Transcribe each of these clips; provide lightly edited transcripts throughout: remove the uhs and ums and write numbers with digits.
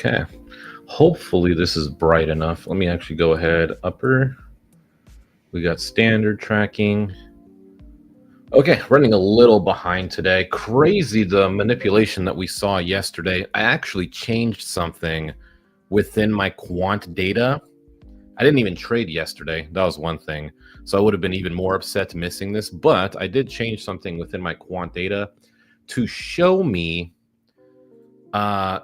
Okay. Hopefully this is bright enough. Let me actually go ahead. Upper. We got standard tracking. Okay, running a little behind today. Crazy the manipulation that we saw yesterday. I actually changed something within my quant data. I didn't even trade yesterday. That was one thing. So I would have been even more upset missing this, but I did change something within my quant data to show me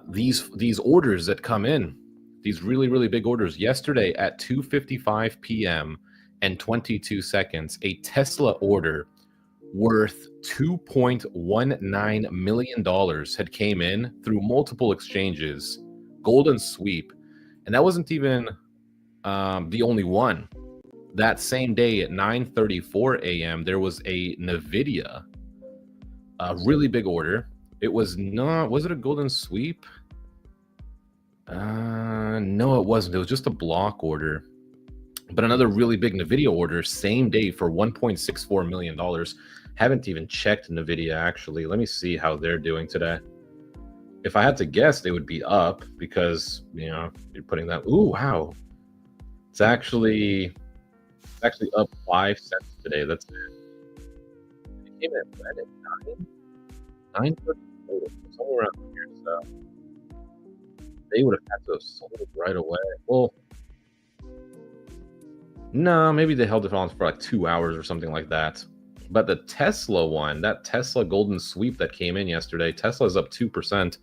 these orders that come in, these really big orders. Yesterday at 2:55 p.m. and 22 seconds, a Tesla order worth $2.19 million had came in through multiple exchanges, golden sweep, and that wasn't even the only one. That same day at 9:34 a.m., there was a NVIDIA, a really big order. It was not, was it a golden sweep? No, it wasn't. It was just a block order. But another really big NVIDIA order, same day for $1.64 million. Haven't even checked NVIDIA, actually. Let me see how they're doing today. If I had to guess, they would be up because, you know, you're putting that. Ooh, wow. It's actually up 5 cents today. That's it. It came in at 9:34, somewhere around here. So they would have had to have sold it right away. Well, no, maybe they held it on for like 2 hours or something like that. But the Tesla one, that Tesla golden sweep that came in yesterday, Tesla's up 2%,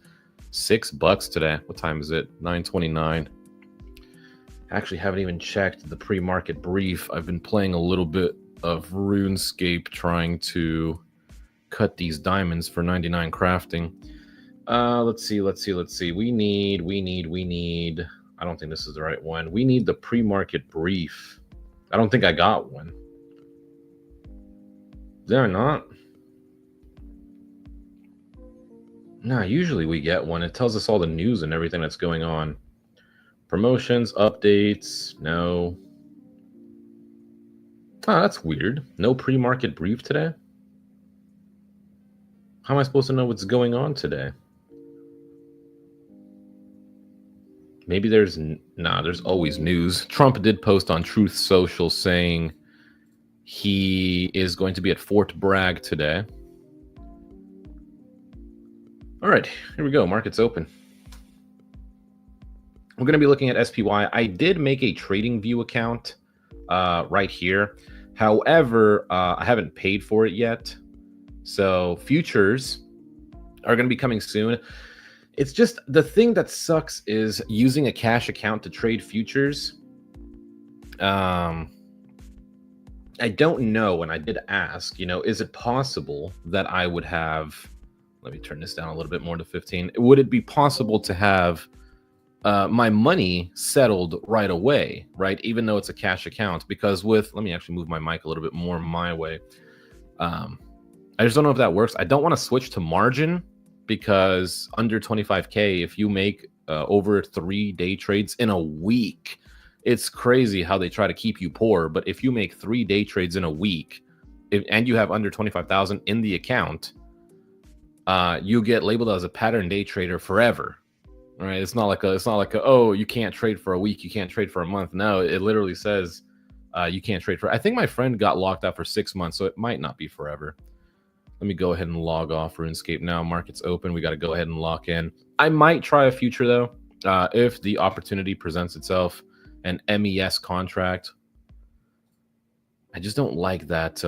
$6 today. What time is it? 9:29. Actually haven't even checked the pre-market brief. I've been playing a little bit of RuneScape trying to cut these diamonds for 99 crafting. Let's see. We need. I don't think this is the right one. We need the pre-market brief. I don't think I got one. Did I not? No, usually we get one. It tells us all the news and everything that's going on. Promotions, updates, no. Oh, that's weird. No pre-market brief today? How am I supposed to know what's going on today? Maybe there's there's always news. Trump did post on Truth Social saying he is going to be at Fort Bragg today. All right, here we go. Market's open. We're going to be looking at SPY. I did make a TradingView account right here. However, I haven't paid for it yet. So futures are going to be coming soon. It's just the thing that sucks is using a cash account to trade futures. I don't know, and I did ask, is it possible that I would have, let me turn this down a little bit more to 15. Would it be possible to have my money settled right away, right? Even though it's a cash account, because let me actually move my mic a little bit more my way. I just don't know if that works. I don't want to switch to margin because under 25K, if you make over 3 day trades in a week, it's crazy how they try to keep you poor. But if you make 3 day trades in a week and you have under 25,000 in the account, you get labeled as a pattern day trader forever. All right. It's not like oh, you can't trade for a week, you can't trade for a month. No, it literally says you can't trade for. I think my friend got locked out for 6 months, so it might not be forever. Let me go ahead and log off RuneScape now. Market's open. We got to go ahead and lock in. I might try a future though, if the opportunity presents itself. An MES contract. I just don't like that.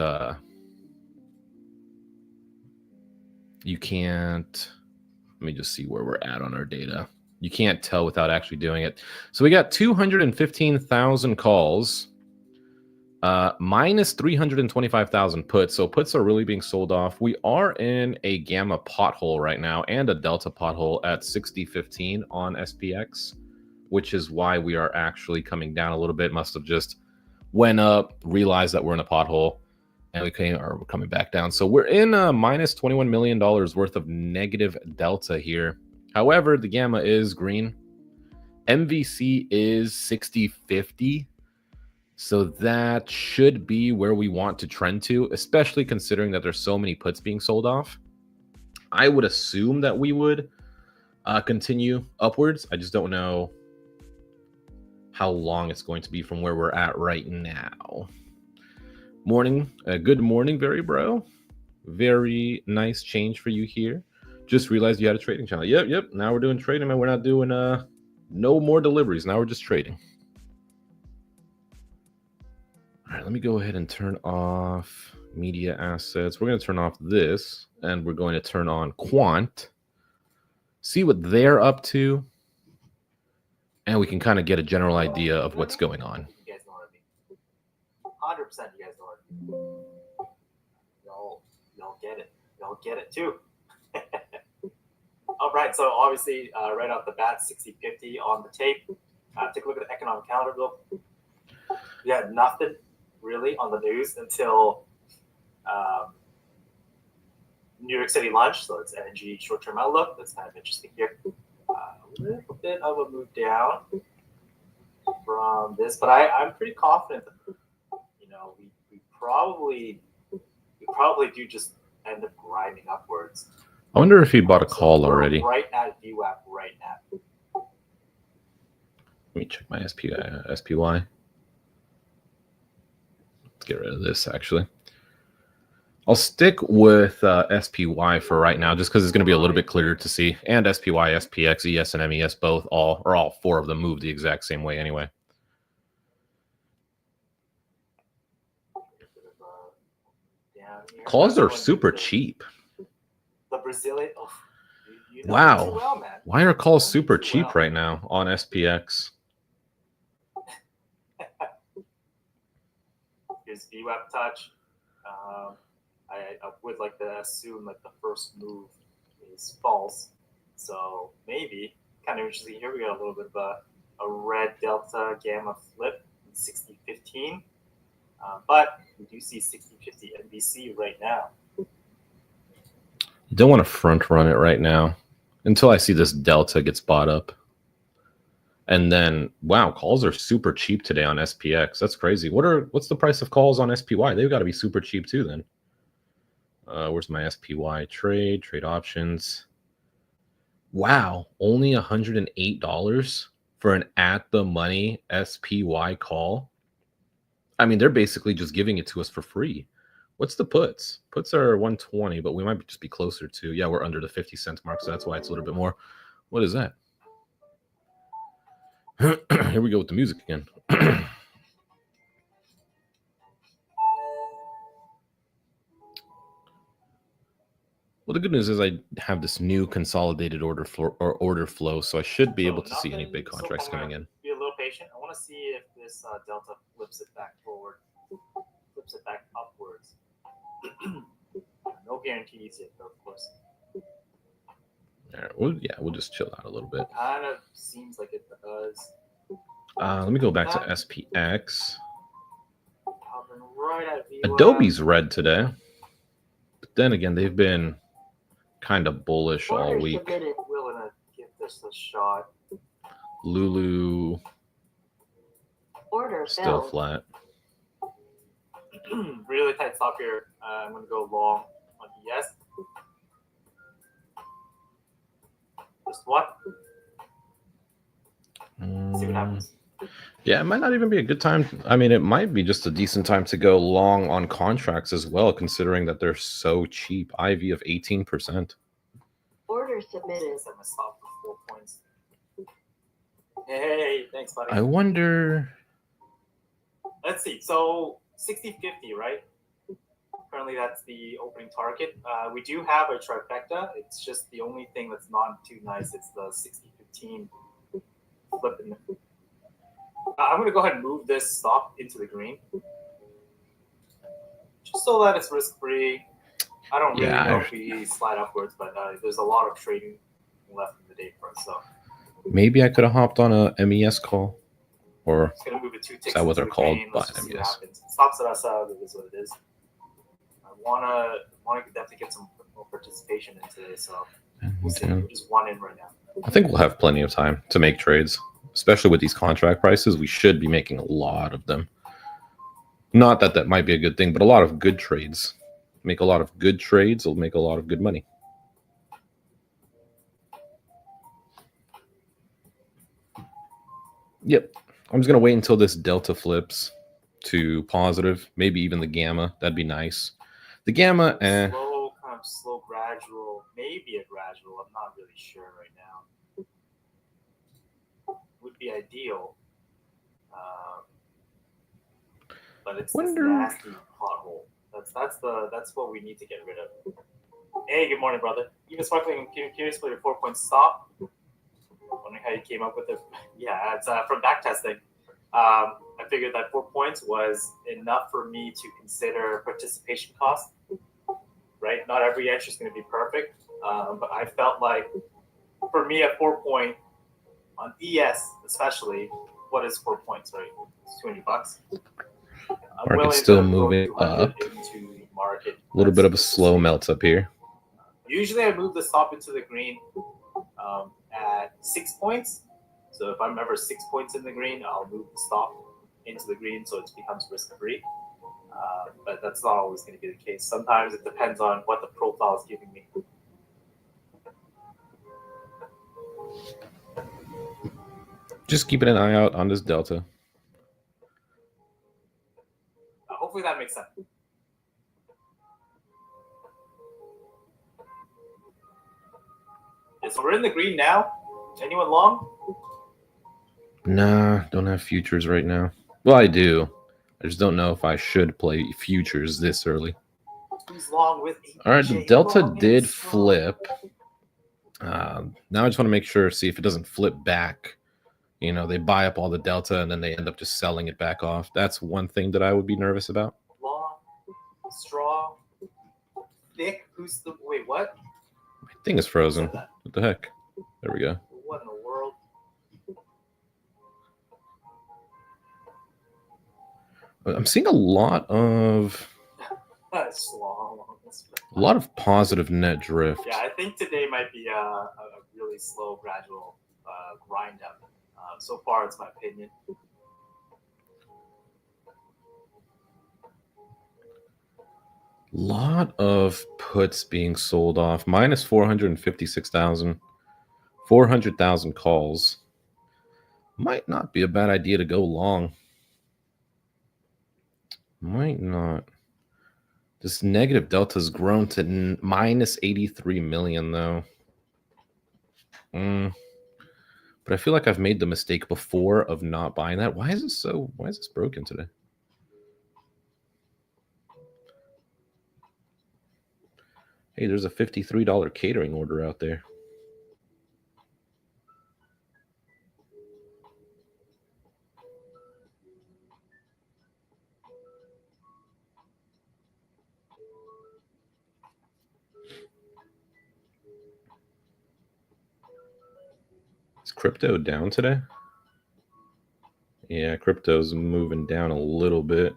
You can't. Let me just see where we're at on our data. You can't tell without actually doing it. So we got 215,000 calls. Minus 325,000 puts. So puts are really being sold off. We are in a gamma pothole right now and a delta pothole at 60.15 on SPX, which is why we are actually coming down a little bit. Must have just went up, realized that we're in a pothole, and we're coming back down. So we're in a minus $21 million worth of negative delta here. However, the gamma is green. MVC is 60.50. So that should be where we want to trend to, especially considering that there's so many puts being sold off. I would assume that we would continue upwards. I just don't know how long it's going to be from where we're at right now. Morning. Good morning, Very Bro. Very nice change for you here. Just realized you had a trading channel. Yep. Now we're doing trading, man. We're not doing no more deliveries. Now we're just trading. All right, let me go ahead and turn off media assets. We're going to turn off this, and we're going to turn on Quant. See what they're up to, and we can kind of get a general idea of what's going on. You guys know what I mean. 100% you guys know what I mean. Y'all get it. Y'all get it too. All right, so obviously right off the bat, 60.50 on the tape. Take a look at the economic calendar, Bill. We had nothing really on the news until New York City lunch. So it's energy short-term outlook. That's kind of interesting here. A little bit of a move down from this, but I'm pretty confident that we probably do just end up grinding upwards. I wonder if he bought a call already. Right at VWAP right now. Let me check my SPY. Let's get rid of this, actually. I'll stick with SPY for right now, just because it's going to be a little bit clearer to see. And SPY, SPX, ES, and MES both, all 4 of them move the exact same way anyway. Calls are super cheap. The Brazilian. Wow. Well, man. Why are calls super cheap right now on SPX? Here's VWAP touch. I would like to assume that the first move is false. So maybe, kind of interesting here, we got a little bit of a red delta gamma flip, 60.15. But we do see 60.50 NBC right now. You don't want to front run it right now until I see this delta gets bought up. And then, wow, calls are super cheap today on SPX. That's crazy. What's the price of calls on SPY? They've got to be super cheap too then. Where's my SPY trade options? Wow, only $108. for an at the money SPY call. I mean, they're basically just giving it to us for free. What's the puts? Puts are 120, but we might just be closer to. Yeah, we're under the 50 cents mark, so that's why it's a little bit more. What is that? Here we go with the music again. Well, the good news is I have this new consolidated order flow, so I should be able to see any big contracts coming in. Be a little patient. I want to see if this delta flips it back forward, flips it back upwards. No guarantees yet, though, of course. All right, well, yeah, we'll just chill out a little bit. Kind of seems like it does. Let me go back to SPX. Right at Adobe's red today, but then again, they've been kind of bullish all week. Willing to give this a shot. Lulu Order still filled. flat. Really tight stop here. I'm going to go long on ES. Just what? See what happens. Yeah, it might not even be a good time. I mean, it might be just a decent time to go long on contracts as well, considering that they're so cheap. IV of 18%. Order submitted. I'm going to stop for 4 points. Hey, thanks, buddy. I wonder. Let's see. So 60-50, right? Currently, that's the opening target. We do have a trifecta. It's just the only thing that's not too nice. It's the 60-15 flipping. I'm going to go ahead and move this stop into the green. Just so that it's risk-free. I don't really know if we slide upwards, but there's a lot of trading left in the day for us. So maybe I could have hopped on a MES call. Or it's going to move it 2 ticks. Is that what they're called? Let's just see what happens. Stops at us out. It is what it is. I want to definitely get some more participation in today. So we'll see. We're just one in right now. I think we'll have plenty of time to make trades. Especially with these contract prices, we should be making a lot of them. Not that that might be a good thing, but a lot of good trades. Make a lot of good trades will make a lot of good money. Yep. I'm just going to wait until this delta flips to positive, maybe even the gamma. That'd be nice. The gamma, slow, gradual, maybe a gradual. I'm not really sure right now. Would be ideal, but it's this nasty pothole. That's what we need to get rid of. Hey, good morning, brother. Even sparkling, curious for your 4 point stop. Wondering how you came up with it. Yeah, it's from back testing. I figured that 4 points was enough for me to consider participation cost. Right, not every entry is going to be perfect, but I felt like for me a 4 point. On ES, especially, what is 4 points, right? It's $20. Market's still moving up. A little bit of a slow melt up here. Usually I move the stop into the green at 6 points. So if I'm ever 6 points in the green, I'll move the stop into the green so it becomes risk-free. But that's not always going to be the case. Sometimes it depends on what the profile is giving me. Just keeping an eye out on this delta. Hopefully that makes sense. Yeah, so we're in the green now. Anyone long? Nah, don't have futures right now. Well, I do. I just don't know if I should play futures this early. Who's long with me? All right, the delta did flip. Now I just want to make sure, see if it doesn't flip back. You know, they buy up all the delta and then they end up just selling it back off. That's one thing that I would be nervous about. Long, straw, thick. Who's the wait? What? My thing is frozen. What the heck? There we go. What in the world? I'm seeing a lot of positive net drift. Yeah, I think today might be a really slow, gradual grind up. So far, it's my opinion. Lot of puts being sold off. Minus 456,000. 400,000 calls. Might not be a bad idea to go long. Might not. This negative delta has grown to minus 83 million, though. But I feel like I've made the mistake before of not buying that. Why is this broken today? Hey, there's a $53 catering order out there. Is crypto down today? Yeah, crypto's moving down a little bit.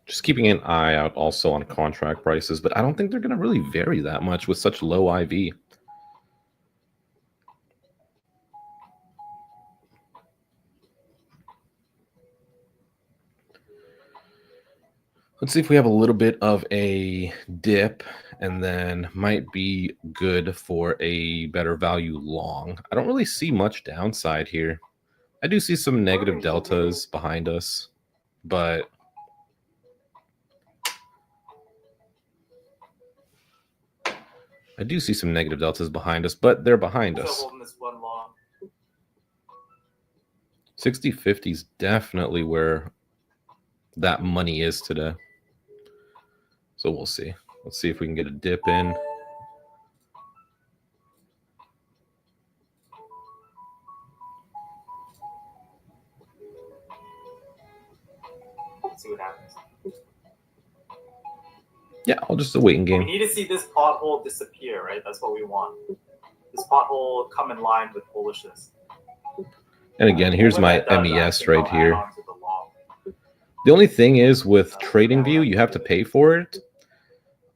Just keeping an eye out also on contract prices, but I don't think they're going to really vary that much with such low IV. Let's see if we have a little bit of a dip and then might be good for a better value long. I don't really see much downside here. I do see some negative deltas behind us, but they're behind us. Still holding this one long. 60-50 is definitely where that money is today. So we'll see. Let's see if we can get a dip in. See what happens. Yeah, I'll just wait in We game. need to see this pothole disappear, right? That's what we want. This pothole come in line with bullishness. And again, here's When my that does, MES then right I'll add here. on to the long. The only thing is with TradingView, you have to pay for it,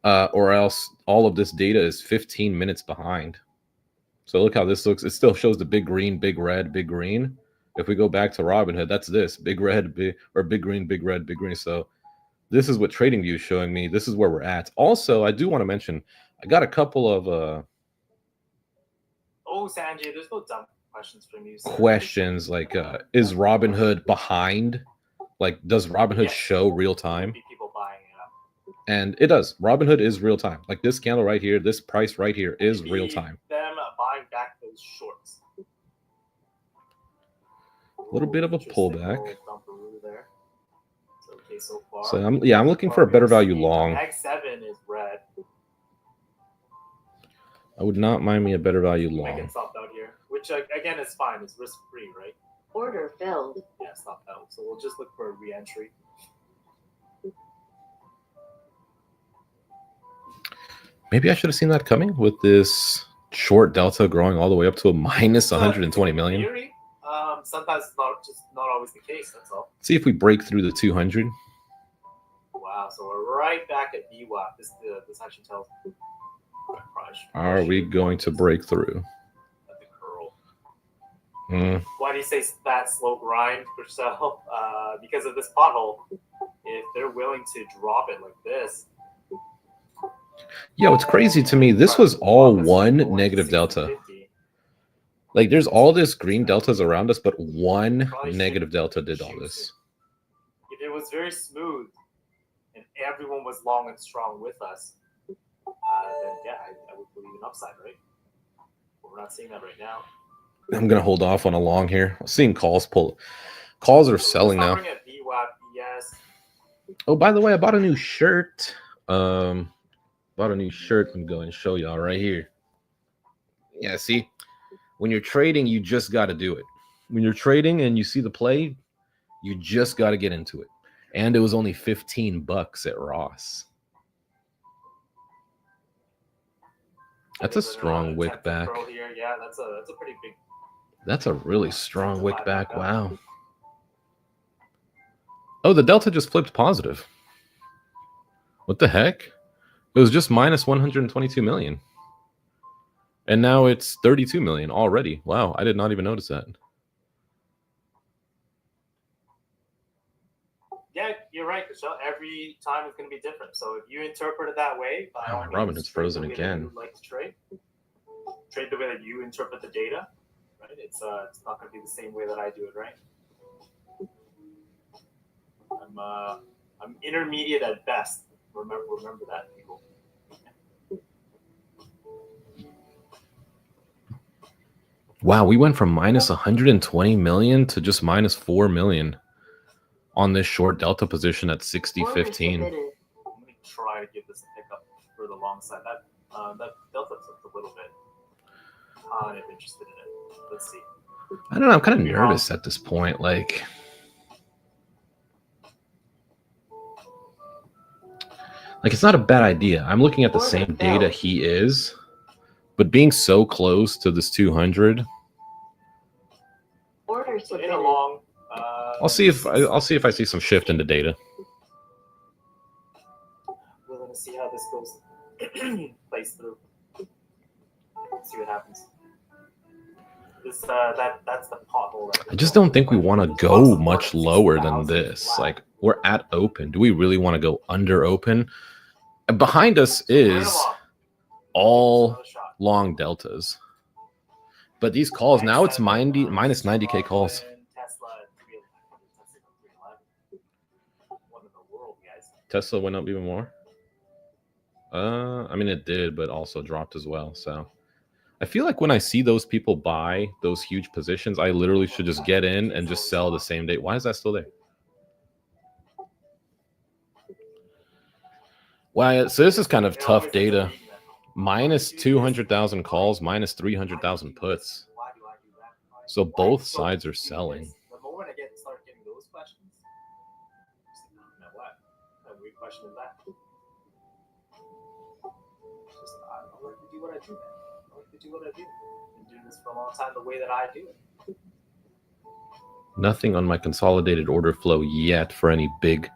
or else all of this data is 15 minutes behind. So look how this looks. It still shows the big green, big red, big green. If we go back to Robinhood, that's this big red, big green, big red, big green. So this is what TradingView is showing me. This is where we're at. Also, I do want to mention, I got a couple of Oh, Sanjay, there's no dumb questions from you. questions like, is Robinhood behind? Like, does Robinhood Yes. show real time? Be people buying it up. And it does. Robinhood is real time. Like this candle right here, this price right here is We real need time. Them buying back those shorts. A little bit of a Interesting pullback. little dumperoo there. It's okay so far. So I'm looking for a better value long. X7 is red. I would not mind me a better value Make long. it stopped out here, which again is fine. It's risk free, right? Order filled. Yeah, stopped out. So we'll just look for a re-entry. Maybe I should have seen that coming with this short delta growing all the way up to a minus 120 million. Theory, sometimes it's not always the case. That's all. See if we break through the 200. Wow. So we're right back at VWAP. This actually tells. Are we going to break through? At the curl. Why do you say that slow grind, Purcell? Because of this pothole. If they're willing to drop it like this. Yo, it's crazy to me. This was all one negative delta. Like, there's all this green deltas around us, but one negative delta did all this. If it was very smooth and everyone was long and strong with us, then yeah, I would believe in upside, right? But we're not seeing that right now. I'm gonna hold off on a long here. I'm seeing calls pull. Calls are selling now. At VWAP, yes. Oh, by the way, I bought a new shirt. I'm go and show y'all right here. Yeah, see, when you're trading, you just got to do it. When you're trading and you see the play, you just got to get into it. And it was only $15 at Ross. That's a strong wick back. Yeah, that's a pretty big. That's a really strong wick back. Wow. Oh, the delta just flipped positive. What the heck? It was just minus 122 million. And now it's 32 million already. Wow, I did not even notice that. Yeah, you're right, every time it's going to be different. So if you interpret it that way, by all means, Robinhood's trade frozen the way that again. you would like to trade. Trade the way that you interpret the data, right? It's not going to be the same way that I do it, right? I'm intermediate at best. Remember that, people. Wow, we went from minus 120 million to just minus 4 million on this short delta position at 60.15. Order submitted. Let me try to give this a pickup for the long side. That delta flipped a little bit. Kind of interested in it. Let's see. I don't know. I'm kind of nervous at this point. Like it's not a bad idea. I'm looking at the same data he is, but being so close to this 200. Order So in submitted. a long. I'll see if I see some shift in the data. We're gonna see how this goes. Plays through. See what happens. This that's the pothole. Right, I just don't think we want to go much lower than this. Like we're at open. Do we really want to go under open? And behind us is all long deltas. But these calls now it's minus 90K calls. Tesla went up even more. I mean it did, but also dropped as well. So I feel like when I see those people buy those huge positions, I literally should just get in and just sell the same day. Why is that still there? Wow, so this is kind of tough data. Minus 200,000 calls, minus 300,000 puts. So both sides are selling. The moment I start getting those questions, what weird question is that? Just, I like to do what I do, man. I like to do what I do. I've been doing this for a long time the way that I do it. Nothing on my consolidated order flow yet for any big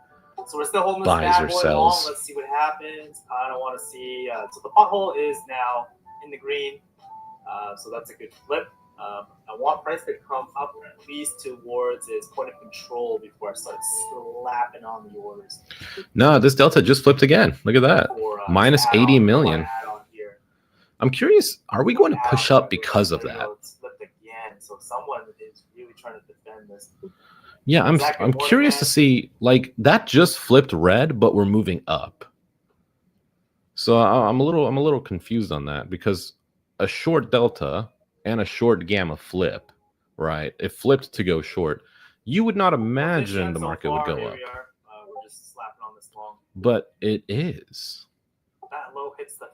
So we're still holding this buys bad or boy sells. long. Let's see what happens. I don't want to see. So the pothole is now in the green. So that's a good flip. I want price to come up at least towards its point of control before I start slapping on the orders. No, this delta just flipped again. Look at that. Minus 80 million. I'm curious, are we going to push up because of that? It's flipped again. So someone is really trying to defend this. Yeah, I'm curious to see, like, that just flipped red, but we're moving up. So I'm a little confused on that because a short delta and a short gamma flip, right? It flipped to go short. You would not imagine the market would go up. We're just slapping on this long. But it is. That low hits the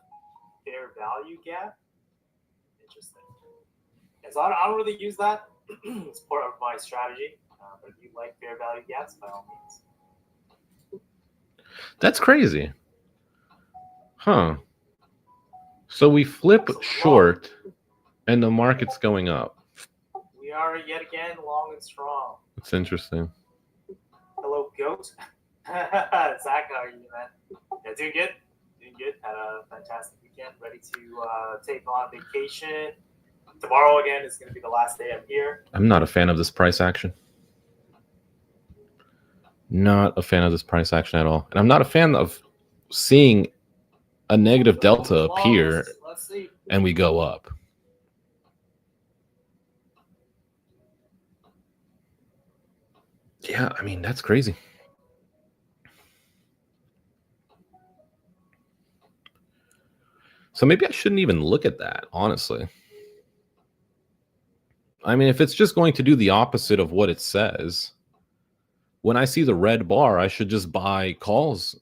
fair value gap. Interesting. Yeah, so I don't really use that. It's part of my strategy. But if you like fair value gaps, by all means. That's crazy. Huh. So we flip short and the market's going up. We are yet again long and strong. It's interesting. Hello, goat. Zach, how are you, man? Yeah, doing good. Doing good. Had a fantastic weekend. Ready to take on vacation. Tomorrow again is going to be the last day I'm here. I'm not a fan of this price action. Not a fan of this price action at all. And I'm not a fan of seeing a negative delta appear and we go up. Yeah, I mean, that's crazy. So maybe I shouldn't even look at that, honestly. I mean, if it's just going to do the opposite of what it says, when I see the red bar, I should just buy calls.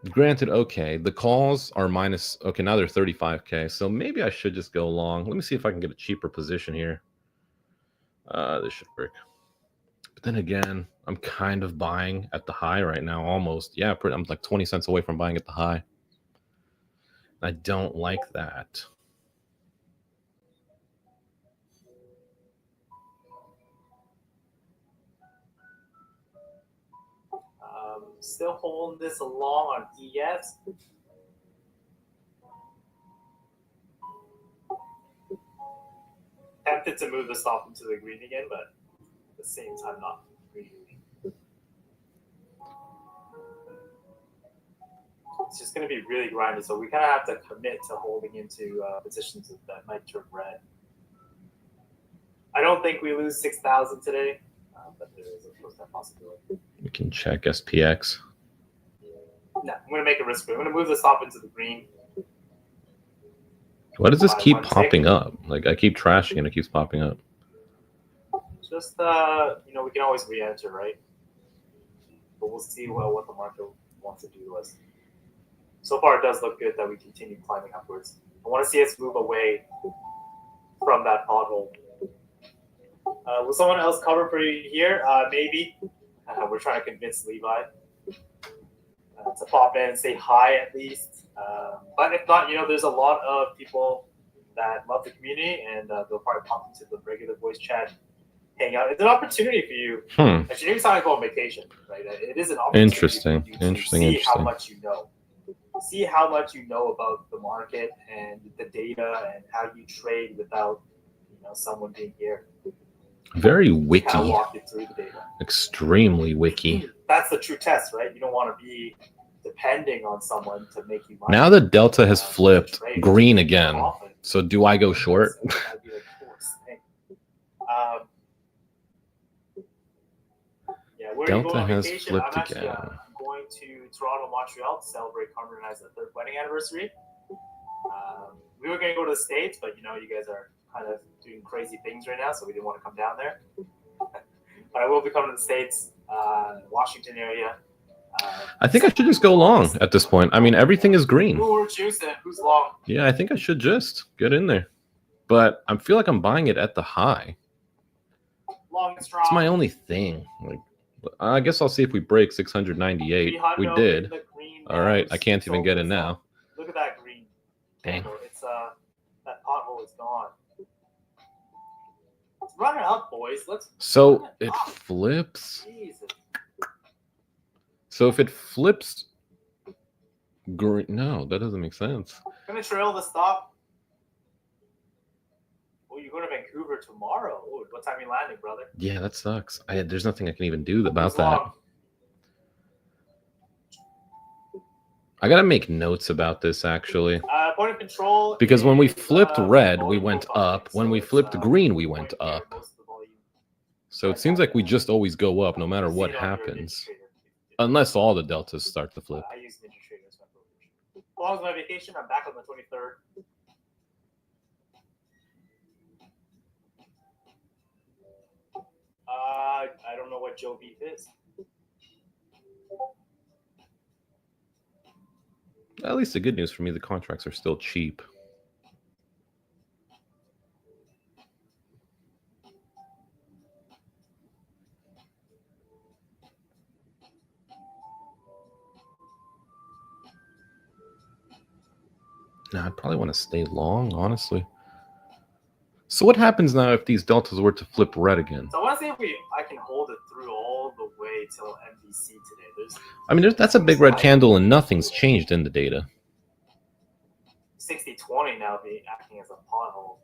Granted, okay, the calls are minus, okay, now they're 35K, so maybe I should just go long. Let me see if I can get a cheaper position here. This should work. But then again, I'm kind of buying at the high right now, almost. Yeah, I'm like 20 cents away from buying at the high. I don't like that. Still holding this along on ES. Tempted to move this off into the green again, but the same time, not really. It's just going to be really grindy, so we kind of have to commit to holding into positions that might turn red. I don't think we lose 6,000 today, but there is of course that possibility. We can check SPX. No, I'm going to make a risk. I'm going to move the stop into the green. Why does this keep One popping tick. up? Like I keep trashing and it keeps popping up. Just we can always re-enter, right? But we'll see what the market wants to do to us. So far, it does look good that we continue climbing upwards. I want to see us move away from that pothole. Will someone else cover for you here? Maybe. We're trying to convince Levi to pop in and say hi at least. But if not, there's a lot of people that love the community, and they'll probably pop into the regular voice chat, hang out. It's an opportunity for you. Actually, maybe it's not like go on vacation, right? It is an opportunity for you to see how much you know. See how much you know about the market and the data and how you trade without someone being here. Very wiki. Kind of walk you through the data. Extremely wiki. That's the true test, right? You don't want to be depending on someone to make you money. Now the delta has flipped green again. So do I go short? So that'd be like the worst thing. Where Delta you go on has vacation? flipped I'm actually again. going to Toronto, Montreal to celebrate Carmen and I's third wedding anniversary. We were going to go to the States, but you guys are kind of doing crazy things right now, so we didn't want to come down there. But I will be coming to the States, Washington area. I think I should just go long at this point. I mean, everything is green. We're juicing. Who's long? Yeah, I think I should just get in there. But I feel like I'm buying it at the high. Long and strong. It's my only thing. Like, I guess I'll see if we break 698. We did. All right, I can't even get in now. Look at that green. Dang. It's that pothole is gone. Let's run it up, boys. So it flips. Jesus. So if it flips green, no, that doesn't make sense. Gonna trail the stop. Oh, you're going to Vancouver tomorrow. Oh, what time are you landing, brother? Yeah, that sucks. There's nothing I can even do about that. I gotta make notes about this actually. Point of control. Because when we flipped red, we went up. When we flipped green, we went up. So it seems like we just always go up no matter what happens. Unless all the deltas start to flip. I use NinjaTrader as my brokerage. As long as my vacation, I'm back on the 23rd. I don't know what Joe Beef is. At least the good news for me, the contracts are still cheap. Now, I'd probably want to stay long, honestly. So what happens now if these deltas were to flip red again? So I want to see if I can hold it through all the way till MVC today. That's a big red candle and nothing's changed in the data. 60-20 now being acting as a pothole.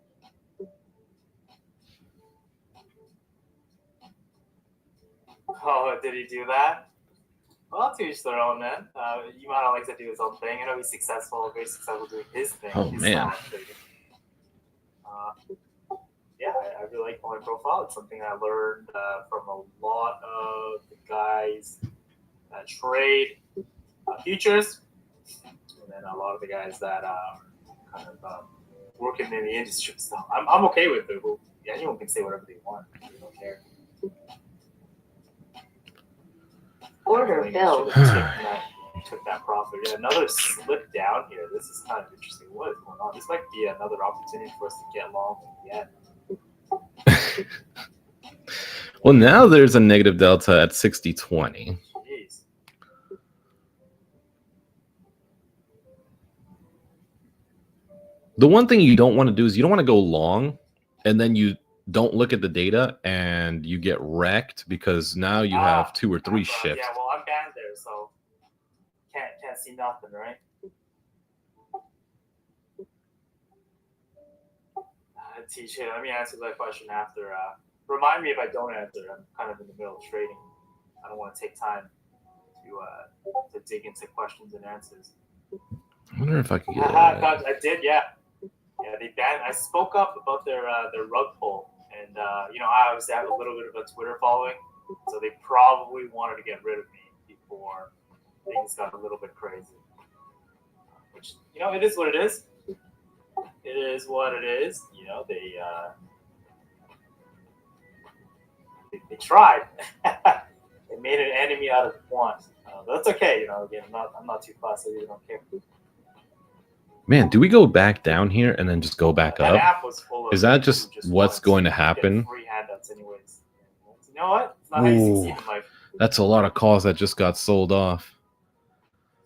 Oh, did he do that? Well, to each their own, man. You might not like to do his own thing. I know he's successful, very successful doing his thing. Oh, his man. Yeah, I really like my profile. It's something I learned from a lot of the guys that trade futures, and then a lot of the guys that are kind of working in the industry. So I'm okay with it. Yeah, anyone can say whatever they want. I don't care. Order filled. Took that profit. Yeah, another slip down here. This is kind of interesting. What is going on? This might be another opportunity for us to get long in the end. Well, now there's a negative delta at 60-20. Jeez. The one thing you don't want to do is you don't want to go long and then you don't look at the data and you get wrecked because now you have 2 or 3 shifts. Yeah, well, I'm banned there, so can't see nothing, right? TJ, let me answer that question after remind me if I don't answer. I'm kind of in the middle of trading. I don't want to take time to dig into questions and answers. I wonder if I can get. I did, yeah. Yeah, they banned. I spoke up about their rug pull, and I obviously have a little bit of a Twitter following, so they probably wanted to get rid of me before things got a little bit crazy. Which it is what it is. It is what it is. They tried. They made an enemy out of one. But that's okay. Again, I'm not too fussy. I don't care. Man, do we go back down here and then just go back That up? app was full of Is that just people who what's wanted going to get happen? Free handouts, anyways. You know what? It's not how you succeed in life. That's a lot of calls that just got sold off.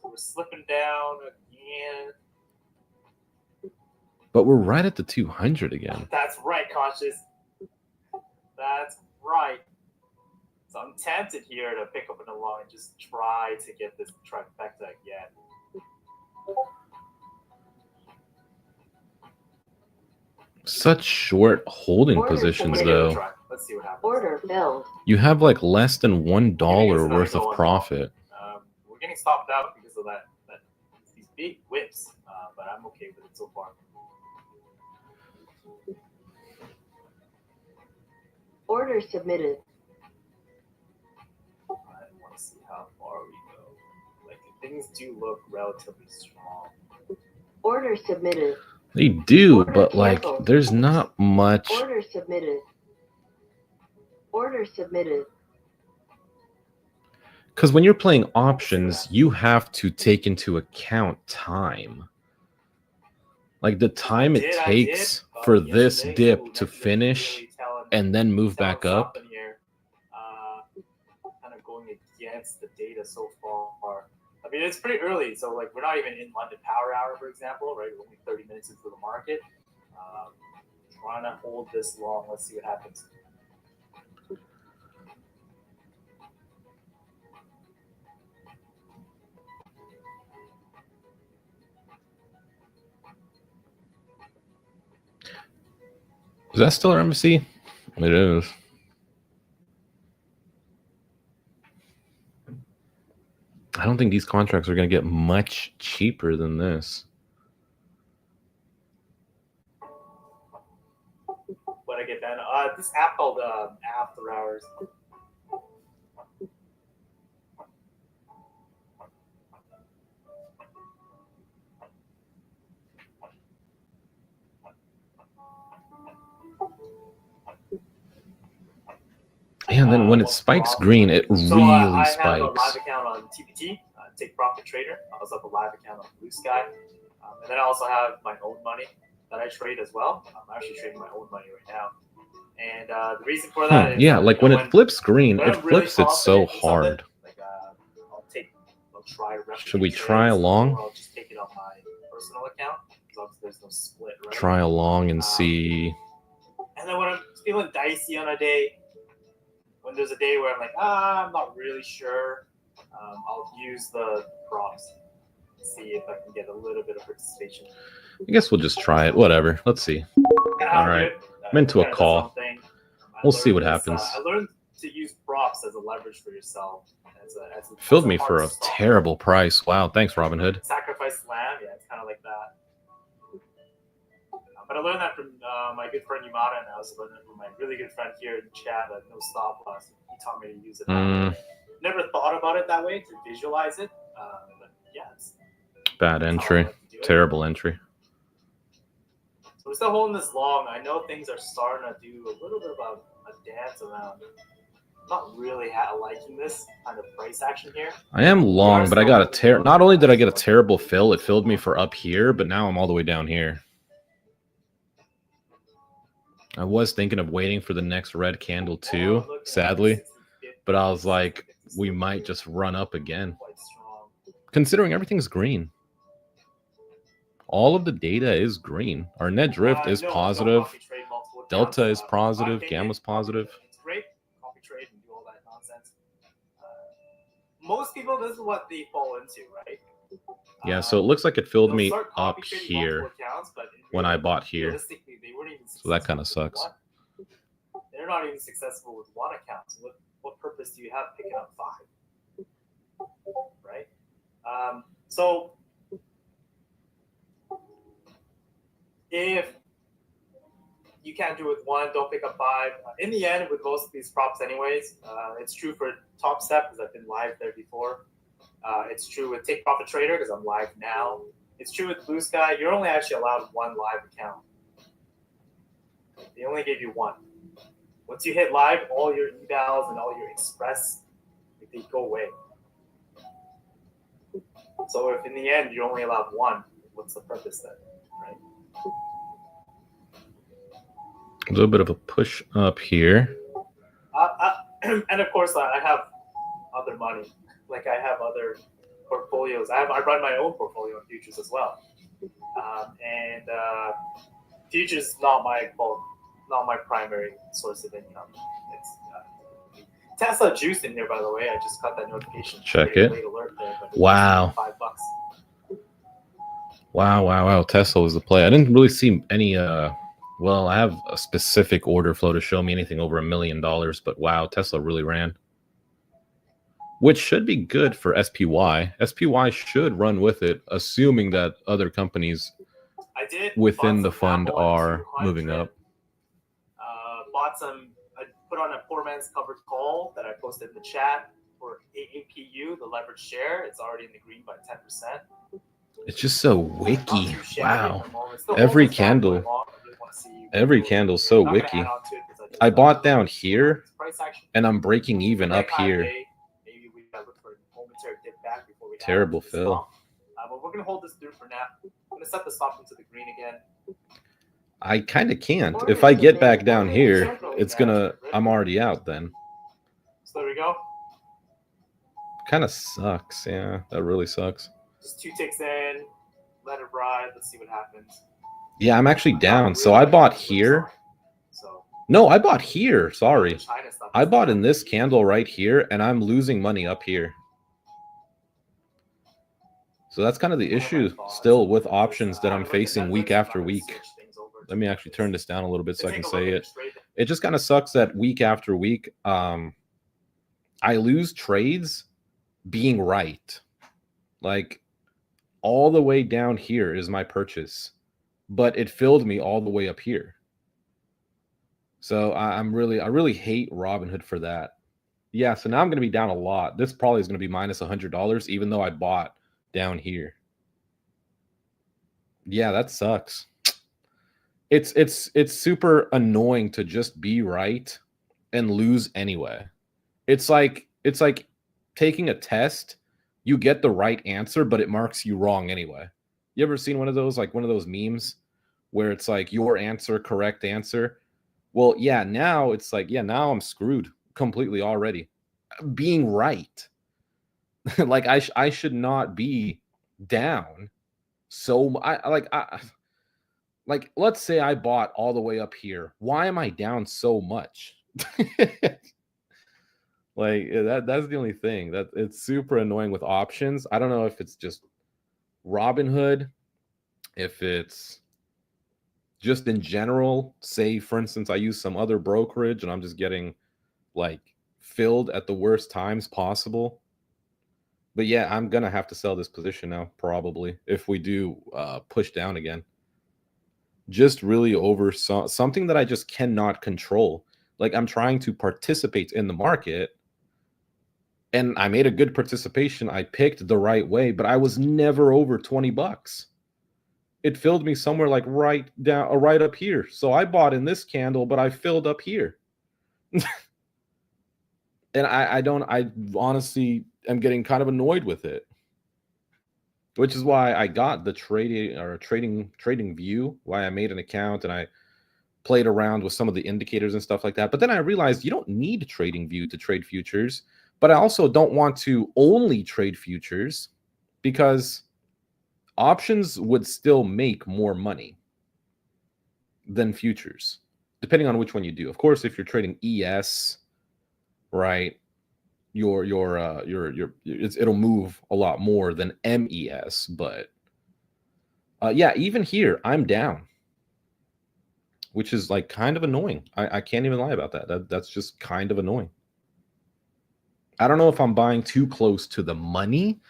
So we're slipping down again. But we're right at the 200 again. That's right, Conscious. That's right. So I'm tempted here to pick up an alarm and just try to get this trifecta again. Such short holding Order positions, submitted. though. Let's see what happens. Order filled. You have like less than $1 Maybe it's worth not of going profit. We're getting stopped out because of these big whips, but I'm okay with it so far. Order submitted. I want to see how far we go. Like things do look relatively strong. Order submitted. They do, Order but like canceled. there's not much. Order submitted. Order submitted. Because when you're playing options, you have to take into account time. Like the time it takes for this dip to finish and then move back up. Kind of going against the data so far. I mean, it's pretty early, so like we're not even in London Power Hour, for example, right? We're only 30 minutes into the market. Trying to hold this long. Let's see what happens. Is that still our embassy? It is. I don't think these contracts are going to get much cheaper than this. What I get then? This app called After Hours. And then when it spikes green, it really I spikes. have a live account on TPT, Take Profit Trader. I also have a live account on Blue Sky. And then I also have my own money that I trade as well. I'm actually trading my own money right now. And the reason for that is... Yeah, like when it flips green, it flips it so hard. Like, I'll try... Should we try along? Or I'll just take it on my personal account. Because there's no split, right? Try along and see. And then when I'm feeling dicey on a day, when there's a day where I'm like, I'm not really sure, I'll use the props to see if I can get a little bit of participation. I guess we'll just try it. Whatever. Let's see. All right. I'm into a call. We'll see what happens. I learned to use props as a leverage for yourself. Filled me for a terrible price. Wow. Thanks, Robinhood. Sacrifice lamb. Yeah, it's kind of like that. But I learned that from my good friend Yamada, and I also learned it from my really good friend here in chat at No Stop Loss. He taught me to use it. Never thought about it that way, to visualize it. But yeah, it's bad entry. Terrible entry. So we're still holding this long. I know things are starting to do a little bit of a dance around. I'm not really liking this kind of price action here. I am long, but I got not only did I get a terrible fill, it filled me for up here, but now I'm all the way down here. I was thinking of waiting for the next red candle too, sadly, but I was like, we might just run up again. Considering everything's green. All of the data is green. Our net drift is positive. Delta is positive. Gamma's positive. It's great. Copy trade and do all that nonsense. Most people, this is what they fall into, right? Yeah, so it looks like it filled me up here when I bought here. So that kind of sucks. you're not even successful with one account. So what purpose do you have picking up 5? Right? So if you can't do it with 1, don't pick up 5. In the end, with most of these props anyways, it's true for Top Step because I've been live there before. It's true with Take Profit Trader because I'm live now. It's true with Blue Sky. You're only actually allowed 1 live account. They only gave you 1. Once you hit live, all your evals and all your express, they go away. So if in the end you're only allowed 1, what's the purpose then, right? A little bit of a push up here. And of course, I have other money. Like I have other portfolios. I run my own portfolio in futures as well. And futures is not my primary source of income. It's Tesla juice in here, by the way. I just got that notification. Check it. Late alert there, but Wow. $5. Wow. Tesla was the play. I didn't really see any well, I have a specific order flow to show me anything over $1 million, but wow, Tesla really ran. Which should be good for SPY. SPY should run with it, assuming that other companies within the fund are moving up. I put on a poor man's covered call that I posted in the chat for AAPU, the leveraged share. It's already in the green by 10%. It's just so wicky. Wow. Every candle's so wicky. I bought down here, and I'm breaking even up here. Terrible fill. But we're going to hold this through for now. I'm going to set the stop into the green again. I kind of can't. If I get back down here, it's gonna. I'm already out then. So there we go. Kind of sucks. Yeah, that really sucks. Just 2 ticks in. Let it ride. Let's see what happens. Yeah, I'm actually down. So I bought here. No, I bought here. Sorry. I bought in this candle right here, and I'm losing money up here. So that's kind of the issue still with options that I'm facing week after week. Let me actually turn this down a little bit so I can say it. It just kind of sucks that week after week, I lose trades being right. Like all the way down here is my purchase, but it filled me all the way up here. So I really hate Robinhood for that. Yeah, so now I'm going to be down a lot. This probably is going to be minus $100, even though I bought down here. Yeah, that sucks. It's super annoying to just be right and lose anyway. It's like taking a test, you get the right answer, but it marks you wrong anyway. You ever seen one of those, like one of those memes where it's like your answer, correct answer? Well, yeah, now it's like, yeah, now I'm screwed completely already. Being right. Like I should not be down. So like, let's say I bought all the way up here. Why am I down so much? Like that's the only thing. That it's super annoying with options. I don't know if it's just Robinhood, if it's just in general. Say, for instance, I use some other brokerage and I'm just getting like filled at the worst times possible. But yeah, I'm gonna have to sell this position now, probably, if we do push down again. Just really over something that I just cannot control. Like I'm trying to participate in the market, and I made a good participation. I picked the right way, but I was never over $20. It filled me somewhere like right up here. So I bought in this candle, but I filled up here. And I honestly am getting kind of annoyed with it. Which is why I got the trading view, why I made an account and I played around with some of the indicators and stuff like that. But then I realized you don't need trading view to trade futures, but I also don't want to only trade futures because options would still make more money than futures, depending on which one you do. Of course, if you're trading ES, right, it'll move a lot more than MES, but yeah, even here I'm down. which is like kind of annoying. I can't even lie about that. That's just kind of annoying. I don't know if I'm buying too close to the money,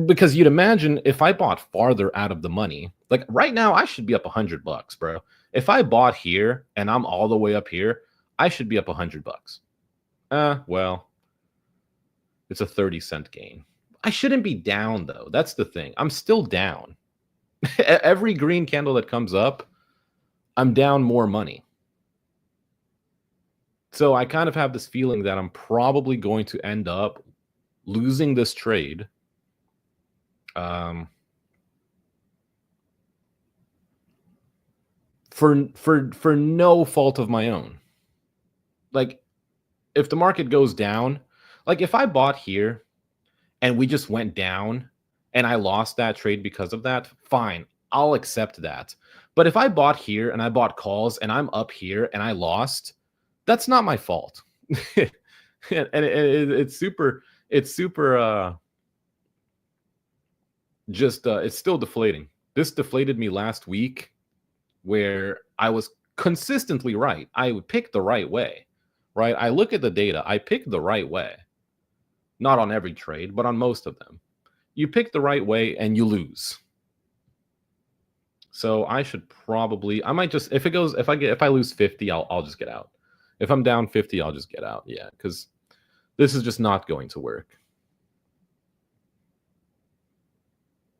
because you'd imagine if I bought farther out of the money, like right now, I should be up $100, bro. If I bought here and I'm all the way up here, I should be up $100. Well, it's a 30-cent gain. I shouldn't be down though. That's the thing. I'm still down. Every green candle that comes up, I'm down more money. So I kind of have this feeling that I'm probably going to end up losing this trade. For no fault of my own. Like, if the market goes down, like if I bought here and we just went down and I lost that trade because of that, fine, I'll accept that. But if I bought here and I bought calls and I'm up here and I lost, that's not my fault. And it's super it's still deflating. This deflated me last week, where I was consistently right. I would pick the right way, right? I look at the data. I pick the right way. Not on every trade, but on most of them. You pick the right way and you lose. So I should probably, I might just, if I lose 50, I'll just get out. If I'm down 50, I'll just get out. Yeah, because this is just not going to work.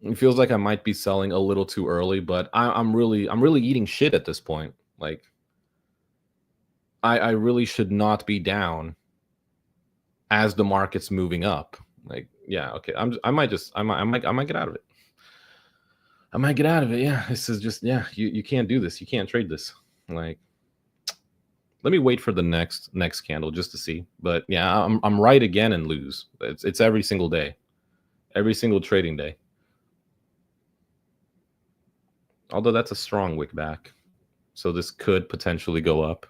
It feels like I might be selling a little too early, but I'm really eating shit at this point. Like, I really should not be down as the market's moving up. Like, yeah, okay. I might get out of it. I might get out of it. Yeah, this is just, yeah, you can't do this. You can't trade this. Like, let me wait for the next candle just to see. But yeah, I'm right again and lose. It's every single day, every single trading day. Although that's a strong wick back, so this could potentially go up.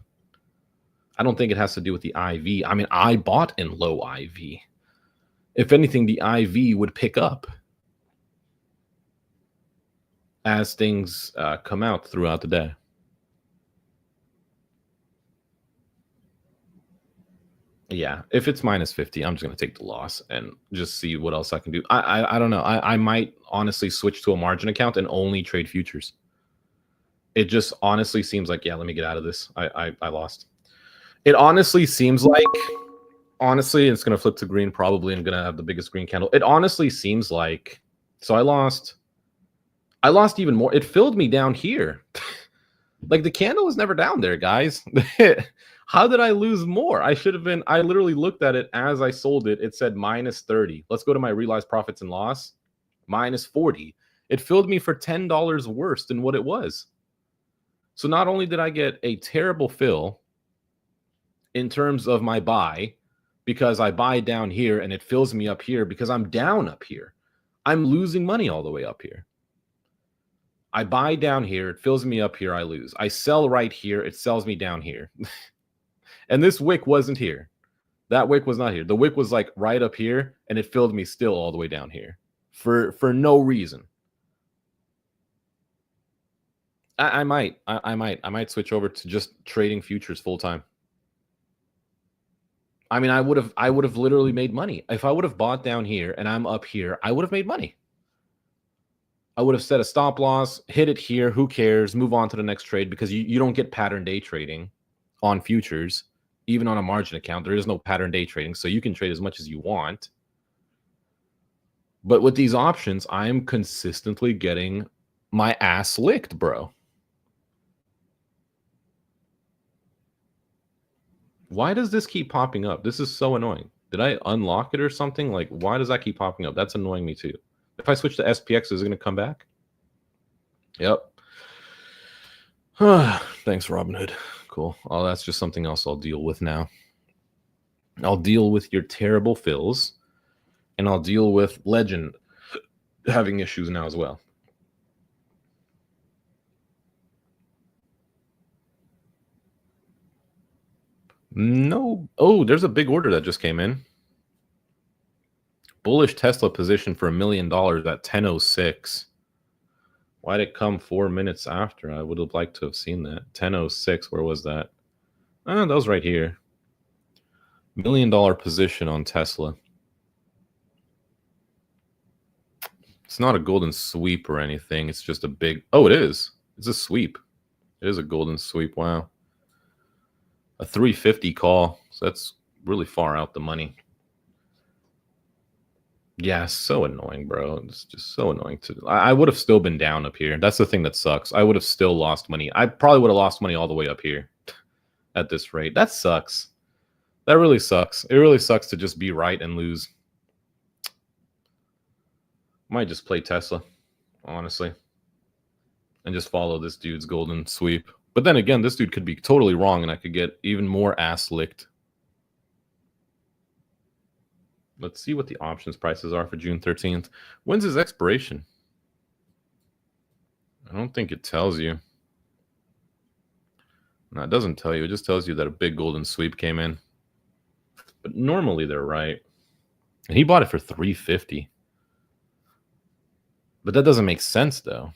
I don't think it has to do with the IV. I mean, I bought in low IV. If anything, the IV would pick up as things come out throughout the day. Yeah, if it's minus 50, I'm just going to take the loss and just see what else I can do. I don't know. I might honestly switch to a margin account and only trade futures. It just honestly seems like, yeah, let me get out of this. I lost. It honestly seems like, honestly, it's going to flip to green probably and going to have the biggest green candle. It honestly seems like, so I lost even more. It filled me down here. Like, the candle was never down there, guys. How did I lose more? I literally looked at it as I sold it. It said minus 30. Let's go to my realized profits and loss. Minus 40. It filled me for $10 worse than what it was. So not only did I get a terrible fill in terms of my buy, because I buy down here and it fills me up here because I'm down up here. I'm losing money all the way up here. I buy down here, it fills me up here, I lose. I sell right here, it sells me down here. And this wick wasn't here. That wick was not here. The wick was like right up here, and it filled me still all the way down here for no reason. I might switch over to just trading futures full time. I mean, I would have literally made money if I would have bought down here and I'm up here. I would have made money. I would have set a stop loss, hit it here. Who cares? Move on to the next trade, because you don't get pattern day trading on futures. Even on a margin account, there is no pattern day trading, so you can trade as much as you want. But with these options, I am consistently getting my ass licked, bro. Why does this keep popping up? This is so annoying. Did I unlock it or something? Like, why does that keep popping up? That's annoying me too. If I switch to SPX, is it going to come back? Yep. Thanks, Robinhood. Cool. Oh, that's just something else I'll deal with now. I'll deal with your terrible fills, and I'll deal with Legend having issues now as well. No. Oh, there's a big order that just came in. Bullish Tesla position for $1 million at 10:06. Why'd it come 4 minutes after? I would have liked to have seen that. 10:06. Where was that? That was right here. $1 million position on Tesla. It's not a golden sweep or anything. It's just a big. Oh, it is. It's a sweep. It is a golden sweep. Wow. A 350 call. So that's really far out the money. Yeah, so annoying, bro. It's just so annoying. I would have still been down up here. That's the thing that sucks. I would have still lost money. I probably would have lost money all the way up here at this rate. That sucks. That really sucks. It really sucks to just be right and lose. Might just play Tesla, honestly, and just follow this dude's golden sweep. But then again, this dude could be totally wrong, and I could get even more ass licked. Let's see what the options prices are for June 13th. When's his expiration? I don't think it tells you. No, it doesn't tell you. It just tells you that a big golden sweep came in. But normally they're right. And he bought it for $350. But that doesn't make sense, though.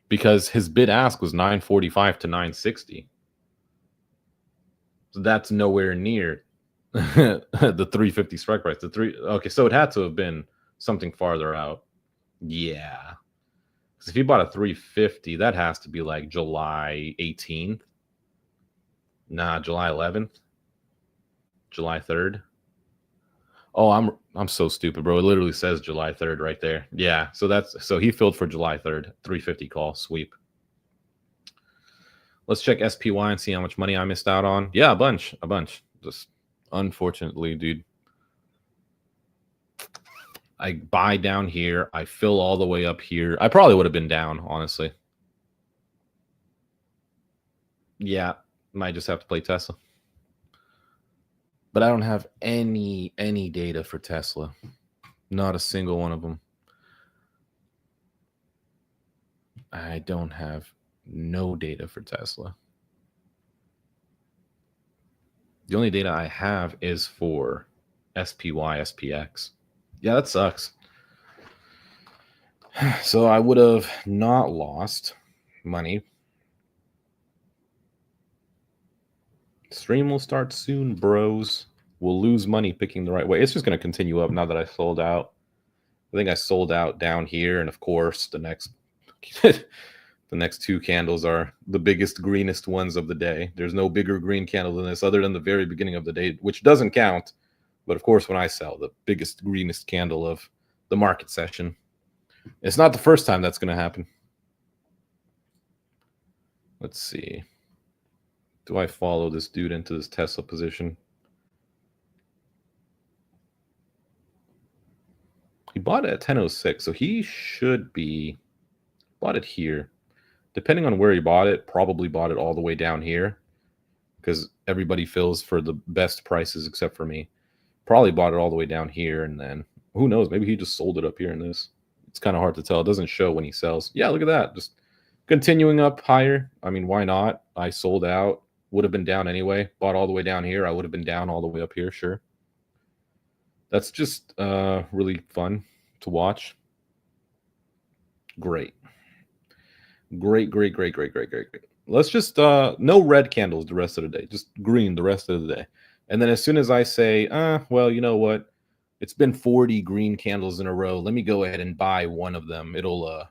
Because his bid ask was $945 to $960. So that's nowhere near the 350 strike price. Okay, so it had to have been something farther out. Yeah. Because if you bought a 350, that has to be like July 18th. Nah, July 11th. July 3rd. Oh, I'm so stupid, bro. It literally says July 3rd right there. Yeah, so he filled for July 3rd, 350 call sweep. Let's check SPY and see how much money I missed out on. Yeah, a bunch. Just unfortunately, dude. I buy down here. I fill all the way up here. I probably would have been down, honestly. Yeah, might just have to play Tesla. But I don't have any data for Tesla. Not a single one of them. I don't have no data for Tesla. The only data I have is for SPY, SPX. Yeah, that sucks. So I would have not lost money. Stream will start soon, bros. We'll lose money picking the right way. It's just going to continue up now that I sold out. I think I sold out down here, and of course, the next the next two candles are the biggest, greenest ones of the day. There's no bigger green candle than this, other than the very beginning of the day, which doesn't count. But of course, when I sell, the biggest, greenest candle of the market session. It's not the first time that's going to happen. Let's see. Do I follow this dude into this Tesla position? He bought it at 10:06, so he should be bought it here. Depending on where he bought it, probably bought it all the way down here because everybody fills for the best prices except for me. Probably bought it all the way down here, and then who knows? Maybe he just sold it up here in this. It's kind of hard to tell. It doesn't show when he sells. Yeah, look at that. Just continuing up higher. I mean, why not? I sold out. Would have been down anyway. Bought all the way down here. I would have been down all the way up here, sure. That's just really fun to watch. Great. Great. Let's just no red candles the rest of the day. Just green the rest of the day. And then as soon as I say, well, you know what? It's been 40 green candles in a row. Let me go ahead and buy one of them. It'll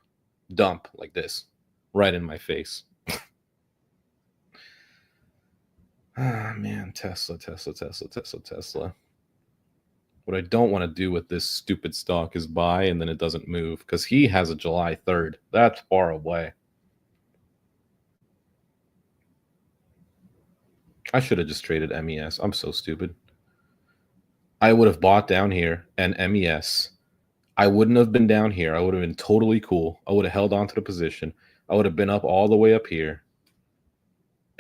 dump like this right in my face. Ah, man, Tesla. What I don't want to do with this stupid stock is buy and then it doesn't move because he has a July 3rd. That's far away. I should have just traded MES. I'm so stupid. I would have bought down here and MES. I wouldn't have been down here. I would have been totally cool. I would have held on to the position. I would have been up all the way up here.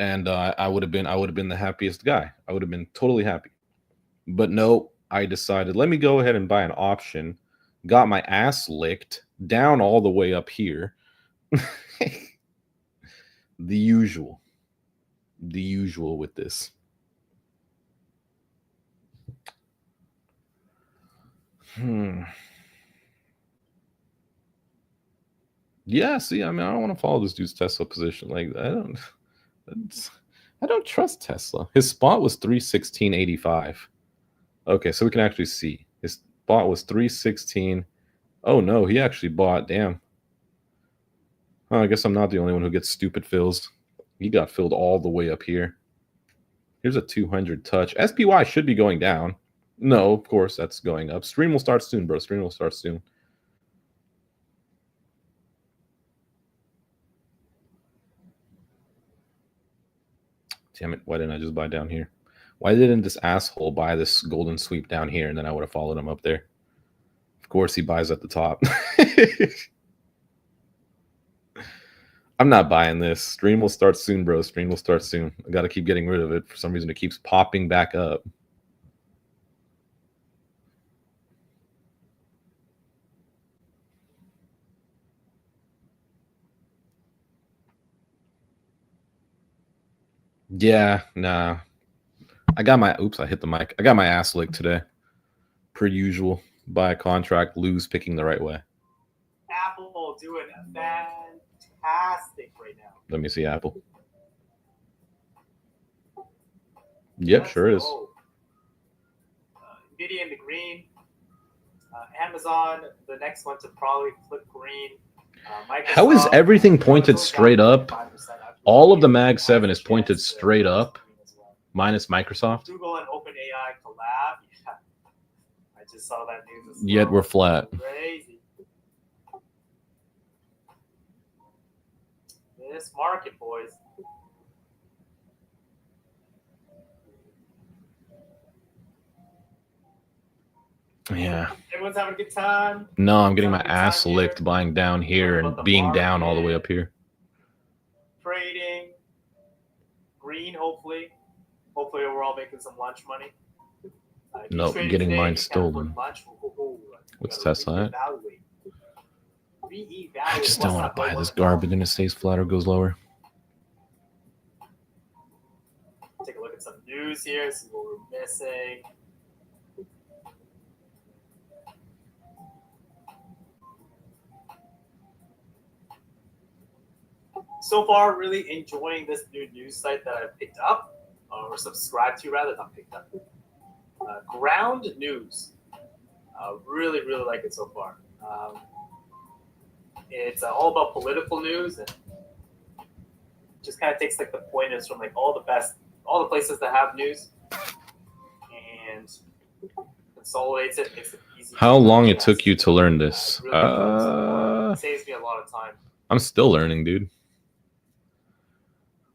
And I would have been the happiest guy. I would have been totally happy. But no, I decided, let me go ahead and buy an option. Got my ass licked down all the way up here. The usual with this. Yeah, see, I mean, I don't want to follow this dude's Tesla position. Like, I don't trust Tesla. His spot was 316.85. Okay, so we can actually see his spot was 316. Oh no, he actually bought. Damn. Oh, I guess I'm not the only one who gets stupid fills. He got filled all the way up here. Here's a 200 touch. SPY should be going down. No, of course that's going up. Stream will start soon, bro. Stream will start soon. Damn it, why didn't I just buy down here? Why didn't this asshole buy this golden sweep down here and then I would have followed him up there? Of course he buys at the top. I'm not buying this. Stream will start soon, bro. Stream will start soon. I got to keep getting rid of it. For some reason, it keeps popping back up. Yeah, nah. I got my, oops, I hit the mic. I got my ass licked today. Per usual. Buy a contract, lose, picking the right way. Apple doing fantastic right now. Let me see Apple. Yep, Let's sure is. go. Nvidia in the green. Amazon, the next one to probably flip green. How is Microsoft, everything pointed goes straight down up? 5%. All of the Mag 7 is pointed Chance to straight go up, green as well. minus Microsoft. Google and OpenAI collab. Yeah. I just saw that news as well. Yet we're flat. Crazy. This market, boys. Yeah. Everyone's having a good time. No, I'm getting my Having a good time ass here. licked buying down here and being down all the way up here. Trading. Green, hopefully. Hopefully we're all making some lunch money. If you Nope, traded getting today, mine you can't stolen. afford lunch. What's You gotta Tesla at? reevaluate. I just Reevaluate. don't want to buy this garbage and it stays flat or goes lower. Take a look at some news here, see what we're missing. So far, really enjoying this new news site that I've picked up, or subscribed to rather, not picked up. Ground News. Really, really like it so far. It's all about political news and just kind of takes like the pointers from like all the places that have news and consolidates it, makes it easy. How long it digest. took you to learn this? Really enjoy it so far. It saves me a lot of time. I'm still learning, dude.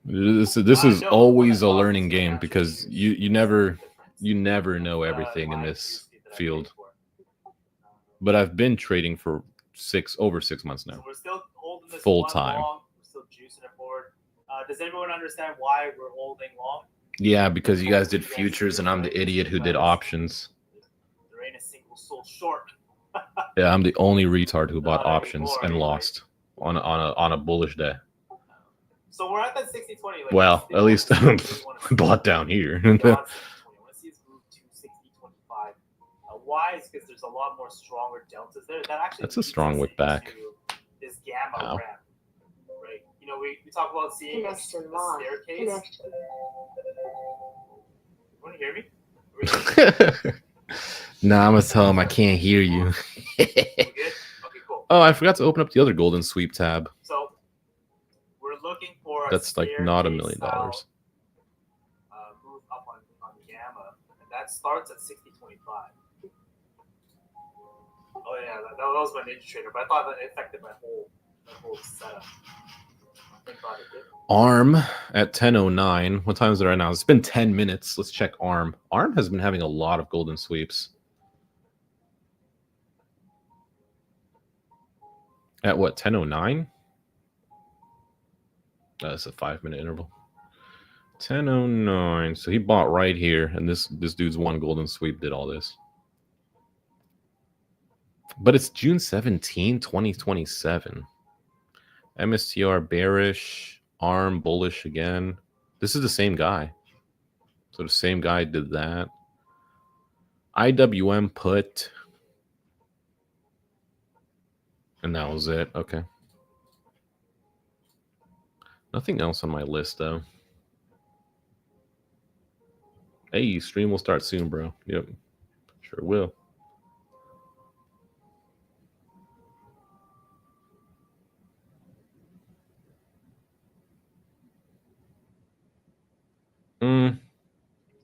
This is always a learning game because you never know everything in this field. But I've been trading for over 6 months now. So we're still holding this Full one time. long. We're still juicing it forward. Does everyone understand why we're holding long? Yeah, because you guys did futures and I'm the idiot who did options. There ain't a single soul short. Yeah, I'm the only retard who bought Not options anymore, and anyway. lost on a bullish day. So we're at that 60-20. Like, Well, that's at least the I only thing we wanna see. bought down here. Beyond 60-20. I want to see us move to 60-25. Why? Is because there's a lot more stronger deltas there. That actually That's a leads strong us wick back. into this gamma Wow. ramp, right? You know, we talk about seeing a Connection lost. staircase. Connection. You want to hear me? Nah, I'm gonna tell him I can't hear you. We good? Okay, cool. Oh, I forgot to open up the other golden sweep tab. So we're looking for a That's like not $1 staircase million. style, move up on gamma, and that starts at 60-25. Oh yeah, that was my Ninja Trader, but I thought that affected my whole setup. Thank God it did. ARM at 10:09. What time is it right now? It's been 10 minutes. Let's check ARM. ARM has been having a lot of golden sweeps. At what, 10:09? That's a 5-minute interval. 10:09. So he bought right here, and this dude's one golden sweep did all this. But it's June 17, 2027. MSTR bearish, ARM bullish again. This is the same guy. So the same guy did that. IWM put. And that was it. Okay. Nothing else on my list though. Hey, stream will start soon, bro. Yep, sure will.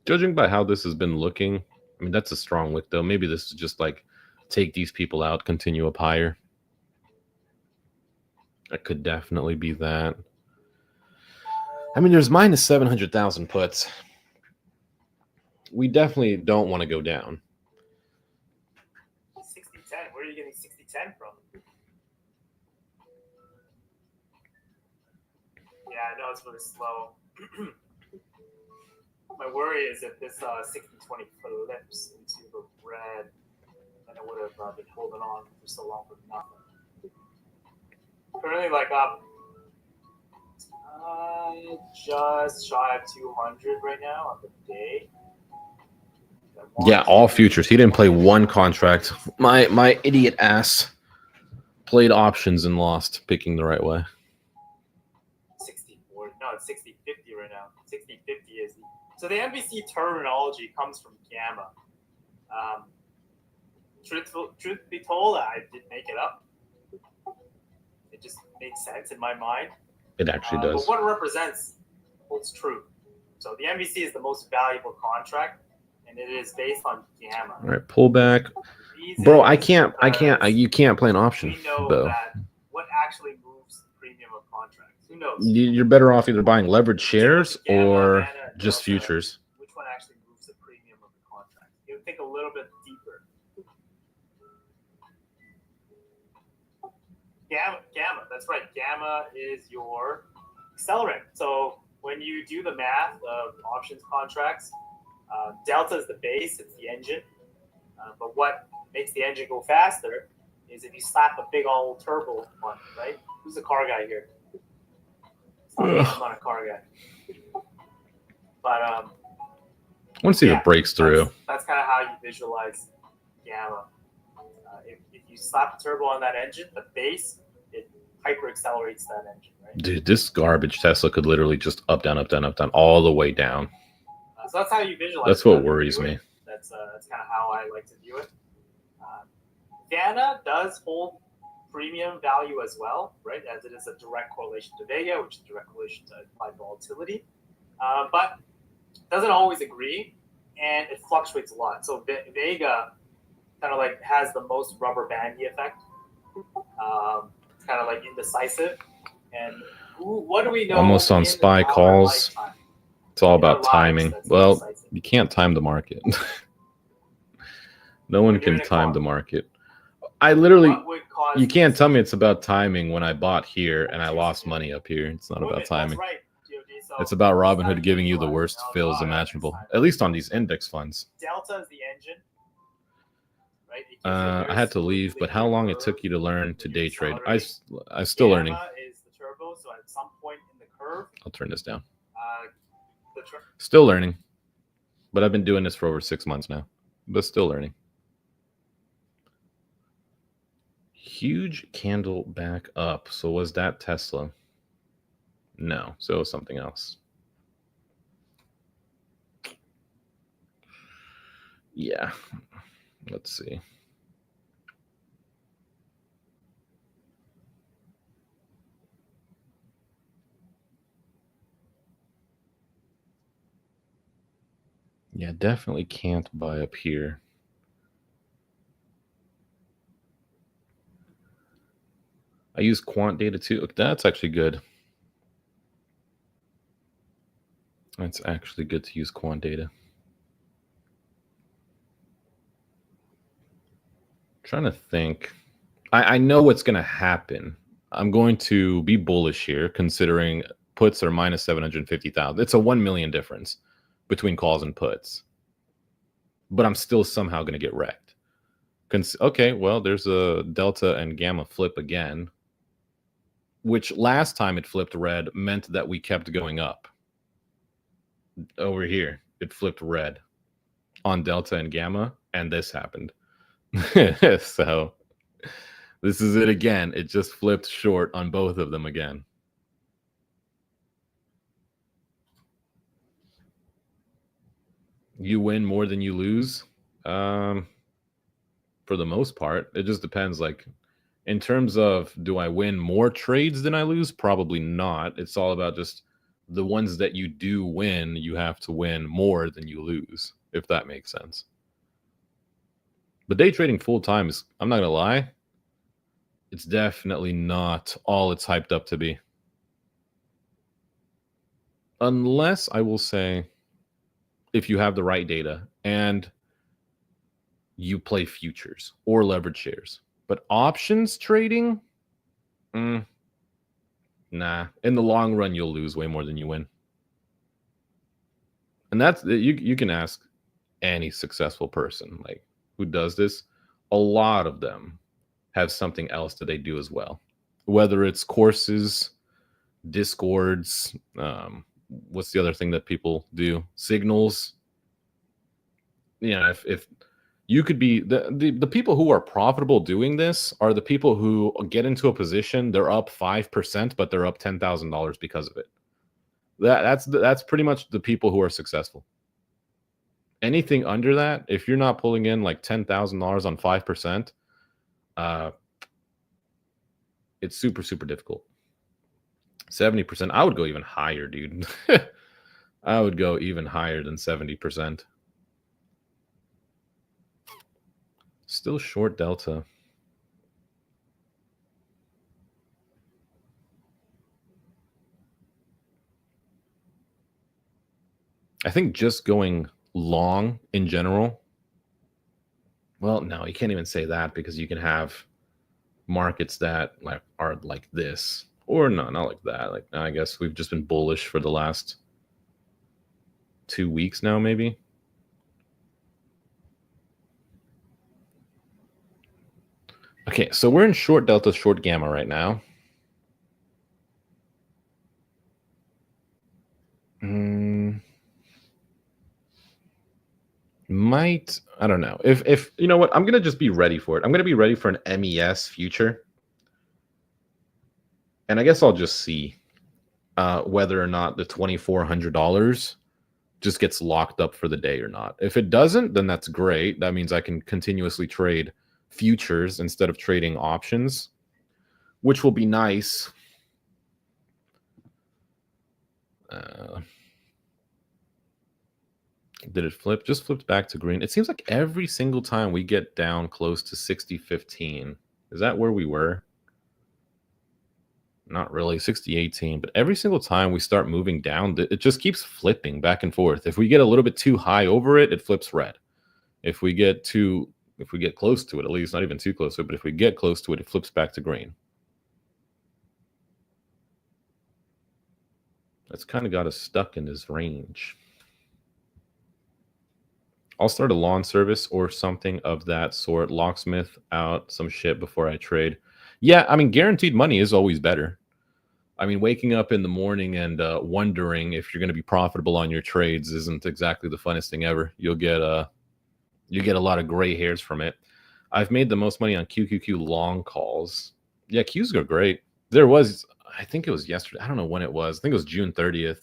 Judging by how this has been looking, I mean, that's a strong wick, though. Maybe this is just like take these people out, continue up higher. That could definitely be that. I mean, there's minus 700,000 puts. We definitely don't want to go down. 60-10. Where are you getting 60-10 from? Yeah, I know it's really slow. My worry is if this 60-20 flips into the red, then it would have been holding on for so long for nothing. Currently, like up just shy of 200 right now on the day. Yeah, all futures. He didn't play one contract. My idiot ass played options and lost, picking the right way. 64. No, it's 60-50 right now. 60-50 is so the NBC terminology comes from gamma. Truth be told, I did make it up. It just makes sense in my mind. It actually does. But what it represents holds true. So the NBC is the most valuable contract, and it is based on gamma. All right, pull back. Bro, you can't play an option, we know though. that what actually moves the premium of contracts. Who knows? You're better off either buying leveraged shares or just futures. Which one actually moves the premium of the contract? You would think a little bit deeper. Gamma, that's right. Gamma is your accelerant. So when you do the math of options contracts, delta is the base, it's the engine. But what makes the engine go faster is if you slap a big old turbo on it, right? Who's the car guy here? I'm not a car guy. But I want to see if it breaks through. That's kind of how you visualize gamma. If you slap a turbo on that engine, the base, it hyper accelerates that engine, right? Dude, this garbage Tesla could literally just up, down, all the way down. So that's how you visualize. That's what worries me. That's kind of how I like to view it. Dana does hold premium value as well, right? As it is a direct correlation to Vega, which is a direct correlation to implied volatility, but doesn't always agree, and it fluctuates a lot. So Vega kind of like has the most rubber bandy effect, kind of like indecisive. And what do we know? Almost on SPY calls. It's all about timing. Well, decisive. You can't time the market. No one can time the market. I literally, you can't tell me it's about timing when I bought here and I lost money up here. It's not about timing. Right. It's about Robinhood giving you the worst fills imaginable, at least on these index funds. Delta is the engine. Right? I had to leave, but how long it took you to learn to day trade? I'm still learning. Is the turbo, so at some point in the curve, I'll turn this down. the Still learning, but I've been doing this for over 6 months now, but still learning. Huge candle back up. So was that Tesla? No, so it was something else. Yeah, let's see. Yeah, definitely can't buy up here. I use quant data too. That's actually good. That's actually good to use quant data. Trying to think. I know what's going to happen. I'm going to be bullish here, considering puts are minus 750,000. It's a 1 million difference between calls and puts. But I'm still somehow going to get wrecked. Okay, well, there's a delta and gamma flip again, which last time it flipped red meant that we kept going up. Over here, it flipped red on delta and gamma, and this happened. So this is it again. It just flipped short on both of them again. You win more than you lose. For the most part, it just depends. Like in terms of do I win more trades than I lose? Probably not. It's all about just the ones that you do win, you have to win more than you lose, if that makes sense. But day trading full time is, I'm not going to lie, it's definitely not all it's hyped up to be. Unless I will say, if you have the right data and you play futures or leverage shares. But options trading, nah. In the long run, you'll lose way more than you win. And that's, you can ask any successful person like who does this. A lot of them have something else that they do as well, whether it's courses, discords, what's the other thing that people do? Signals. If you could be the people who are profitable doing this are the people who get into a position, they're up 5%, but they're up $10,000 because of it. That's pretty much the people who are successful. Anything under that, if you're not pulling in like $10,000 on 5%, it's super, super difficult. 70%, I would go even higher, dude. I would go even higher than 70%. Still short Delta. I think just going long in general. Well, no, you can't even say that because you can have markets that are like this, or no, not like that. Like I guess we've just been bullish for the last 2 weeks now, maybe. Okay, so we're in short Delta, short Gamma right now. I don't know. If you know what, I'm gonna just be ready for it. I'm gonna be ready for an MES future. And I guess I'll just see whether or not the $2,400 just gets locked up for the day or not. If it doesn't, then that's great. That means I can continuously trade futures instead of trading options, which will be nice. Did it flip? Just flipped back to green. It seems like every single time we get down close to 60.15. Is that where we were? Not really, 60.18. But every single time we start moving down, it just keeps flipping back and forth. If we get a little bit too high over it, it flips red. If we get close to it, at least not even too close to it, but if we get close to it, it flips back to green. That's kind of got us stuck in this range. I'll start a lawn service or something of that sort. Locksmith out some shit before I trade. Yeah, I mean, guaranteed money is always better. I mean, waking up in the morning and wondering if you're going to be profitable on your trades isn't exactly the funnest thing ever. You get a lot of gray hairs from it. I've made the most money on QQQ long calls. Yeah, Qs go great. There was, I think it was yesterday. I don't know when it was. I think it was June 30th.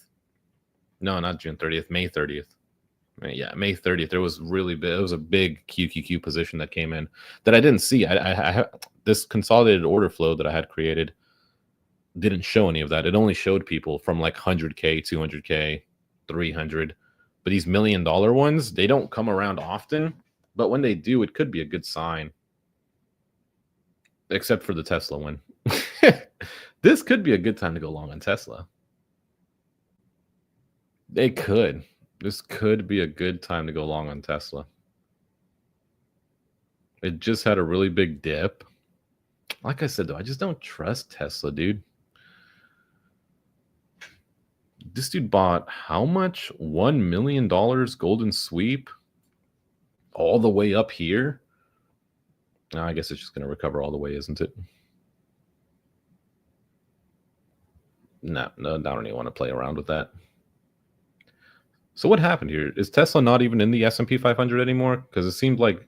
No, not June 30th. May 30th. Yeah, May 30th. There was really big. It was a big QQQ position that came in that I didn't see. I this consolidated order flow that I had created didn't show any of that. It only showed people from like 100K, 200K, 300. But these $1 million ones, they don't come around often. But when they do, it could be a good sign. Except for the Tesla one. This could be a good time to go long on Tesla. They could. This could be a good time to go long on Tesla. It just had a really big dip. Like I said, though, I just don't trust Tesla, dude. This dude bought how much? $1 million golden sweep all the way up here. No, I guess it's just going to recover all the way, isn't it? No, I don't even want to play around with that. So what happened here? Is Tesla not even in the S&P 500 anymore? Because it seemed like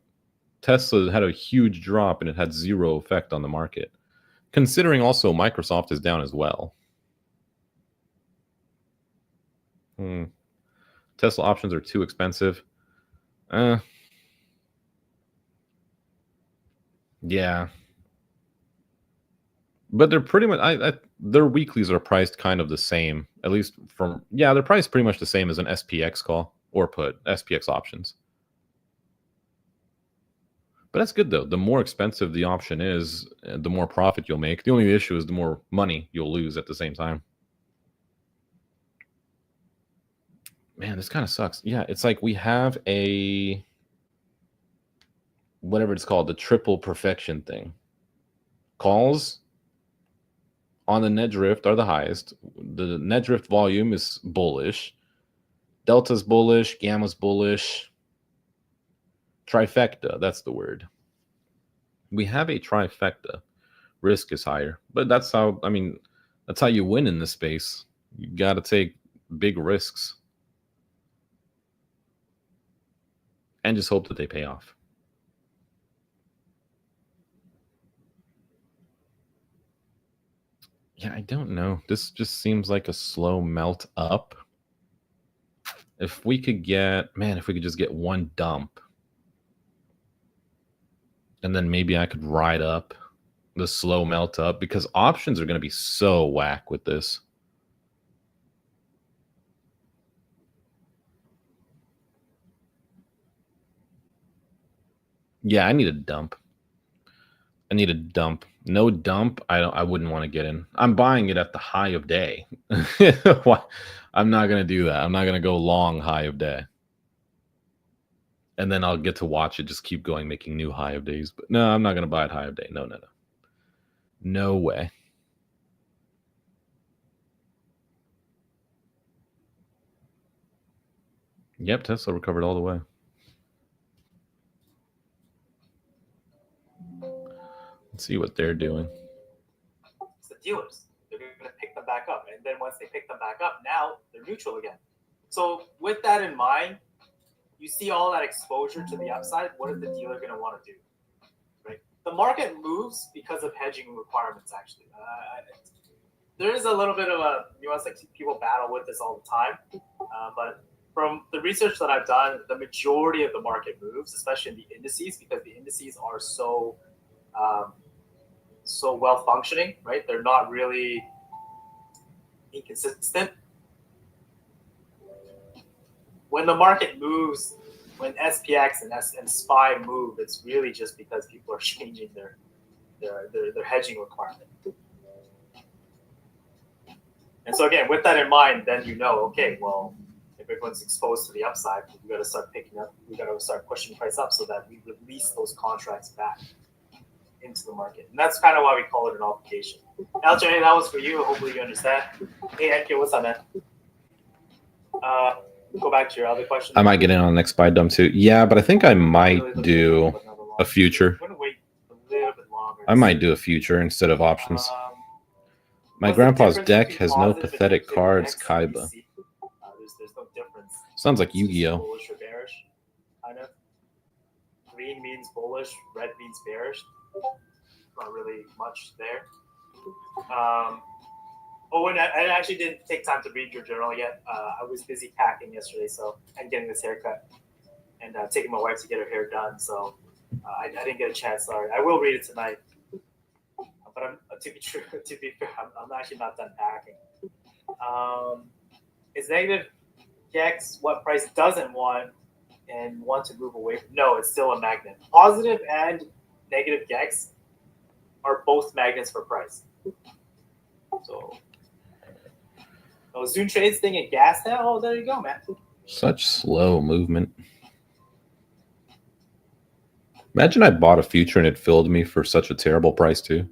Tesla had a huge drop and it had zero effect on the market. Considering also Microsoft is down as well. Tesla options are too expensive. Yeah. But they're pretty much their weeklies are priced kind of the same, at least they're priced pretty much the same as an SPX call or put, SPX options. But that's good though. The more expensive the option is, the more profit you'll make. The only issue is the more money you'll lose at the same time. Man, this kind of sucks. Yeah, it's like we have a whatever it's called, the triple perfection thing. Calls on the net drift are the highest. The net drift volume is bullish. Delta's bullish, gamma's bullish. Trifecta, that's the word. We have a trifecta. Risk is higher, but that's how you win in this space. You got to take big risks and just hope that they pay off. Yeah, I don't know. This just seems like a slow melt up. If we could just get one dump, and then maybe I could ride up the slow melt up, because options are going to be so whack with this. Yeah, I need a dump. No dump, I wouldn't want to get in. I'm buying it at the high of day. I'm not going to do that. I'm not going to go long high of day. And then I'll get to watch it just keep going, making new high of days. But no, I'm not going to buy it high of day. No. No way. Yep, Tesla recovered all the way. Let's see what they're doing. It's the dealers. They're going to pick them back up. And then once they pick them back up, now they're neutral again. So with that in mind, you see all that exposure to the upside. What is the dealer going to want to do? Right? The market moves because of hedging requirements, actually. There is a little bit of a nuance, like people battle with this all the time. But from the research that I've done, the majority of the market moves, especially in the indices, because the indices are so well functioning, right? They're not really inconsistent. When the market moves, when SPX and SPY move, it's really just because people are changing their hedging requirement. And so again, with that in mind, then okay, well, if everyone's exposed to the upside, we got to start picking up. We got to start pushing price up so that we release those contracts back into the market. And that's kind of why we call it an obligation. LJ, that was for you. Hopefully you understand. Hey, NK, what's up, man? Go back to your other question. I might get in on the next buy dump too. Yeah, but I think I might do a future. I might do a future instead of options. My grandpa's deck has no pathetic cards, Kaiba. There's no difference. Sounds like Yu-Gi-Oh. Bullish or bearish, kind of. Green means bullish, red means bearish. Not really much there. And I actually didn't take time to read your journal yet. I was busy packing yesterday, and getting this haircut, and taking my wife to get her hair done. So I didn't get a chance. Sorry. I will read it tonight. But to be fair, I'm actually not done packing. Is negative GEX what price doesn't want and want to move away from? No, it's still a magnet. Positive and negative GEX are both magnets for price. So, Zoom Trades thing at gas now. Oh, there you go, man. Such slow movement. Imagine I bought a future and it filled me for such a terrible price too.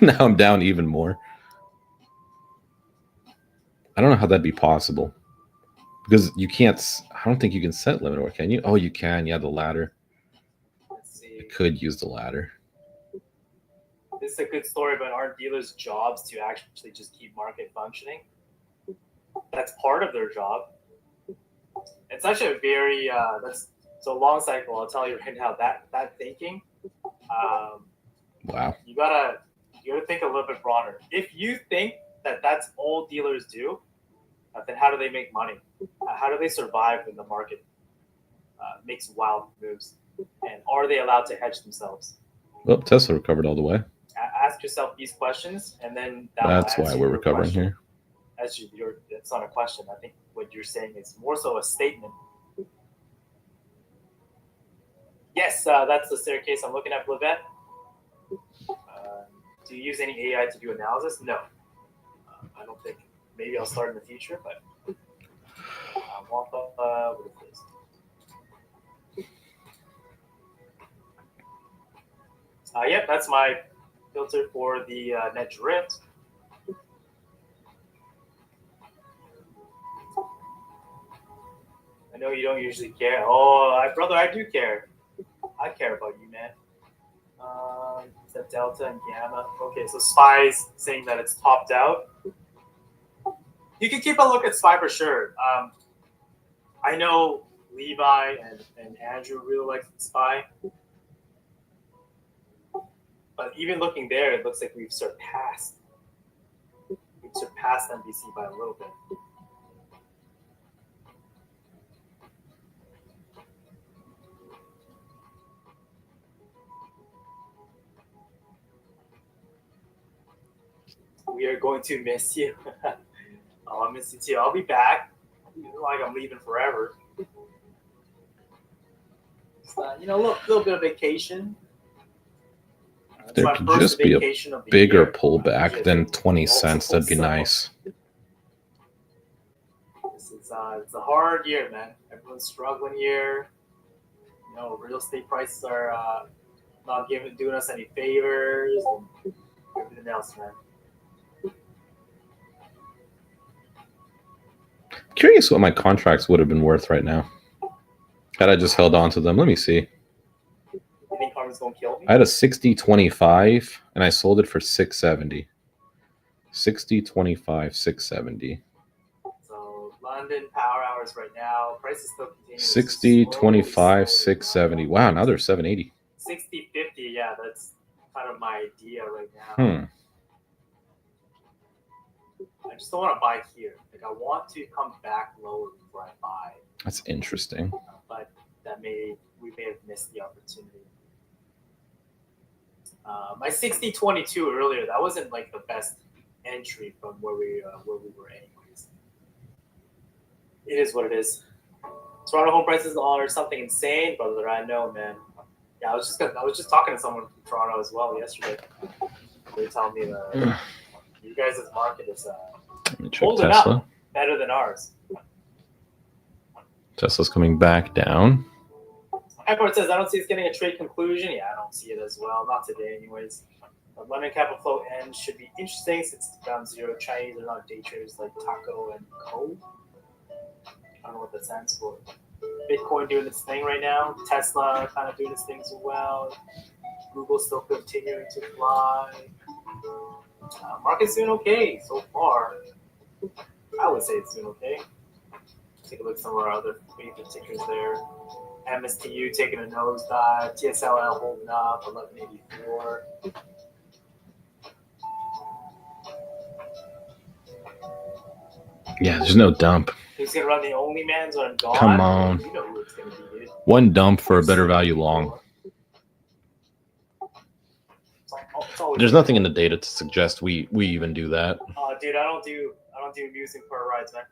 Now I'm down even more. I don't know how that'd be possible. Because you can't, I don't think you can set limit order, can you? Oh, you can. Yeah, the ladder. Let's see. I could use the ladder. This is a good story, but aren't dealers' jobs to actually just keep market functioning? That's part of their job. It's actually a very so long cycle. I'll tell you right now that thinking. Wow. You gotta think a little bit broader. If you think that that's all dealers do, then how do they make money? How do they survive when the market makes wild moves, and are they allowed to hedge themselves? Well, Tesla recovered all the way. Ask yourself these questions, and then that will That's why answer we're your recovering question. here. It's not a question. I think what you're saying is more so a statement. Yes, that's the staircase I'm looking at, Blevette. Do you use any AI to do analysis? No. I don't think. Maybe I'll start in the future, but what is this? Yep, that's my filter for the net drift. I know you don't usually care. Oh, brother, I do care. I care about you, man. Is that delta and gamma? Okay, so SPY's saying that it's topped out. You can keep a look at SPY for sure. I know Levi and Andrew really like SPY. But even looking there, it looks like we've surpassed NBC by a little bit. We are going to miss you. I'll miss you too. I'll be back. Like I'm leaving forever. A little bit of vacation. There could just be a bigger pullback than 20 cents. That'd be nice. It's a hard year, man. Everyone's struggling here. Real estate prices are not doing us any favors and everything else, man. Curious what my contracts would have been worth right now had I just held on to them. Let me see. You think Carmen's gonna kill me? I had a 60.25 and I sold it for 670. 60.25, 670. So London power hours right now. Prices still continue. 60.25, 670. Wow, now they're 780. 60.50. Yeah, that's kind of my idea right now. I just don't want to buy here. I want to come back lower before I buy. That's interesting. But we may have missed the opportunity. My 60.22 earlier, that wasn't like the best entry from where we were anyways. It is what it is. Toronto home prices are something insane, brother. I know, man. Yeah, I was just talking to someone from Toronto as well yesterday. They were telling me that you guys' market is holding up better than ours. Tesla's coming back down. Edward says, I don't see us getting a trade conclusion. Yeah, I don't see it as well. Not today, anyways. But London capital flow end should be interesting since it's ground zero. Chinese are not day traders like Taco and Co. I don't know what that stands for. Bitcoin doing its thing right now. Tesla kind of doing its thing as well. Google still continuing to fly. Market's doing okay so far. I would say it's doing okay. Take a look at some of our other favorite tickers there. MSTU taking a nosedive. TSLL holding up, 1184. Yeah, there's no dump. Who's going to run the only man's on God? Come on. You know who it's going to be, dude. One dump for a better value long. There's nothing in the data to suggest we even do that. Dude, I don't do amusing car rides, man.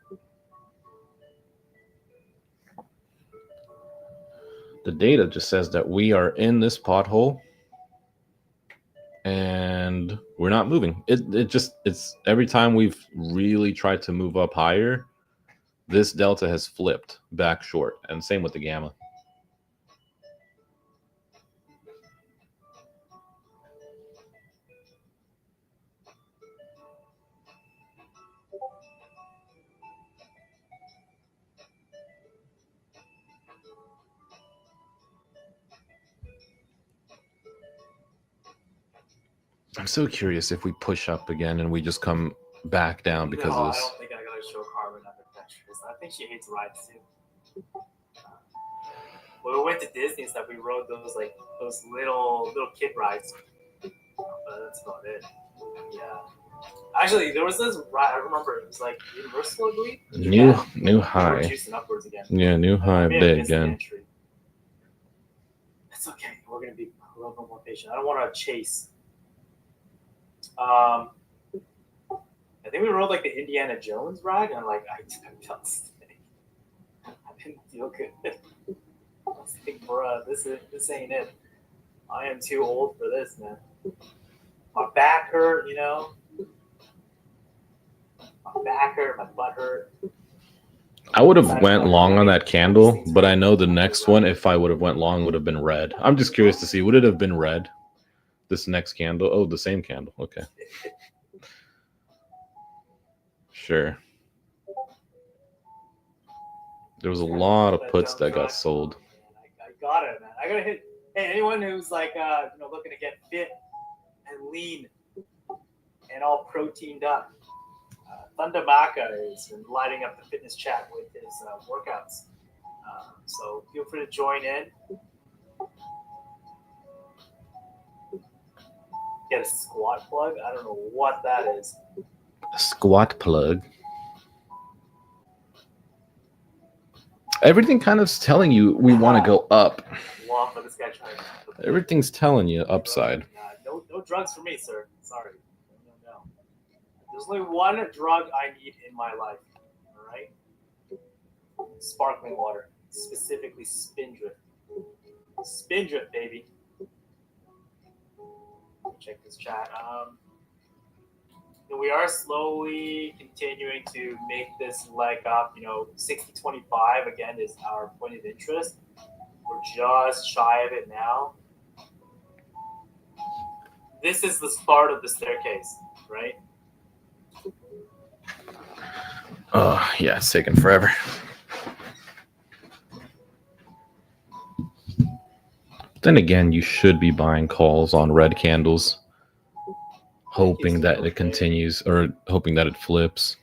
The data just says that we are in this pothole and we're not moving. It's every time we've really tried to move up higher, this delta has flipped back short, and same with the gamma. I'm so curious if we push up again and we just come back down because of this. I don't think I gotta show Carmen other pictures. I think she hates rides too. When we went to Disney and stuff, we rode those little kid rides. But that's about it. Yeah. Actually, there was this ride. I remember it was like Universal, I believe. New high. Juicing upwards again. Yeah, new high big again. It's okay. We're gonna be a little bit more patient. I don't want to chase. I think we rolled like the Indiana Jones ride, and like I felt sick. I didn't feel good. I was like, bruh, this ain't it. I am too old for this, man. My back hurt, you know. My back hurt, my butt hurt. I would have went long on that candle, but I know the next one, if I would have went long, would have been red. I'm just curious to see, would it have been red? This next candle? Oh, the same candle. Okay. Sure. There was a lot of puts that got sold. I got it, man. I gotta hit. Hey, anyone who's like, looking to get fit and lean and all proteined up, Thunder Maka has been lighting up the fitness chat with his workouts. So feel free to join in. Get a squat plug. I don't know what that is. A squat plug. Everything kind of is telling you we want to go up. Love for this guy trying to. Everything's telling you upside. No drugs for me, sir. Sorry. No. There's only one drug I need in my life. All right. Sparkling water, specifically Spindrift. Spindrift, baby. Check this chat. We are slowly continuing to make this leg up. 60.25 again is our point of interest. We're just shy of it now. This is the start of the staircase, right? Oh, yeah, it's taking forever. Then again, you should be buying calls on red candles, hoping that it continues or hoping that it flips.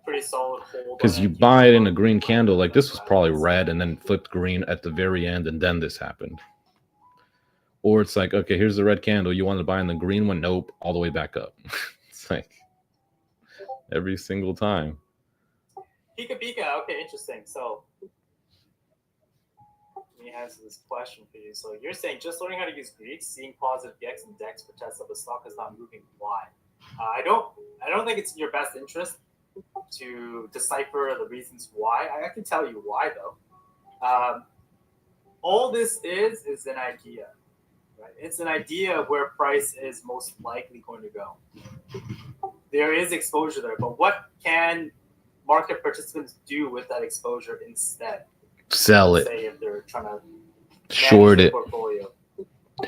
Pretty solid hold. Because you buy it in a green candle, like this was probably red and then flipped green at the very end, and then this happened. Or it's like, okay, here's the red candle. You want to buy in the green one? Nope, all the way back up. It's like every single time. Pika. Okay, interesting. So let me answer this question for you. So you're saying just learning how to use Greeks, seeing positive GEX and DEX for tests of the stock is not moving. Why? I don't think it's in your best interest to decipher the reasons why. I can tell you why though. All this is an idea. Right? It's an idea of where price is most likely going to go. There is exposure there, but what can market participants do with that exposure instead? Sell it. Say if they're trying to short it, portfolio,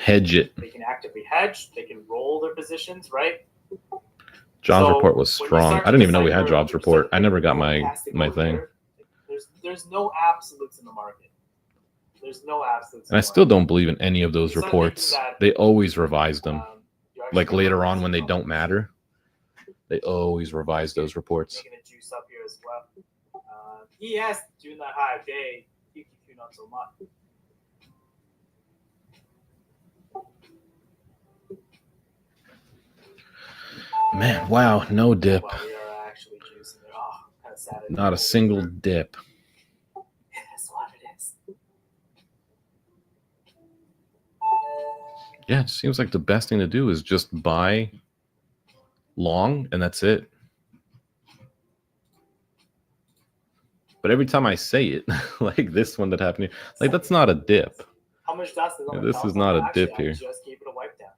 hedge it. they can actively hedge. They can roll their positions, right? Jobs So report was strong. I didn't even know we had jobs report. I never got my thing. There's no absolutes in the market. There's no absolutes. And I still don't believe in any of those reports. They always revise them. Like later on when they don't matter, they always revise those reports. Making a juice up here as well. ES doing that high day. QQQ not so much. Man, wow, no dip. Well, we are actually juicing it. Oh, kind of sad. Not a single dip. That's what it is. Yeah, it seems like the best thing to do is just buy long and that's it. But every time I say it, like this one that happened here, like that's not a dip. How much dust is on the This top? is not a dip Actually, here. I just gave it a wipe down.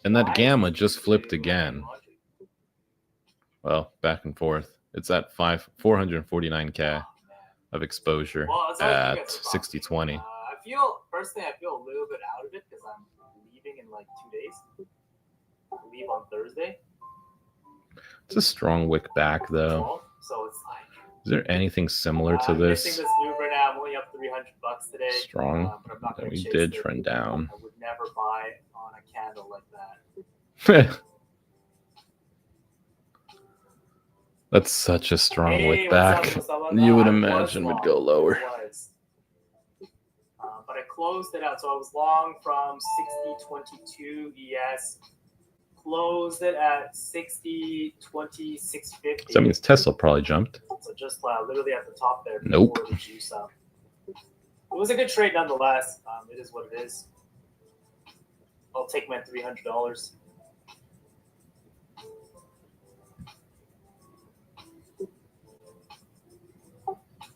And that gamma just flipped again. Well, back and forth. It's at 449K of exposure at 60.20. Personally, I feel a little bit out of it because I'm leaving in like 2 days. I leave on Thursday. It's a strong wick back though. So it's like. Is there anything similar to I'm this? missing this move right now. I'm only up $300 today. Strong. But I'm not That gonna we chase did it. trend down. I would never buy on a candle like that. That's such a strong Hey, wick what's back. up? You would I imagine was would go long. lower. It was. But I closed it out. So I was long from 60.22 ES. Closed it at 60.20, 650. So that means Tesla probably jumped. So just literally at the top there. Nope. Before the juice up. was a good trade nonetheless. It is what it is. I'll take my $300.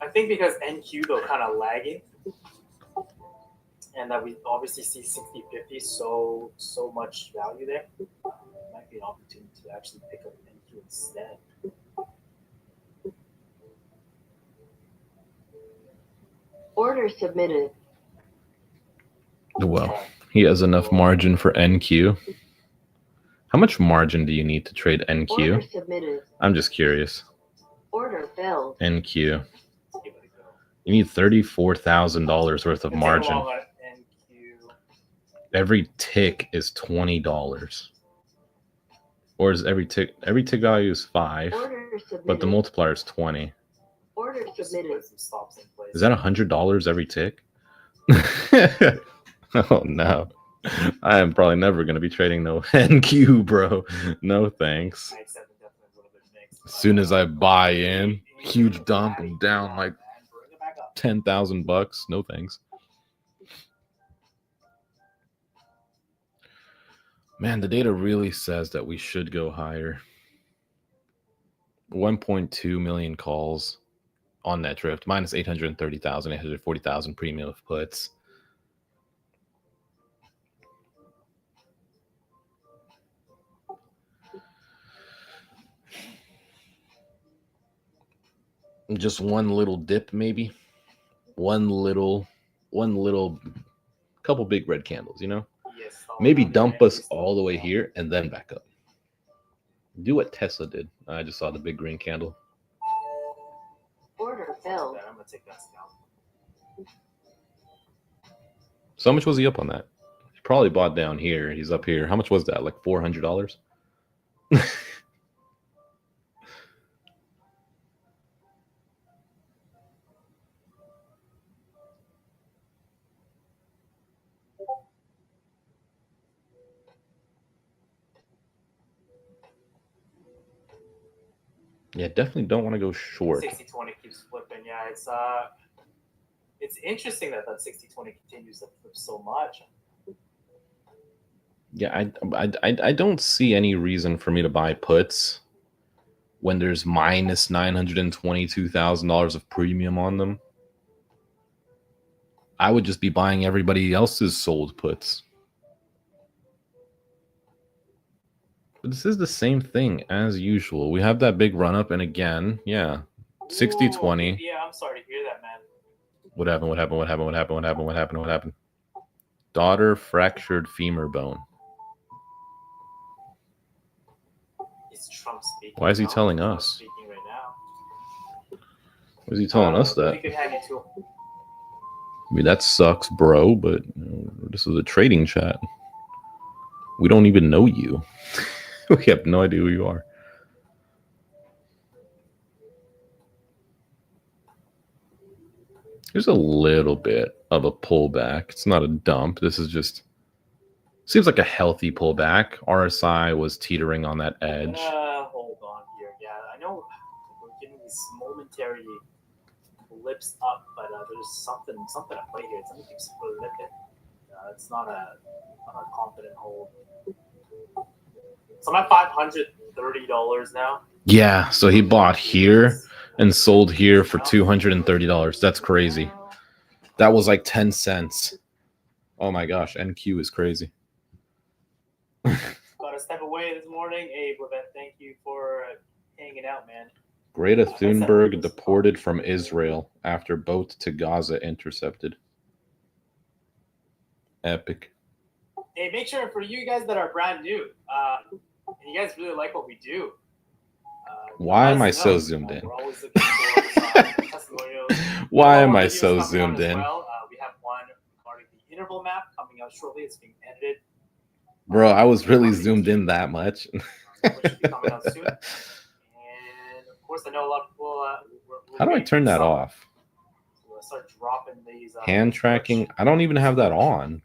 I think because NQ though kind of lagging, and that we obviously see 60-50 so much value there, might be an opportunity to actually pick up NQ instead. Order submitted. Well, he has enough margin for NQ. How much margin do you need to trade Order NQ? submitted. I'm just curious. Order failed. NQ. Give it a go. You need $34,000 worth of Take margin. along on NQ. Every tick is $20. Or is every tick value is 5, Order submitted. but the multiplier is 20. Order Just submitted. put some stops in place. Is that $100 every tick? Oh no. I am probably never going to be trading no NQ, bro. No thanks. I accept it, definitely a little bit mixed, As but, soon as I buy in, it- huge dump, it- I'm down like man, bring it back up. $10,000. No thanks. Man, the data really says that we should go higher. 1.2 million calls on net drift, minus 830,000, 840,000 premium of puts. Just one little dip, maybe. One little couple big red candles, you know? Yes, Maybe I'll- dump us all the way here and then back up. Do what Tesla did. I just saw the big green candle. Order failed. I'm gonna take that scalp. So how much was he up on that? He probably bought down here. He's up here. How much was that? Like $400? Yeah, definitely don't want to go short. 60-20 keeps flipping. Yeah, it's interesting that 60-20 continues to flip so much. Yeah, I don't see any reason for me to buy puts when there's minus $922,000 of premium on them. I would just be buying everybody else's sold puts. But this is the same thing as usual. We have that big run up, and again, yeah, 60-20. Yeah, I'm sorry to hear that, man. What happened? Daughter fractured femur bone. Is Trump speaking? Why is he now? telling Trump's us? Speaking right now. Why is he telling us Really that? good handy tool. I mean, that sucks, bro, but this is a trading chat. We don't even know you. We have no idea who you are. There's a little bit of a pullback. It's not a dump. This is just seems like a healthy pullback. RSI was teetering on that edge. Hold on here. Yeah, I know we're getting these momentary blips up, but there's something at play here. Something keeps flipping. It's not a confident hold. So I'm at $530 now. Yeah, so he bought here and sold here for $230. That's crazy. That was like 10 cents. Oh my gosh, NQ is crazy. Got to step away this morning. Abe, thank you for hanging out, man. Greta Thunberg deported from Israel after boat to Gaza intercepted. Epic. Hey, make sure for you guys that are brand new, and you guys really like what we do. Why am let I us so know. zoomed in? We're always looking for testimonials. Why am More I videos so coming out zoomed as in? well. We have one regarding the interval map coming out shortly. It's being edited. Bro, I was really zoomed in that much. Which should be coming out soon. And of course, I know a lot of people. How do I turn that off? We'll start dropping these. Hand tracking. I don't even have that on.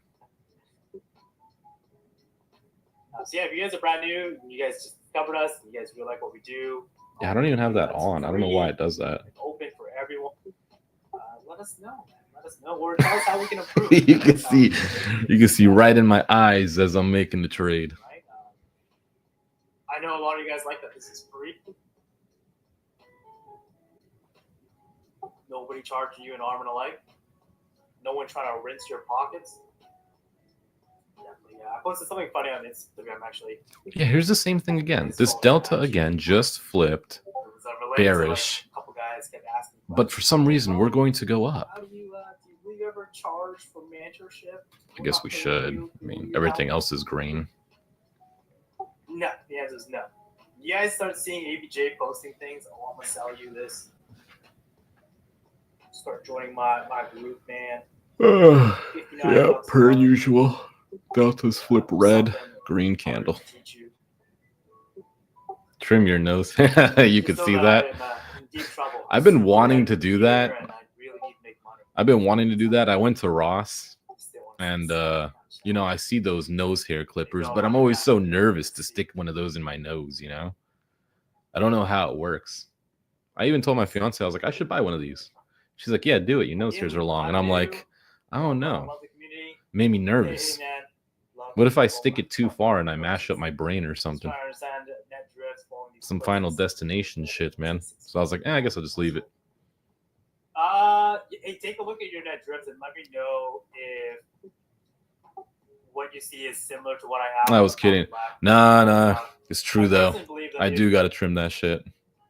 So yeah, if you guys are brand new, you guys just discovered us, and you guys really like what we do. Yeah, I don't even have that on. I don't know why it does that. It's open for everyone. Let us know, man. Let us know or tell us how we can improve. You can see right in my eyes as I'm making the trade. Right? I know a lot of you guys like that. This is free. Nobody charging you an arm and a leg. No one trying to rinse your pockets. Definitely, yeah. I posted something funny on Instagram actually. Yeah, here's the same thing again. This Delta again just flipped bearish. A couple guys kept asking, but for some reason, we're going to go up. How do you ever charge for mentorship? I guess we should. I mean, everything else is green. No, the answer is no. You guys start seeing ABJ posting things. Oh, I'm gonna sell you this. Start joining my group, man. Yeah, per usual. Deltas flip red, green candle. Trim your nose. You could see that. I've been wanting to do that. I've been wanting to do that. I went to Ross and you know, I see those nose hair clippers, but I'm always so nervous to stick one of those in my nose, you know? I don't know how it works. I even told my fiance, I was like, I should buy one of these. She's like, yeah, do it. Your nose hairs are long. And I'm like, I don't know. Made me nervous. What if I stick it too far and I mash up my brain or something? Some Final Destination shit, man. So I was like, I guess I'll just leave it. Hey, take a look at your net drifts and let me know if what you see is similar to what I have. I was kidding. Nah. It's true, though. I do got to trim that shit.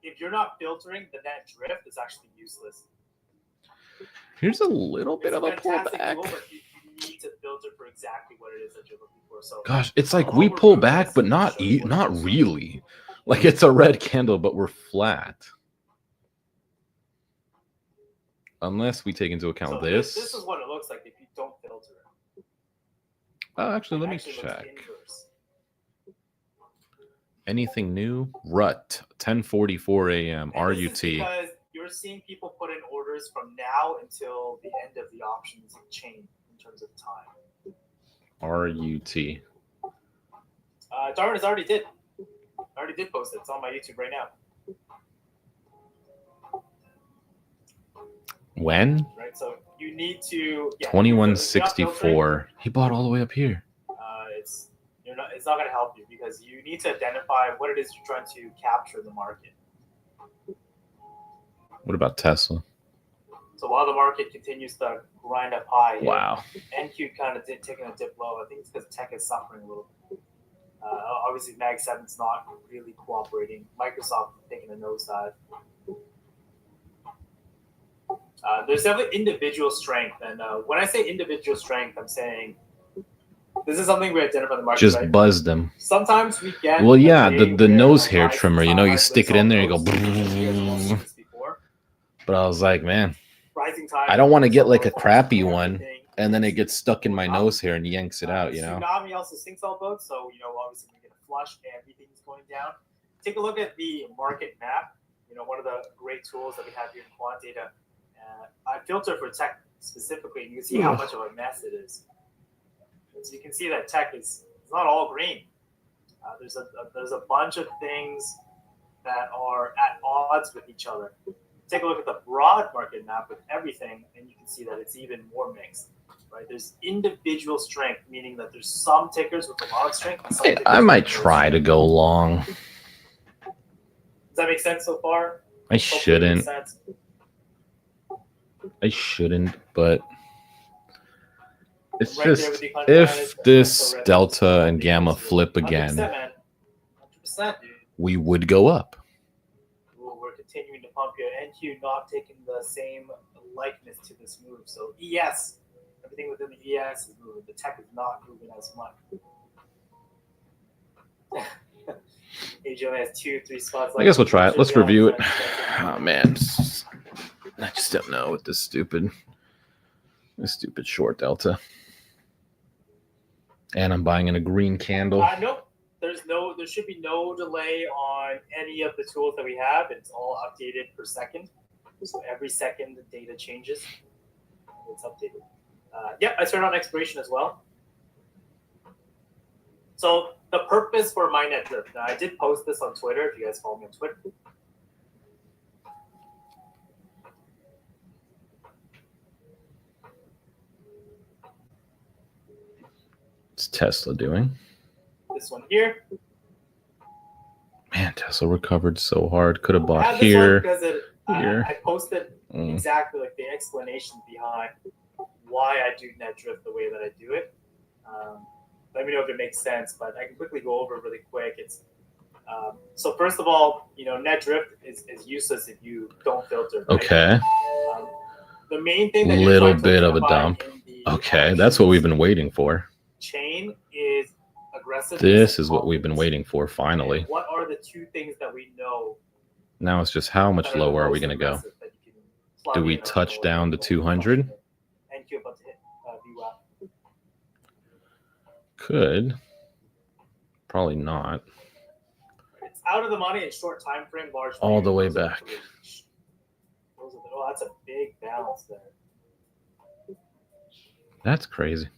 If you're not filtering, the net drift is actually useless. Here's a little bit of a pullback. Tool, but you need to filter for exactly what it is that you're looking for. So, gosh, it's like we pull back, but not really. Like it's a red candle, but we're flat. Unless we take into account this. This is what it looks like if you don't filter it. Oh, actually, let me check. Anything new? Rut, 10:44 a.m. RUT. Because you're seeing people put in orders from now until the end of the options chain in terms of time. RUT. Darwin already did post it. It's on my YouTube right now. When? Right, so you need to 2164. He bought all the way up here. It's not going to help you because you need to identify what it is you're trying to capture in the market. What about Tesla? So while the market continues to grind up high, wow, NQ kind of taking a dip low. I think it's because tech is suffering a little bit. Obviously, Mag 7's not really cooperating. Microsoft taking a nosedive. There's definitely individual strength, and when I say individual strength, I'm saying this is something we identify in the market. Just right? buzz them. Sometimes we get. Well, yeah, the nose hair trimmer. You know, you stick it in there, you go. But I was like, man, I don't want to get like a crappy one, and then it gets stuck in my nose hair and yanks it out. You know. Tsunami also sinks all boats, so obviously we get a flush, everything's going down. Take a look at the market map. One of the great tools that we have here in Quant Data. I filter for tech specifically, and you can see how much of a mess it is. So you can see that tech is not all green. There's a bunch of things that are at odds with each other. Take a look at the broad market map with everything, and you can see that it's even more mixed. Right? There's individual strength, meaning that there's some tickers with a lot of strength. And some I might try to go long. Does that make sense so far? I shouldn't. But it's just if this delta and gamma flip again, 100%, we would go up. We're continuing to pump your NQ, not taking the same likeness to this move. So ES, everything within the ES is moving. The tech is not moving as much. AJ only has 2-3 spots. I guess we'll try it. Let's review it. Oh man, I just don't know with this stupid short delta. And I'm buying in a green candle. Nope. There should be no delay on any of the tools that we have. It's all updated per second. So every second the data changes. It's updated. I turned on expiration as well. So the purpose for my net drift. Now I did post this on Twitter if you guys follow me on Twitter. What's Tesla doing? This one here. Man, Tesla recovered so hard. Could have I bought have this one here. because here. I posted exactly like the explanation behind why I do net drift the way that I do it. Let me know if it makes sense, but I can quickly go over it really quick. It's so first of all, net drift is useless if you don't filter. Right? Okay. The main thing that Little you're bit of a dump. Okay, that's what we've been waiting for. Chain is aggressive. This is what we've been waiting for, finally. And what are the two things that we know? Now it's just how much lower are we going to go? Do we touch down to 200? And you're about to hit VWAP. Could. Probably not. It's out of the money in short time frame, large. All the way back. Oh, that's a big balance there. That's crazy.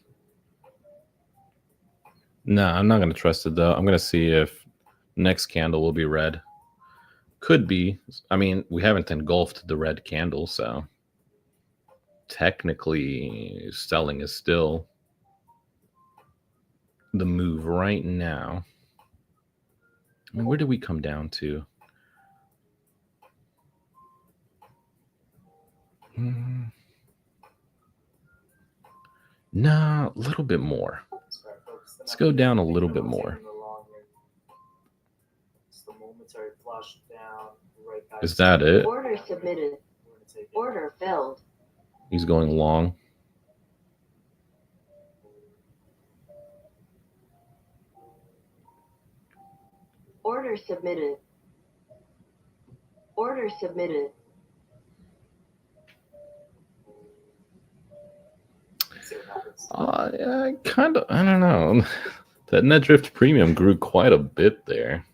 No, I'm not going to trust it, though. I'm going to see if next candle will be red. Could be. I mean, we haven't engulfed the red candle, so technically selling is still the move right now. I mean, where did we come down to? Nah, a little bit more. Let's go down a little bit more. Is that it? Order submitted. Order filled. He's going long. Order submitted. Order submitted. I don't know. That net drift premium grew quite a bit there.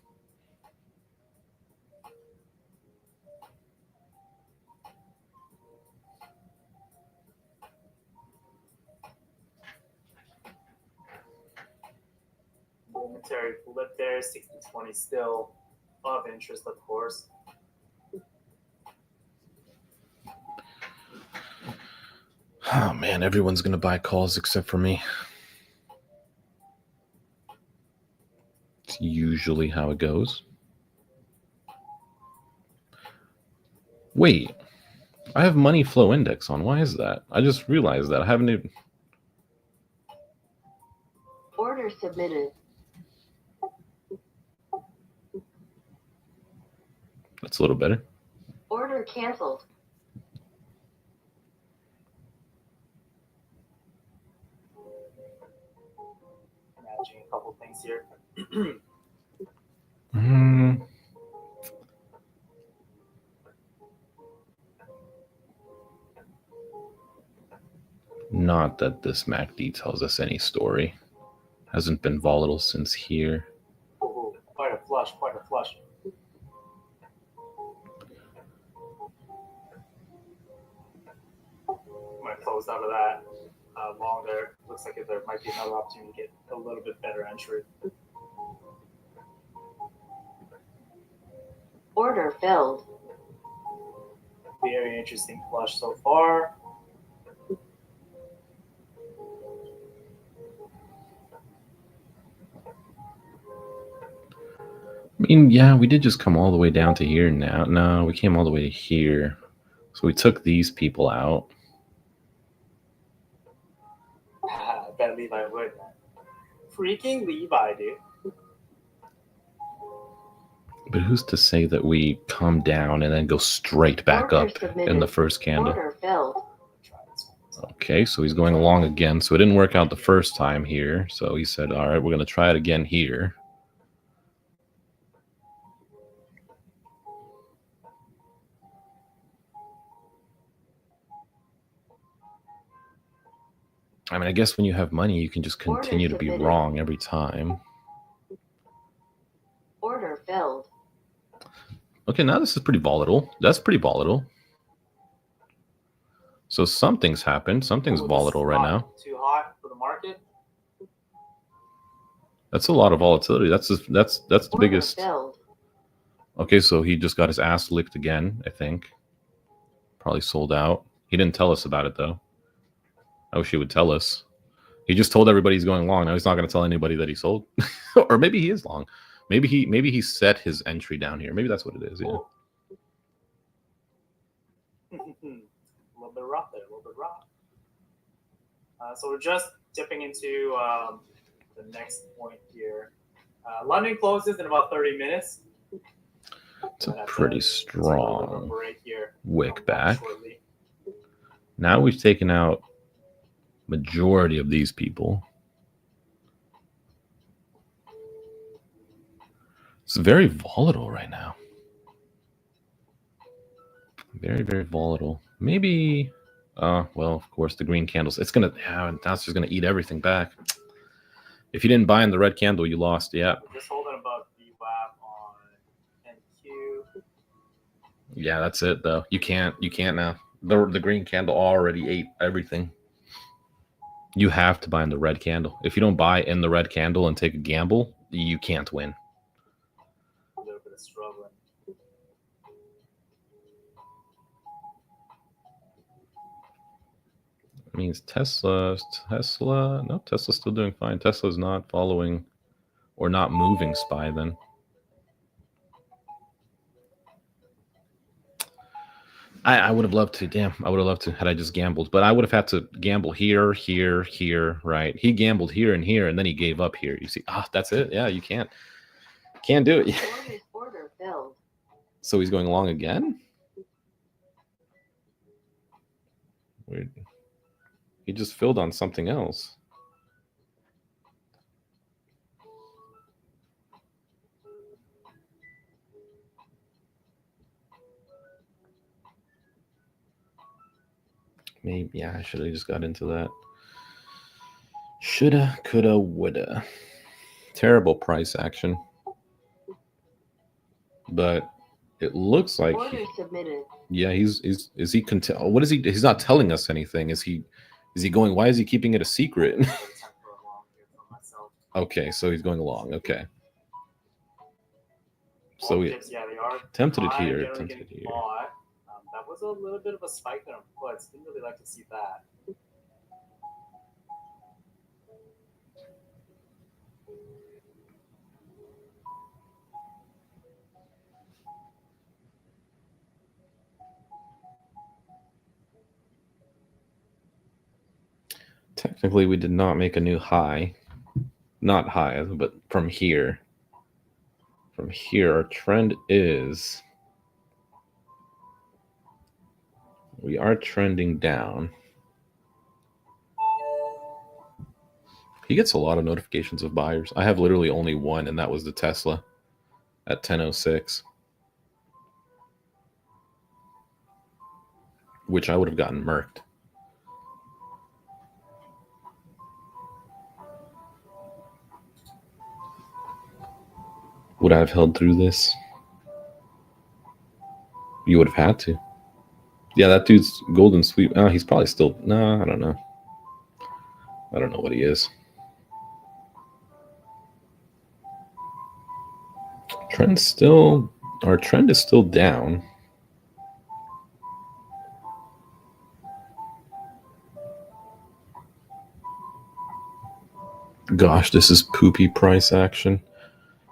Momentary flip there, 60-20 still of interest, of course. Oh man, everyone's gonna buy calls except for me. It's usually how it goes. Wait, I have money flow index on. Why is that? I just realized that. I haven't even... Order submitted. That's a little better. Order canceled. Managing a couple things here. Not that this MACD tells us any story. Hasn't been volatile since here. Oh, quite a flush, quite a flush. I'm going to close out of that long there. Looks like there might be another opportunity to get a little bit better entry. Order filled. Very interesting flush so far. I mean, yeah, we did just come all the way down to here now. No, we came all the way to here. So we took these people out. I bet Levi would, man. Freaking Levi, dude. But who's to say that we come down and then go straight back Order up submitted. in the first candle? Order filled. Okay, so he's going along again. So it didn't work out the first time here. So he said, all right, we're going to try it again here. I mean, I guess when you have money, you can just continue to be wrong every time. Order filled. Okay, now this is pretty volatile. That's pretty volatile. So something's happened. Something's volatile right now. Too hot for the market. That's a lot of volatility. That's the Order biggest. filled. Okay, so he just got his ass licked again, I think. Probably sold out. He didn't tell us about it, though. I wish he would tell us. He just told everybody he's going long. Now he's not going to tell anybody that he sold, or maybe he is long. Maybe he set his entry down here. Maybe that's what it is. Yeah. Ooh. A little bit rough there. A little bit rough. So we're just dipping into the next point here. London closes in about 30 minutes. It's a pretty strong break here. wick back. Now we've taken out majority of these people. It's very volatile right now. Very, very volatile. Maybe, well, of course, the green candles. It's going to, yeah, that's just going to eat everything back. If you didn't buy in the red candle, you lost, yeah. Just holding above VWAP on NQ. Yeah, that's it, though. You can't now. The green candle already ate everything. You have to buy in the red candle. If you don't buy in the red candle and take a gamble, you can't win. A little bit of struggling. Means Tesla's still doing fine. Tesla's not following or not moving SPY then. I would have loved to. Damn, I would have loved to had I just gambled. But I would have had to gamble here, right? He gambled here, and then he gave up here. You see, that's it. Yeah, you can't do it. Order filled. So he's going long again? Weird. He just filled on something else. Maybe, yeah, I should have just got into that. Shoulda, coulda, woulda. Terrible price action. But it looks like Order submitted. Yeah, is he what is he? He's not telling us anything. Is he going? Why is he keeping it a secret? Okay, so he's going along. Okay. So we tempted it here. That was a little bit of a spike there on puts. Didn't really like to see that. Technically, we did not make a new high. Not high, but from here. From here, our trend is... We are trending down. He gets a lot of notifications of buyers. I have literally only one, and that was the Tesla at 10:06. Which I would have gotten murked. Would I have held through this? You would have had to. Yeah, that dude's golden sweep. Oh, he's probably still... No, I don't know. I don't know what he is. Our trend is still down. Gosh, this is poopy price action.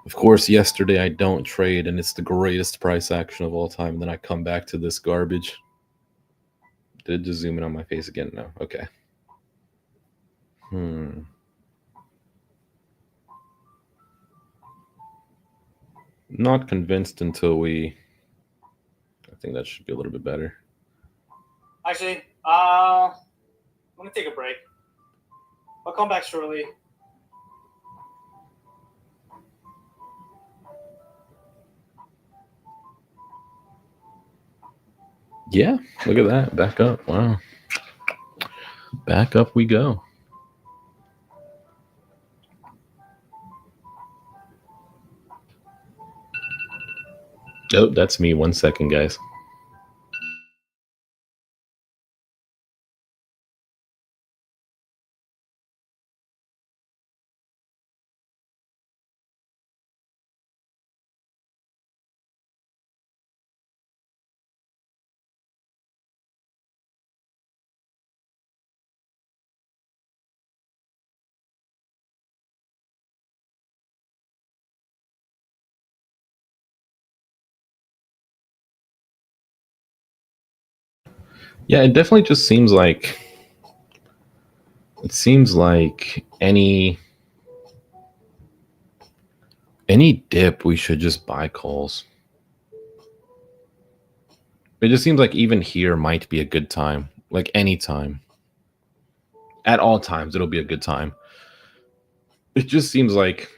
Of course, yesterday I don't trade, and it's the greatest price action of all time. And then I come back to this garbage. Did it just zoom in on my face again? No. Okay. Not convinced until we... I think that should be a little bit better. Actually, I'm going to take a break. I'll come back shortly. Yeah, look at that. Back up. Wow. Back up we go. Oh, that's me. 1 second, guys. Yeah, it definitely just seems like any dip we should just buy calls. It just seems like even here might be a good time. Like any time. At all times it'll be a good time. It just seems like,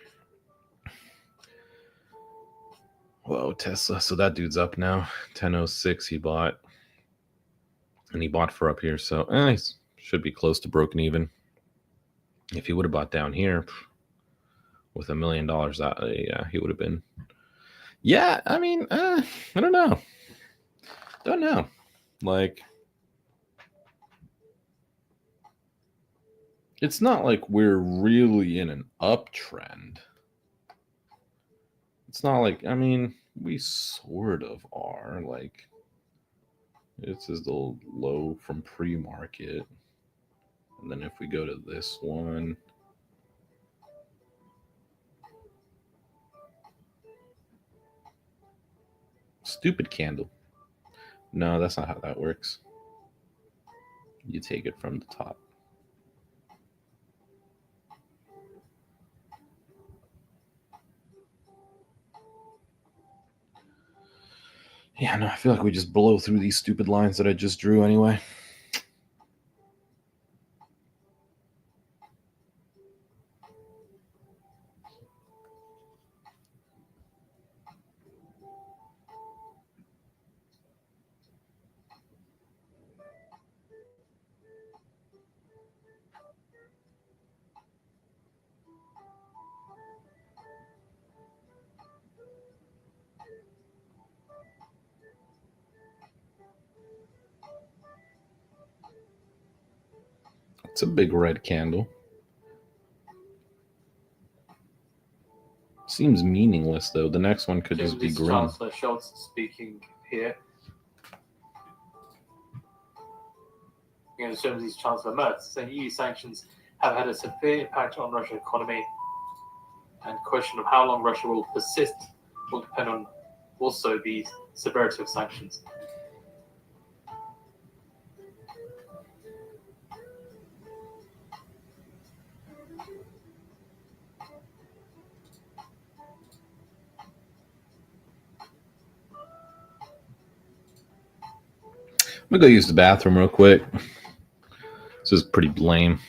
whoa, Tesla. So that dude's up now. 1006 he bought. And he bought for up here. So he should be close to broken even. If he would have bought down here with $1 million, yeah, he would have been. Yeah, I mean, I don't know. Don't know. Like, it's not like we're really in an uptrend. It's not like, I mean, we sort of are. Like, this is the low from pre-market. And then if we go to this one, stupid candle. No, that's not how that works. You take it from the top. Yeah, no, I feel like we just blow through these stupid lines that I just drew anyway. It's a big red candle. Seems meaningless though. The next one could just be green. Chancellor Scholz speaking here. In terms of these Chancellor Merz saying EU sanctions have had a severe impact on Russia's economy, and question of how long Russia will persist will depend on also the severity of sanctions. I'm gonna go use the bathroom real quick. This is pretty lame.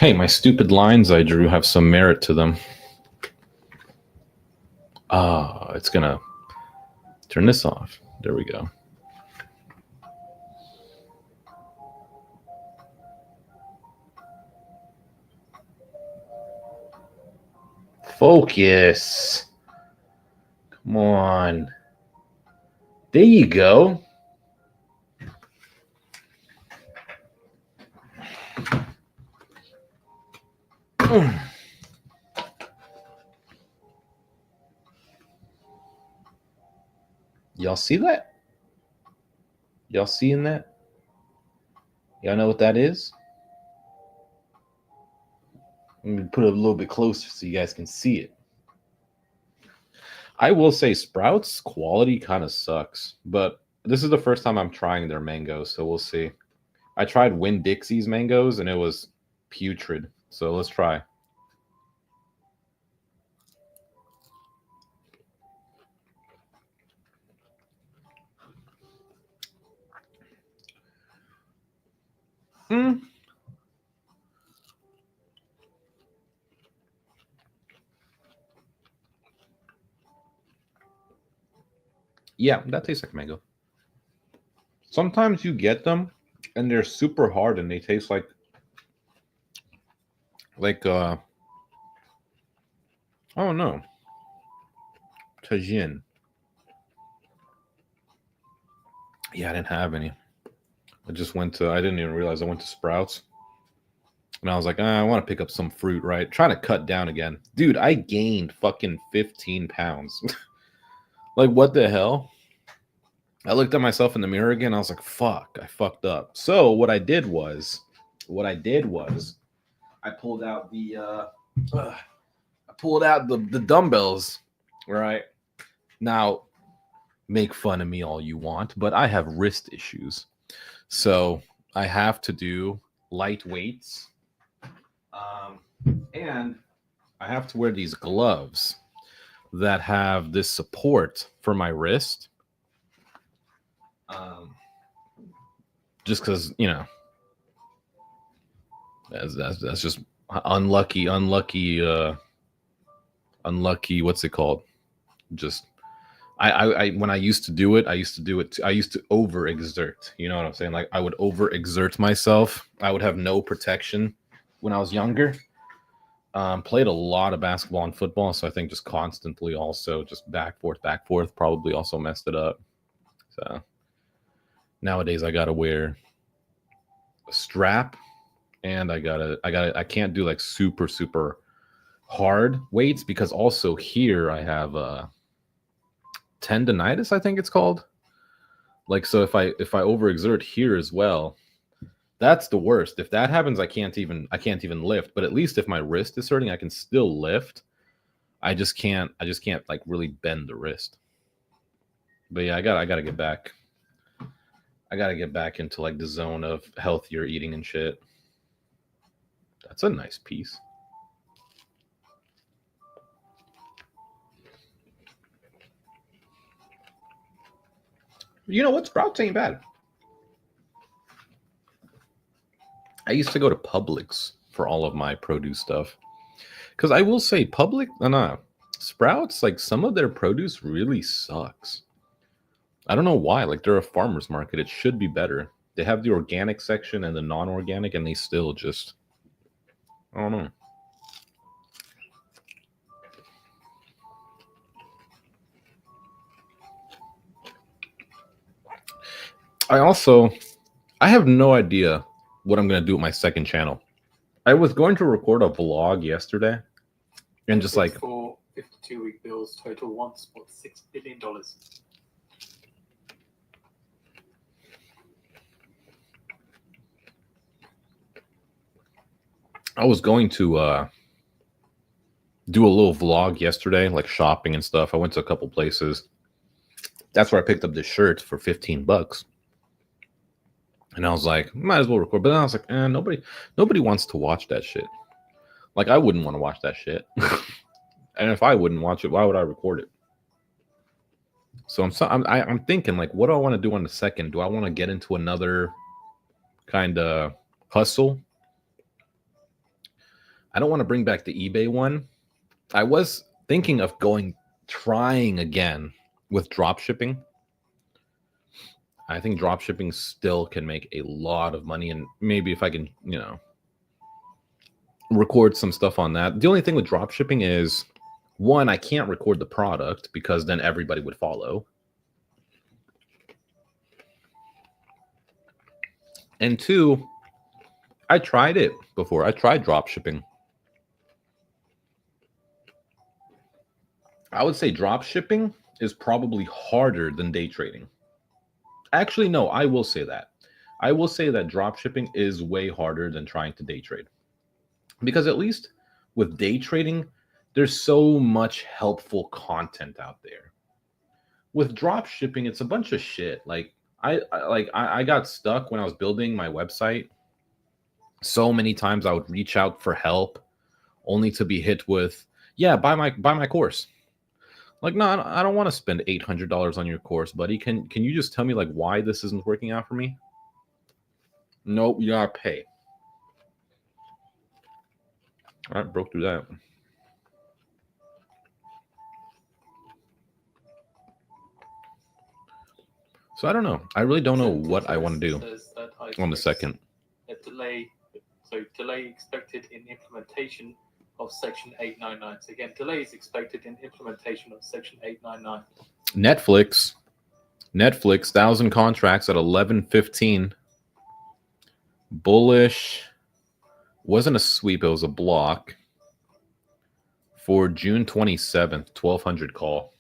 Hey, my stupid lines I drew have some merit to them. It's gonna turn this off. There we go. Focus. Come on. There you go. Y'all see that? Y'all seeing that? Y'all know what that is? Let me put it a little bit closer so you guys can see it. I will say Sprouts quality kind of sucks, but this is the first time I'm trying their mangoes, so we'll see. I tried Winn-Dixie's mangoes and it was putrid. So let's try. Yeah, that tastes like mango. Sometimes you get them and they're super hard and they taste like I don't know, Tajin. Yeah, I didn't have any. I didn't even realize I went to Sprouts. And I was like, I want to pick up some fruit, right? Trying to cut down again. Dude, I gained fucking 15 pounds. Like, what the hell? I looked at myself in the mirror again. I was like, fuck, I fucked up. So what I did was I pulled out the dumbbells, right? Now, make fun of me all you want, but I have wrist issues. So I have to do light weights. And I have to wear these gloves that have this support for my wrist. Just because, you know, that's just unlucky. What's it called? Just I when I used to do it, I used to overexert. You know what I'm saying? Like I would overexert myself. I would have no protection when I was younger. Played a lot of basketball and football, so I think just constantly also just back forth probably also messed it up. So nowadays I gotta wear a strap, and I can't do like super hard weights because also here I have tendonitis, I think it's called. Like, so if I overexert here as well, that's the worst. If that happens, I can't even lift. But at least if my wrist is hurting, I can still lift. I just can't like really bend the wrist. But yeah, I gotta get back. I gotta get back into like the zone of healthier eating and shit. That's a nice piece. You know what? Sprouts ain't bad. I used to go to Publix for all of my produce stuff. Because I will say Sprouts, like some of their produce really sucks. I don't know why. Like they're a farmer's market. It should be better. They have the organic section and the non-organic, and they still just, I don't know. I have no idea what I'm going to do with my second channel. I was going to record a vlog yesterday and just like for 52-week bills total $1.6 billion. I was going to do a little vlog yesterday, like shopping and stuff. I went to a couple places. That's where I picked up this shirt for $15. And I was like, might as well record. But then I was like, nobody wants to watch that shit. Like, I wouldn't want to watch that shit. And if I wouldn't watch it, why would I record it? So I'm thinking, like, what do I want to do on the second? Do I want to get into another kind of hustle? I don't want to bring back the eBay one. I was thinking of trying again with drop shipping. I think drop shipping still can make a lot of money, and maybe if I can, record some stuff on that. The only thing with drop shipping is, one, I can't record the product because then everybody would follow. And two, I tried it before. I tried drop shipping. I would say drop shipping is probably harder than day trading. Actually, no, I will say that. I will say that drop shipping is way harder than trying to day trade. Because at least with day trading, there's so much helpful content out there. With drop shipping, it's a bunch of shit. Like I got stuck when I was building my website. So many times I would reach out for help only to be hit with, yeah, buy my course. Like, no, I don't want to spend $800 on your course, buddy. Can you just tell me like why this isn't working out for me? Nope, you gotta pay. All right, broke through that. So I don't know. I really don't know what I want to do on the second. Delay expected in implementation of Section 899. So again, delay is expected in implementation of Section 899. Netflix, 1,000 contracts at 11:15. Bullish. Wasn't a sweep, it was a block for June 27th, 1,200 call.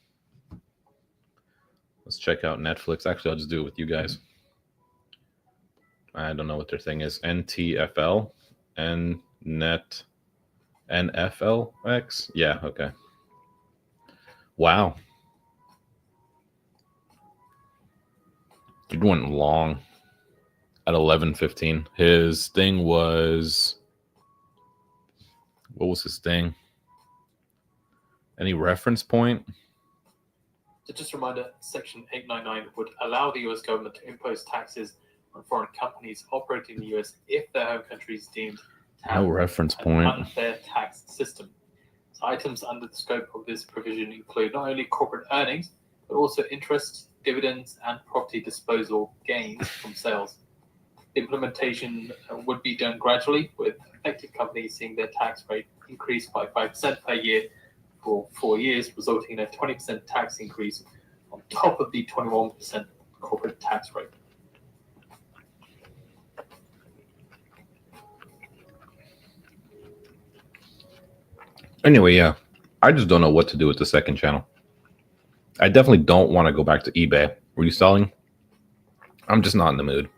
Let's check out Netflix. Actually, I'll just do it with you guys. I don't know what their thing is. NTFL and NFLX. Yeah, okay. Wow. Dude went long at 11:15. His thing was, what was his thing? Any reference point? So just a reminder, Section 899 would allow the US government to impose taxes on foreign companies operating in the US if their home country is deemed to have No reference an point. unfair tax system. So items under the scope of this provision include not only corporate earnings, but also interest, dividends, and property disposal gains from sales. The implementation would be done gradually, with affected companies seeing their tax rate increase by 5% per year for 4 years, resulting in a 20% tax increase on top of the 21% corporate tax rate. Anyway, yeah, I just don't know what to do with the second channel. I definitely don't want to go back to eBay reselling. I'm just not in the mood.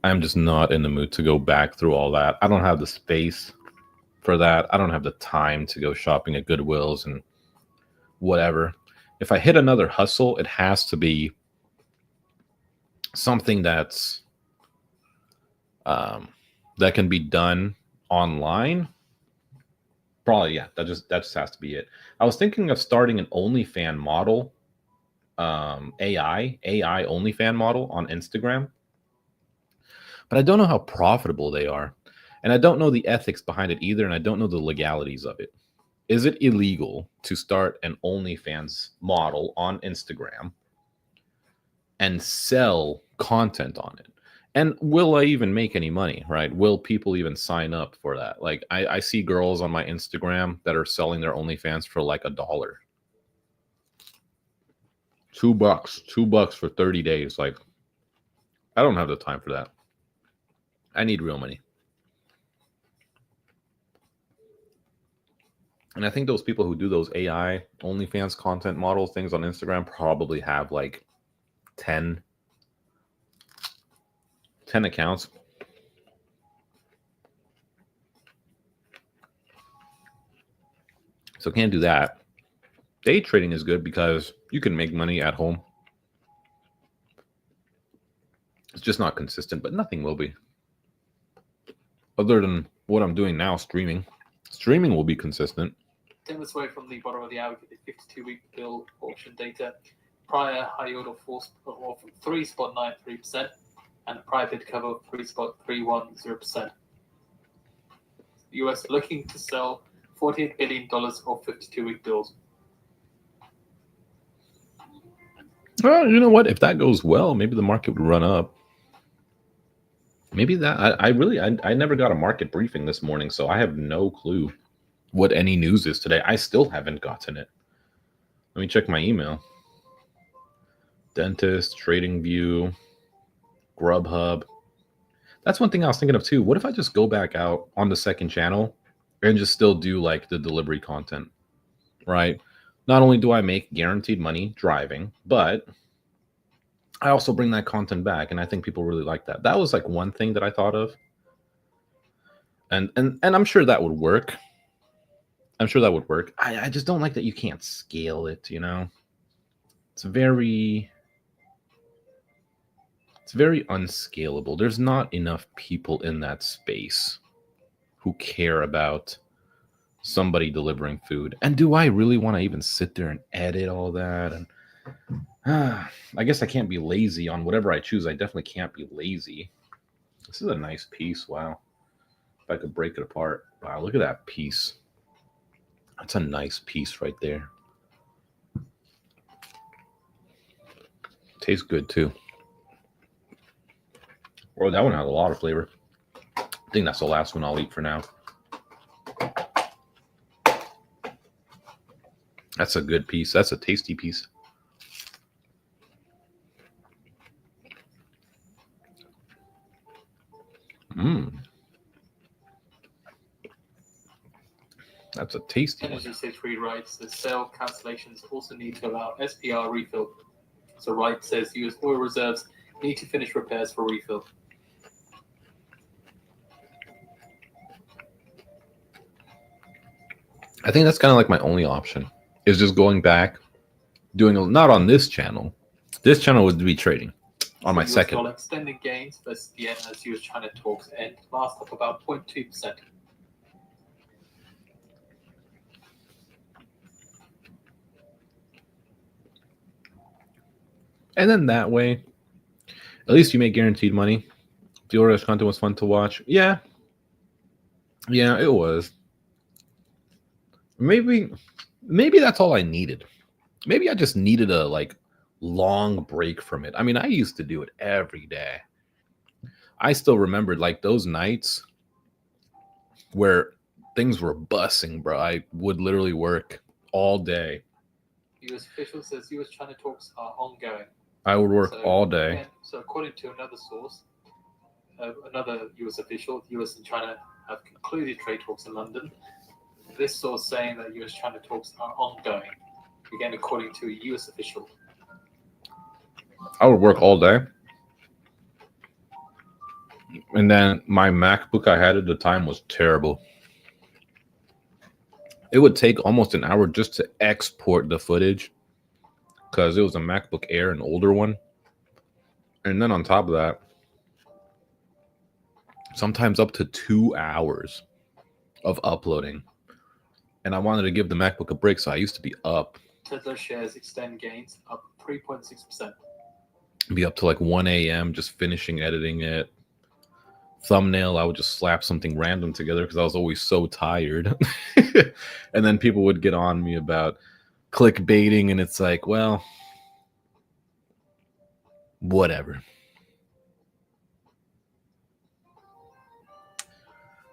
I'm just not in the mood to go back through all that. I don't have the space for that. I don't have the time to go shopping at Goodwills and whatever. If I hit another hustle, it has to be something that's that can be done online. Probably, yeah. That just has to be it. I was thinking of starting an OnlyFans model, AI OnlyFans model on Instagram, but I don't know how profitable they are, and I don't know the ethics behind it either, and I don't know the legalities of it. Is it illegal to start an OnlyFans model on Instagram and sell content on it? And will I even make any money, right? Will people even sign up for that? Like, I see girls on my Instagram that are selling their OnlyFans for like $1. $2 for 30 days. Like, I don't have the time for that. I need real money. And I think those people who do those AI OnlyFans content model things on Instagram probably have like 10 accounts. So can't do that. Day trading is good because you can make money at home. It's just not consistent, but nothing will be. Other than what I'm doing now, streaming. Streaming will be consistent. 10 minutes away from the bottom of the hour, the 52-week bill auction data. Prior high yield of 3.93%. And prior bid cover of 3.310%. The US looking to sell $48 billion of 52-week bills. Well, you know what? If that goes well, maybe the market would run up. Maybe that I never got a market briefing this morning, so I have no clue what any news is today. I still haven't gotten it. Let me check my email. Dentist, Trading View, Grubhub. That's one thing I was thinking of too. What if I just go back out on the second channel and just still do like the delivery content, right? Not only do I make guaranteed money driving, but I also bring that content back, and I think people really like that. That was like one thing that I thought of. And I'm sure that would work. I'm sure that would work. I just don't like that you can't scale it, you know? It's very unscalable. There's not enough people in that space who care about somebody delivering food. And do I really want to even sit there and edit all that? And I guess I can't be lazy on whatever I choose. I definitely can't be lazy. This is a nice piece. Wow. If I could break it apart. Wow, look at that piece. That's a nice piece right there. Tastes good too. Well, that one has a lot of flavor. I think that's the last one I'll eat for now. That's a good piece. That's a tasty piece. That's a tasty one. Energy 63 writes the sale cancellations also need to allow SPR refill. So Wright says US oil reserves need to finish repairs for refill. I think that's kind of like my only option is just going back, doing not on this channel. This channel would be trading on my US second. dollar extended gains versus the yen as US-China talks end last up about 0.2%. And then that way, at least you make guaranteed money. The Orioles content was fun to watch. Yeah, it was. Maybe that's all I needed. Maybe I just needed a like long break from it. I mean, I used to do it every day. I still remembered like those nights where things were bussing, bro. I would literally work all day. US official says US-China talks are ongoing. I would work all day. Again, so according to another source, another US official, the US and China have concluded trade talks in London. This source saying that US-China talks are ongoing. Again, according to a US official. I would work all day. And then my MacBook I had at the time was terrible. It would take almost an hour just to export the footage because it was a MacBook Air, an older one. And then on top of that, sometimes up to 2 hours of uploading. And I wanted to give the MacBook a break, so I used to be up. Tesla shares extend gains up 3.6%. Be up to like 1 a.m. just finishing editing it. Thumbnail, I would just slap something random together because I was always so tired. And then people would get on me about clickbaiting, and it's like, well, whatever.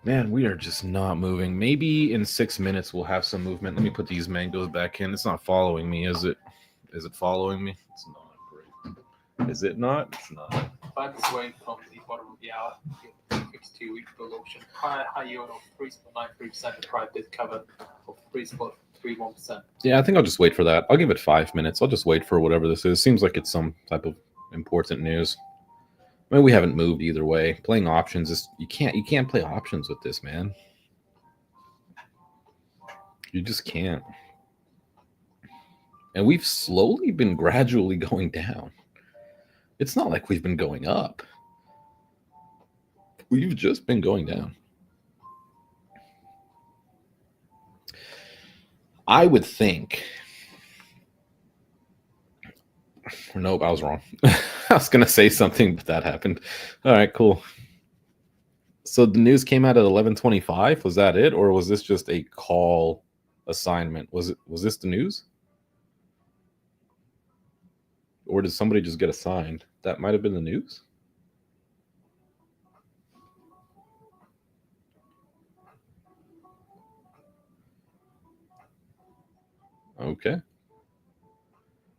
Man, we are just not moving. Maybe in 6 minutes we'll have some movement. Let me put these mangoes back in. It's not following me, is it? Is it following me? It's not. Great. Is it not? It's not. Find this way from the bottom of the hour. 52-week bull auction. High yield of 3.93%. Prior bid cover of 3.31%. Yeah, I think I'll just wait for that. I'll give it 5 minutes. I'll just wait for whatever this is. Seems like it's some type of important news. I mean, we haven't moved either way. Playing options is you can't play options with this, man. You just can't. And we've slowly been gradually going down. It's not like we've been going up. We've just been going down. I would think. Nope, I was wrong. I was going to say something, but that happened. All right, cool. So the news came out at 11:25. Was that it, or was this just a call assignment? Was this the news? Or did somebody just get assigned? That might have been the news. Okay.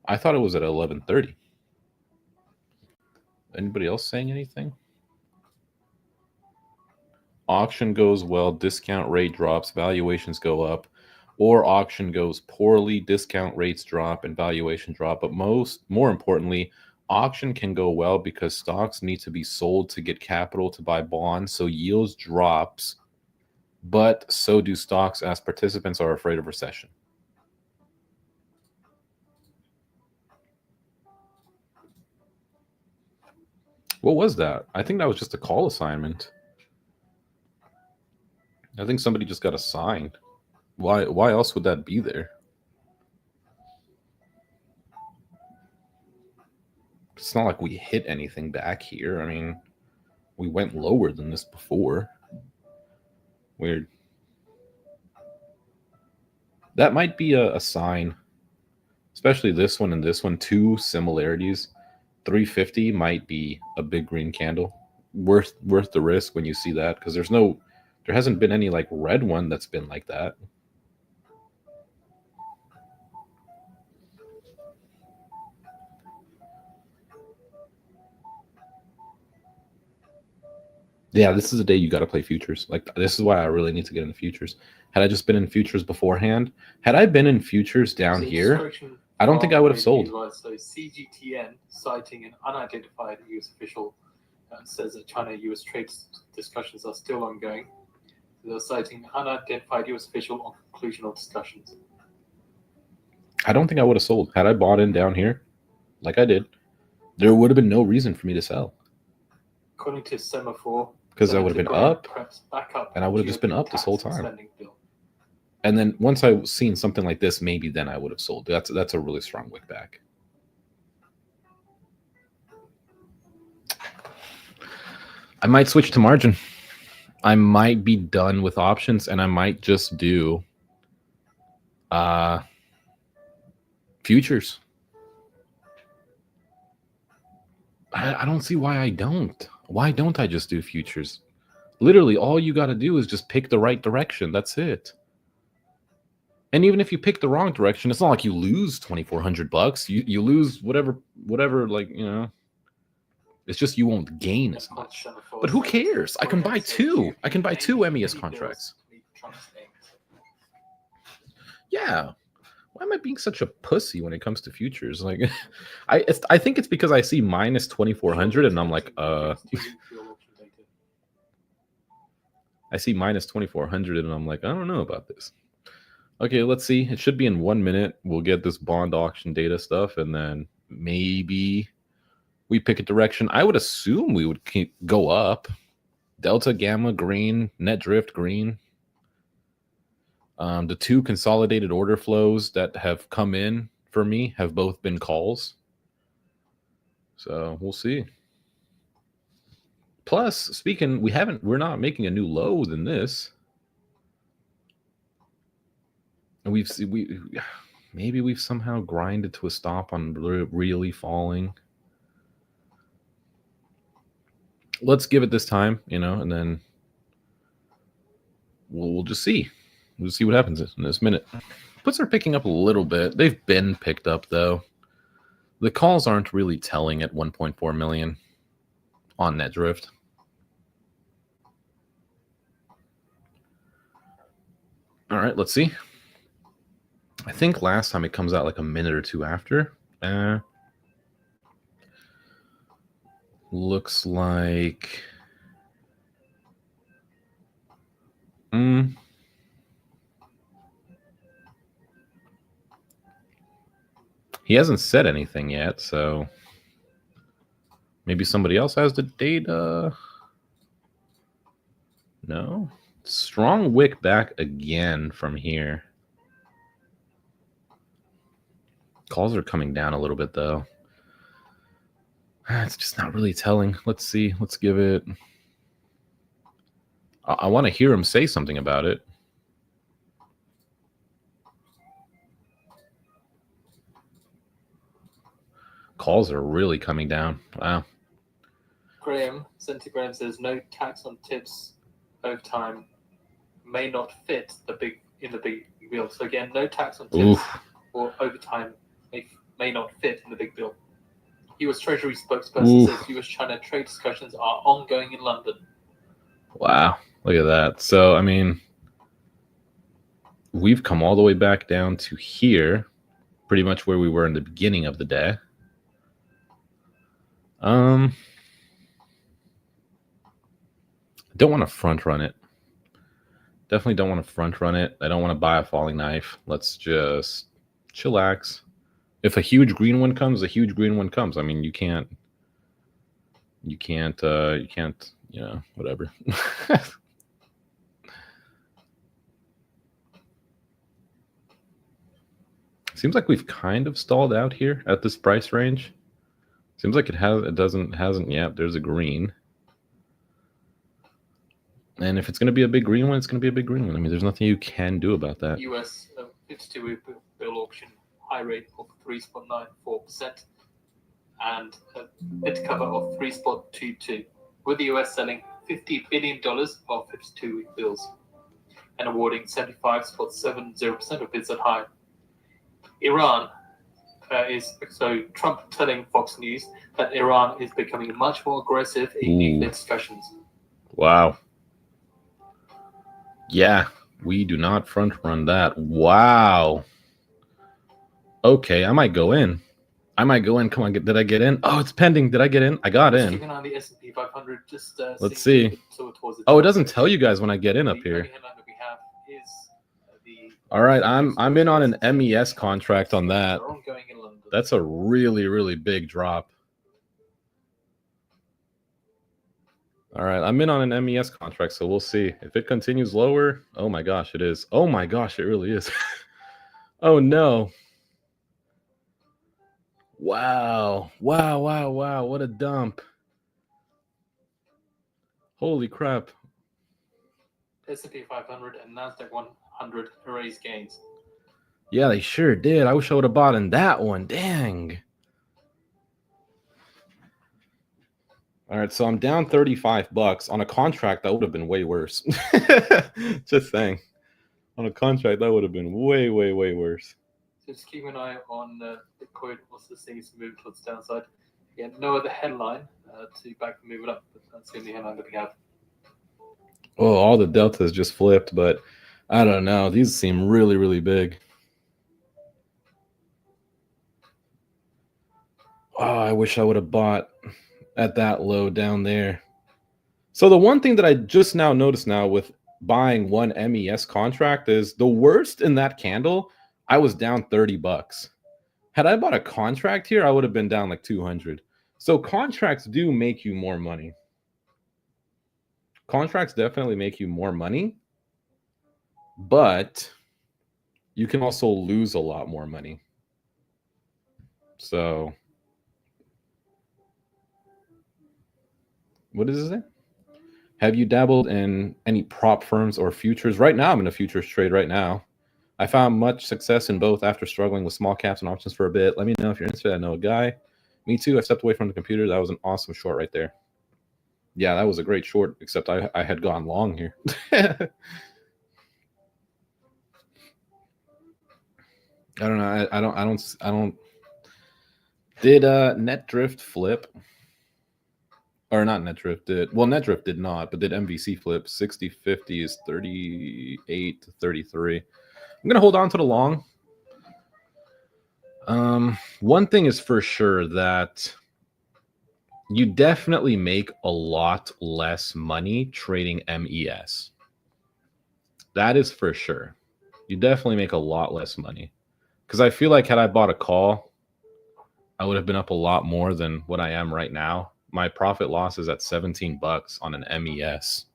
I thought it was at 11:30. Anybody else saying anything? Auction goes well, discount rate drops, valuations go up, or auction goes poorly, discount rates drop and valuation drop. But more importantly, auction can go well because stocks need to be sold to get capital to buy bonds, so yields drops, but so do stocks as participants are afraid of recession. What was that? I think that was just a call assignment. I think somebody just got assigned. Why else would that be there? It's not like we hit anything back here. I mean, we went lower than this before. Weird. That might be a sign, especially this one and this one, two similarities. 350 might be a big green candle. Worth the risk when you see that, because there hasn't been any like red one that's been like that. Yeah, this is a day you got to play futures. Like, this is why I really need to get into futures. Had I just been in futures beforehand, had I been in futures down here, I don't think I would have sold. So CGTN, citing an unidentified U.S. official, says that China-U.S. trade discussions are still ongoing. They're citing an unidentified U.S. official on conclusion of discussions. I don't think I would have sold. Had I bought in down here, like I did, there would have been no reason for me to sell. According to Semaphore, because I would have been up, and I would have just been up this whole time. And then once I've seen something like this, maybe then I would have sold. That's a really strong wick back. I might switch to margin. I might be done with options, and I might just do futures. I don't see why I don't. Why don't I just do futures? Literally, all you got to do is just pick the right direction. That's it. And even if you pick the wrong direction, it's not like you lose $2,400. You lose whatever, like, you know. It's just you won't gain as much. But who cares? I can buy two. I can buy two MES contracts. Yeah. Why am I being such a pussy when it comes to futures? Like, I think it's because I see minus 2,400 and I'm like, I see minus 2,400 and I'm like, I don't know about this. Okay, let's see. It should be in 1 minute. We'll get this bond auction data stuff, and then maybe we pick a direction. I would assume we would go up. Delta, gamma, green, net drift, green. The two consolidated order flows that have come in for me have both been calls. So we'll see. Plus, we're not making a new low than this. And maybe we've somehow grinded to a stop on really falling. Let's give it this time, and then we'll just see. We'll see what happens in this minute. Puts are picking up a little bit. They've been picked up, though. The calls aren't really telling at 1.4 million on net drift. All right, let's see. I think last time it comes out like a minute or two after. Looks like... He hasn't said anything yet, so maybe somebody else has the data. No? Strong wick back again from here. Calls are coming down a little bit, though. It's just not really telling. Let's see. Let's give it I want to hear him say something about it. Calls are really coming down. Wow. Senator Graham says no tax on tips overtime may not fit in the big bill. So again, no tax on tips Oof. or overtime may not fit in the big bill. U.S. Treasury spokesperson Oof. says U.S.-China trade discussions are ongoing in London. Wow. Look at that. So, I mean, we've come all the way back down to here, pretty much where we were in the beginning of the day. Don't want to front run it. Definitely don't want to front run it. I don't want to buy a falling knife. Let's just chillax. If a huge green one comes, a huge green one comes. I mean, you can't, you know, whatever. Seems like we've kind of stalled out here at this price range. Seems like hasn't yet. There's a green. And if it's going to be a big green one, it's going to be a big green one. I mean, there's nothing you can do about that. U.S. 52-week bill auction high rate of 3.94% and a bid cover of 3.22, with the U.S. selling $50 billion of 52-week bills and awarding 75.70% of bids at high. Iran Trump telling Fox News that Iran is becoming much more aggressive in nuclear discussions. Wow. Yeah, we do not front run that. Wow. Okay, I might go in. Come on, did I get in? Oh, it's pending. Did I get in? I got in. Keep an eye on the S&P 500. Let's see. Oh, it doesn't tell you guys when I get in up here. All right, I'm in on an MES contract on that. That's a really, really big drop. All right, I'm in on an MES contract, so we'll see. If it continues lower, oh my gosh, it is. Oh my gosh, it really is. Oh no. Wow. Wow, wow, wow. What a dump. Holy crap. S&P 500 and NASDAQ 100 erased gains. Yeah, they sure did. I wish I would have bought in that one. Dang. All right, so I'm down $35 on a contract that would have been way worse. Just saying. On a contract that would have been way, way, way worse. So just keep an eye on Bitcoin. Also seeing some move towards the downside. Again, no other headline to back the move it up, but that's the only headline that we have. Oh, all the deltas just flipped, but I don't know. These seem really, really big. Oh, I wish I would have bought at that low down there. So the one thing that I just now noticed now with buying one MES contract is the worst in that candle, I was down $30. Had I bought a contract here, I would have been down like 200. So contracts do make you more money. Contracts definitely make you more money, but you can also lose a lot more money. So what does it say? Have you dabbled in any prop firms or futures? Right now, I'm in a futures trade right now. I found much success in both after struggling with small caps and options for a bit. Let me know if you're interested. I know a guy. Me too. I stepped away from the computer. That was an awesome short right there. Yeah, that was a great short, except I had gone long here. I don't know. I don't. Did NetDrift flip? Or not NetDrift did. Well, NetDrift did not, but did MVC flip? 60-50 is 38 to 33. I'm gonna hold on to the long. One thing is for sure that you definitely make a lot less money trading MES. That is for sure. You definitely make a lot less money. Because I feel like had I bought a call, I would have been up a lot more than what I am right now. My profit loss is at $17 on an MES.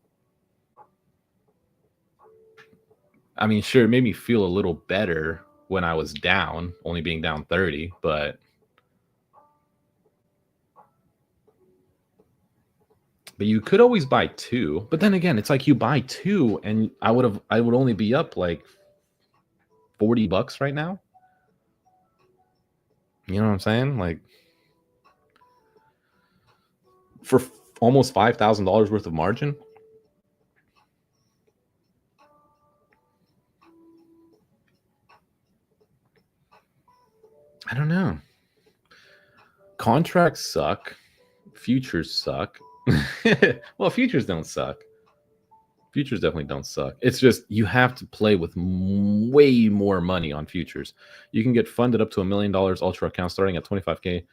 I mean, sure, it made me feel a little better when I was down, only being down 30, but But you could always buy two. But then again, it's like you buy two, and I would only be up like $40 right now. You know what I'm saying? Like for almost $5,000 worth of margin. I don't know. Contracts suck. Futures suck. Well, futures don't suck. Futures definitely don't suck. It's just you have to play with way more money on futures. You can get funded up to $1 million ultra account starting at 25K.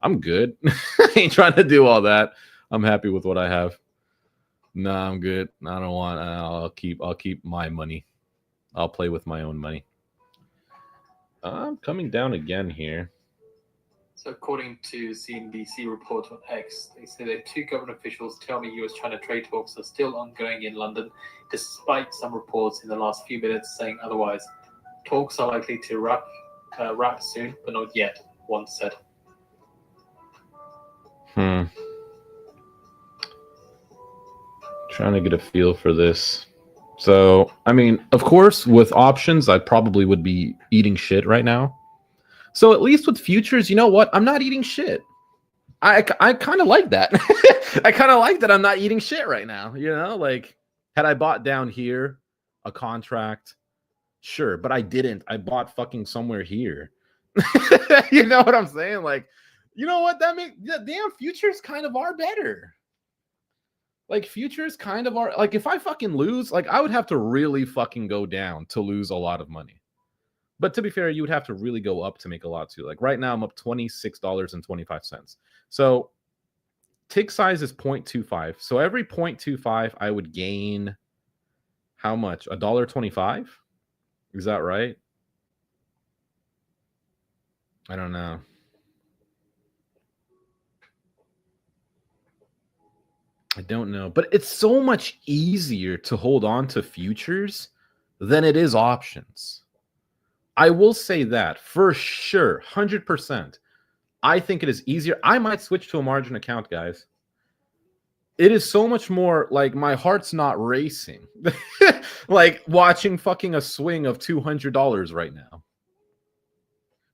I'm good. I ain't trying to do all that. I'm happy with what I have. Nah, I'm good. I don't want. I'll keep my money. I'll play with my own money. I'm coming down again here. So according to CNBC report on X, they say that two government officials tell me US-China trade talks are still ongoing in London, despite some reports in the last few minutes saying otherwise. Talks are likely to wrap soon, but not yet, one said. Trying to get a feel for this. So, I mean, of course, with options, I probably would be eating shit right now. So at least with futures, you know what? I'm not eating shit. I kind of like that. I kind of like that I'm not eating shit right now. You know, like had I bought down here a contract, sure, but I didn't. I bought fucking somewhere here. You know what I'm saying? Like, you know what? That makes damn futures kind of are better. Like futures kind of are like if I fucking lose, like I would have to really fucking go down to lose a lot of money. But to be fair, you would have to really go up to make a lot too. Like right now, I'm up $26.25. So tick size is 0.25. So every 0.25, I would gain how much? $1.25? Is that right? I don't know. I don't know. But it's so much easier to hold on to futures than it is options. I will say that for sure, 100%. I think it is easier. I might switch to a margin account, guys. It is so much more like my heart's not racing. Like watching fucking a swing of $200 right now.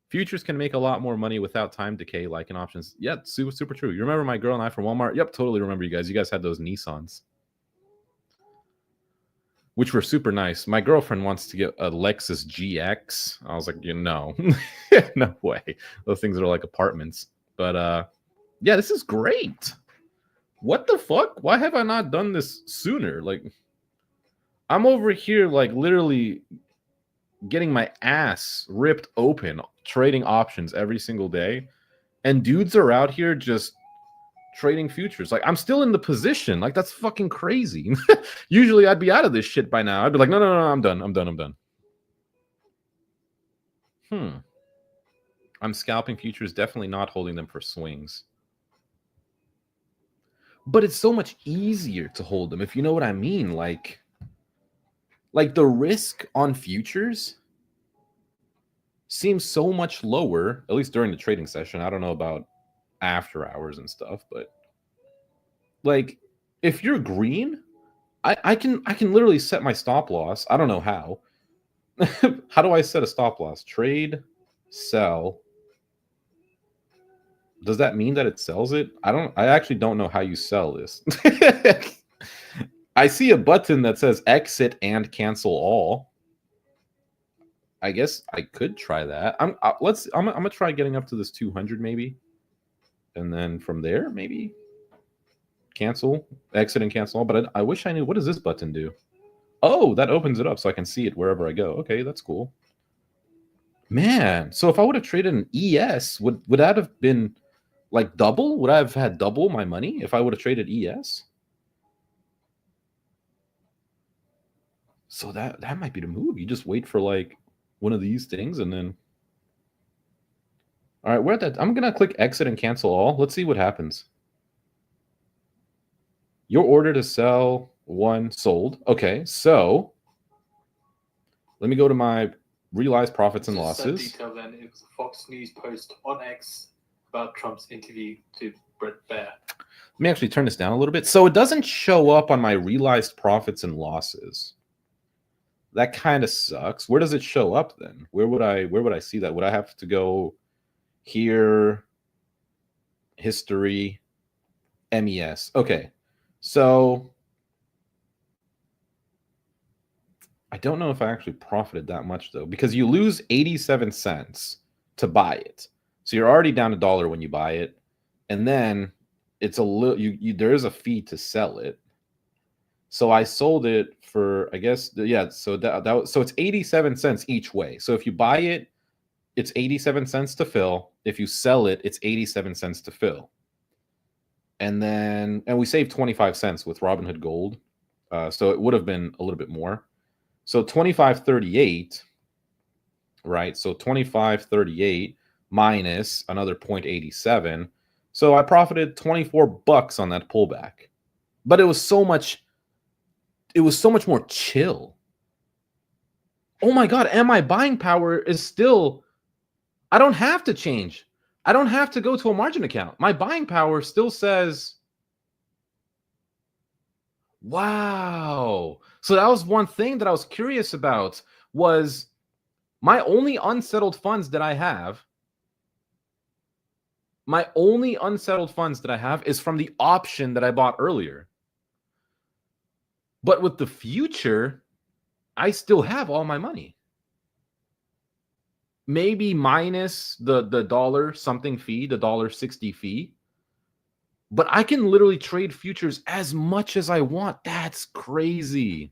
Futures can make a lot more money without time decay like in options. Yeah, super true. You remember my girl and I from Walmart? Yep, totally remember you guys. You guys had those Nissans, which were super nice. My girlfriend wants to get a Lexus GX. I was like, no way. Those things are like apartments. But yeah, this is great. What the fuck? Why have I not done this sooner? Like, I'm over here like literally getting my ass ripped open trading options every single day, and dudes are out here just trading futures. Like, I'm still in the position. Like, that's fucking crazy. Usually I'd be out of this shit by now. I'd be like, no, I'm done. I'm scalping futures, definitely not holding them for swings. But it's so much easier to hold them, if you know what I mean. Like the risk on futures seems so much lower, at least during the trading session. I don't know about after hours and stuff, but like if you're green, I can literally set my stop loss. I don't know how. How do I set a stop loss? Trade, sell. Does that mean that it sells it? I actually don't know how you sell this. I see a button that says exit and cancel all. I guess I could try that. I'm gonna try getting up to this 200 maybe, and then from there maybe cancel, exit, and cancel all. But I wish I knew, what does this button do? Oh, that opens it up so I can see it wherever I go. Okay, that's cool. Man, so if I would have traded an ES, would that have been like double? Would I have had double my money if I would have traded ES? So that might be the move. You just wait for like one of these things and then. All right, we're at that. I'm gonna click exit and cancel all. Let's see what happens. Your order to sell one sold. Okay, so let me go to my realized profits and losses. Detail then, it was a Fox News post on X about Trump's interview to Brent Bear. Let me actually turn this down a little bit. So it doesn't show up on my realized profits and losses. That kind of sucks. Where does it show up then? Where would I see that? Would I have to go here, history, MES? Okay. So I don't know if I actually profited that much though, because you lose 87 cents to buy it. So you're already down $1 when you buy it. And then it's a little there is a fee to sell it. So I sold it for, I guess, yeah. So so it's 87 cents each way. So if you buy it, it's 87 cents to fill. If you sell it, it's 87 cents to fill. And we saved 25 cents with Robinhood Gold. So it would have been a little bit more. So 25.38, right? So 25.38 minus another 0.87. So I profited $24 on that pullback. But it was so much more chill. Oh my God, and my buying power is still, I don't have to change. I don't have to go to a margin account. My buying power still says, wow. So that was one thing that I was curious about, was my only unsettled funds that I have. My only unsettled funds that I have is from the option that I bought earlier. But with the future, I still have all my money. Maybe minus the dollar something fee, the $1.60 fee. But I can literally trade futures as much as I want. That's crazy.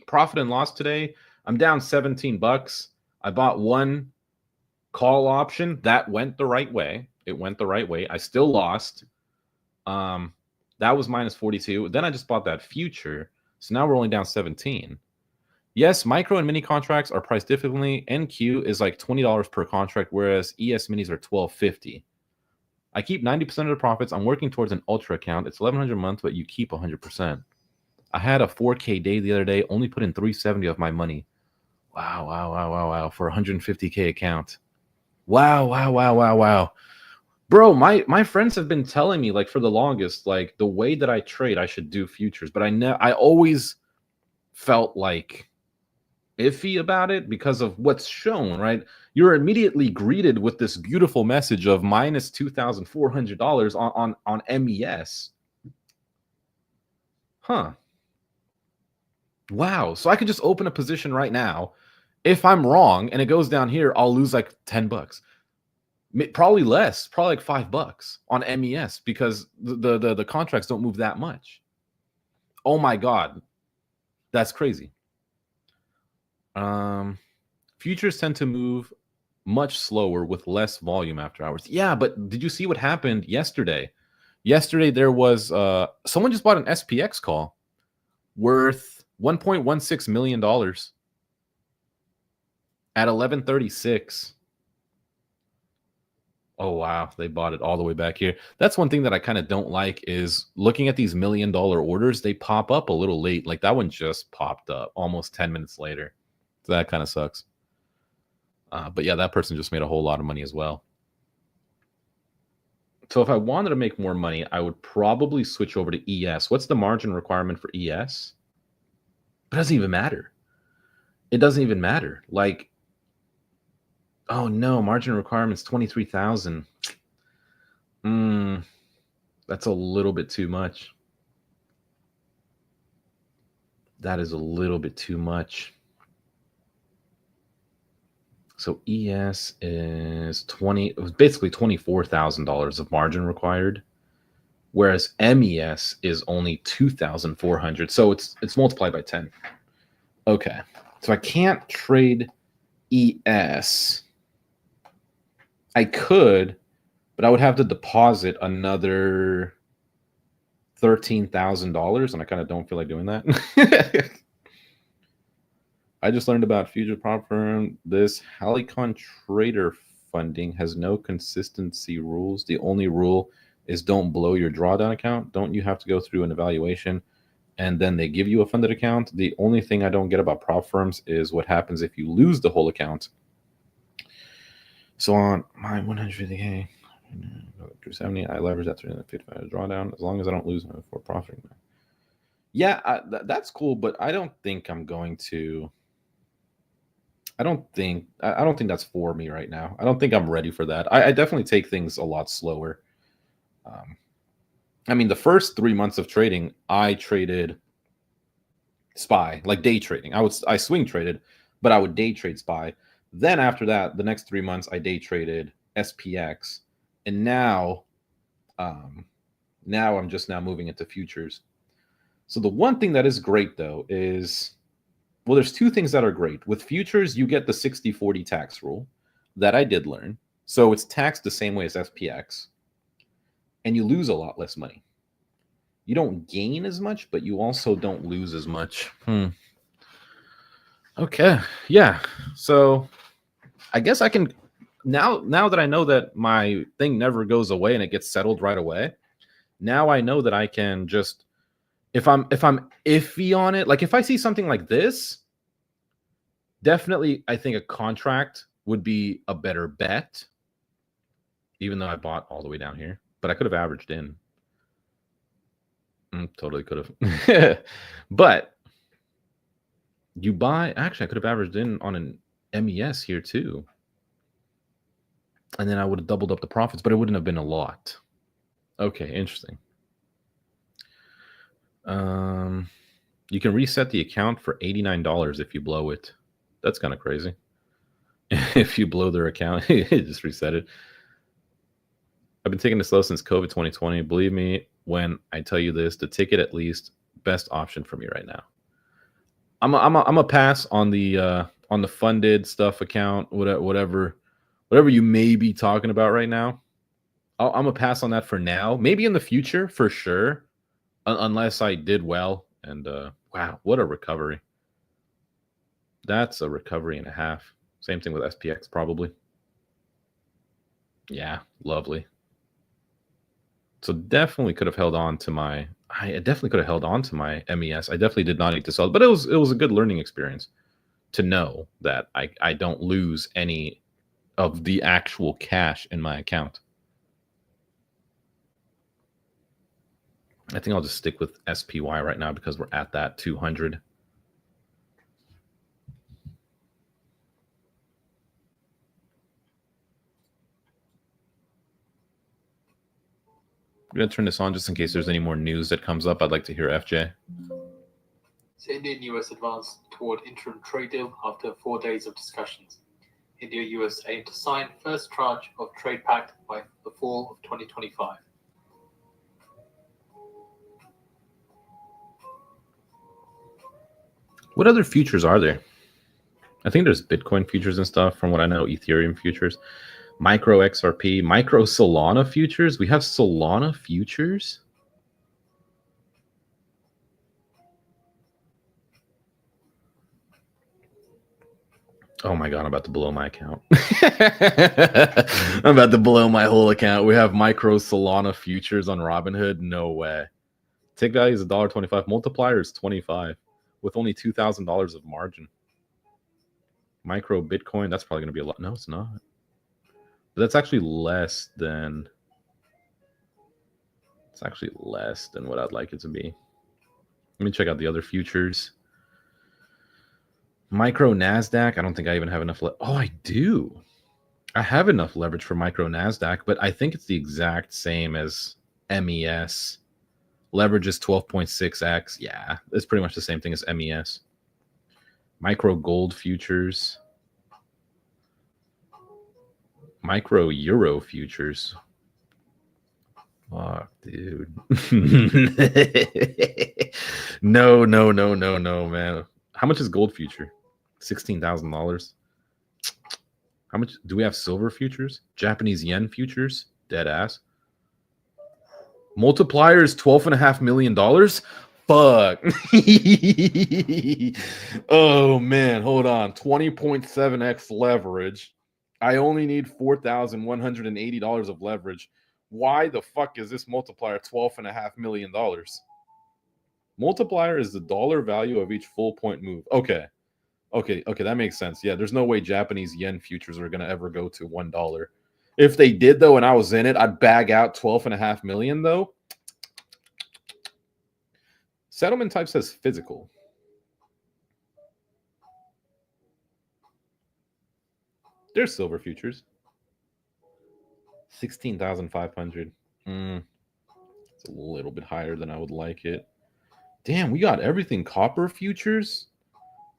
Profit and loss today, I'm down $17. I bought one call option. That went the right way. It went the right way. I still lost. That was minus 42. Then I just bought that future. So now we're only down 17. Yes, micro and mini contracts are priced differently. NQ is like $20 per contract, whereas ES minis are $12.50. I keep 90% of the profits. I'm working towards an ultra account. It's $1,100 a month, but you keep 100%. I had a 4K day the other day, only put in $370 of my money. Wow. For a 150K account. Wow. Bro, my friends have been telling me, like, for the longest, like, the way that I trade, I should do futures. But I always felt like iffy about it because of what's shown, right? You're immediately greeted with this beautiful message of minus $2,400 on MES. Huh. Wow. So I could just open a position right now. If I'm wrong and it goes down here, I'll lose like $10. Probably less, probably like $5 on MES, because the contracts don't move that much. Oh my God. That's crazy. Futures tend to move much slower with less volume after hours. Yeah, but did you see what happened yesterday? Yesterday there was someone just bought an SPX call worth $1.16 million at 11:36. Oh wow, they bought it all the way back here. That's one thing that I kind of don't like, is looking at these $1 million orders. They pop up a little late. Like that one just popped up almost 10 minutes later. So that kind of sucks. But yeah, that person just made a whole lot of money as well. So if I wanted to make more money, I would probably switch over to ES. What's the margin requirement for ES? It doesn't even matter. It doesn't even matter. Like, oh no, margin requirements 23,000. That's a little bit too much. That is a little bit too much. So ES is basically $24,000 of margin required, whereas MES is only 2,400. So it's multiplied by 10. Okay, so I can't trade ES. I could, but I would have to deposit another $13,000, and I kind of don't feel like doing that. I just learned about future prop firm. This Halicon trader funding has no consistency rules. The only rule is don't blow your drawdown account. Don't you have to go through an evaluation and then they give you a funded account? The only thing I don't get about prop firms is what happens if you lose the whole account. So on my 150K, 370. I leverage that 355 drawdown as long as I don't lose my before profiting. Yeah, that's cool, but I don't think I'm going to. I don't think that's for me right now. I don't think I'm ready for that. I definitely take things a lot slower. I mean, the first 3 months of trading, I traded SPY, like day trading. I swing traded, but I would day trade SPY. Then after that, the next 3 months, I day traded SPX, and now I'm just now moving into futures. So the one thing that is great though is, well, there's two things that are great. With futures, you get the 60-40 tax rule that I did learn. So it's taxed the same way as SPX, and you lose a lot less money. You don't gain as much, but you also don't lose as much. Okay, yeah. So I guess I can now that I know that my thing never goes away and it gets settled right away. Now I know that I can just, if I'm iffy on it, like if I see something like this, definitely I think a contract would be a better bet, even though I bought all the way down here, but I could have averaged in. Totally could have. But you buy, actually I could have averaged in on an MES here too, and then I would have doubled up the profits, but it wouldn't have been a lot. Okay, interesting. You can reset the account for $89 if you blow it. That's kind of crazy. If you blow their account, just reset it. I've been taking this slow since COVID 2020. Believe me when I tell you this, the ticket at least best option for me right now. I'm a pass on the funded stuff account, whatever you may be talking about right now. I'm a pass on that for now. Maybe in the future for sure, unless I did well. And wow, what a recovery! That's a recovery and a half. Same thing with SPX probably. Yeah, lovely. So definitely could have held on to my. I definitely could have held on to my MES. I definitely did not need to sell it, but it was a good learning experience to know that I don't lose any of the actual cash in my account. I think I'll just stick with SPY right now because we're at that 200. I'm going to turn this on just in case there's any more news that comes up. I'd like to hear FJ. So India and US advanced toward interim trade deal after 4 days of discussions. India and US aim to sign first tranche of trade pact by the fall of 2025. What other futures are there? I think there's Bitcoin futures and stuff. From what I know, Ethereum futures, Micro XRP, Micro Solana futures. We have Solana futures. Oh my God, I'm about to blow my account. I'm about to blow my whole account. We have Micro Solana futures on Robinhood. No way. Tick value is $1.25. Multiplier is 25 with only $2,000 of margin. Micro Bitcoin, that's probably going to be a lot. No, it's not. But that's actually less than. It's actually less than what I'd like it to be. Let me check out the other futures. Micro NASDAQ, I don't think I even have enough. Oh, I do. I have enough leverage for Micro NASDAQ, but I think it's the exact same as MES. Leverage is 12.6x. Yeah, it's pretty much the same thing as MES. Micro Gold futures. Micro Euro futures. Fuck, dude. No, man. How much is gold future? $16,000. How much do we have silver futures? Japanese yen futures? Dead ass. Multiplier is $12.5 million. Fuck. Oh man, hold on. 20.7x leverage. I only need $4,180 of leverage. Why the fuck is this multiplier $12.5 million? Multiplier is the dollar value of each full point move. Okay, that makes sense. Yeah, there's no way Japanese yen futures are gonna ever go to $1. If they did though, and I was in it, I'd bag out 12.5 million though. Settlement type says physical. There's silver futures. 16,500. It's a little bit higher than I would like it. Damn, we got everything copper futures?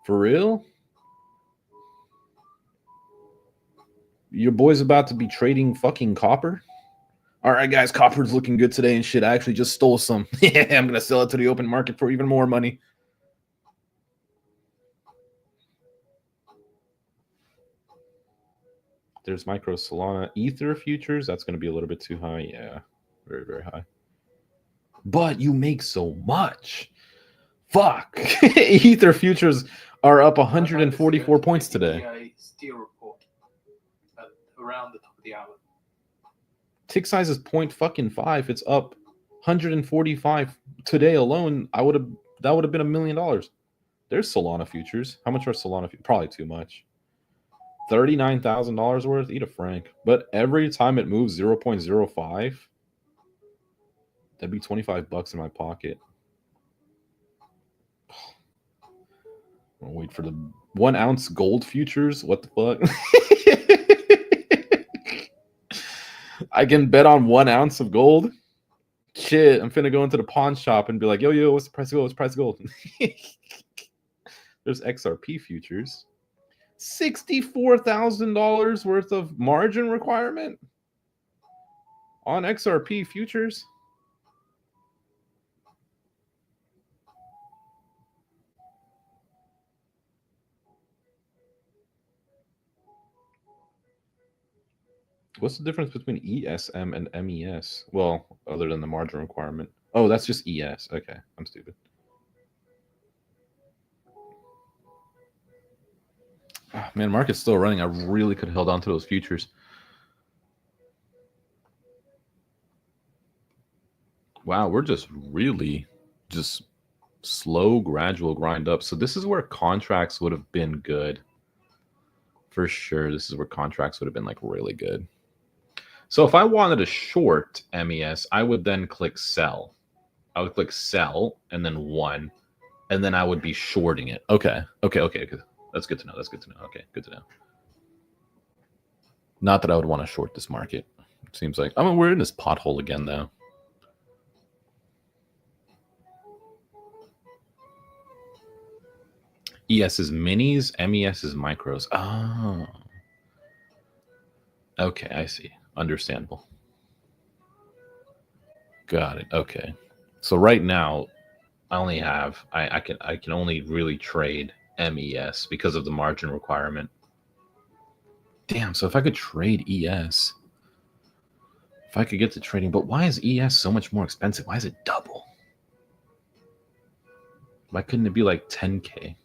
For real? Your boy's about to be trading fucking copper? All right, guys, copper's looking good today and shit. I actually just stole some. Yeah, I'm going to sell it to the open market for even more money. There's micro Solana Ether futures. That's going to be a little bit too high. Yeah, very, very high. But you make so much. Fuck. Ether futures are up 144 points today. Steel report around the top of the hour. Tick size is 0.5. It's up 145 today alone. That would have been $1 million. There's Solana futures. How much are Solana futures? Probably too much. $39,000 worth. Eat a frank. But every time it moves 0.05, that'd be $25 in my pocket. I'll wait for the 1 ounce gold futures. What the fuck? I can bet on 1 ounce of gold. Shit, I'm finna go into the pawn shop and be like, yo, what's the price of gold? What's the price of gold? There's XRP futures. $64,000 worth of margin requirement on XRP futures. What's the difference between ESM and MES? Well, other than the margin requirement. Oh, that's just ES. Okay, I'm stupid. Oh, man, market's still running. I really could have held on to those futures. Wow, we're just really just slow, gradual grind up. So this is where contracts would have been good. For sure, this is where contracts would have been like really good. So if I wanted to short MES, I would then click sell. I would click sell and then 1, and then I would be shorting it. Okay. That's good to know. Okay, good to know. Not that I would want to short this market. It seems like, I mean, we're in this pothole again, though. ES is minis, MES is micros. Oh. Okay, I see. Understandable. Got it. Okay. So right now, I only have I can only really trade MES because of the margin requirement. Damn, so if I could trade ES, if I could get to trading, but why is ES so much more expensive? Why is it double? Why couldn't it be like 10K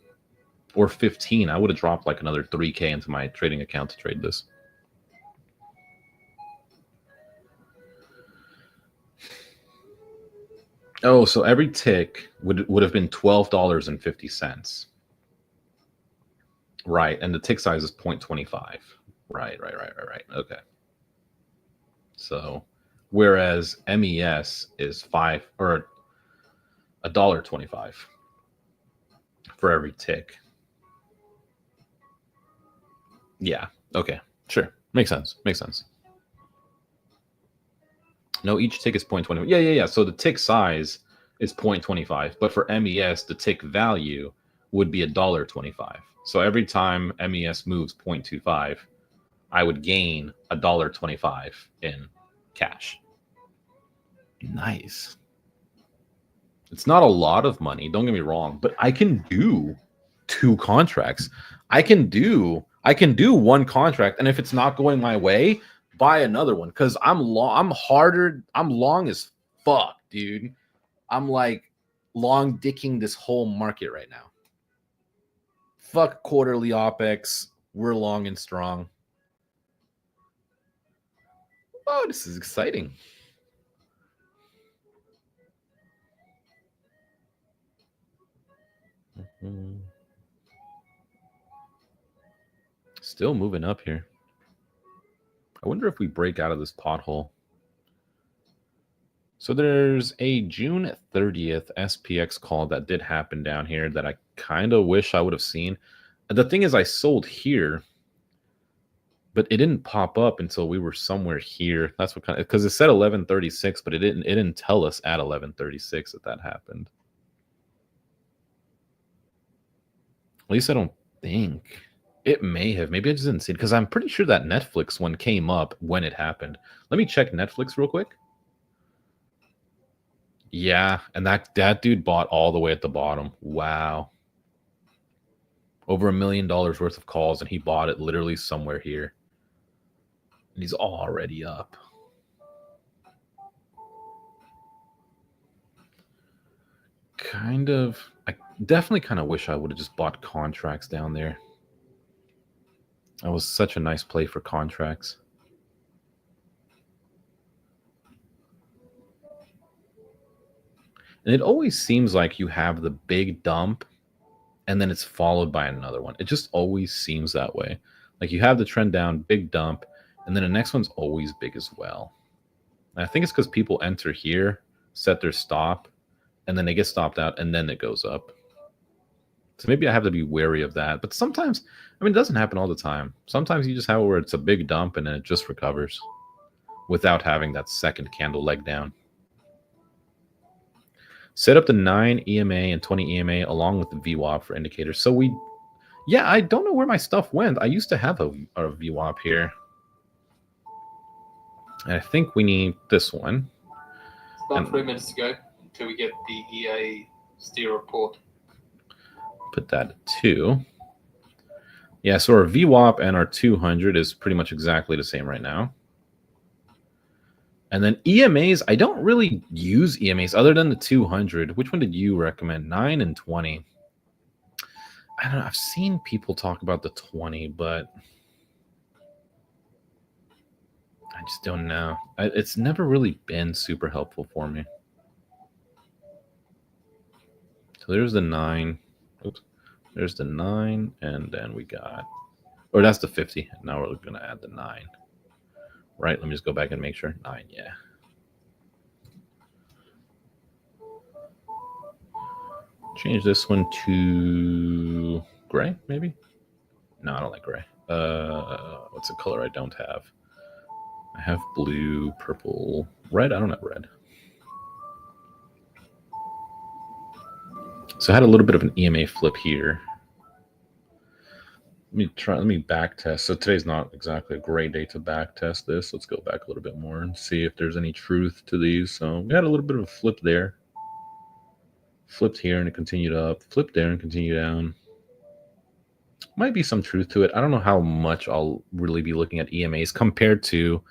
or 15? I would have dropped like another 3K into my trading account to trade this. Oh, so every tick would have been $12.50. Right, and the tick size is 0.25. Right. Okay. So, whereas MES is $1.25 for every tick. Yeah. Okay. Sure. Makes sense. No, each tick is 0.20. Yeah. So the tick size is 0.25, but for MES, the tick value would be $1.25. So every time MES moves 0.25, I would gain $1.25 in cash. Nice. It's not a lot of money, don't get me wrong, but I can do 2 contracts. I can do 1 contract, and if it's not going my way, buy another one, because I'm long as fuck, dude. I'm like long dicking this whole market right now. Fuck quarterly OPEX. We're long and strong. Oh, this is exciting. Still moving up here. I wonder if we break out of this pothole. So there's a June 30th SPX call that did happen down here that I kind of wish I would have seen. The thing is, I sold here, but it didn't pop up until we were somewhere here. That's what kind of, because it said 11:36, but it didn't tell us at 11:36 that happened. At least I don't think. It may have. Maybe I just didn't see it because I'm pretty sure that Netflix one came up when it happened. Let me check Netflix real quick. Yeah, and that dude bought all the way at the bottom. Wow. Over $1 million worth of calls, and he bought it literally somewhere here. And he's already up. I definitely kind of wish I would have just bought contracts down there. That was such a nice play for contracts. And it always seems like you have the big dump and then it's followed by another one. It just always seems that way. Like you have the trend down, big dump, and then the next one's always big as well. And I think it's because people enter here, set their stop, and then they get stopped out, and then it goes up. So maybe I have to be wary of that. But sometimes, I mean, it doesn't happen all the time. Sometimes you just have it where it's a big dump and then it just recovers without having that second candle leg down. Set up the 9 EMA and 20 EMA along with the VWAP for indicators. So yeah, I don't know where my stuff went. I used to have a VWAP here. And I think we need this one. About 3 minutes to go until we get the EA steer report. Put that at 2. Yeah, so our VWAP and our 200 is pretty much exactly the same right now. And then EMAs, I don't really use EMAs other than the 200. Which one did you recommend? 9 and 20. I don't know. I've seen people talk about the 20, but I just don't know. It's never really been super helpful for me. So there's the 9. Oops. There's the 9, and then we got, or that's the 50. Now we're going to add the 9. Right, let me just go back and make sure. 9, yeah. Change this one to gray, maybe? No, I don't like gray. What's a color I don't have? I have blue, purple, red. I don't have red. So I had a little bit of an EMA flip here. Let me back test. So today's not exactly a great day to back test this. Let's go back a little bit more and see if there's any truth to these. So we had a little bit of a flip there. Flipped here and it continued up. Flipped there and continued down. Might be some truth to it. I don't know how much I'll really be looking at EMAs compared to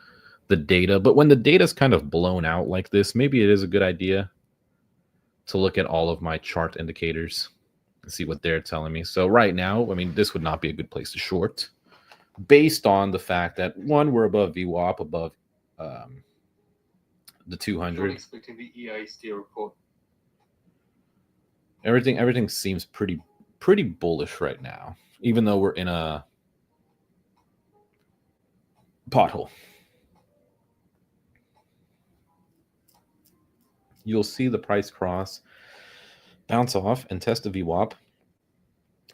the data. But when the data's kind of blown out like this, maybe it is a good idea to look at all of my chart indicators. See what they're telling me. So right now, I mean, this would not be a good place to short based on the fact that, one, we're above VWAP, above the 200. Expecting the EA steer report. Everything seems pretty bullish right now, even though we're in a pothole. You'll see the price cross, bounce off, and test the VWAP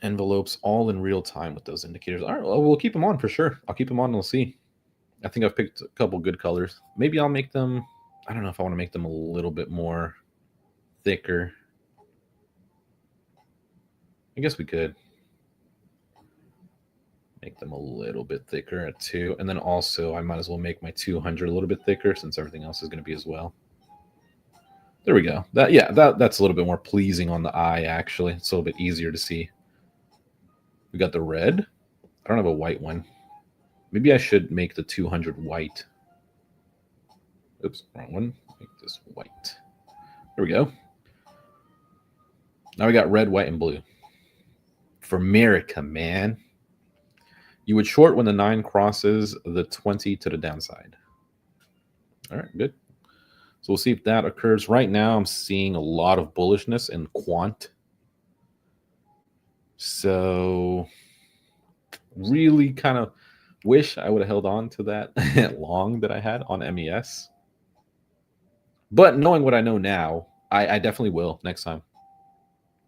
envelopes all in real time with those indicators. All right, well, we'll keep them on for sure. I'll keep them on and we'll see. I think I've picked a couple good colors. Maybe I'll make them, I don't know if I want to make them a little bit more thicker. I guess we could make them a little bit thicker at 2. And then also I might as well make my 200 a little bit thicker since everything else is going to be as well. There we go. That's a little bit more pleasing on the eye, actually. It's a little bit easier to see. We got the red. I don't have a white one. Maybe I should make the 200 white. Oops, wrong one. Make this white. There we go. Now we got red, white, and blue. For America, man. You would short when the 9 crosses the 20 to the downside. All right, good. So we'll see if that occurs. Right now, I'm seeing a lot of bullishness in quant. So really kind of Wish I would have held on to that long that I had on MES. But knowing what I know now, I definitely will next time.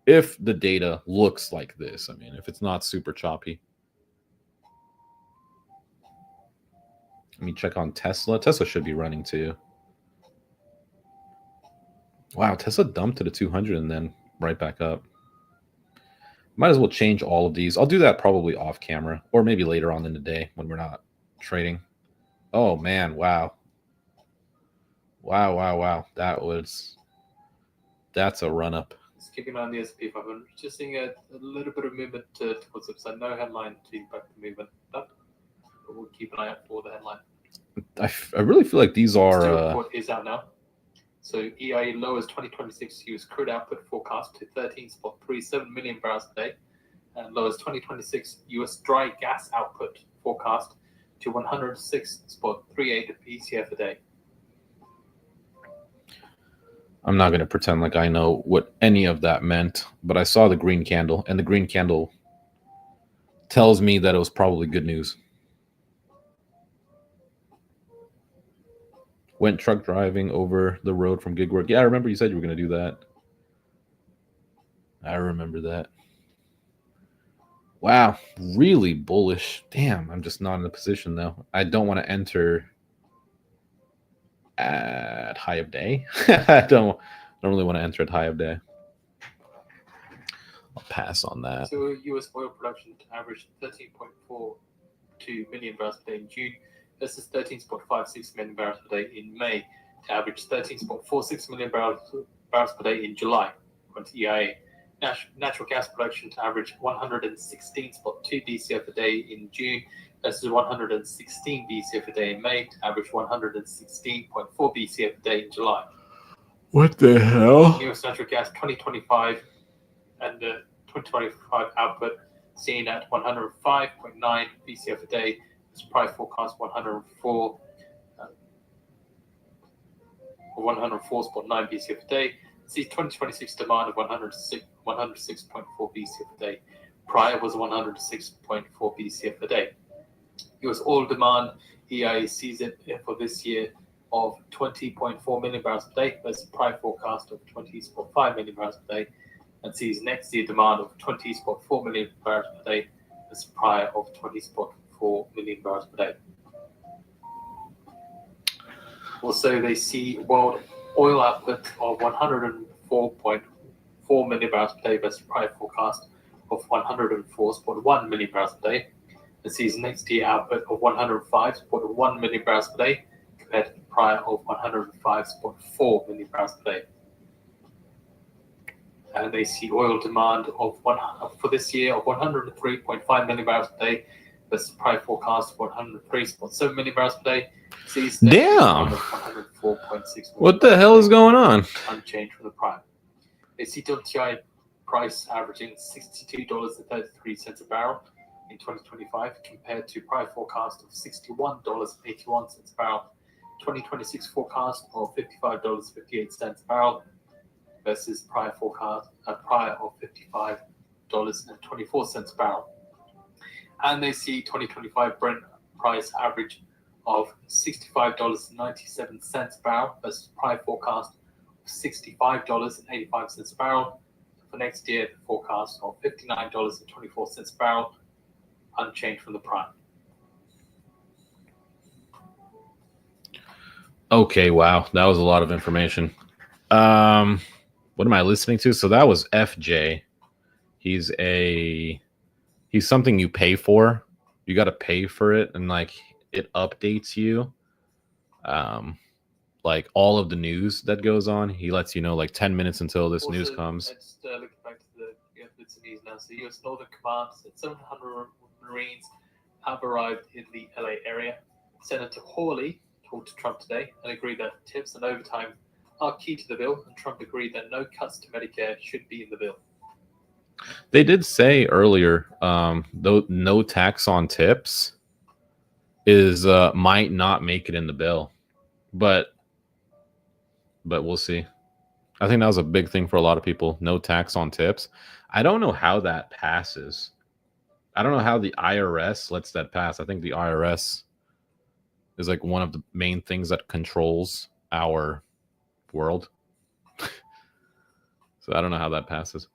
If the data looks like this, I mean, if it's not super choppy. Let me check on Tesla. Tesla should be running too. Wow, Tesla dumped to the 200 and then right back up. Might as well change all of these. I'll do that probably off camera or maybe later on in the day when we're not trading. Oh man, wow. Wow. That's a run up. Just keeping an eye on the S&P 500. Just seeing a little bit of movement towards the upside. No headline to back the movement up, but we'll keep an eye out for the headline. I really feel like these are. The report is out now. So EIA lowers 2026 US crude output forecast to 13.37 million barrels a day, and lowers 2026 US dry gas output forecast to 106.38 BCF a day. I'm not going to pretend like I know what any of that meant, but I saw the green candle, and the green candle tells me that it was probably good news. Went truck driving over the road from gig work. Yeah, I remember you said you were going to do that. I remember that. Wow, really bullish. Damn, I'm just not in a position though. I don't want to enter at high of day. I don't really want to enter at high of day. I'll pass on that. So US oil production averaged 13.42 million barrels per day in June versus 13.56 million barrels per day in May, to average 13.46 million barrels per day in July, according to EIA. Natural gas production to average 116.2 BCF a day in June versus 116 BCF a day in May, to average 116.4 BCF a day in July. What the hell? US natural gas 2025 and the 2025 output seen at 105.9 BCF a day. Its price forecast 104.9 BCF a day. See 2026 demand of 106.4 BCF a day. Prior was 106.4 BCF a day. US oil demand, EIA sees it for this year of 20.4 million barrels per day versus prior forecast of 20.5 million barrels per day, and sees next year demand of 20.4 million barrels per day versus prior of 20.4 million barrels per day. Also, they see world oil output of 104.4 million barrels per day versus prior forecast of 104.1 million barrels per day. It sees next year output of 105.1 million barrels per day compared to the prior of 105.4 million barrels per day. And they see oil demand of for this year of 103.5 million barrels per day versus prior forecast of 103.7 million barrels per day. Sees damn. 104.6. What the hell is going on? Unchanged from the prior. They see WTI price averaging $62.33 a barrel in 2025 compared to prior forecast of $61.81 a barrel. 2026 forecast of $55.58 a barrel versus prior forecast prior of $55.24 a barrel. And they see 2025 Brent price average of $65.97 a barrel versus prior forecast of $65.85 a barrel. For next year, the forecast of $59.24 a barrel, unchanged from the prior. Okay, wow, that was a lot of information. What am I listening to? So that was FJ. He's something you pay for. You got to pay for it, and like it updates you. Like all of the news that goes on, he lets you know like 10 minutes until this Also, news comes. Just looking back to the bits of news now. So, U.S. Northern Command said 700 Marines have arrived in the LA area. Senator Hawley talked to Trump today and agreed that tips and overtime are key to the bill, and Trump agreed that no cuts to Medicare should be in the bill. They did say earlier, though, no tax on tips is might not make it in the bill, but we'll see. I think that was a big thing for a lot of people. No tax on tips. I don't know how that passes. I don't know how the IRS lets that pass. I think the IRS is like one of the main things that controls our world. So I don't know how that passes.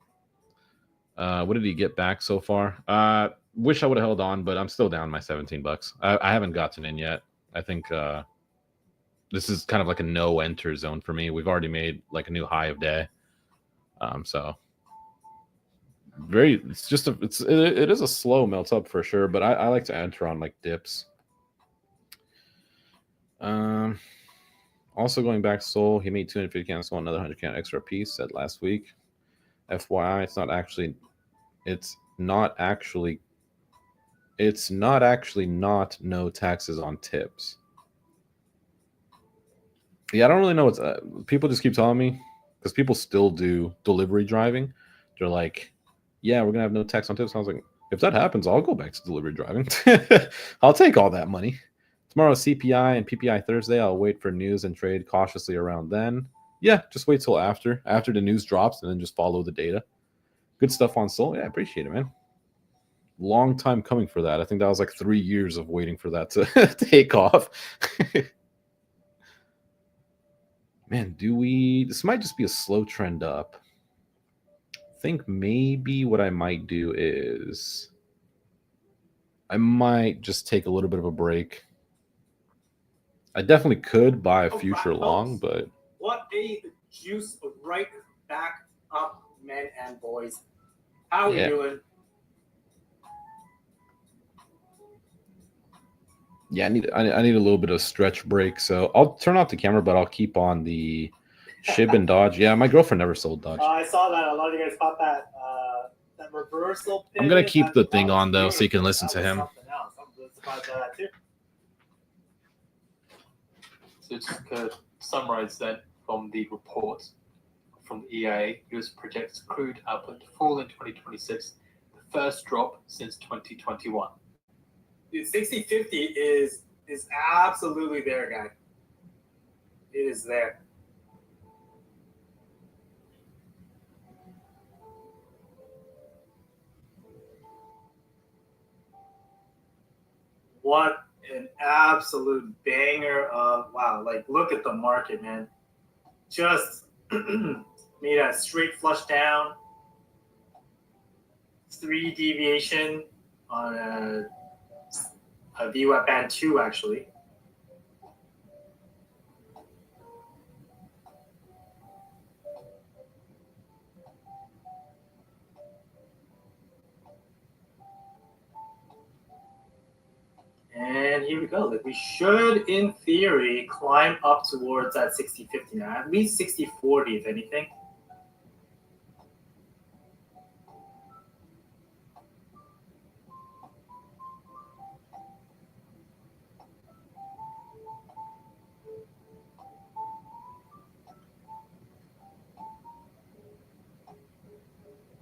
What did he get back so far? Wish I would have held on, but I'm still down my $17. I haven't gotten in yet. I think this is kind of like a no enter zone for me. We've already made like a new high of day. So it is a slow melt up for sure, but I like to enter on like dips. Also going back to Sol, he made 250 count Sol, another 100 count extra piece said last week. FYI, it's not actually not no taxes on tips. Yeah, I don't really know what's people just keep telling me because people still do delivery driving. They're like, yeah, we're gonna have no tax on tips. I was like, if that happens, I'll go back to delivery driving. I'll take all that money. Tomorrow CPI and PPI Thursday. I'll wait for news and trade cautiously around then. Yeah, just wait till after the news drops and then just follow the data. Good stuff on Sol. Yeah, I appreciate it, man. Long time coming for that. I think that was like 3 years of waiting for that to take off. Man, this might just be a slow trend up. I think maybe what I might do is I might just take a little bit of a break. I definitely could buy a future long, but what a juice right back up, men and boys. How we doing? Yeah, I need a little bit of stretch break, so I'll turn off the camera, but I'll keep on the Shib and Dodge. Yeah, my girlfriend never sold Dodge. I saw that. A lot of you guys caught that reversal. I'm gonna keep the thing on though, so you can listen to him. Something else. I'm surprised by that too. So just to summarize that from the report from the EIA, US projects crude output to fall in 2026, the first drop since 2021. Dude, 60/50 is absolutely there, guy. It is there. What an absolute banger of wow. Like, look at the market, man. Just made a straight flush down. 3 deviation on a VWAP band 2, actually. And here we go. Like, we should, in theory, climb up towards that 60/50 now. At least 60/40, if anything.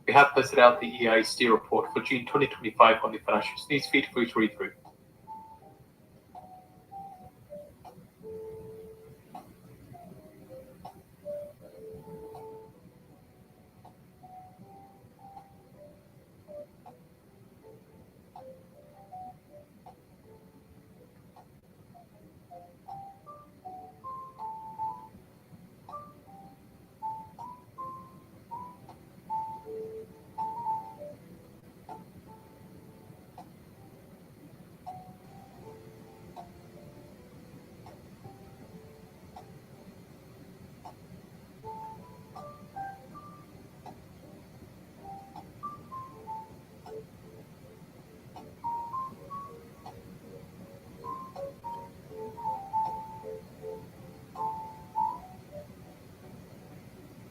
We have posted out the EIA Steel report for June 2025 on the Financial News feed for you to read through.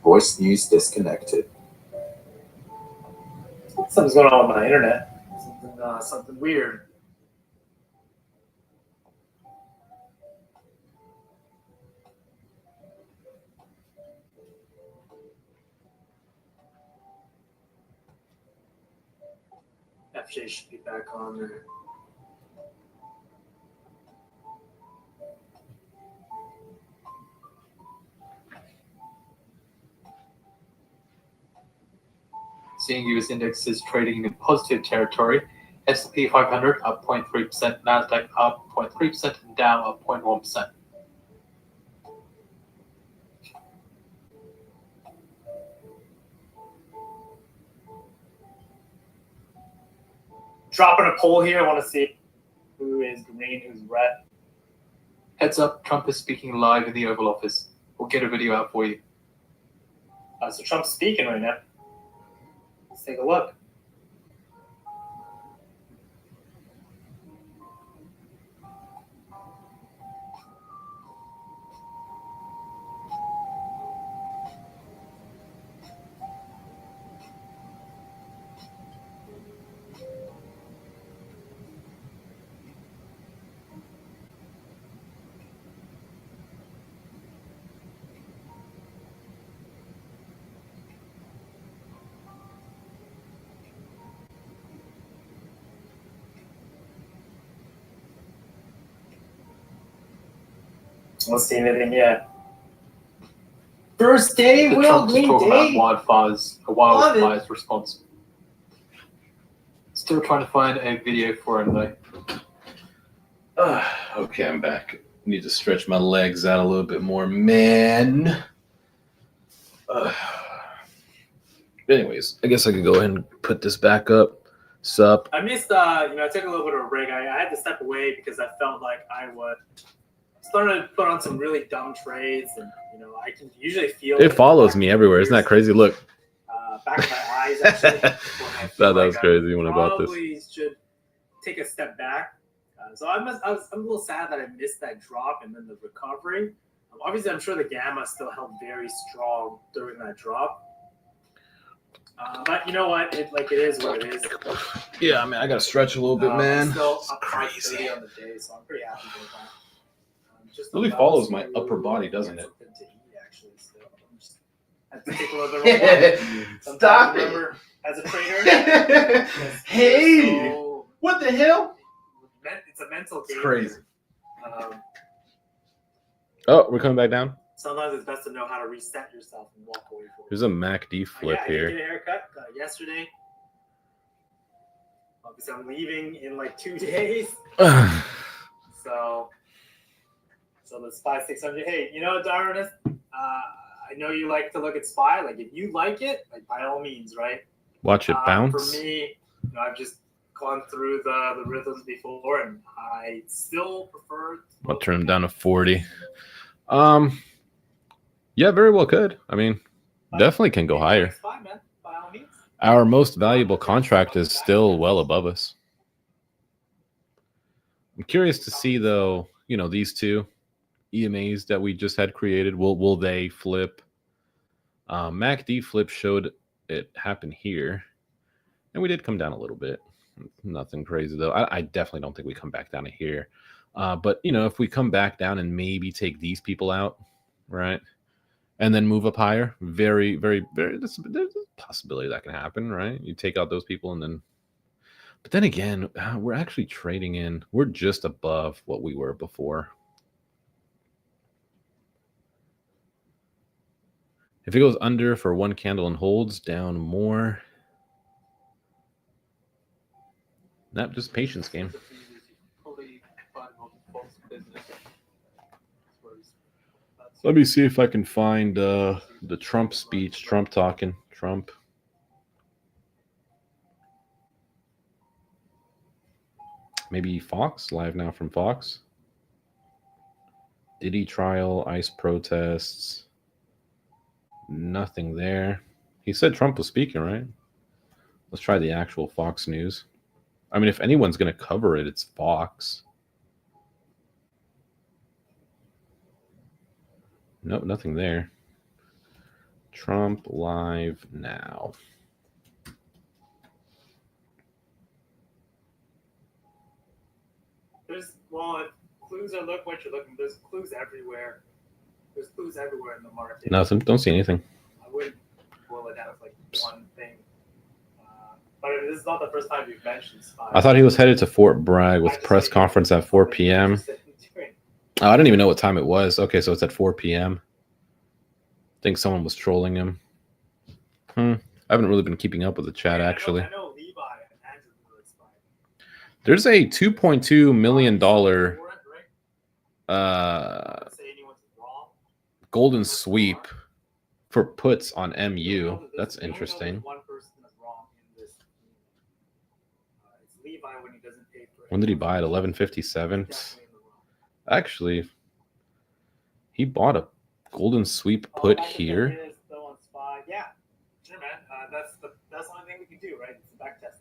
Voice news disconnected. Something's going on with my internet. Something weird. FJ should be back on there. Seeing US indexes trading in positive territory S&P 500 up 0.3%, Nasdaq up 0.3%, and Dow up 0.1%. Dropping a poll here. I want to see who is green, who's red. Heads up, Trump is speaking live in the Oval Office. We'll get a video out for you. So Trump's speaking right now. Let's take a look. Let's see anything yet. First day, The Will, Trump is green talking day. about wildfires, a wildfires response. Still trying to find a video for him though. Okay, I'm back. Need to stretch my legs out a little bit more, man. Anyways, I guess I could go ahead and put this back up. Sup? I missed, I took a little bit of a break. I had to step away because I felt like I was starting to put on some really dumb trades, and I can usually feel It follows me everywhere. Isn't that crazy? Look. Back of my eyes, actually. That was crazy when I bought this. Probably should take a step back. So I'm a little sad that I missed that drop and then the recovery. Obviously, I'm sure the gamma still held very strong during that drop. But you know what? It is what it is. Yeah, I mean, I got to stretch a little bit, man. I'm still It's up crazy. 30 on the day, so I'm pretty happy with that. Just Really about follows my to upper body, doesn't get it? something to eat, actually, still. I'm just have to take a little bit more. Stop it. Remember, as a trader, Hey! so What the hell? it's a mental It's game. crazy. Um, Oh, we're coming back down. sometimes it's best to know how to reset yourself and walk away from it. There's a MACD flip Yeah, I did here. get a haircut yesterday. Obviously, I'm leaving in like 2 days. So that's 500-600. Hey, you know what, Darwin? I know you like to look at SPY. Like, if you like it, like by all means, right? Watch it bounce. For me, I've just gone through the rhythms before, and I still prefer. I'll turn them down to 40. Yeah, very well could. I mean, definitely can go higher. SPY, man, by all means. Our most valuable contract is still well above us. I'm curious to see, though, these two EMAs that we just had created. Will they flip? MACD flip showed it happen here, and we did come down a little bit. Nothing crazy, though. I definitely don't think we come back down to here. But, if we come back down and maybe take these people out, right, and then move up higher, very, very, very, there's a possibility that can happen, right? You take out those people and then, but then again, we're actually trading in, we're just above what we were before. If it goes under for one candle and holds, down more. Not just patience game. Let me see if I can find the Trump speech. Trump talking. Trump. Maybe Fox, live now from Fox. Diddy trial, ICE protests. Nothing there. He said Trump was speaking, right? Let's try the actual Fox News. I mean, if anyone's going to cover it, it's Fox. Nope, nothing there. Trump live now. If clues are look what you're looking. There's clues everywhere. There's clues everywhere in the market. Nothing. Don't see anything. I wouldn't boil it down to like one thing. But this is not the first time you've mentioned SPY. I thought he was headed to Fort Bragg with press conference at 4 p.m. Oh, I don't even know what time it was. Okay, so it's at 4 p.m. I think someone was trolling him. I haven't really been keeping up with the chat, actually. I know Levi and Andrew were SPY. There's a $2.2 million For it, right? Say anyone's wrong. golden sweep for puts on MU. We know that That's we know interesting. there's one person that's wrong in this. It's Levi when he doesn't pay for it. When did he buy it? 1157. Definitely in the wrong. Actually, he bought a golden sweep Oh, put back to here. 10 minutes, still on SPY. Yeah, sure, man. That's the only thing we can do, right? It's a back test.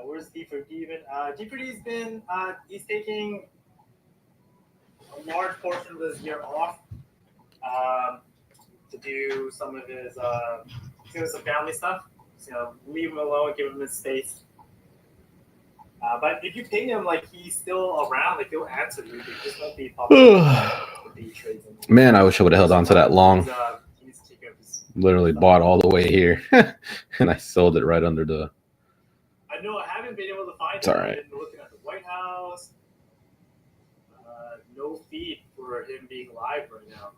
Where's D for Steven? D4D's been he's taking a large portion of this year off to do some of his some family stuff. So leave him alone, give him his space. But if you ping him like he's still around, like he'll answer you. He just won't be popular with the trades. Man, I wish I would have held on to that long. He needs to take care of his. Literally bought all the way here, and I sold it right under the. I know I haven't been able to find It's him. all right. I've been looking at the White House. No feed for him being live right now.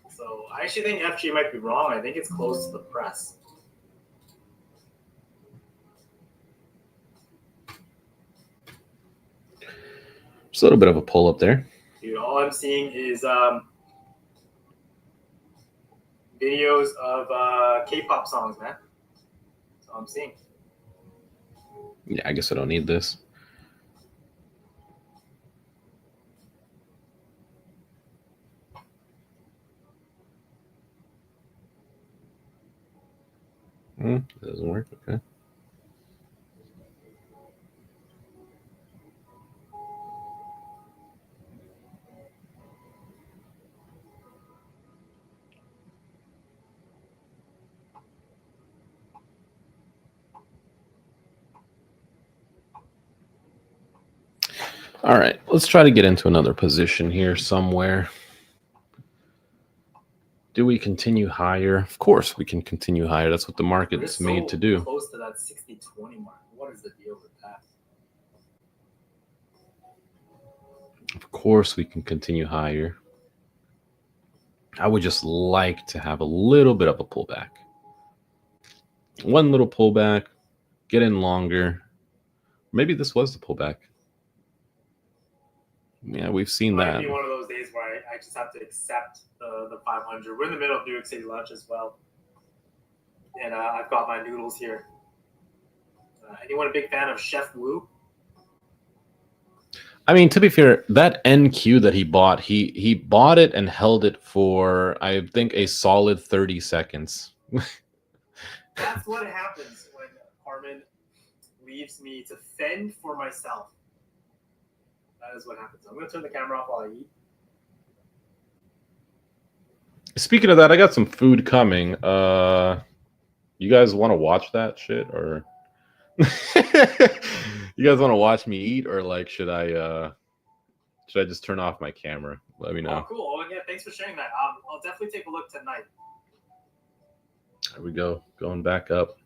So I actually think FG might be wrong. I think it's close to the press. Just a little bit of a pull up there. Dude, all I'm seeing is videos of K-pop songs, man. That's all I'm seeing. Yeah, I guess I don't need this. Doesn't work. Okay. All right, let's try to get into another position here somewhere. Do we continue higher? Of course, we can continue higher. That's what the market is made to do. Close to that 60-20 mark. What is the deal with that? Of course, we can continue higher. I would just like to have a little bit of a pullback. One little pullback, get in longer. Maybe this was the pullback. Yeah, we've seen It might that. be one of those days where I just have to accept the 500. We're in the middle of New York City lunch as well. And I've got my noodles here. Anyone a big fan of Chef Wu? I mean, to be fair, that NQ that he bought, he bought it and held it for, I think, a solid 30 seconds. That's what happens when Carmen leaves me to fend for myself. That is what happens. I'm going to turn the camera off while I eat. Speaking of that, I got some food coming. You guys want to watch that shit, or you guys want to watch me eat, or like should I just turn off my camera? Let me Oh, know. cool. Oh, yeah, thanks for sharing that. I'll definitely take a look tonight. There we go, going back up.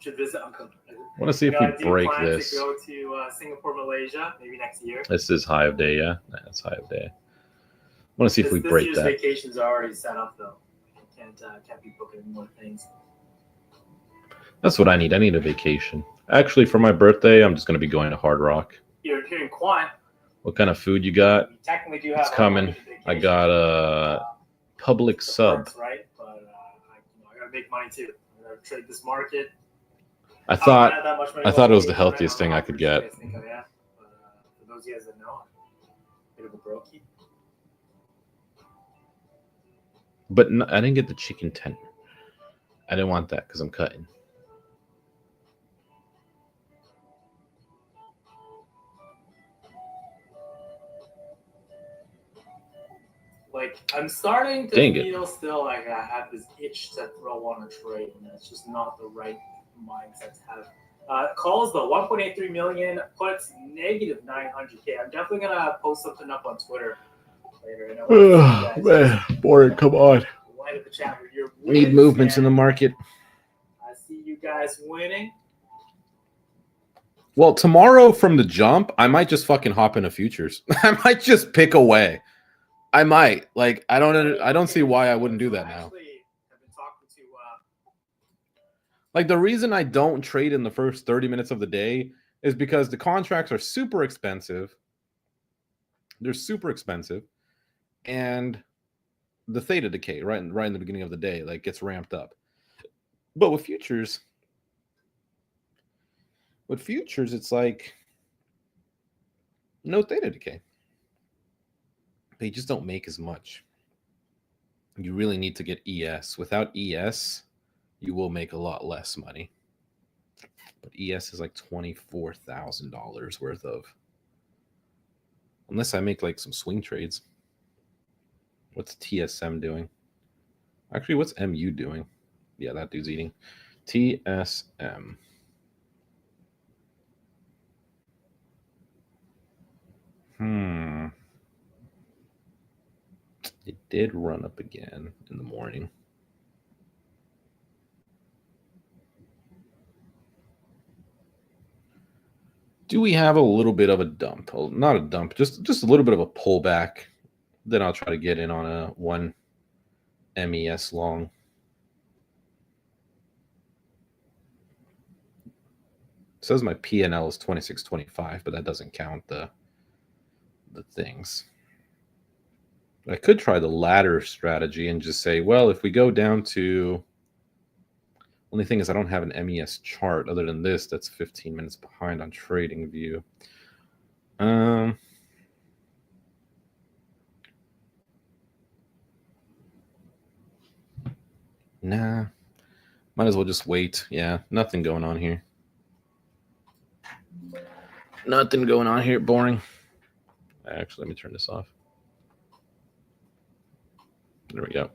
Should visit. I want to see if we do break plan this. to go to Singapore, Malaysia, maybe next year. This is high of day, yeah. That's high of day. I want to see if we This break year's that. vacations are already set up though. I can't be booking more things. That's what I need. I need a vacation. Actually, for my birthday, I'm just going to be going to Hard Rock. Here in Quant, What kind of food you got? we technically do have It's coming. I got a public sub. perks, right? But I gotta make money too. I gotta trade this market. I don't thought have that much money I thought it was to the pay for healthiest right thing now. I could How much get. do you guys think I am? For those of you guys that know, I'm a bit of a brokey. But I didn't get the chicken tender. I didn't want that because I'm cutting. Like I'm starting to Dang it. feel still like I have this itch to throw on a trade, and it's just not the right mindset to have. Calls though 1.83 million, puts negative 900K. I'm definitely gonna post something up on Twitter later. And I want to see you guys boring. Come on. light up the chat with your We need wins, movements in the man. market. I see you guys winning. Well, tomorrow from the jump, I might just fucking hop into futures. I might just pick away. I might. Like, I don't see why I wouldn't do that now. Actually, I've been talking to Like the reason I don't trade in the first 30 minutes of the day is because the contracts are super expensive. They're super expensive. And the theta decay right in the beginning of the day like gets ramped up. But with futures, it's like no theta decay. They just don't make as much. You really need to get ES. Without ES, you will make a lot less money. But ES is like $24,000 worth of. Unless I make like some swing trades. What's TSM doing? Actually, what's MU doing? Yeah, that dude's eating. TSM. It did run up again in the morning. Do we have a little bit of a dump? Not a dump, just a little bit of a pullback. Then I'll try to get in on a 1 MES long. It says my PNL is 26.25, but that doesn't count the things. I could try the ladder strategy and just say, well, if we go down to, only thing is I don't have an MES chart other than this that's 15 minutes behind on Trading View. Nah, might as well just wait. Yeah, nothing going on here. Nothing going on here. Boring. Actually, let me turn this off. There we go.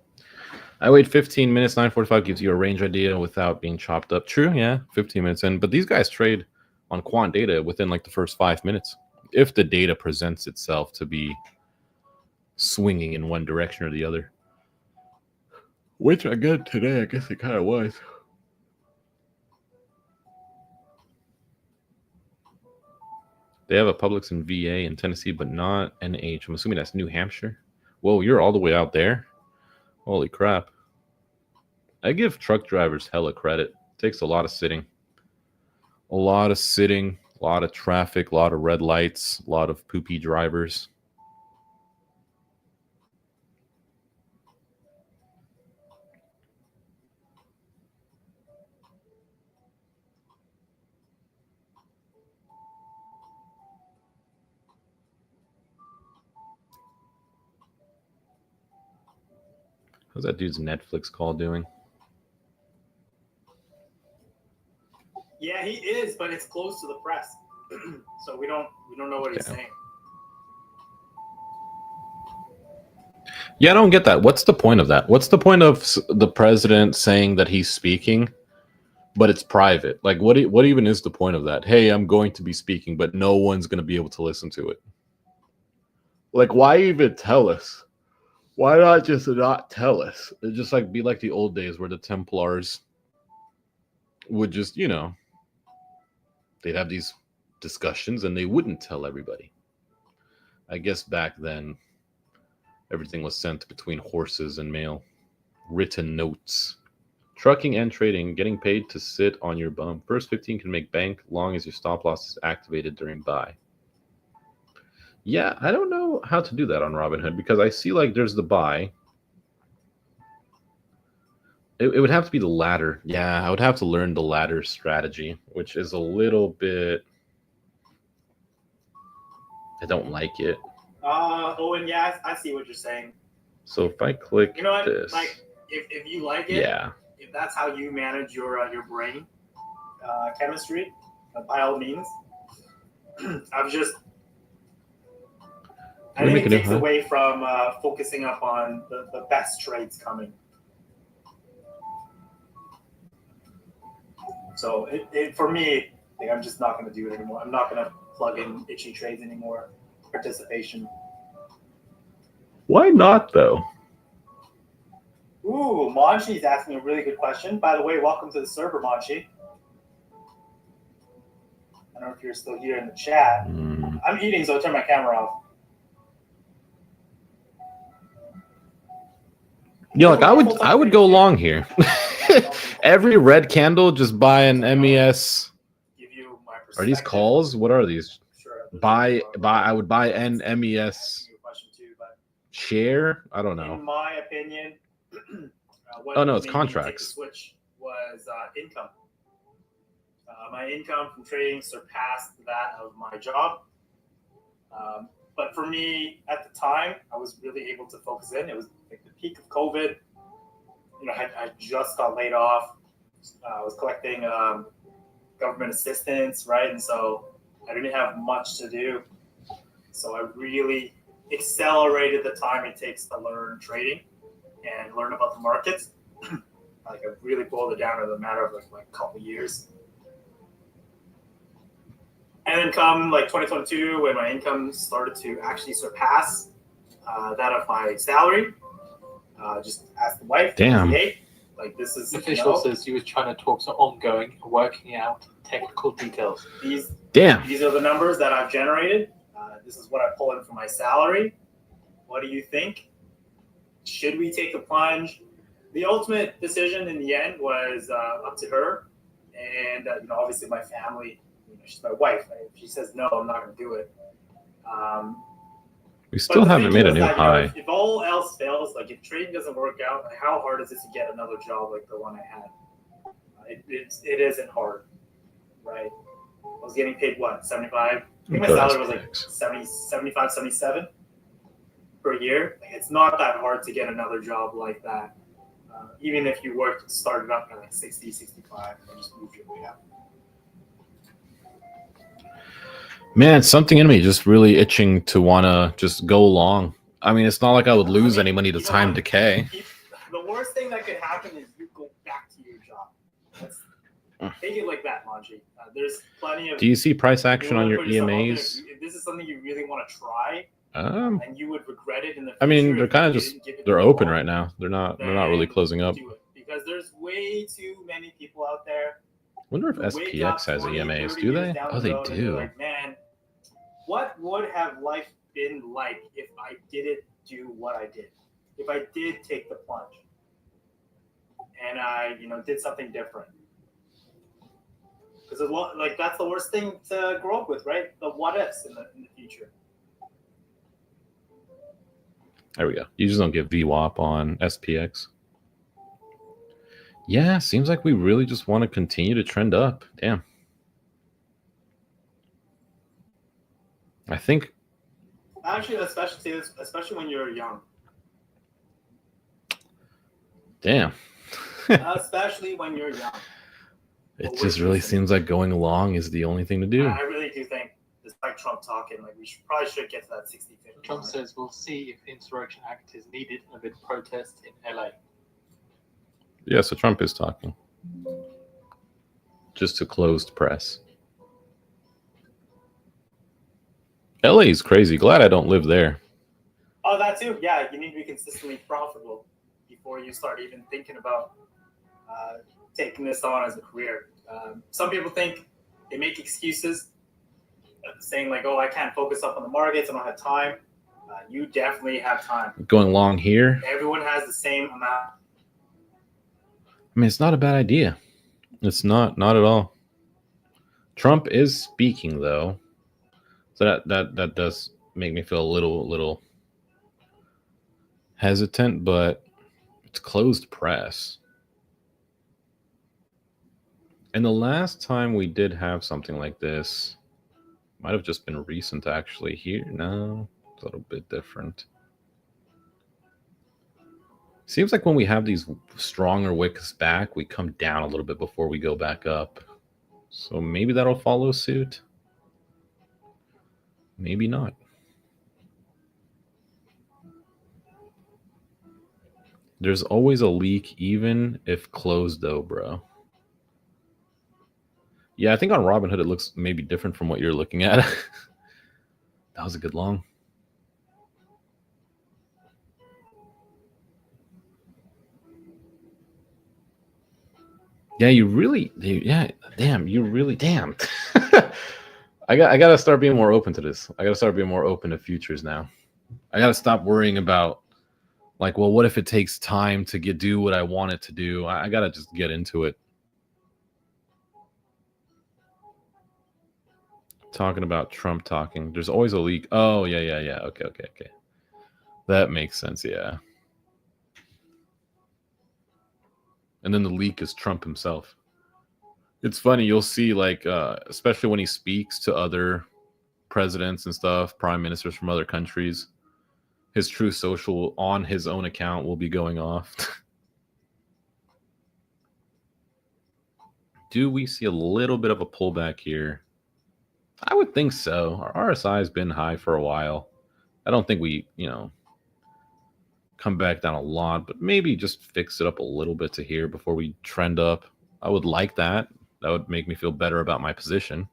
I wait 15 minutes. 9:45 gives you a range idea without being chopped up. True, yeah, 15 minutes in. But these guys trade on quant data within like the first 5 minutes. If the data presents itself to be swinging in one direction or the other. Which I got today, I guess it kind of was. They have a Publix in VA in Tennessee, but not NH. I'm assuming that's New Hampshire. Whoa, you're all the way out there? Holy crap. I give truck drivers hella credit. Takes a lot of sitting. A lot of sitting, a lot of traffic, a lot of red lights, a lot of poopy drivers. How's that dude's Netflix call doing? Yeah, he is, but it's close to the press, so we don't know what he's saying. Yeah, I don't get that. What's the point of that? What's the point of the president saying that he's speaking, but it's private? Like, what even is the point of that? Hey, I'm going to be speaking, but no one's going to be able to listen to it. Like, why even tell us? Why not just not tell us? It'd just like be like the old days where the Templars would just, you know, they'd have these discussions and they wouldn't tell everybody. I guess back then, everything was sent between horses and mail. Written notes. Trucking and trading, getting paid to sit on your bum. First 15 can make bank long as your stop loss is activated during buy. Yeah, I don't know how to do that on Robinhood because I see like there's the buy. It would have to be the ladder. Yeah, I would have to learn the ladder strategy, which is a little bit... I don't like it. Owen, yeah, I see what you're saying. So if I click you know what? this... Like, if you like it, yeah. If that's how you manage your brain chemistry, by all means. I think it takes away from focusing up on the best trades coming. So for me, like, I'm just not going to do it anymore. I'm not going to plug in itchy trades anymore. Participation. Why not, though? Ooh, Monchi's asking a really good question. By the way, welcome to the server, Monchi. I don't know if you're still here in the chat. I'm eating, so I'll turn my camera off. Yeah, like I would go long here. Every red candle, just buy an MES. Give you my Are these perspective. calls? What are these? Sure, there's Buy. more about I would buy that. an That's MES your question too, but share. I don't in know. my opinion, what Oh, no, it's made me take the contracts. switch was income. My income from trading surpassed that of my job. But for me, at the time, I was really able to focus in. It was like the peak of COVID. I just got laid off. I was collecting government assistance, right? And so I didn't have much to do. So I really accelerated the time it takes to learn trading and learn about the markets. Like I really boiled it down in a matter of like a couple years. And then come like 2022, when my income started to actually surpass that of my salary, just asked the wife, Damn. hey, like this is, The official says he was trying to talk to ongoing, working out technical details. these Damn. are the numbers that I've generated. This is what I pull in from my salary. What do you think? Should we take the plunge? The ultimate decision in the end was up to her, and obviously my family. She's my wife. If she says no, I'm not going to do it. We still haven't made a new high. If all else fails, like if trading doesn't work out, like how hard is it to get another job like the one I had? It isn't hard, right? I was getting paid what, 75? I think my salary was like 70, 75, 77 per year. Like, it's not that hard to get another job like that. Even if you started up at like 60, 65, and just moved your way up. Man, something in me just really itching to want to just go long. I mean, it's not like I would lose any money to time decay. The worst thing that could happen is you go back to your job. Take it like that, Manji. There's plenty of. Do you see price action on your put yourself out there. EMAs? If this is something you really want to try, Um, and you would regret it in the future. I mean, they're if kind of you just didn't give it they're the open ball, right now. They're not really closing up. do it. Because there's way too many people out there. Wonder if who wake up SPX has 20, EMAs. 30 Do years they? down Oh, the they road and they're do. like, man, what would have life been like if I didn't do what I did? If I did take the plunge and I, did something different. Because like that's the worst thing to grow up with, right? The what ifs in the future. There we go. You just don't get VWAP on SPX. Yeah, seems like we really just want to continue to trend up. Damn. I think. Actually, especially when you're young. Damn. Especially when you're young. It just really seems like going long is the only thing to do. I really do think, despite Trump talking, like we probably should get to that 60-50. Trump says we'll see if the Insurrection Act is needed amid protests in LA. Yeah, so Trump is talking. Just to closed press. LA is crazy. Glad I don't live there. Oh, that too. Yeah, you need to be consistently profitable before you start even thinking about taking this on as a career. Some people think they make excuses, saying like, "Oh, I can't focus up on the markets. I don't have time." You definitely have time. Going long here. Everyone has the same amount. I mean, it's not a bad idea. It's not at all. Trump is speaking though, so that does make me feel a little hesitant, but it's closed press. And the last time we did have something like this might have just been recent actually. Here, no, it's a little bit different. Seems like when we have these stronger wicks back, we come down a little bit before we go back up. So maybe that'll follow suit. Maybe not. There's always a leak, even if closed though, bro. Yeah, I think on Robinhood it looks maybe different from what you're looking at. That was a good long. Yeah, you really, yeah, damn, you really, damn. I gotta start being more open to this. I gotta start being more open to futures now. I gotta stop worrying about Like, well, what if it takes time to do what I want it to do? I gotta just get into it. Talking about Trump talking. There's always a leak. Oh, yeah. Okay. That makes sense, yeah. And then the leak is Trump himself. It's funny, you'll see, like, especially when he speaks to other presidents and stuff, prime ministers from other countries, his Truth Social on his own account will be going off. Do we see a little bit of a pullback here? I would think so. Our RSI has been high for a while. I don't think we, come back down a lot, but maybe just fix it up a little bit to here before we trend up. I would like that. That would make me feel better about my position.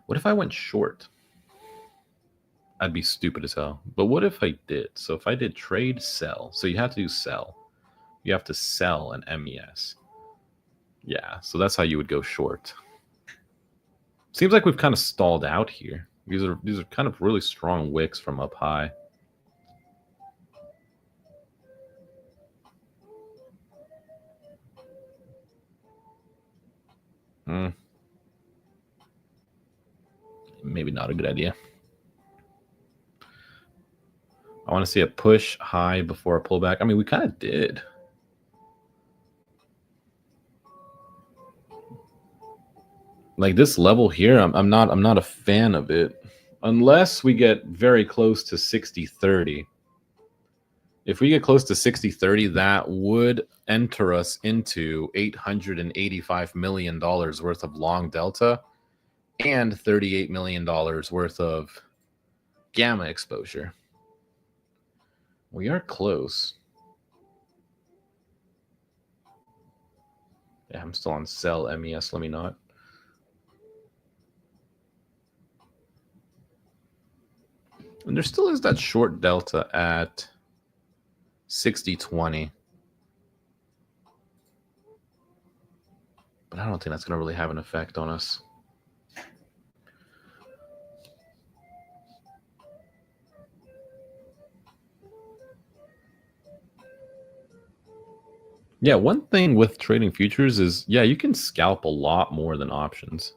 What if I went short? I'd be stupid as hell. But what if I did? So if I did trade, sell. So you have to do sell. You have to sell an MES. Yeah, so that's how you would go short. Seems like we've kind of stalled out here. These are kind of really strong wicks from up high. Maybe not a good idea. I want to see a push high before a pullback. I mean, we kind of did. Like this level here, I'm not a fan of it unless we get very close to 60-30. If we get close to 60-30, that would enter us into $885 million worth of long delta and $38 million worth of gamma exposure. We are close. Yeah, I'm still on sell MES. Let me not. And there still is that short delta at 60-20. But I don't think that's going to really have an effect on us. Yeah, one thing with trading futures is, yeah, you can scalp a lot more than options.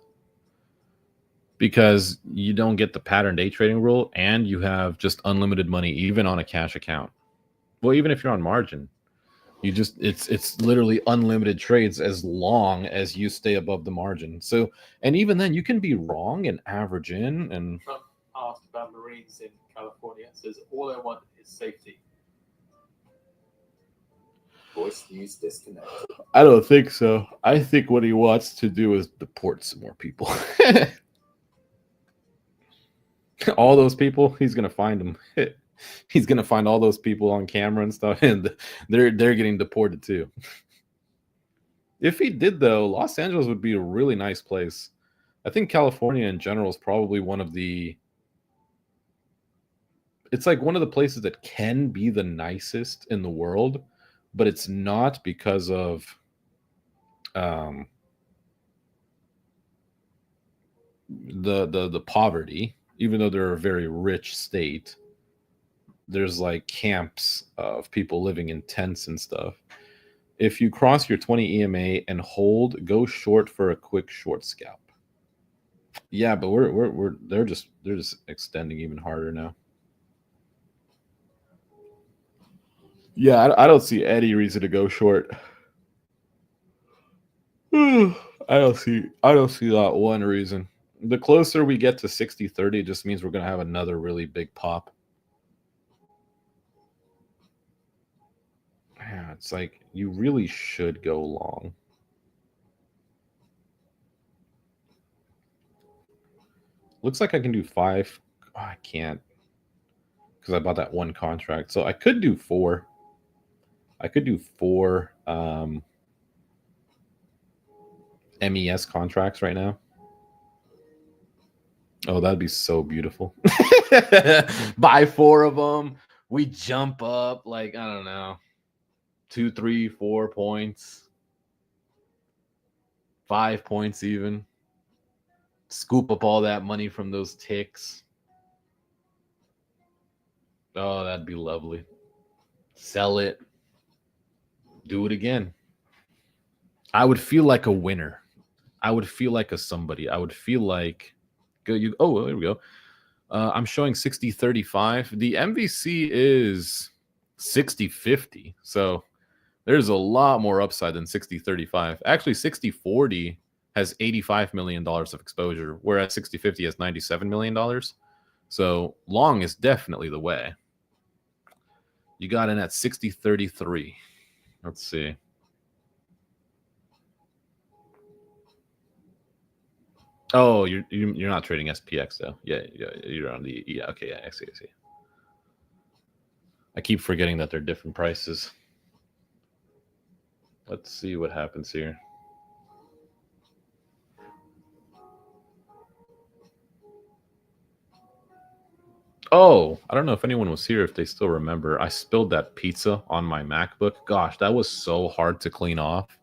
Because you don't get the pattern day trading rule and you have just unlimited money even on a cash account. Well, even if you're on margin, you just it's literally unlimited trades as long as you stay above the margin. So, and even then you can be wrong and average in. And Trump asked about Marines in California. Says all I want is safety. Voice news disconnected. I don't think so. I think what he wants to do is deport some more people. All those people, he's gonna find them. He's gonna find all those people on camera and stuff, and they're getting deported too. If he did, though, Los Angeles would be a really nice place. I think California in general is probably one of the. It's like one of the places that can be the nicest in the world, but it's not because of. The poverty. Even though they're a very rich state, there's like camps of people living in tents and stuff. If you cross your 20 EMA and hold, go short for a quick short scalp. Yeah, but they're just extending even harder now. Yeah, I don't see any reason to go short. I don't see that one reason. The closer we get to 60-30, it just means we're going to have another really big pop. Yeah, it's like you really should go long. Looks like I can do 5. Oh, I can't because I bought that one contract. So I could do 4. I could do 4 MES contracts right now. Oh, that'd be so beautiful. Buy 4 of them. We jump up like, I don't know, 2, 3, 4 points. 5 points even. Scoop up all that money from those ticks. Oh, that'd be lovely. Sell it. Do it again. I would feel like a winner. I would feel like a somebody. I would feel like oh, there we go. I'm showing 60-35. The MVC is 60-50. So there's a lot more upside than 60-35. Actually, 60-40 has $85 million of exposure, whereas 60-50 has $97 million. So long is definitely the way. You got in at 60-33. Let's see. Oh, you're not trading SPX though. Yeah, you're on the okay, yeah, I see. I keep forgetting that they're different prices. Let's see what happens here. Oh, I don't know if anyone was here, if they still remember. I spilled that pizza on my MacBook. Gosh, that was so hard to clean off.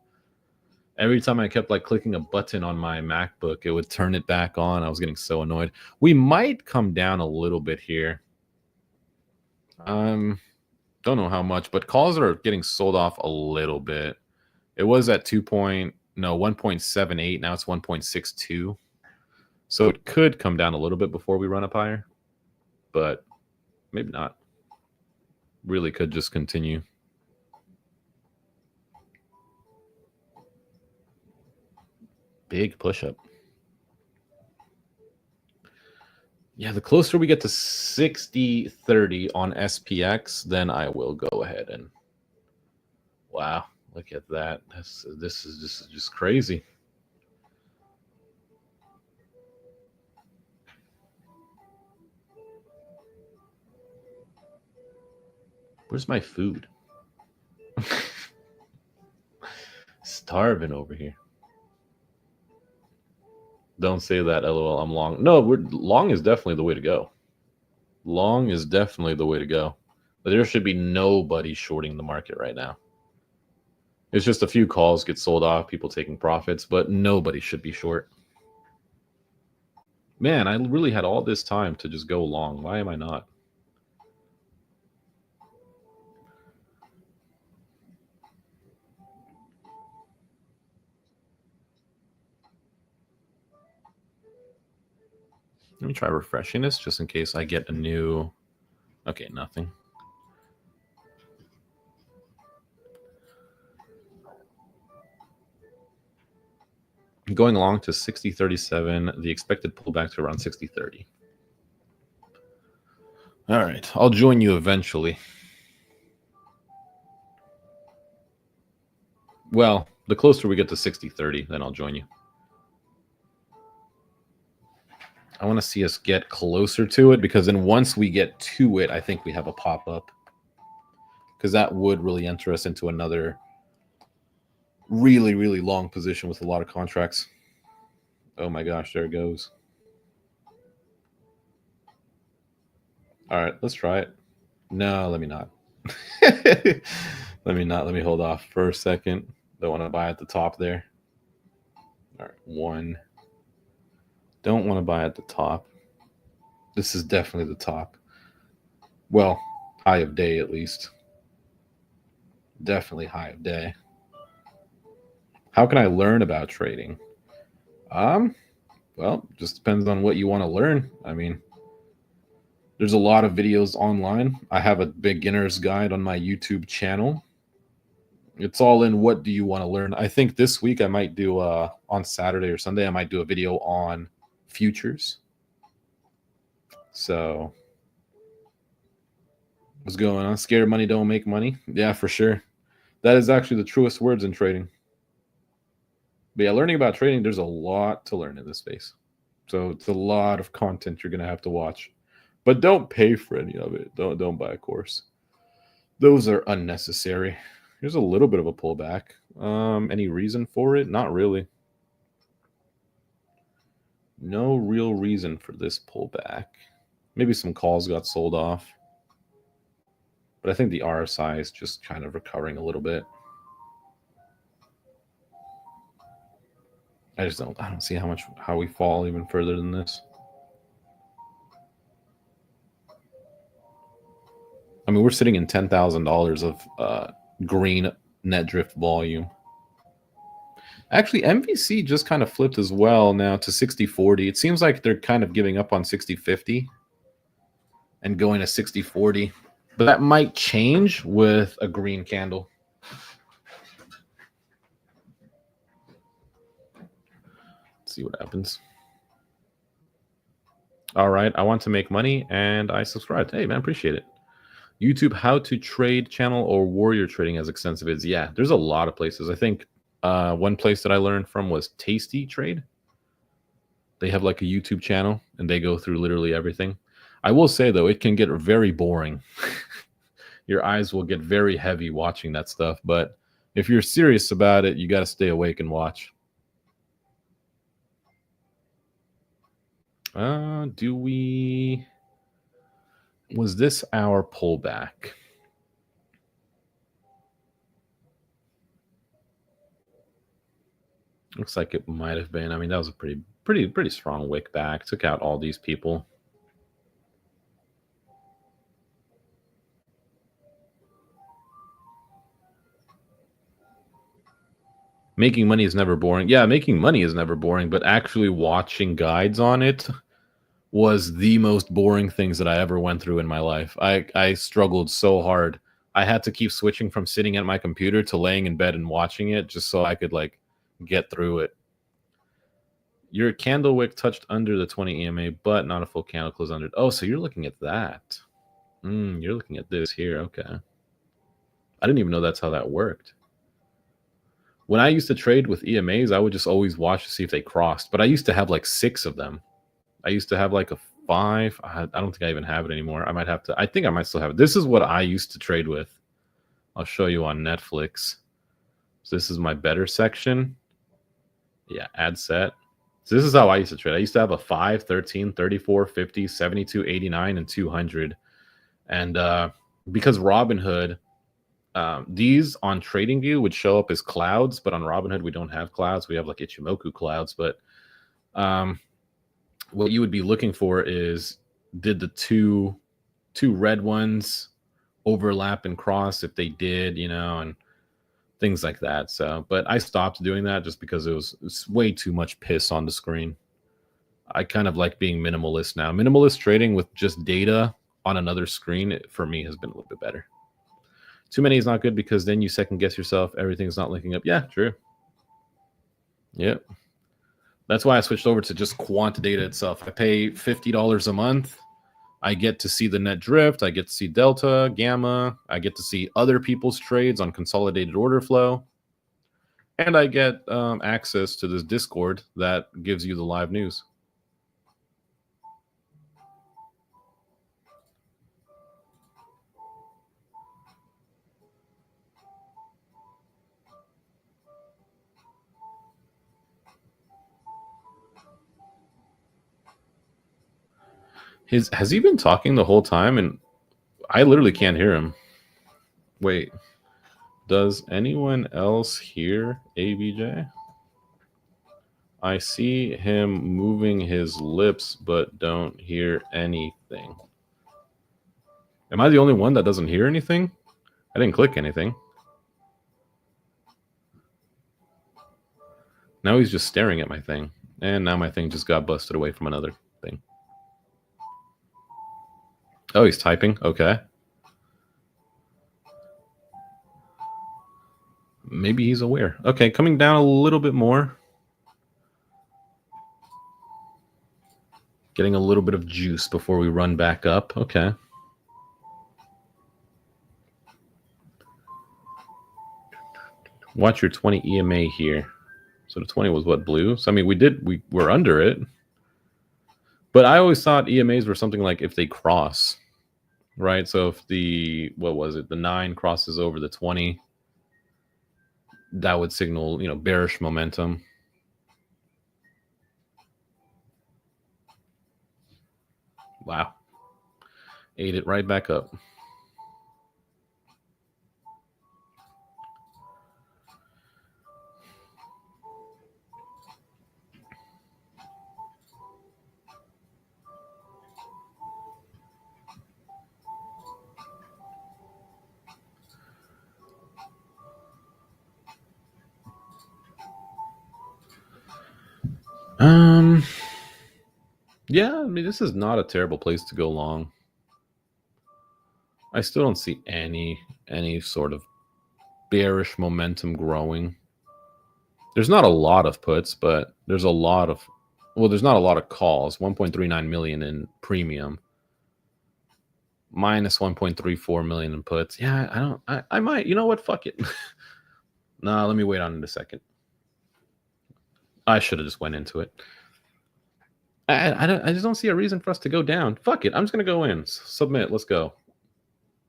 Every time I kept like clicking a button on my MacBook, it would turn it back on. I was getting so annoyed. We might come down a little bit here. Don't know how much, but calls are getting sold off a little bit. It was at 1.78. Now it's 1.62. So it could come down a little bit before we run up higher, but maybe not. Really could just continue. Big push-up. Yeah, the closer we get to 60-30 on SPX, then I will go ahead and... Wow, look at that. This is just crazy. Where's my food? Starving over here. Don't say that, LOL, I'm long. No, long is definitely the way to go. Long is definitely the way to go. But there should be nobody shorting the market right now. It's just a few calls get sold off, people taking profits, but nobody should be short. Man, I really had all this time to just go long. Why am I not? Let me try refreshing this just in case I get a new... Okay, nothing. Going along to 60-37, the expected pullback to around 60-30. All right, I'll join you eventually. Well, the closer we get to 60-30, then I'll join you. I want to see us get closer to it, because then once we get to it, I think we have a pop-up. Because that would really enter us into another really, really long position with a lot of contracts. Oh my gosh, there it goes. All right, let's try it. No, let me not. Let me not. Let me hold off for a second. Don't want to buy at the top there. All right, one. Don't want to buy at the top. This is definitely the top. Well, high of day at least. Definitely high of day. How can I learn about trading? Well, just depends on what you want to learn. I mean, there's a lot of videos online. I have a beginner's guide on my YouTube channel. It's all in what do you want to learn. I think this week I might do on Saturday or Sunday, I might do a video on futures. So what's going on? Scared money don't make money. Yeah, for sure. That is actually the truest words in trading. But yeah, learning about trading, there's a lot to learn in this space. So it's a lot of content you're going to have to watch. But don't pay for any of it. Don't buy a course. Those are unnecessary. Here's a little bit of a pullback. Any reason for it? Not really. No real reason for this pullback. Maybe some calls got sold off. But I think the RSI is just kind of recovering a little bit. I don't see how we fall even further than this. I mean, we're sitting in $10,000 of green net drift volume. Actually, MVC just kind of flipped as well now to 60-40. It seems like they're kind of giving up on 60-50 and going to 60-40. But that might change with a green candle. Let's see what happens. All right, I want to make money and I subscribed. Hey, man, appreciate it. YouTube How to Trade channel or Warrior Trading has extensive vids. Yeah, there's a lot of places. I think one place that I learned from was Tasty Trade. They have like a YouTube channel and they go through literally everything. I will say, though, it can get very boring. Your eyes will get very heavy watching that stuff. But if you're serious about it, you got to stay awake and watch. Was this our pullback? Looks like it might have been. I mean, that was a pretty strong wick back. Took out all these people. Making money is never boring. Yeah, making money is never boring, but actually watching guides on it was the most boring things that I ever went through in my life. I struggled so hard. I had to keep switching from sitting at my computer to laying in bed and watching it just so I could like get through it. Your candle wick touched under the 20 EMA, but not a full candle close under. Oh, so you're looking at that. You're looking at this here. Okay. I didn't even know that's how that worked. When I used to trade with EMAs, I would just always watch to see if they crossed. But I used to have like 6 of them. I used to have like a 5. I don't think I even have it anymore. I think I might still have it. This is what I used to trade with. I'll show you on Netflix. So this is my better section. Yeah, ad set. So this is how I used to trade. I used to have a 5, 13, 34, 50, 72, 89, and 200. And because Robinhood, these on TradingView would show up as clouds, but on Robinhood we don't have clouds. We have like Ichimoku clouds. But what you would be looking for is, did the two red ones overlap and cross? If they did, and things like that. So, but I stopped doing that just because it's way too much piss on the screen. I kind of like being minimalist now. Minimalist trading with just data on another screen, for me, has been a little bit better. Too many is not good because then you second guess yourself. Everything's not linking up. Yeah, true. Yep. That's why I switched over to just quant data itself. I pay $50 a month. I get to see the net drift. I get to see delta, gamma. I get to see other people's trades on consolidated order flow. And I get access to this Discord that gives you the live news. Has he been talking the whole time? And I literally can't hear him. Wait. Does anyone else hear ABJ? I see him moving his lips, but don't hear anything. Am I the only one that doesn't hear anything? I didn't click anything. Now he's just staring at my thing. And now my thing just got busted away from another thing. Oh, he's typing. Okay. Maybe he's aware. Okay, coming down a little bit more. Getting a little bit of juice before we run back up. Okay. Watch your 20 EMA here. So the 20 was what, blue? So I mean, we were under it. But I always thought EMAs were something like if they cross, right? So if the 9 crosses over the 20, that would signal, bearish momentum. Wow. Ate it right back up. Yeah, I mean, this is not a terrible place to go long. I still don't see any sort of bearish momentum growing. There's not a lot of puts, but there's a lot of, well, there's not a lot of calls. 1.39 million in premium, minus 1.34 million in puts. Yeah, I might, you know what? Fuck it. Nah, let me wait on it a second. I should have just went into it. I just don't see a reason for us to go down. Fuck it. I'm just gonna go in. Submit. Let's go.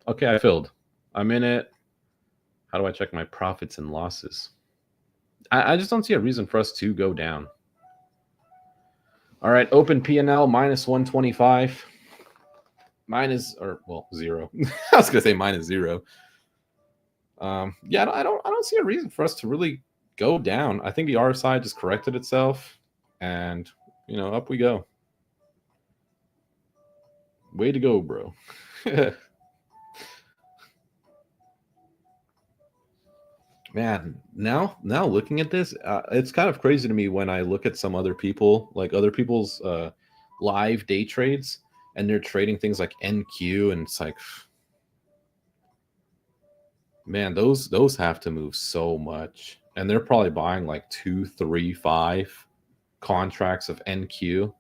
Okay, I filled. I'm in it. How do I check my profits and losses? I just don't see a reason for us to go down. All right, open P&L minus 125. Minus, or well, 0. I was gonna say minus 0. Yeah, I don't see a reason for us to really go down. I think the RSI just corrected itself, and you know, up we go. Way to go, bro. Man, now looking at this, it's kind of crazy to me when I look at some other people, like other people's live day trades, and they're trading things like NQ, and it's like, man, those have to move so much, and they're probably buying like 2, 3, 5 contracts of NQ.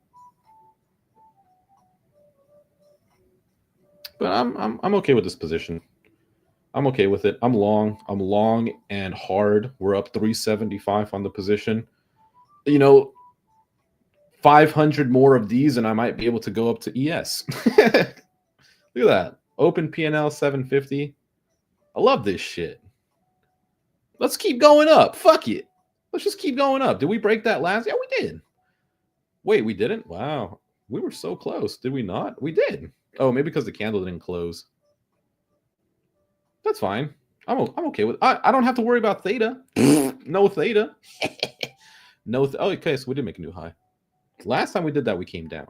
But I'm okay with this position. I'm okay with it. I'm long and hard. We're up 375 on the position. You know, 500 more of these, and I might be able to go up to ES. Look at that. Open P&L 750. I love this shit. Let's keep going up. Fuck it. Let's just keep going up. Did we break that last? Yeah, we did. Wait, we didn't? Wow. We were so close. Did we not? We did. Oh, maybe because the candle didn't close. That's fine. I'm okay with it. I don't have to worry about theta. No theta. No. Oh, okay, so we did make a new high. Last time we did that, we came down.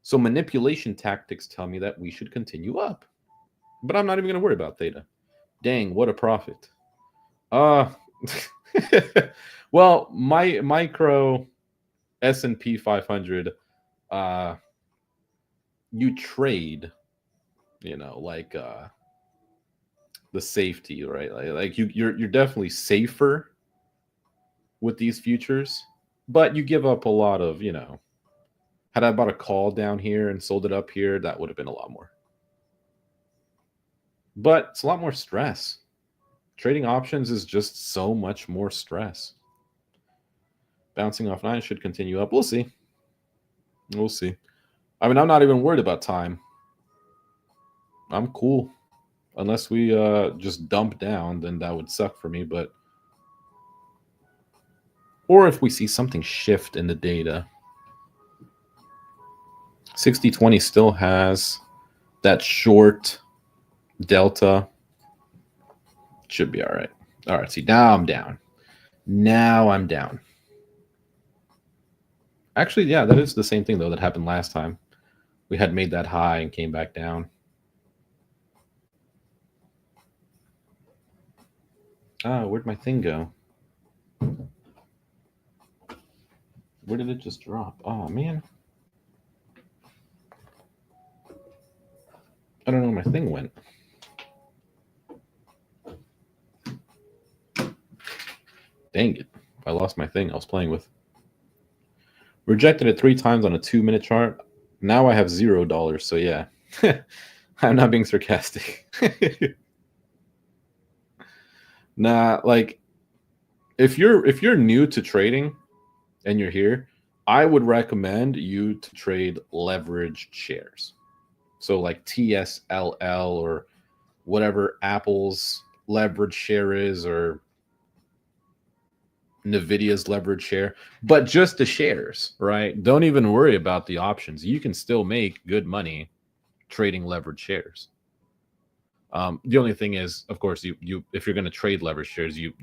So manipulation tactics tell me that we should continue up. But I'm not even going to worry about theta. Dang, what a profit. Well, my micro S&P 500, you trade, you know, like the safety, right? Like you're definitely safer with these futures, but you give up a lot of, you know, had I bought a call down here and sold it up here, that would have been a lot more. But it's a lot more stress. Trading options is just so much more stress. Bouncing off 9 should continue up. We'll see. We'll see. I mean, I'm not even worried about time. I'm cool. Unless we just dump down, then that would suck for me. But or if we see something shift in the data. 60/20 still has that short delta. Should be all right. All right, see, now I'm down. Now I'm down. Actually, yeah, that is the same thing, though, that happened last time. We had made that high and came back down. Ah, where'd my thing go? Where did it just drop? Oh, man. I don't know where my thing went. Dang it. I lost my thing I was playing with. Rejected it 3 times on a 2-minute chart. Now I have $0. So yeah, I'm not being sarcastic. Nah, like if you're new to trading and you're here, I would recommend you to trade leveraged shares. So like TSLL or whatever Apple's leverage share is, or NVIDIA's leverage share, but just the shares, right? Don't even worry about the options. You can still make good money trading leverage shares. The only thing is, of course, you if you're going to trade leverage shares, you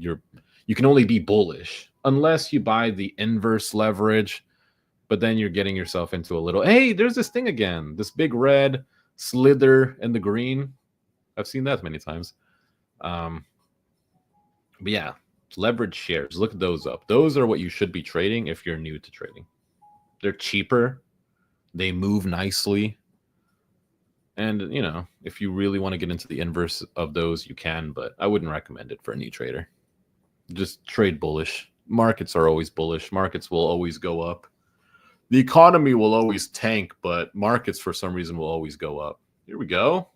can only be bullish unless you buy the inverse leverage, but then you're getting yourself into a little, hey, there's this thing again, this big red slither in the green. I've seen that many times. But yeah, Leverage shares. Look those up. Those are what you should be trading if you're new to trading. They're cheaper. They move nicely. And, you know, if you really want to get into the inverse of those, you can, but I wouldn't recommend it for a new trader. Just trade bullish. Markets are always bullish. Markets will always go up. The economy will always tank, but markets for some reason will always go up. Here we go.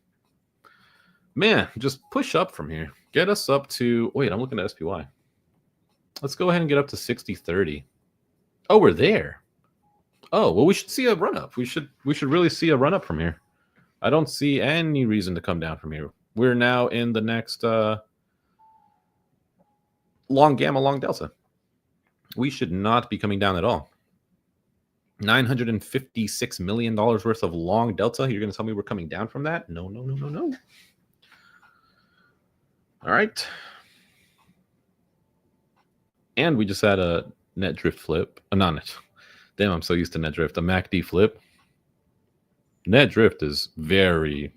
Man, just push up from here. Get us up to, wait, I'm looking at SPY. Let's go ahead and get up to 60.30. Oh, we're there. Oh, well, we should see a run up. We should really see a run up from here. I don't see any reason to come down from here. We're now in the next long gamma, long delta. We should not be coming down at all. $956 million worth of long delta. You're going to tell me we're coming down from that? No, no, no, no, no. All right. And we just had a net drift flip. Not net. Damn, I'm so used to net drift. A MACD flip. Net drift is very,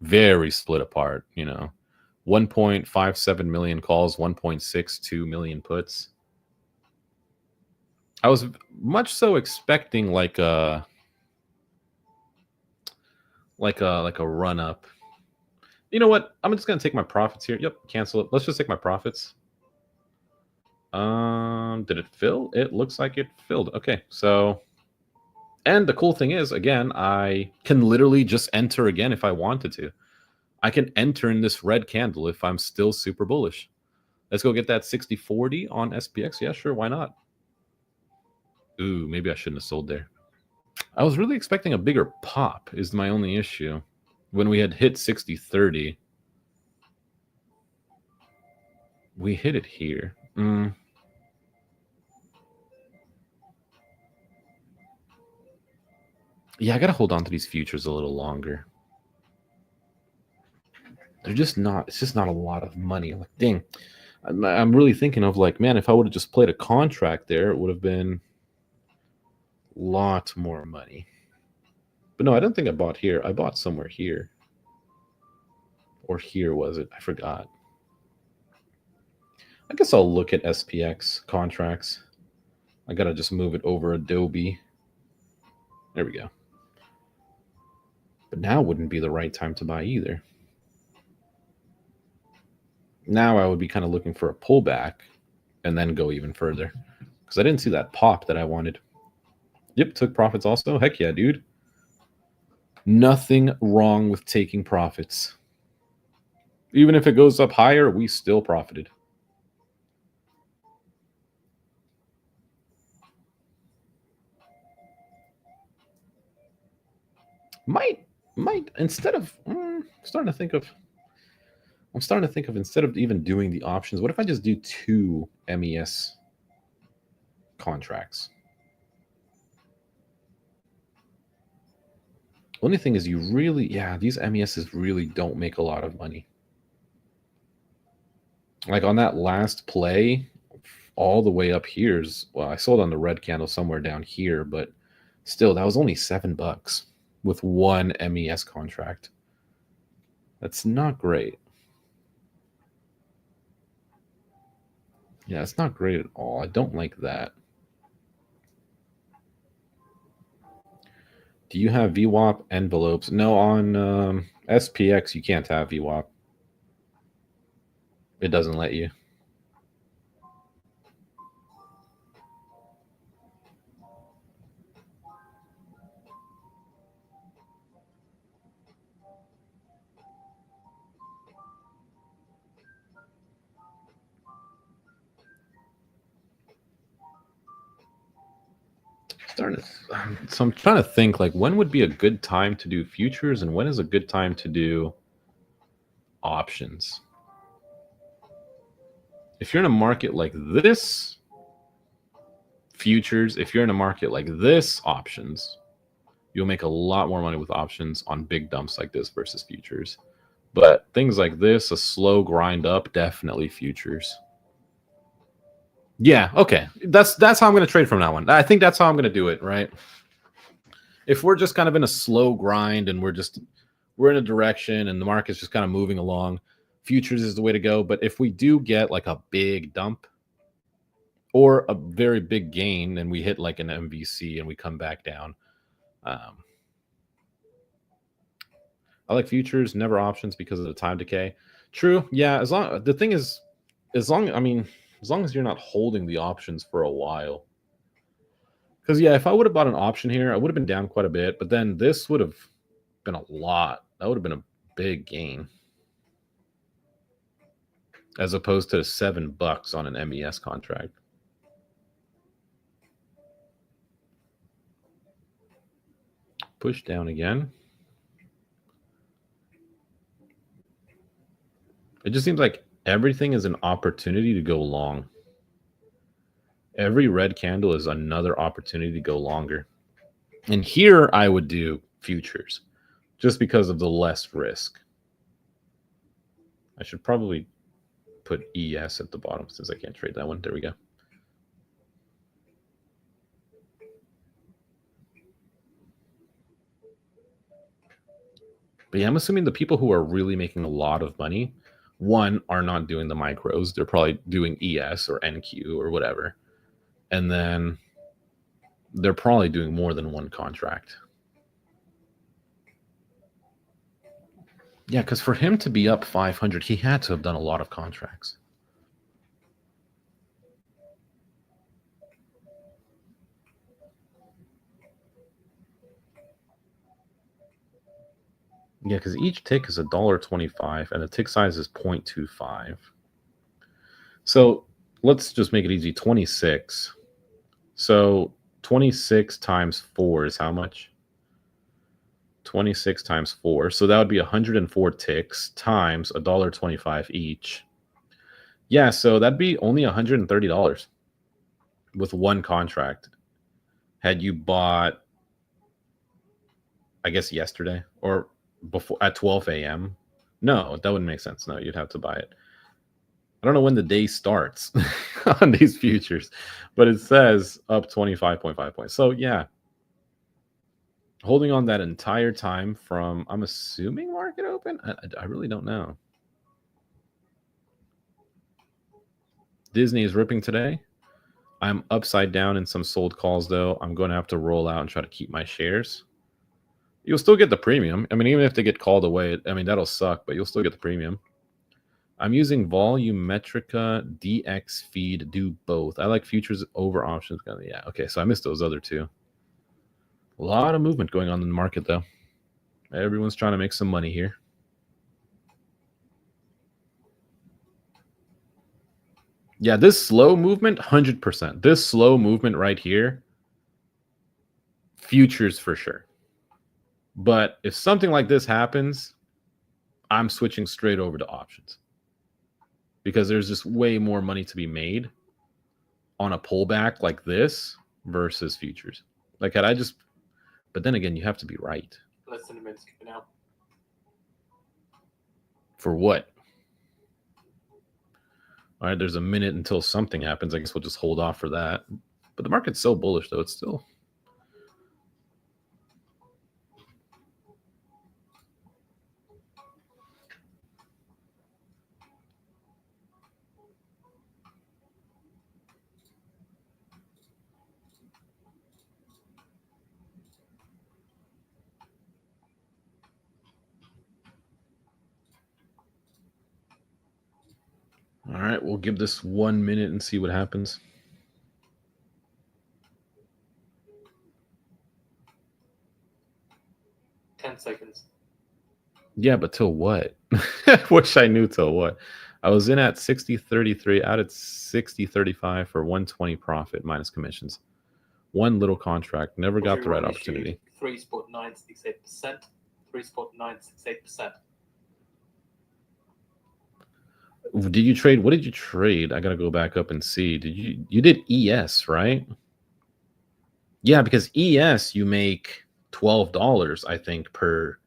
very split apart, you know. 1.57 million calls, 1.62 million puts. I was much so expecting like a run up. You know what? I'm just gonna take my profits here. Yep, cancel it. Let's just take my profits. Did it fill? It looks like it filled. Okay, so. And the cool thing is, again, I can literally just enter again if I wanted to. I can enter in this red candle if I'm still super bullish. Let's go get that 60.40 on SPX. Yeah, sure. Why not? Ooh, maybe I shouldn't have sold there. I was really expecting a bigger pop is my only issue. When we had hit 60.30, we hit it here. Yeah, I got to hold on to these futures a little longer. They're just not, it's just not a lot of money. Like, dang, I'm really thinking of like, man, if I would have just played a contract there, it would have been a lot more money. But no, I don't think I bought here. I bought somewhere here. Or here was it? I forgot. I guess I'll look at SPX contracts. I got to just move it over Adobe. There we go. But now wouldn't be the right time to buy either. Now I would be kind of looking for a pullback and then go even further. Because I didn't see that pop that I wanted. Yep, took profits also. Heck yeah, dude. Nothing wrong with taking profits. Even if it goes up higher, we still profited. Might instead of I'm starting to think of instead of even doing the options, what if I just do 2 MES contracts? Only thing is, you really, these MESs really don't make a lot of money. Like on that last play, all the way up here's, well, I sold on the red candle somewhere down here, but still, that was only $7 with 1 MES contract. That's not great. Yeah, it's not great at all. I don't like that. Do you have VWAP envelopes? No, on SPX, you can't have VWAP. It doesn't let you. So I'm trying to think, like, when would be a good time to do futures and when is a good time to do options? If you're in a market like this, futures. If you're in a market like this, options. You'll make a lot more money with options on big dumps like this versus futures. But things like this, a slow grind up, definitely futures. Yeah, okay. That's how I'm going to trade from now on. I think that's how I'm going to do it, right? If we're just kind of in a slow grind and we're in a direction and the market's just kind of moving along, futures is the way to go. But if we do get like a big dump or a very big gain and we hit like an MVC and we come back down, I like futures, never options because of the time decay. True. Yeah. As long as long as you're not holding the options for a while. Because yeah, if I would have bought an option here, I would have been down quite a bit, but then this would have been a lot. That would have been a big gain. As opposed to $7 on an MES contract. Push down again. It just seems like everything is an opportunity to go long. Every red candle is another opportunity to go longer. And here I would do futures just because of the less risk. I should probably put ES at the bottom since I can't trade that one. There we go. But yeah, I'm assuming the people who are really making a lot of money, one, are not doing the micros. They're probably doing ES or NQ or whatever. And then they're probably doing more than one contract. Yeah, because for him to be up 500, he had to have done a lot of contracts. Yeah, because each tick is $1.25 and the tick size is 0.25. So let's just make it easy. 26. So 26 times 4 is how much? 26 times 4. So that would be 104 ticks times $1.25 each. Yeah, so that'd be only $130 with one contract. Had you bought, I guess, yesterday or before at 12 a.m. No, that wouldn't make sense. No, you'd have to buy it. I don't know when the day starts on these futures, but it says up 25.5 points. So yeah, holding on that entire time from, I'm assuming market open. I really don't know. Disney is ripping today. I'm upside down in some sold calls though. I'm going to have to roll out and try to keep my shares. You'll still get the premium. I mean, even if they get called away, I mean, that'll suck, but you'll still get the premium. I'm using Volumetrica, DX Feed, do both. I like futures over options. Yeah, okay, so I missed those other two. A lot of movement going on in the market, though. Everyone's trying to make some money here. Yeah, this slow movement, 100%. This slow movement right here, futures for sure. But if something like this happens, I'm switching straight over to options. Because there's just way more money to be made on a pullback like this versus futures. Like, had I just... But then again, you have to be right. Less than a minute now. For what? All right, there's a minute until something happens. I guess we'll just hold off for that. But the market's so bullish, though. It's still... All right, we'll give this 1 minute and see what happens. $10 seconds. Yeah, but till what? I wish I knew till what. I was in at 60.33, out at 60.35 for 120 profit minus commissions. One little contract, never got the right opportunity. 3.968%. 3.968%. Did you trade? What did you trade? I gotta go back up and see. You did ES, right? Yeah, because ES you make $12, I think, per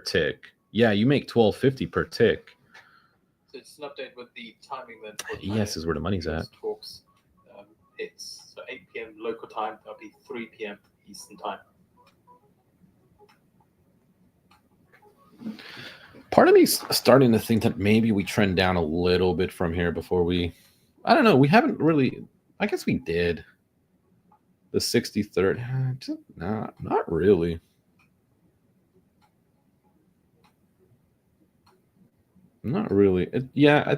tick. Yeah, you make $12.50 per tick. So it's an update with the timing then. ES is where the money's at. Talks hits. So 8 p.m. local time. That'll be 3 p.m. Eastern time. Part of me's starting to think that maybe we trend down a little bit from here before we. I don't know. We haven't really. I guess we did. The 63rd. Not really. Not really.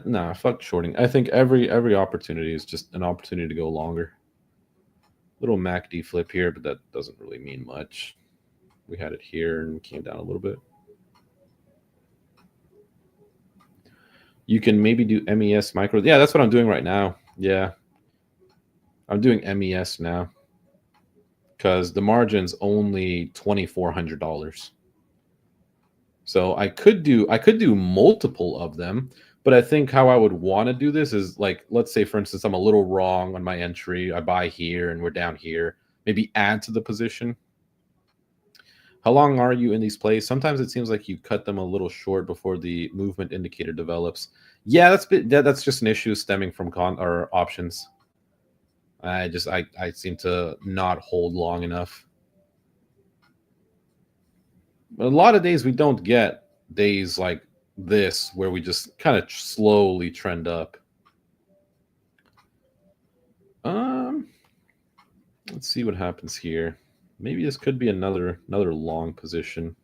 Nah, fuck shorting. I think every opportunity is just an opportunity to go longer. Little MACD flip here, but that doesn't really mean much. We had it here and came down a little bit. You can maybe do MES micro. Yeah, that's what I'm doing right now. Yeah. I'm doing MES now. Because the margin's only $2,400. So I could do multiple of them, but I think how I would want to do this is like, let's say for instance, I'm a little wrong on my entry. I buy here and we're down here. Maybe add to the position. How long are you in these plays? Sometimes it seems like you cut them a little short before the movement indicator develops. Yeah, that's just an issue stemming from options. I seem to not hold long enough. But a lot of days we don't get days like this where we just kind of slowly trend up. Let's see what happens here. Maybe this could be another long position.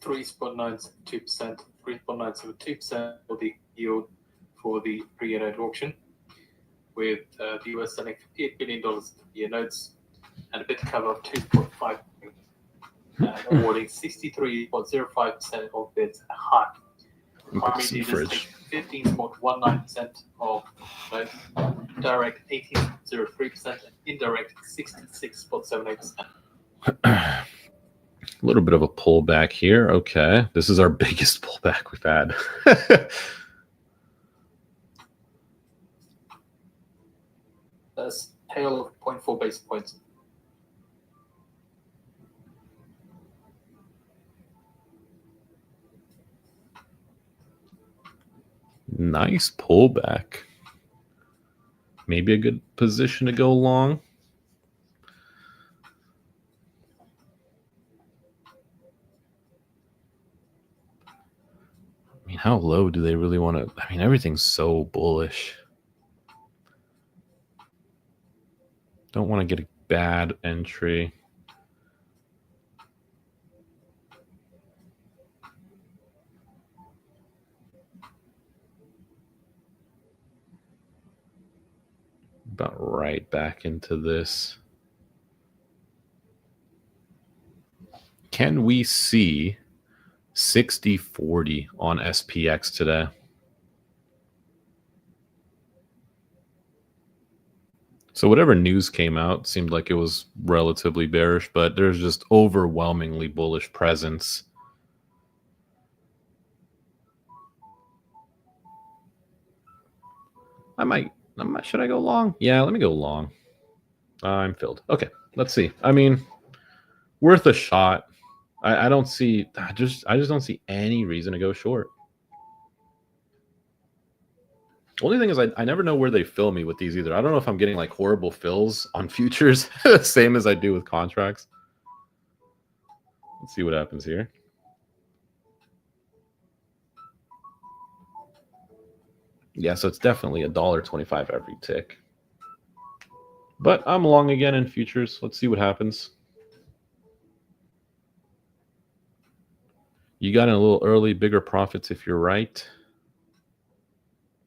3.972%, 3.972% for the yield for the pre-year note auction, with the US selling $58 billion year notes and a bid cover of 2.5 billion, and awarding 63.05% of bids at high. Primary dealers take 15.19% of notes, direct 18.03%, and indirect 66.78%. A little bit of a pullback here. Okay, this is our biggest pullback we've had. That's tail of 0.4 basis points. Nice pullback. Maybe a good position to go long. I mean, how low do they really want to? I mean, everything's so bullish. Don't want to get a bad entry. About right back into this. Can we see 60-40 on SPX today? So whatever news came out seemed like it was relatively bearish, but there's just overwhelmingly bullish presence. Should I go long? Yeah, let me go long. I'm filled. Okay, let's see. I mean, worth a shot. I just don't see any reason to go short. Only thing is I never know where they fill me with these either. I don't know if I'm getting like horrible fills on futures, same as I do with contracts. Let's see what happens here. Yeah, so it's definitely $1.25 every tick. But I'm long again in futures. Let's see what happens. You got in a little early, bigger profits if you're right.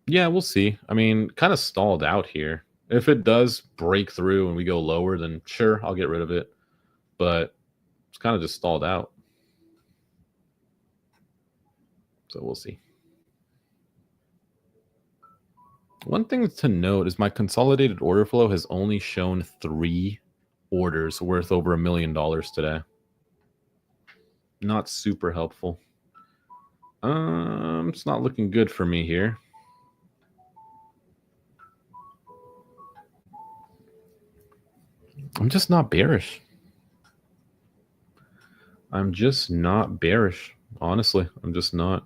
Yeah, we'll see. I mean, kind of stalled out here. If it does break through and we go lower, then sure, I'll get rid of it. But it's kind of just stalled out. So we'll see. One thing to note is my consolidated order flow has only shown 3 orders worth over $1 million today. Not super helpful. It's not looking good for me here. I'm just not bearish. I'm just not bearish. Honestly, I'm just not.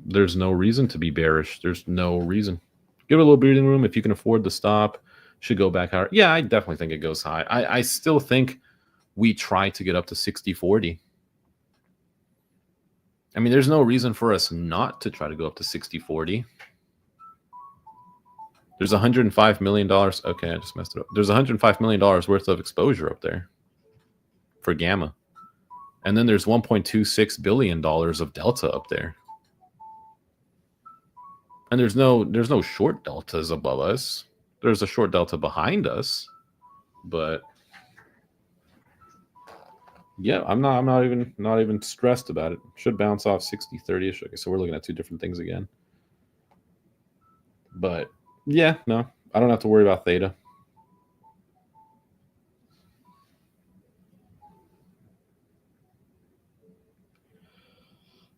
There's no reason to be bearish. There's no reason. Give it a little breathing room. If you can afford the stop, should go back higher. Yeah, I definitely think it goes high. I still think we try to get up to 60-40. I mean, there's no reason for us not to try to go up to 60-40. There's $105 million. Okay, I just messed it up. There's $105 million worth of exposure up there for Gamma. And then there's $1.26 billion of delta up there. And there's no short deltas above us. There's a short delta behind us. But yeah, I'm not even stressed about it. Should bounce off 60-30ish. Okay, so we're looking at two different things again. But yeah, no, I don't have to worry about theta.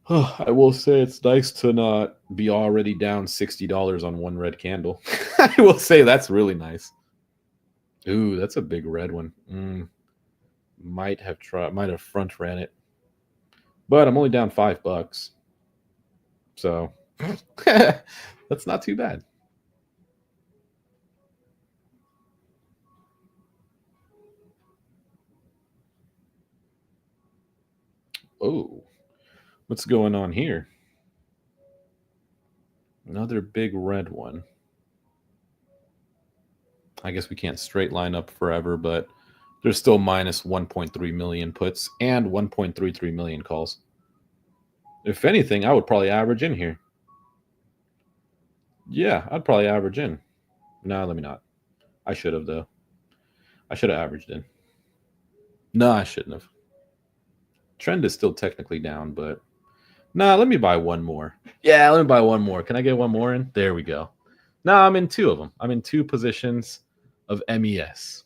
I will say it's nice to not be already down $60 on one red candle. I will say that's really nice. Ooh, that's a big red one. Might have front ran it, but I'm only down $5, so that's not too bad. Oh, what's going on here? Another big red one. I guess we can't straight line up forever, but there's still minus 1.3 million puts and 1.33 million calls. If anything, I would probably average in here. Yeah, I'd probably average in. No, let me not. I should have, though. I should have averaged in. No, I shouldn't have. Trend is still technically down, but nah, let me buy one more. Yeah, let me buy one more. Can I get one more in? There we go. Now I'm in two of them. I'm in two positions of MES.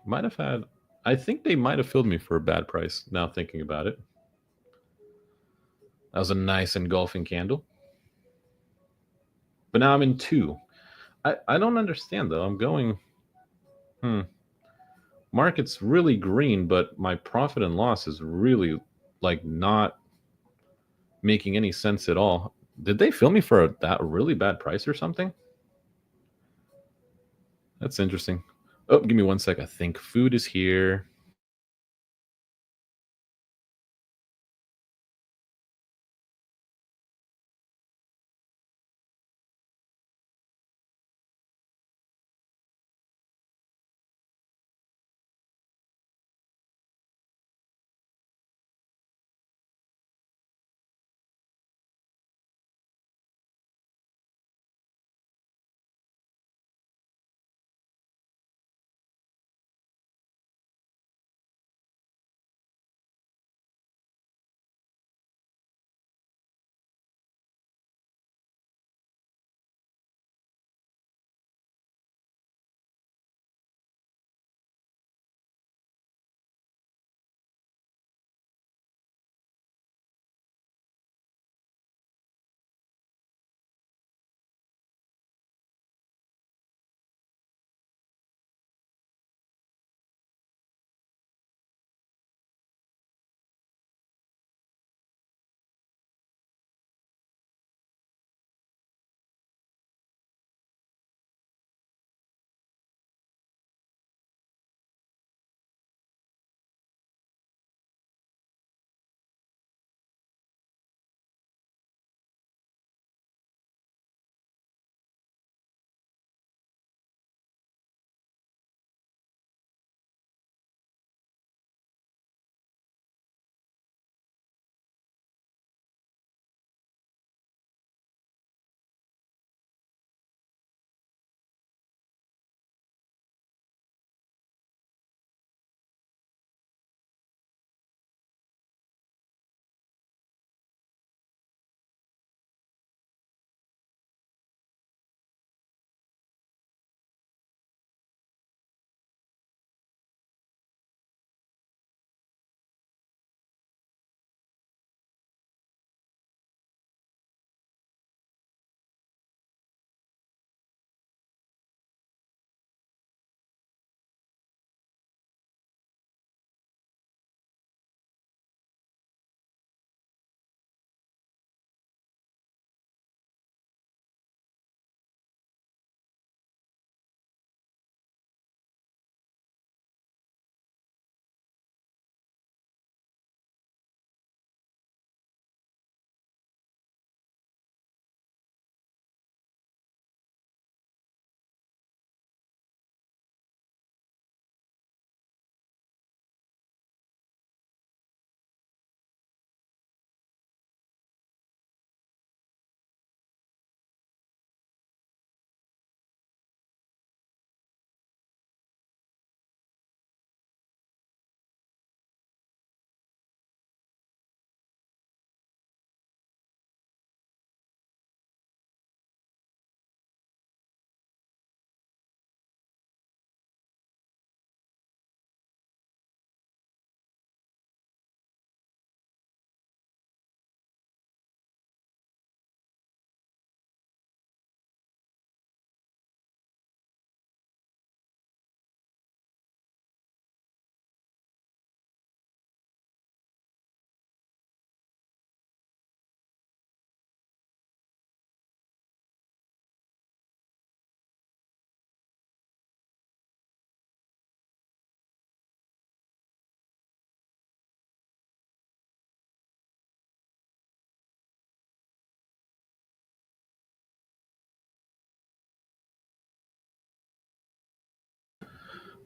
Might have had, I think they might have filled me for a bad price now thinking about it. That was a nice engulfing candle. But now I'm in two. I don't understand though. I'm going, market's really green, but my profit and loss is really like not making any sense at all. Did they fill me for that really bad price or something? That's interesting. Oh, give me 1 sec. I think food is here.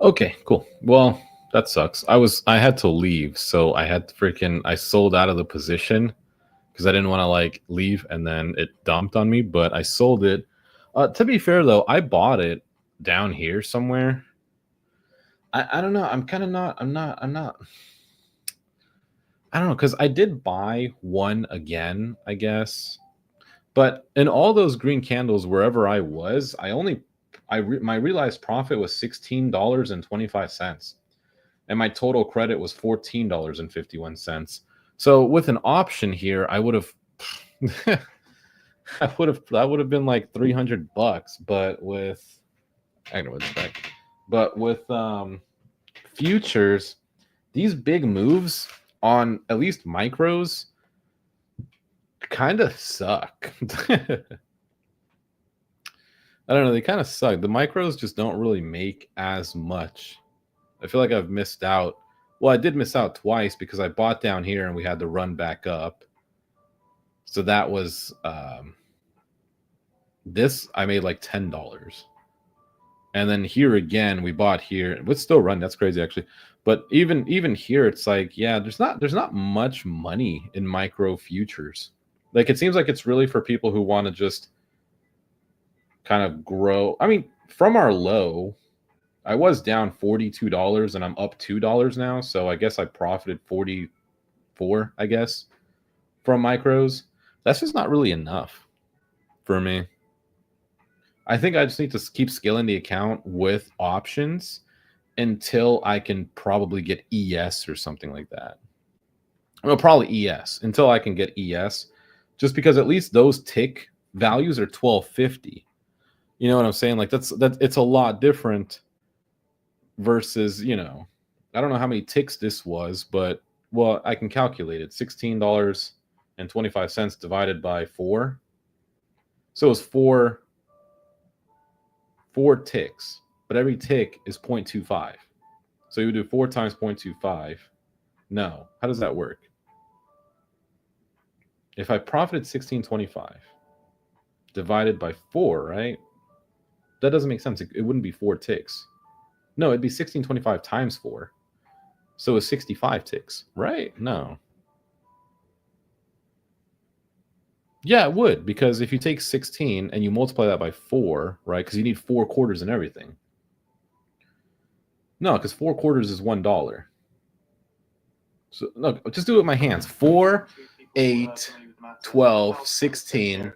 Okay, cool. Well, that sucks. I had to leave, so I sold out of the position because I didn't want to like leave and then it dumped on me, but I sold it. To be fair though, I bought it down here somewhere. I don't know. I don't know, because I did buy one again, I guess. But in all those green candles, wherever I was, my realized profit was $16.25, and my total credit was $14.51. So with an option here, I would have, that would have been like $300. But with, I know it's back. But with futures, these big moves on at least micros kind of suck. I don't know, they kind of suck. The micros just don't really make as much. I feel like I've missed out. Well, I did miss out twice because I bought down here and we had to run back up. So that was this I made like $10. And then here again, we bought here. It's still run. That's crazy, actually. But even here, it's like, yeah, there's not much money in micro futures. Like, it seems like it's really for people who want to just kind of grow. I mean, from our low, I was down $42 and I'm up $2 now. So I guess I profited 44, I guess, from micros. That's just not really enough for me. I think I just need to keep scaling the account with options until I can probably get ES or something like that. Well, probably ES until I can get ES, just because at least those tick values are 1250. You know what I'm saying? Like that's it's a lot different versus, you know, I don't know how many ticks this was, but well, I can calculate it. $16.25 divided by 4. So it's four ticks, but every tick is 0.25. So you would do 4 times 0.25. No, how does that work? If I profited 16.25 divided by 4, right? That doesn't make sense. It wouldn't be 4 ticks. No, it'd be 16.25 times 4. So it's 65 ticks, right? No. Yeah, it would, because if you take 16 and you multiply that by 4, right? Because you need 4 quarters and everything. No, because 4 quarters is $1. So no, just do it with my hands. 4, 8, 12, 16,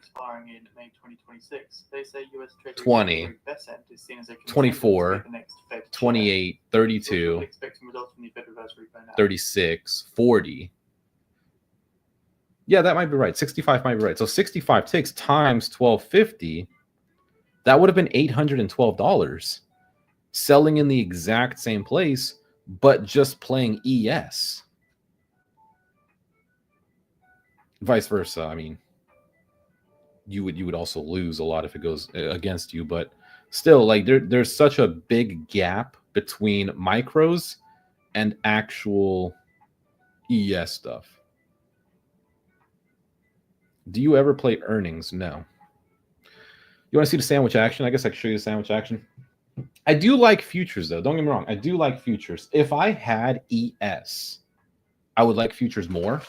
20, 24, 28, 32, 36, 40. Yeah, that might be right. 65 might be right. So 65 ticks times 1250, that would have been $812. Selling in the exact same place, but just playing ES. Vice versa. I mean, you would also lose a lot if it goes against you, but still, like there's such a big gap between micros and actual ES stuff. Do you ever play earnings? No. You want to see the sandwich action? I guess I can show you the sandwich action. I do like futures, though. Don't get me wrong. I do like futures. If I had ES, I would like futures more,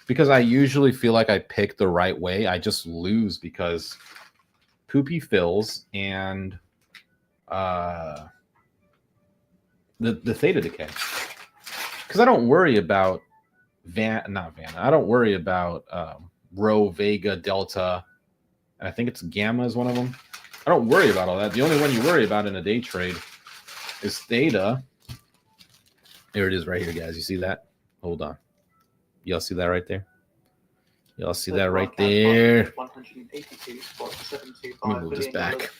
because I usually feel like I pick the right way. I just lose because poopy fills and the theta decay. Because I don't worry about I don't worry about Rho, Vega, Delta, and I think it's Gamma is one of them. I don't worry about all that. The only one you worry about in a day trade is theta. There it is right here, guys. You see that? Hold on. Y'all see that right there? Y'all see that right there? Let me move this back.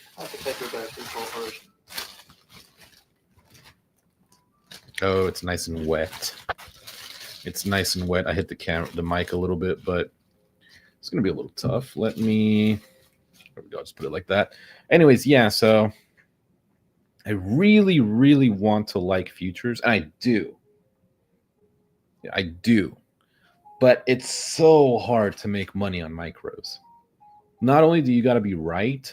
Oh, it's nice and wet. It's nice and wet. I hit the mic a little bit, but it's going to be a little tough. Let me... There we go. Just put it like that. Anyways, yeah, so I really, really want to like futures. And I do. Yeah, I do. But it's so hard to make money on micros. Not only do you got to be right,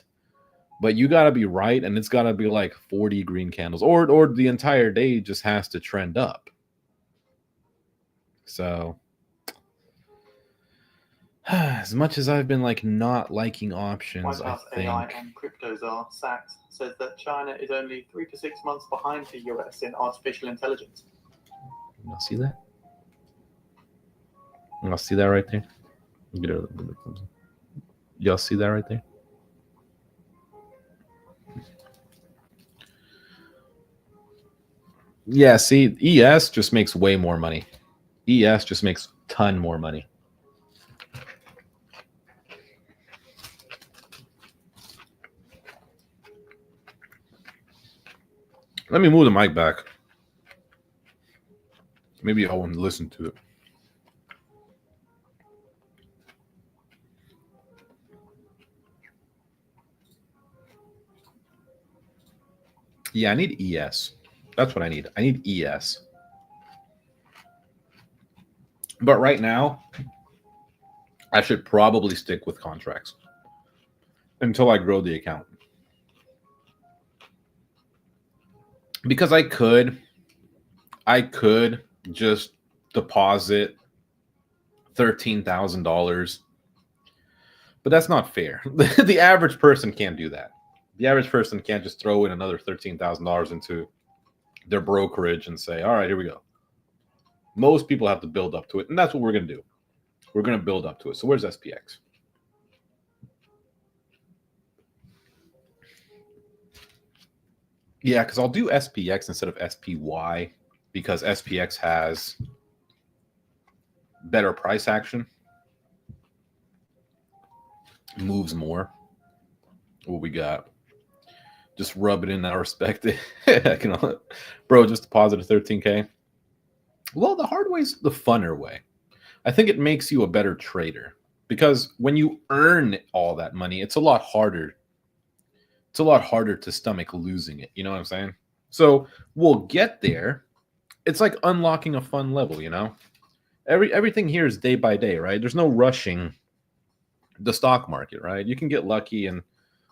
But you got to be right, and it's got to be like 40 green candles, or the entire day just has to trend up. So as much as I've been like not liking options, White I House think AI and cryptos are sacked says that China is only 3 to 6 months behind the US in artificial intelligence. Y'all see that? Y'all see that right there? Y'all see that right there? Yeah, see, ES just makes way more money. ES just makes a ton more money. Let me move the mic back. Maybe I want to listen to it. Yeah, I need ES. That's what I need. I need ES. But right now, I should probably stick with contracts until I grow the account. Because I could just deposit $13,000, but that's not fair. The average person can't do that. The average person can't just throw in another $13,000 into their brokerage and say, all right, here we go. Most people have to build up to it, and that's what we're going to do. We're going to build up to it. So where's SPX? Yeah, because I'll do SPX instead of SPY because SPX has better price action, moves more. What we got? Just rub it in. I respect it. Bro, just deposit a 13K. Well, the hard way is the funner way. I think it makes you a better trader because when you earn all that money, it's a lot harder. It's a lot harder to stomach losing it. You know what I'm saying? So we'll get there. It's like unlocking a fun level, you know? Everything here is day by day, right? There's no rushing the stock market, right? You can get lucky and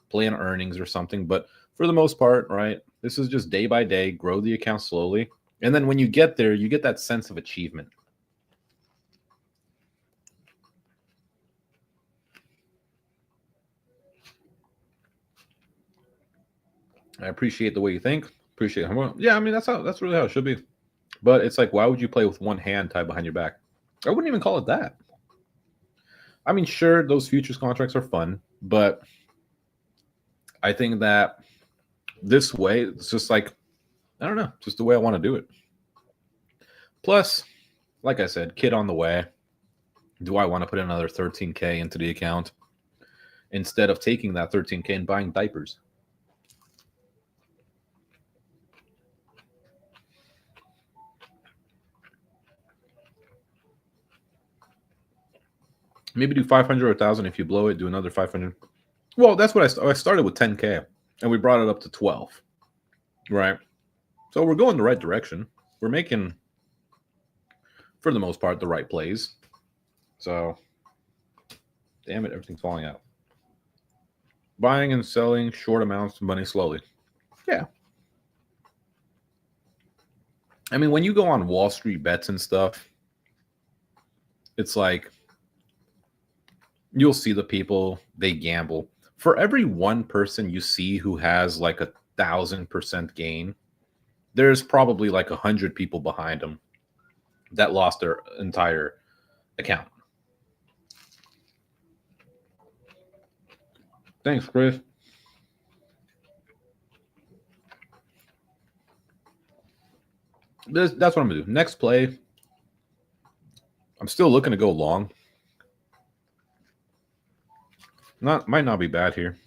play on earnings or something, but for the most part, right, this is just day by day, grow the account slowly. And then when you get there, you get that sense of achievement. I appreciate the way you think. Appreciate how well. Yeah, I mean that's really how it should be. But it's like, why would you play with one hand tied behind your back? I wouldn't even call it that. I mean, sure, those futures contracts are fun, but I think that this way, it's just like, I don't know, just the way I want to do it. Plus, like I said, kid on the way. Do I want to put another 13K into the account instead of taking that 13K and buying diapers? Maybe do 500 or 1,000. If you blow it, do another 500. Well, that's what I started with 10K, and we brought it up to 12, right? So we're going the right direction. We're making, for the most part, the right plays. So, damn it, everything's falling out. Buying and selling short amounts of money slowly. Yeah. I mean, when you go on Wall Street bets and stuff, it's like, you'll see the people, they gamble. For every one person you see who has like 1,000% gain, there's probably like 100 people behind them that lost their entire account. Thanks, Chris. That's what I'm going to do. Next play, I'm still looking to go long. Might not be bad here.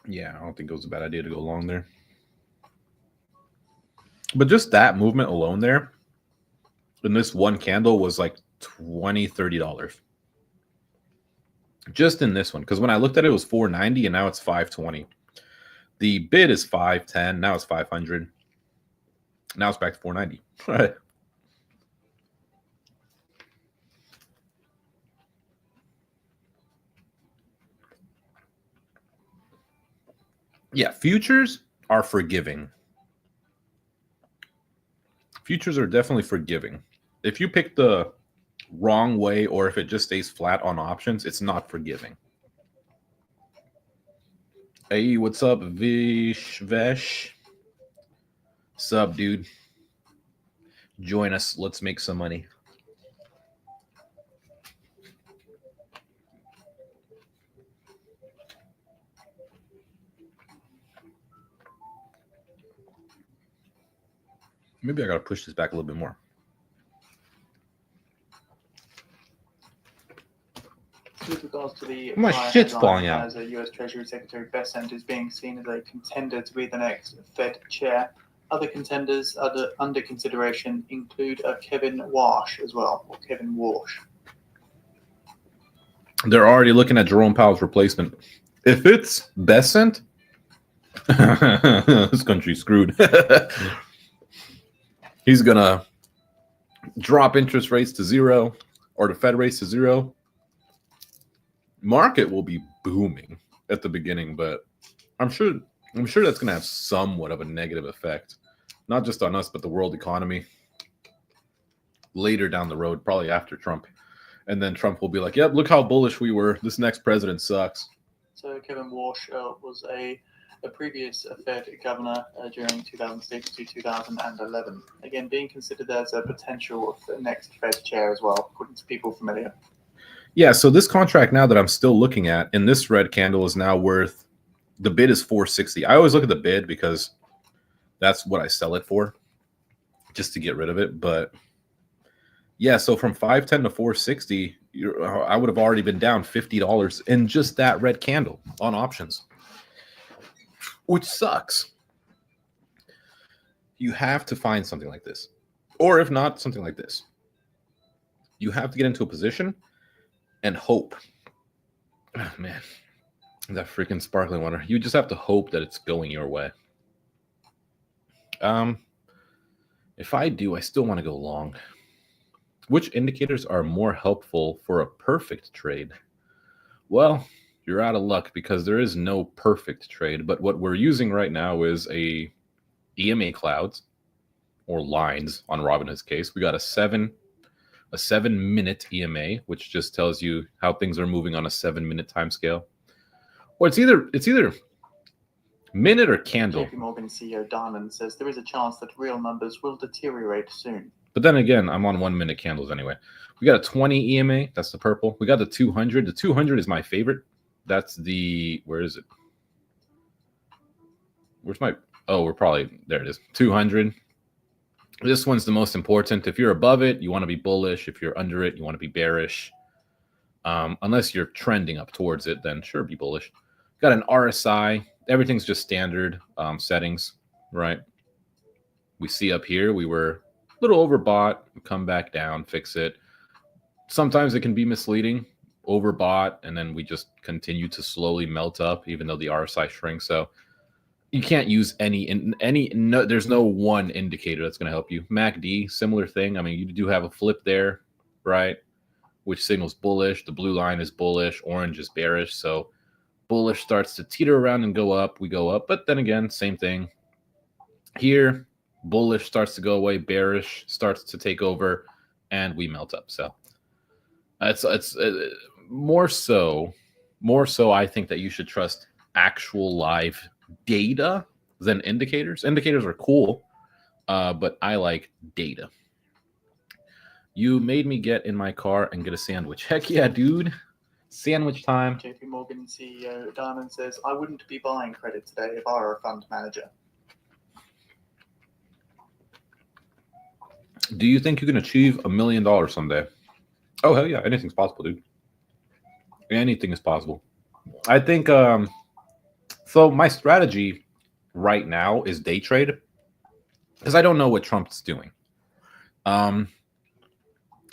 Yeah, I don't think it was a bad idea to go long there. But just that movement alone there, in this one candle was like $20, $30. Just in this one, because when I looked at it, it was $490 and now it's $520. The bid is $510, now it's $500. Now it's back to $490. Yeah, futures are forgiving. Futures are definitely forgiving. If you pick the wrong way or if it just stays flat on options, it's not forgiving. Hey, what's up, Vishvesh? Sup, dude? Join us. Let's make some money. Maybe I gotta push this back a little bit more. With regards to the My prior shit's headline, falling out. as a U.S. Treasury Secretary Bessent is being seen as a contender to be the next Fed chair. Other contenders under consideration include Kevin Warsh as well, or Kevin Warsh. They're already looking at Jerome Powell's replacement. If it's Bessent, this country's screwed. He's gonna drop interest rates to zero, or the Fed rates to zero. Market will be booming at the beginning, but I'm sure that's gonna have somewhat of a negative effect, not just on us, but the world economy later down the road, probably after Trump. And then Trump will be like, yep, look how bullish we were. This next president sucks. So Kevin Warsh was a previous Fed governor during 2006 to 2011. Again, being considered as a potential next Fed chair as well, according to people familiar. Yeah, so this contract now that I'm still looking at, and this red candle is now worth, the bid is 460. I always look at the bid because that's what I sell it for, just to get rid of it. But yeah, so from 510 to 460, I would have already been down $50 in just that red candle on options, which sucks. You have to find something like this, or if not, something like this. You have to get into a position and hope. Oh, man, that freaking sparkling water. You just have to hope that it's going your way. If I do, I still want to go long. Which indicators are more helpful for a perfect trade? Well, you're out of luck because there is no perfect trade, but what we're using right now is a EMA clouds or lines on Robinhood's case. We got a 7-minute EMA, which just tells you how things are moving on a 7-minute time scale. Or it's either minute or candle. JP Morgan CEO Diamond says there is a chance that real numbers will deteriorate soon. But then again, I'm on 1-minute candles anyway. We got a 20 EMA. That's the purple. We got the 200. The 200 is my favorite. That's the, where is it? Where's my, oh, we're probably, there it is. 200. This one's the most important. If you're above it, you want to be bullish. If you're under it, you want to be bearish. Unless you're trending up towards it, then sure, be bullish. Got an RSI. Everything's just standard settings, right? We see up here, we were a little overbought. Come back down, fix it. Sometimes it can be misleading. Overbought, and then we just continue to slowly melt up, even though the RSI shrinks. So you can't use there's no one indicator that's going to help you. MACD, similar thing. I mean, you do have a flip there, right? Which signals bullish. The blue line is bullish. Orange is bearish. So bullish starts to teeter around and go up. We go up. But then again, same thing. Here, bullish starts to go away. Bearish starts to take over. And we melt up. So it's more so, I think that you should trust actual live data than indicators. Indicators are cool, but I like data. You made me get in my car and get a sandwich. Heck yeah, dude. Sandwich time. JP Morgan CEO Diamond says, I wouldn't be buying credit today if I were a fund manager. Do you think you can achieve $1 million someday? Oh, hell yeah. Anything's possible, dude. Anything is possible. I think, so my strategy right now is day trade because I don't know what Trump's doing.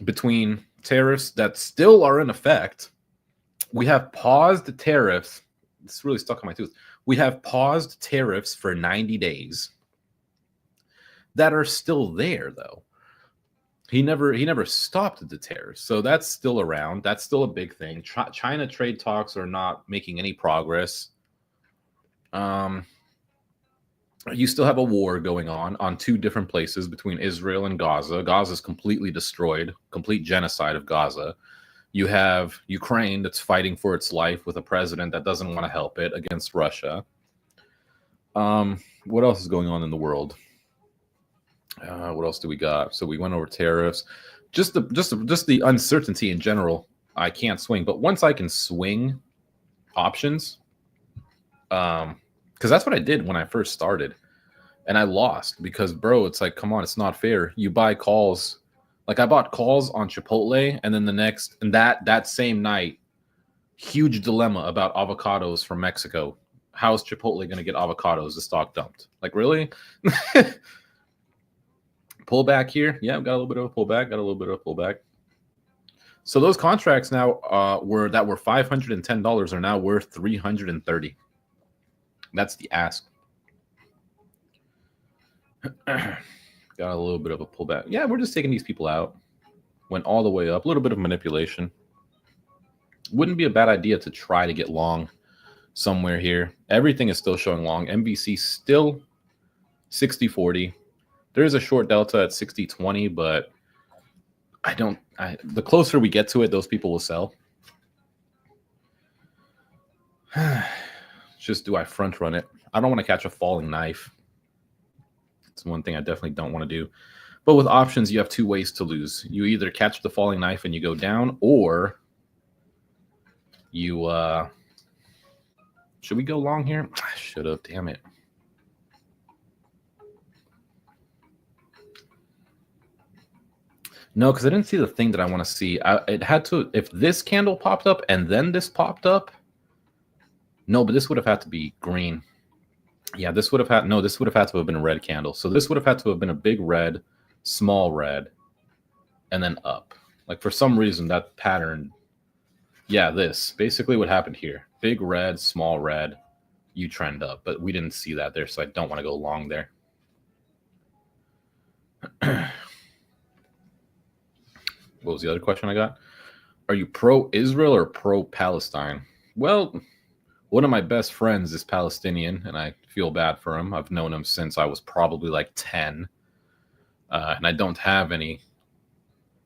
Between tariffs that still are in effect, we have paused tariffs. It's really stuck on my tooth. We have paused tariffs for 90 days that are still there, though. He never stopped the tariffs, so that's still around. That's still a big thing. China trade talks are not making any progress. you still have a war going on two different places between Israel and Gaza. Gaza is completely destroyed, complete genocide of Gaza. You have Ukraine that's fighting for its life with a president that doesn't want to help it against Russia. What else is going on in the world? What else do we got? So we went over tariffs, just the uncertainty in general. I can't swing, but once I can swing options, because that's what I did when I first started, and I lost because, bro, it's like, come on, it's not fair. You buy calls, like I bought calls on Chipotle, and then that same night, huge dilemma about avocados from Mexico. How is Chipotle going to get avocados? The stock dumped. Like, really? Pullback here. Yeah, got a little bit of a pullback. So those contracts now were $510 are now worth $330. That's the ask. Got a little bit of a pullback. Yeah, we're just taking these people out. Went all the way up. A little bit of manipulation. Wouldn't be a bad idea to try to get long somewhere here. Everything is still showing long. MVC still 60-40. There is a short delta at 60-20, but the closer we get to it, those people will sell. Just, do I front run it? I don't want to catch a falling knife. It's one thing I definitely don't want to do. But with options, you have two ways to lose. You either catch the falling knife and you go down, or you should we go long here? I should have, damn it. No, because I didn't see the thing that I want to see. It had to, if this candle popped up and then this popped up. No, but this would have had to be green. Yeah, this would have had to have been a red candle. So this would have had to have been a big red, small red, and then up. Like, for some reason, that pattern, yeah, this basically what happened here. Big red, small red, you trend up. But we didn't see that there, so I don't want to go long there. What was the other question I got? Are you pro-Israel or pro-Palestine? Well, one of my best friends is Palestinian, and I feel bad for him. I've known him since I was probably like 10. And I don't have any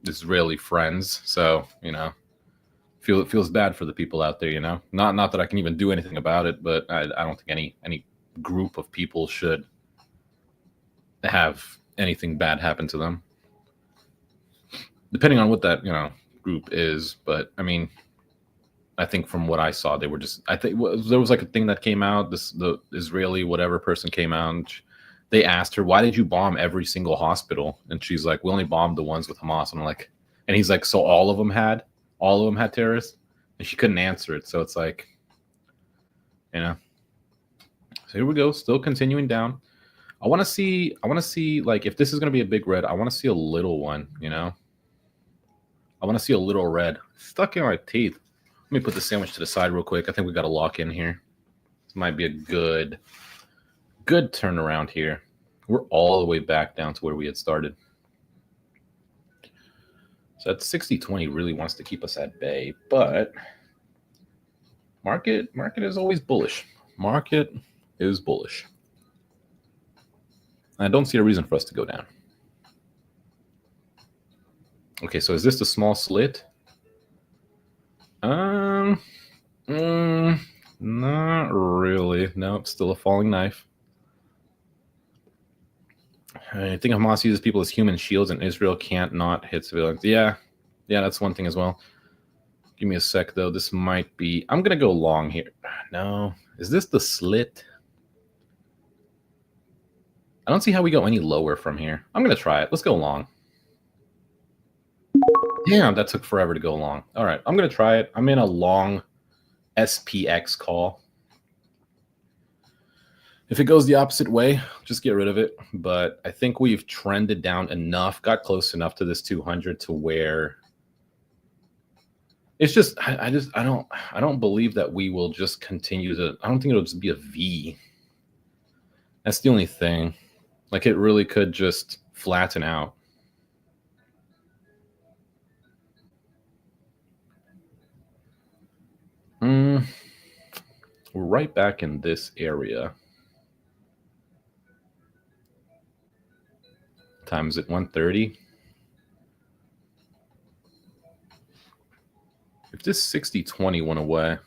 Israeli friends. So, it feels bad for the people out there, Not that I can even do anything about it, but I don't think any group of people should have anything bad happen to them. Depending on what that, group is. But, I think from what I saw, they were just, there was like a thing that came out, the Israeli whatever person came out, and they asked her, why did you bomb every single hospital? And she's like, we only bombed the ones with Hamas. And I'm like, and he's like, so all of them had terrorists? And she couldn't answer it. So it's like, so here we go, still continuing down. I want to see, like, if this is going to be a big red, I want to see a little one, I want to see a little red stuck in my teeth. Let me put the sandwich to the side real quick. I think we got to lock in here. This might be a good turnaround here. We're all the way back down to where we had started. So that 60-20 really wants to keep us at bay, but market is always bullish. Market is bullish. I don't see a reason for us to go down. Okay, so is this the small slit? Not really. Nope, still a falling knife. I think Hamas uses people as human shields and Israel can't not hit civilians. Yeah, that's one thing as well. Give me a sec, though. This might be... I'm going to go long here. No. Is this the slit? I don't see how we go any lower from here. I'm going to try it. Let's go long. Damn, that took forever to go long. All right, I'm going to try it. I'm in a long SPX call. If it goes the opposite way, just get rid of it. But I think we've trended down enough, got close enough to this 200 to where it's just, I don't believe that we will just continue to, I don't think it'll just be a V. That's the only thing. Like, it really could just flatten out. We're right back in this area. Times at 130. If this 60-20 went away,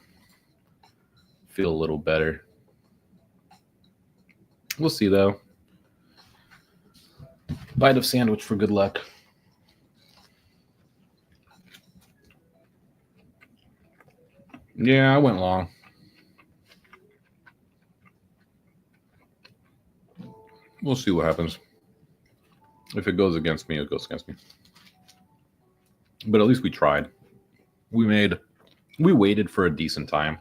feel a little better. We'll see though. Bite of sandwich for good luck. Yeah, I went long. We'll see what happens. If it goes against me, it goes against me. But at least we tried. We waited for a decent time.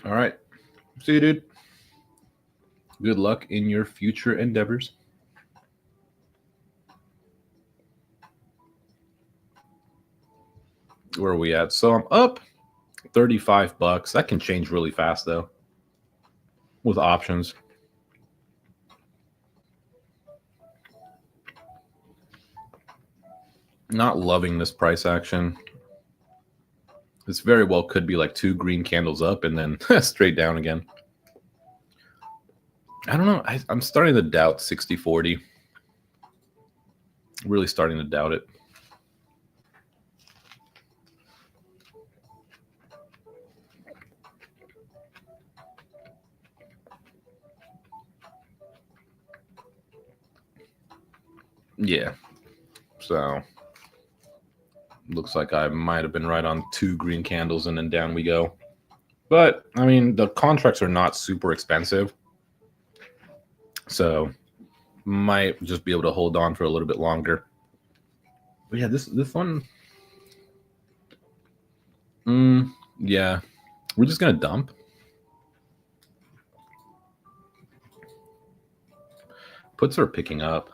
All right. See you, dude. Good luck in your future endeavors. Where are we at? So I'm up $35. That can change really fast though, with options. Not loving this price action. This very well could be like 2 green candles up and then straight down again. I don't know. I'm starting to doubt 60-40. Really starting to doubt it. Yeah. So looks like I might have been right on 2 green candles and then down we go. But I mean, the contracts are not super expensive. So might just be able to hold on for a little bit longer. But yeah, this one. Yeah. We're just gonna dump. Puts are picking up.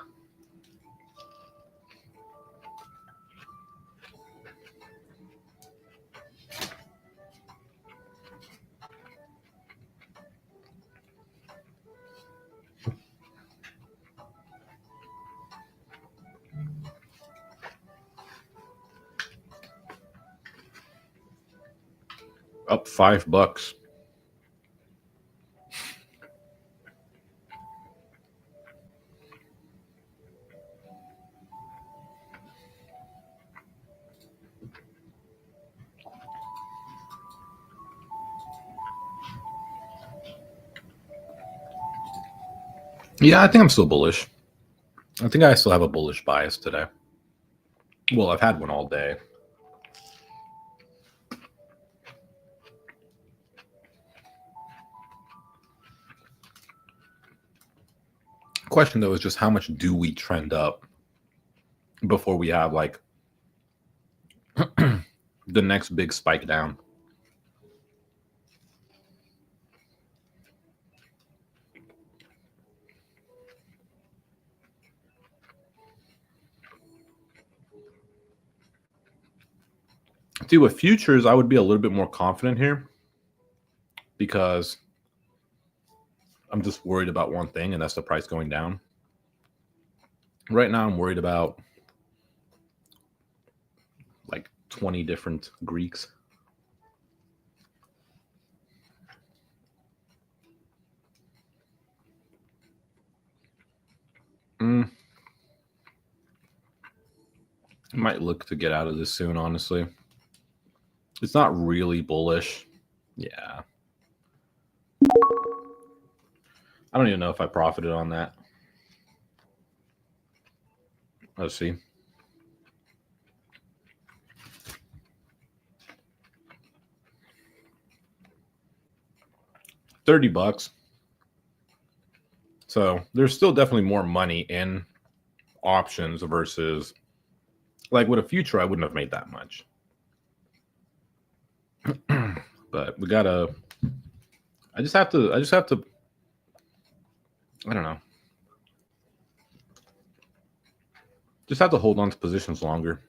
Up $5. Yeah, I think I'm still bullish. I think I still have a bullish bias today. Well, I've had one all day. Question though is just how much do we trend up before we have like the next big spike down? See, with futures, I would be a little bit more confident here because I'm just worried about one thing, and that's the price going down. Right now, I'm worried about like 20 different Greeks. Might look to get out of this soon, honestly. It's not really bullish. Yeah. I don't even know if I profited on that. Let's see. $30. So there's still definitely more money in options versus like with a future, I wouldn't have made that much. But we gotta, I just have to, I don't know. Just have to hold on to positions longer.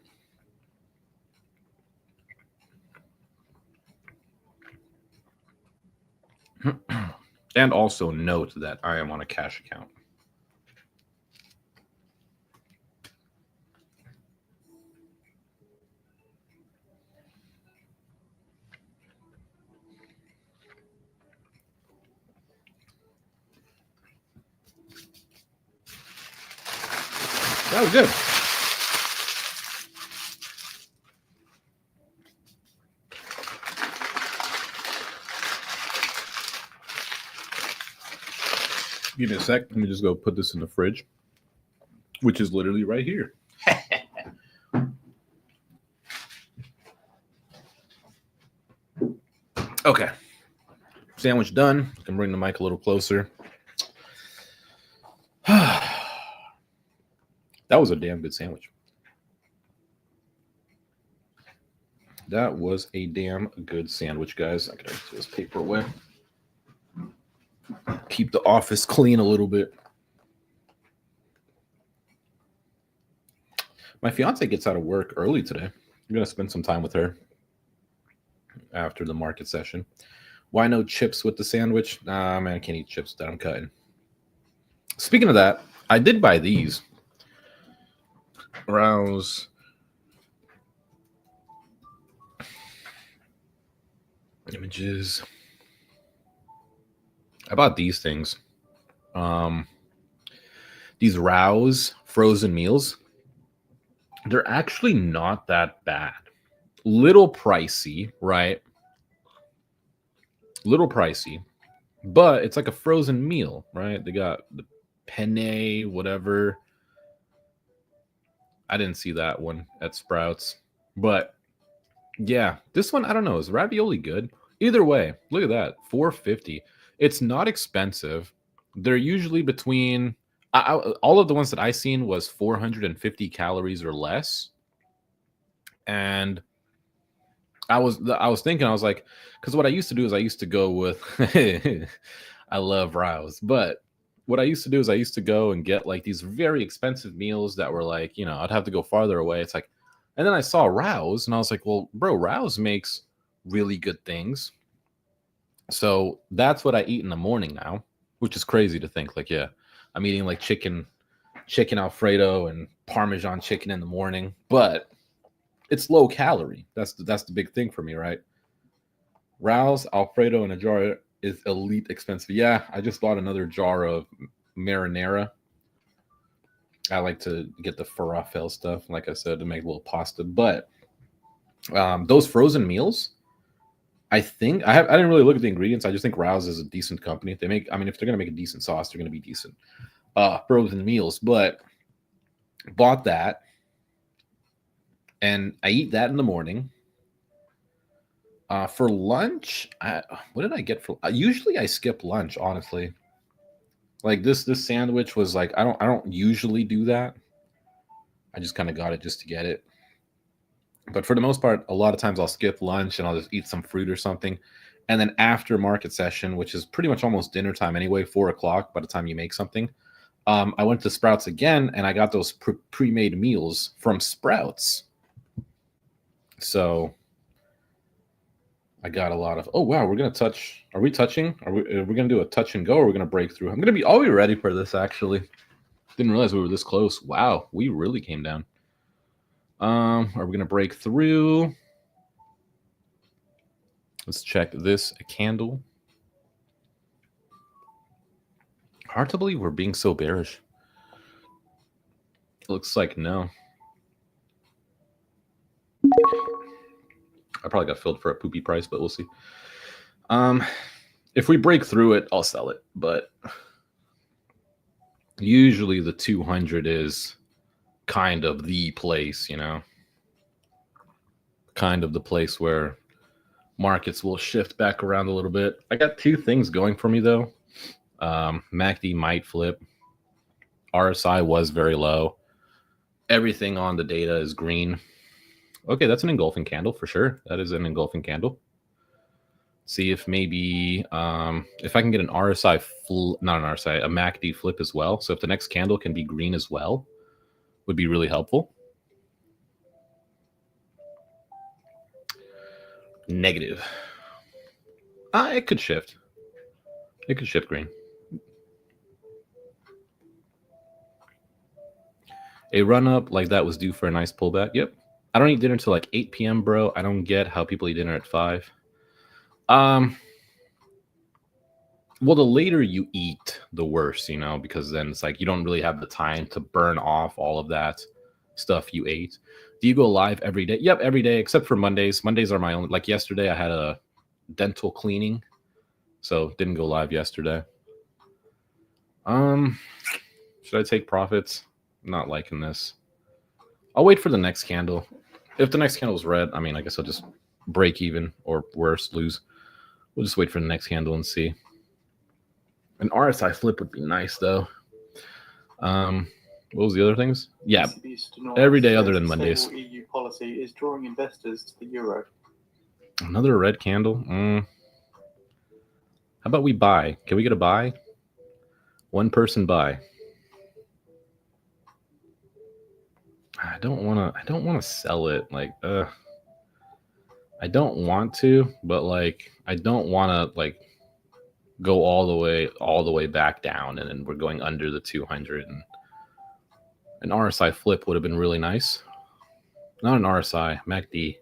And also note that I am on a cash account. That was good. Give me a sec. Let me just go put this in the fridge, which is literally right here. Okay. Sandwich done. I can bring the mic a little closer. That was a damn good sandwich. That was a damn good sandwich, guys. I gotta throw this paper away. Keep the office clean a little bit. My fiance gets out of work early today. I'm gonna spend some time with her after the market session. Why no chips with the sandwich? Nah, man, I can't eat chips that I'm cutting. Speaking of that, I did buy these. Rouse. Images. I bought these things. These Rouse frozen meals. They're actually not that bad. Little pricey, right? Little pricey, but it's like a frozen meal, right? They got the penne, whatever. I didn't see that one at Sprouts, but yeah, this one, I don't know. Is ravioli good? Either way, look at that, $4.50. It's not expensive. They're usually between all of the ones that I seen was 450 calories or less, and I was thinking, I was like, because what I used to do is I used to go with I love Rouse, but what I used to do is I used to go and get like these very expensive meals that were like, I'd have to go farther away. It's like, and then I saw Rouse and I was like, well, bro, Rouse makes really good things. So that's what I eat in the morning now, which is crazy to think. Like, yeah, I'm eating like chicken Alfredo and Parmesan chicken in the morning, but it's low calorie. That's the big thing for me, right? Rouse Alfredo in a jar is elite expensive. Yeah, I just bought another jar of marinara. I like to get the falafel stuff, like I said, to make a little pasta. But those frozen meals, I think I didn't really look at the ingredients. I just think Rouse is a decent company. If they're gonna make a decent sauce, they're gonna be decent. Frozen meals, but bought that, and I eat that in the morning. For lunch, what did I get for? Usually I skip lunch, honestly. Like this sandwich was like I don't usually do that. I just kind of got it just to get it. But for the most part, a lot of times I'll skip lunch and I'll just eat some fruit or something. And then after market session, which is pretty much almost dinner time anyway, 4:00 by the time you make something, I went to Sprouts again and I got those pre-made meals from Sprouts. So I got a lot of, oh, wow, we're going to touch. Are we touching? Are we going to do a touch and go, or are we going to break through? I'll be ready for this, actually. Didn't realize we were this close. Wow, we really came down. Are we going to break through? Let's check this candle. Hard to believe we're being so bearish. Looks like no. I probably got filled for a poopy price, but we'll see. If we break through it, I'll sell it. But usually the 200 is kind of the place, kind of the place where markets will shift back around a little bit. I got two things going for me, though. MACD might flip. RSI was very low. Everything on the data is green. Okay, that's an engulfing candle for sure. That is an engulfing candle. See if maybe if I can get an RSI, not an RSI, a MACD flip as well. So if the next candle can be green as well, would be really helpful. Negative. It could shift. It could shift green. A run up like that was due for a nice pullback. Yep. I don't eat dinner until like 8 p.m., bro. I don't get how people eat dinner at 5. Well, the later you eat, the worse, because then it's like you don't really have the time to burn off all of that stuff you ate. Do you go live every day? Yep, every day except for Mondays. Mondays are my only. Like yesterday, I had a dental cleaning, so didn't go live yesterday. Should I take profits? I'm not liking this. I'll wait for the next candle. If the next candle is red, I mean, I guess I'll just break even or worse, lose. We'll just wait for the next candle and see. An RSI flip would be nice, though. What was the other things? Yeah, every day other than Mondays. Stable EU policy is drawing investors to the euro. Another red candle. How about we buy? Can we get a buy? One person buy. I don't want to sell it. Like, I don't want to, but like, I don't want to like go all the way back down, and then we're going under the 200. And an RSI flip would have been really nice. Not an RSI, MACD.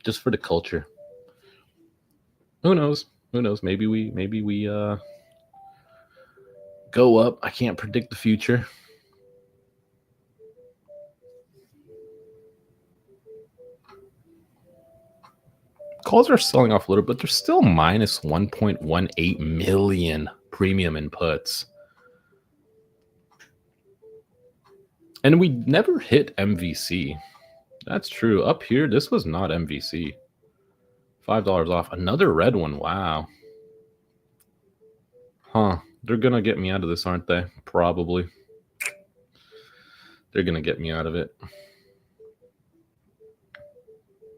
Just for the culture. Who knows? Who knows? Maybe we go up. I can't predict the future. Calls are selling off a little, but they're still minus 1.18 million premium inputs. And we never hit MVC. That's true. Up here, this was not MVC. $5 off. Another red one. Wow. Huh. They're going to get me out of this, aren't they? Probably. They're going to get me out of it.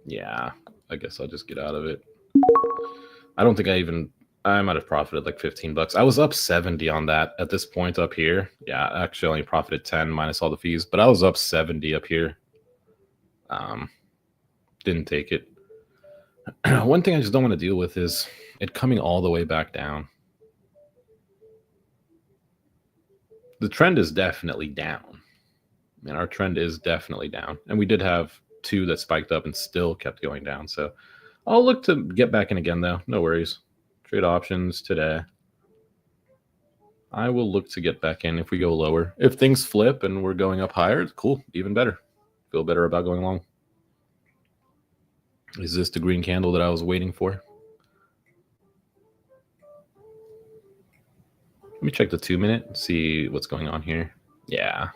Yeah. I guess I'll just get out of it. I don't think I might have profited like $15. I was up 70 on that at this point up here. Yeah, actually only profited 10 minus all the fees, but I was up 70 up here. Didn't take it. One thing I just don't want to deal with is it coming all the way back down. The trend is definitely down. I mean, our trend is definitely down. And we did have 2 that spiked up and still kept going down. So I'll look to get back in again, though. No worries. Trade options today. I will look to get back in if we go lower. If things flip and we're going up higher, cool. Even better. Feel better about going long. Is this the green candle that I was waiting for? Let me check the 2-minute, see what's going on here. Yeah.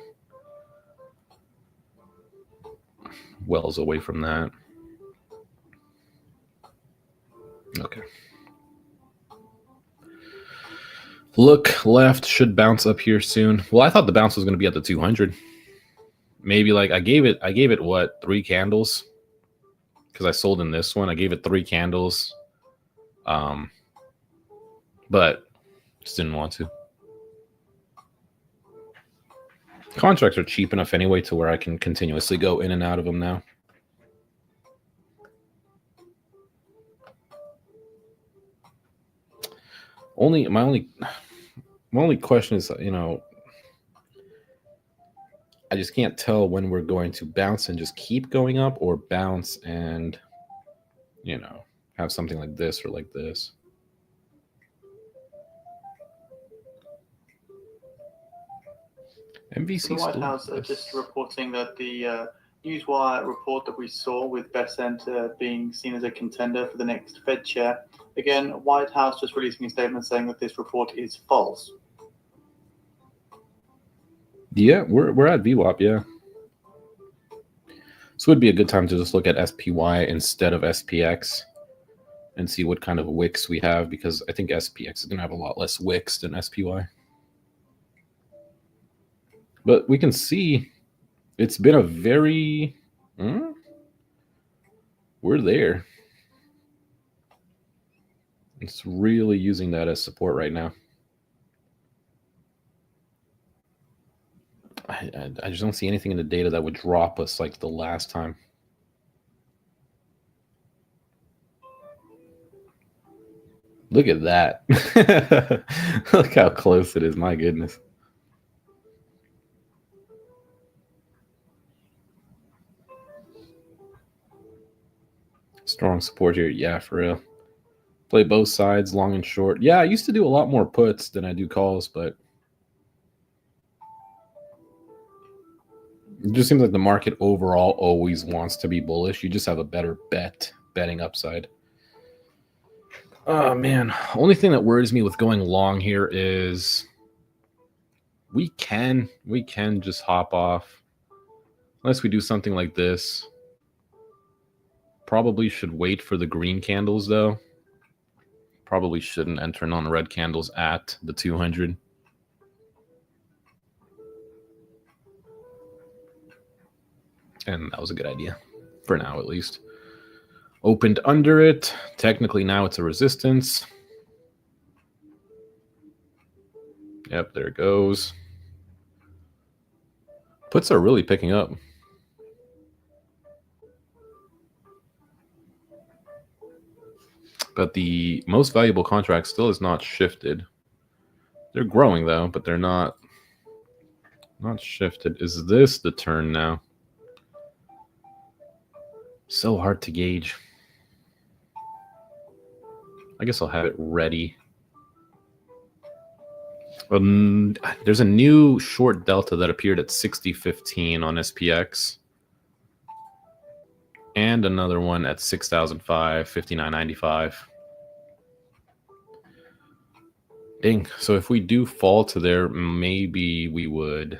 Wells away from that. Okay. Look left, should bounce up here soon. Well, I thought the bounce was going to be at the 200. Maybe like I gave it what, 3 candles? Because I sold in this one. I gave it 3 candles. But just didn't want to. Contracts are cheap enough anyway to where I can continuously go in and out of them now. My only question is, I just can't tell when we're going to bounce and just keep going up, or bounce and, have something like this or like this. MVC. The White House are just reporting that the Newswire report that we saw with Bessent being seen as a contender for the next Fed chair. Again, White House just releasing a statement saying that this report is false. Yeah, we're at VWAP, yeah. So it would be a good time to just look at SPY instead of SPX and see what kind of wicks we have, because I think SPX is going to have a lot less wicks than SPY. But we can see it's been a very... we're there. It's really using that as support right now. I just don't see anything in the data that would drop us like the last time. Look at that. Look how close it is. My goodness. Strong support here. Yeah, for real. Play both sides, long and short. Yeah, I used to do a lot more puts than I do calls, but it just seems like the market overall always wants to be bullish. You just have a better betting upside. Oh, man. Only thing that worries me with going long here is we can just hop off. Unless we do something like this. Probably should wait for the green candles, though. Probably shouldn't enter non-red candles at the 200. And that was a good idea. For now, at least. Opened under it. Technically, now it's a resistance. Yep, there it goes. Puts are really picking up. But the most valuable contract still has not shifted. They're growing, though, but they're not shifted. Is this the turn now? So hard to gauge. I guess I'll have it ready. There's a new short delta that appeared at 60.15 on SPX. And another one at 6,005, 59.95. Dang. So if we do fall to there, maybe we would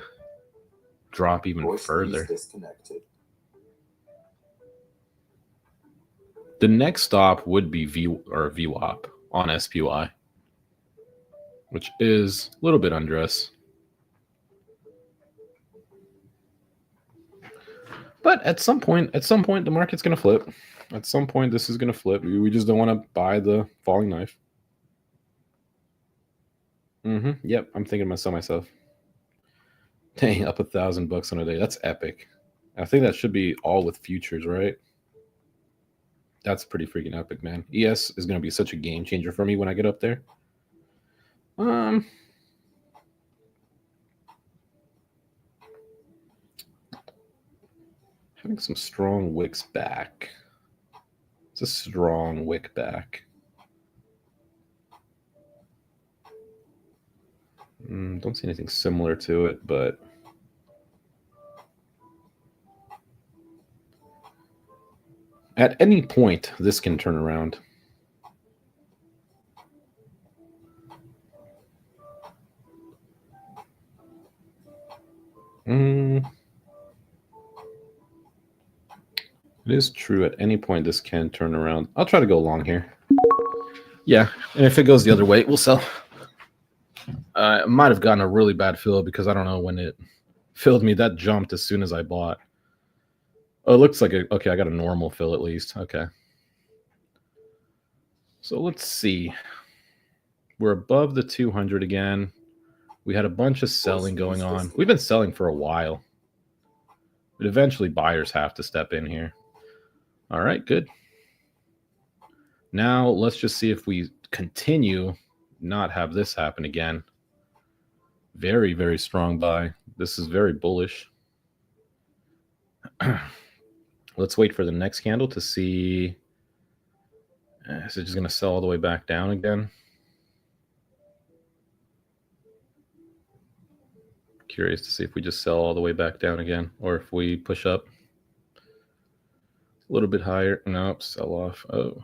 drop even Voice further. disconnected. The next stop would be VWAP on SPY, which is a little bit under us. But at some point, the market's going to flip. At some point, this is going to flip. We just don't want to buy the falling knife. Yep, I'm thinking to myself. Dang, up $1,000 on a day. That's epic. I think that should be all with futures, right? That's pretty freaking epic, man. ES is going to be such a game changer for me when I get up there. Having some strong wicks back. It's a strong wick back. Don't see anything similar to it, but at any point, this can turn around. It is true. At any point, this can turn around. I'll try to go long here. Yeah, and if it goes the other way, we'll sell. I might have gotten a really bad fill because I don't know when it filled me. That jumped as soon as I bought. Oh, it looks like okay, I got a normal fill at least. Okay. So let's see. We're above the 200 again. We had a bunch of selling going on. We've been selling for a while. But eventually buyers have to step in here. All right, good. Now let's just see if we continue not have this happen again. Very, very strong buy. This is very bullish. Let's wait for the next candle to see. Is it just going to sell all the way back down again? Curious to see if we just sell all the way back down again or if we push up a little bit higher. Nope, sell off. Oh.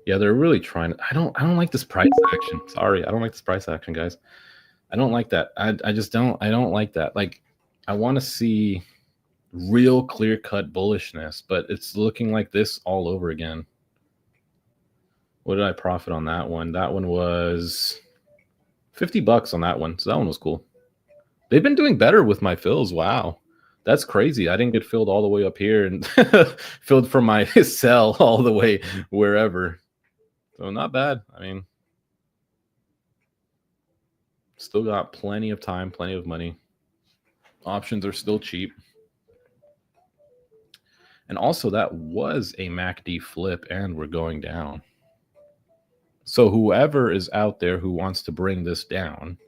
Yeah, they're really trying. I don't like this price action. Sorry, I don't like this price action, guys. I don't like that. I just don't. I don't like that. Like, I want to see real clear-cut bullishness, but it's looking like this all over again. What did I profit on that one? That one was $50 on that one. So that one was cool. They've been doing better with my fills. Wow. That's crazy. I didn't get filled all the way up here and filled from my sell all the way wherever. So not bad. I mean, still got plenty of time, plenty of money. Options are still cheap. And also that was a MACD flip and we're going down. So whoever is out there who wants to bring this down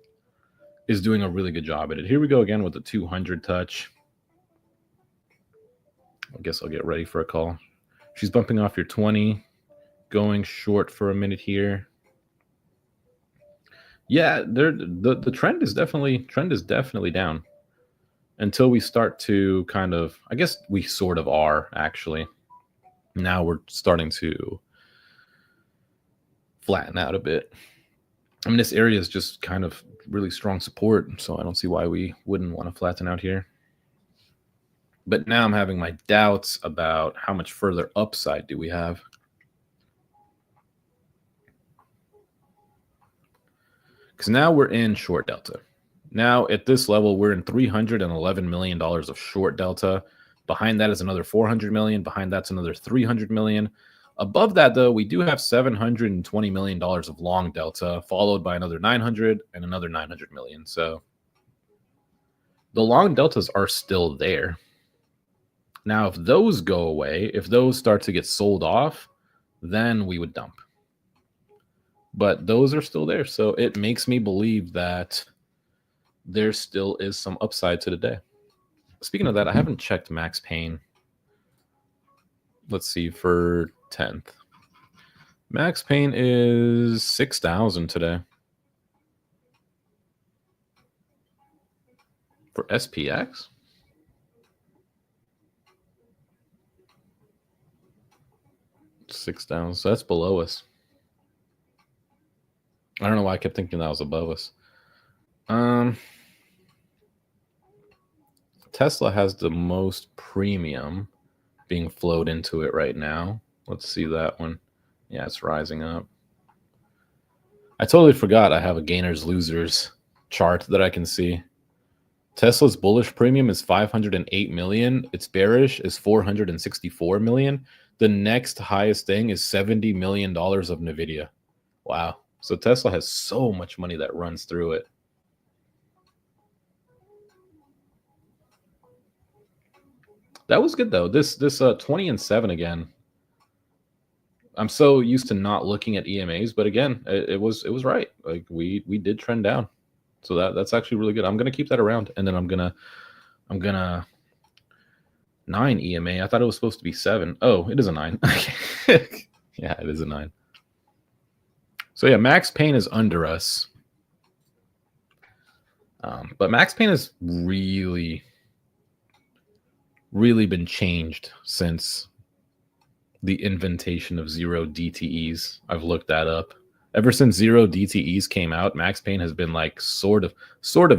is doing a really good job at it. Here we go again with the 200 touch. I guess I'll get ready for a call. She's bumping off your 20. going short for a minute here. Yeah, the trend is definitely down until we start to kind of, I guess we sort of are actually. Now we're starting to flatten out a bit. I mean, this area is just kind of really strong support, so I don't see why we wouldn't want to flatten out here. But now I'm having my doubts about how much further upside do we have. Because now we're in short delta. Now at this level, we're in $311 million of short delta. Behind that is another 400 million. Behind that's another 300 million. Above that, though, we do have $720 million of long delta, followed by another 900 and another 900 million. So the long deltas are still there. Now, if those go away, if those start to get sold off, then we would dump. But those are still there. So it makes me believe that there still is some upside to the day. Speaking of that, I haven't checked Max Pain. Let's see, for 10th. Max Pain is 6,000 today. For SPX? $6,000. So that's below us. I don't know why I kept thinking that was above us. Tesla has the most premium being flowed into it right now. Let's see that one. Yeah, it's rising up. I totally forgot I have a gainers losers chart that I can see. Tesla's bullish premium is 508 million. Its bearish is 464 million. The next highest thing is $70 million of NVIDIA. Wow. So Tesla has so much money that runs through it. That was good though. This 20 and 7 again. I'm so used to not looking at EMAs, but again, it was right. Like we did trend down. So that's actually really good. I'm gonna keep that around, and then I'm gonna 9 EMA. I thought it was supposed to be 7. Oh, it is a 9. Yeah, it is a 9. So yeah, Max Pain is under us. But Max Pain has really been changed since the invention of zero DTEs. I've looked that up. Ever since zero DTEs came out, Max Pain has been like sort of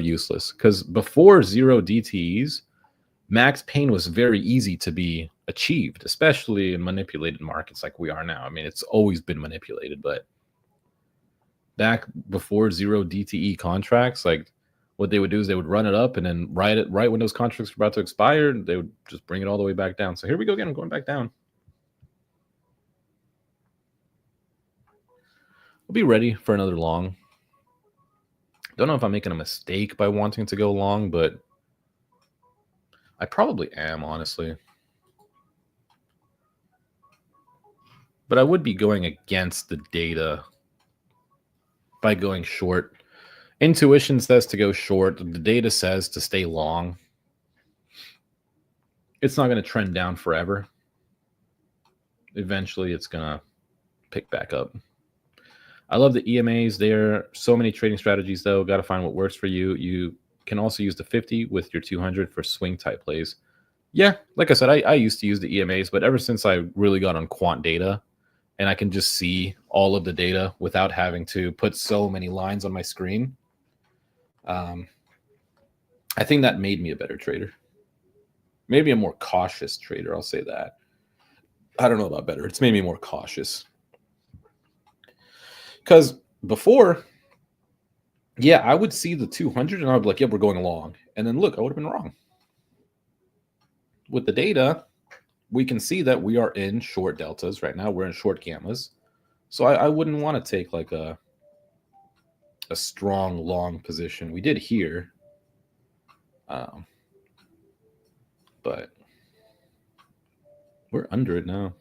useless. Because before zero DTEs, Max Pain was very easy to be achieved, especially in manipulated markets like we are now. I mean, it's always been manipulated, but back before zero DTE contracts, like what they would do is they would run it up, and then right when those contracts were about to expire, they would just bring it all the way back down. So here we go again. I'm going back down. We'll be ready for another long. Don't know if I'm making a mistake by wanting to go long, but I probably am, honestly. But I would be going against the data by going short. Intuition says to go short. The data says to stay long. It's not going to trend down forever. Eventually, it's going to pick back up. I love the EMAs. There are so many trading strategies, though. Got to find what works for you. You can also use the 50 with your 200 for swing type plays. Yeah, like I said, I used to use the EMAs, but ever since I really got on quant data, and I can just see all of the data without having to put so many lines on my screen, I think that made me a better trader. Maybe a more cautious trader, I'll say that. I don't know about better. It's made me more cautious. Because before, yeah, I would see the 200 and I would be like, yeah, we're going long. And then look, I would have been wrong. With the data, we can see that we are in short deltas right now. We're in short gammas. So I wouldn't want to take like a strong long position. We did here. But we're under it now.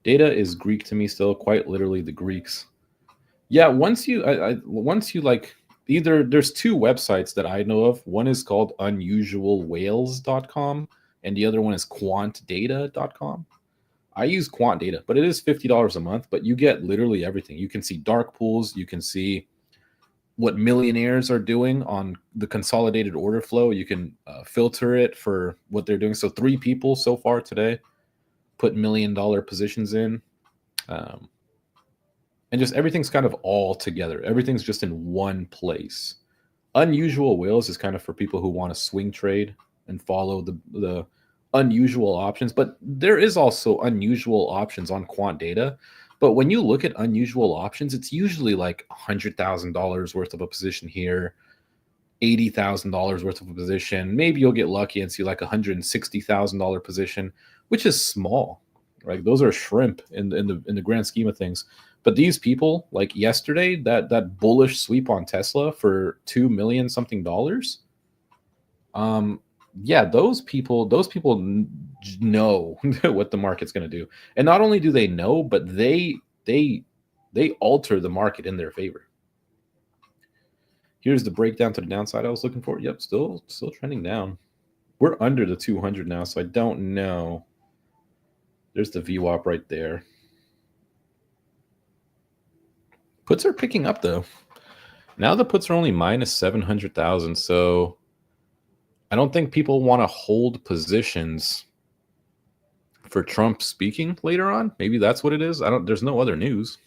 Data is Greek to me still, quite literally the Greeks. Yeah, once you like, either there's 2 websites that I know of. One is called unusualwhales.com and the other one is quantdata.com. I use quant data, but it is $50 a month, but you get literally everything. You can see dark pools, you can see what millionaires are doing on the consolidated order flow. You can filter it for what they're doing. So 3 people so far today put $1 million positions in. And just everything's kind of all together. Everything's just in one place. Unusual whales is kind of for people who want to swing trade and follow the unusual options. But there is also unusual options on quant data. But when you look at unusual options, it's usually like $100,000 worth of a position here, $80,000 worth of a position. Maybe you'll get lucky and see like $160,000 position, which is small. Right? Those are shrimp in the grand scheme of things. But these people, like yesterday, that bullish sweep on Tesla for $2 million something dollars. Yeah, those people know what the market's going to do, and not only do they know, but they alter the market in their favor. Here's the breakdown to the downside I was looking for. Yep, still trending down. We're under the 200 now, so I don't know. There's the VWAP right there. Puts are picking up though. Now the puts are only minus 700,000, so I don't think people want to hold positions for Trump speaking later on. Maybe that's what it is. There's no other news.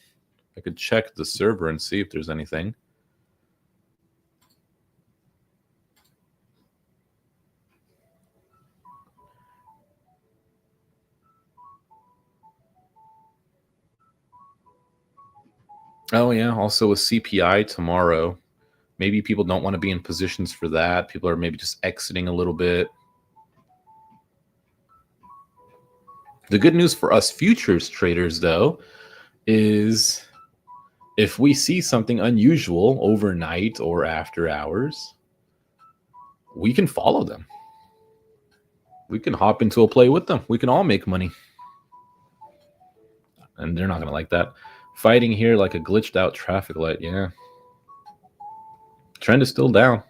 I could check the server and see if there's anything. Oh yeah, also a CPI tomorrow. Maybe people don't want to be in positions for that. People are maybe just exiting a little bit. The good news for us futures traders, though, is if we see something unusual overnight or after hours, we can follow them. We can hop into a play with them. We can all make money. And they're not going to like that. Fighting here like a glitched out traffic light. Yeah. Trend is still down.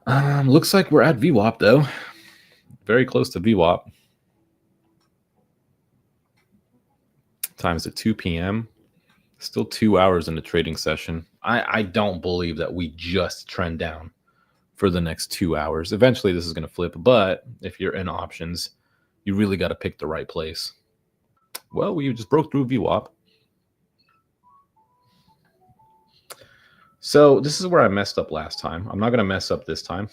Looks like we're at VWAP, though. Very close to VWAP. Time's at 2 p.m. Still 2 hours in the trading session. I don't believe that we just trend down for the next 2 hours. Eventually, this is going to flip. But if you're in options, you really got to pick the right place. Well, we just broke through VWAP. So this is where I messed up last time. I'm not going to mess up this time.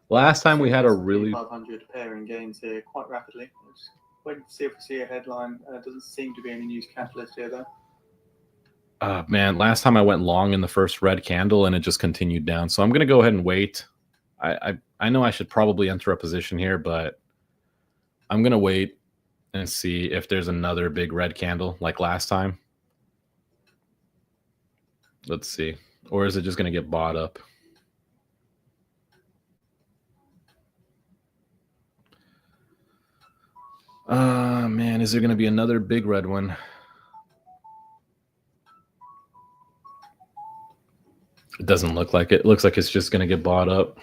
Last time we had a really 500 pairing gains here quite rapidly. Just waiting to see if we see a headline. Doesn't seem to be any news catalyst here though. Man, last time I went long in the first red candle and it just continued down. So I'm going to go ahead and wait. I know I should probably enter a position here, but I'm going to wait and see if there's another big red candle like last time. Let's see. Or is it just going to get bought up? Man, is there going to be another big red one? It doesn't look like it. It looks like it's just going to get bought up.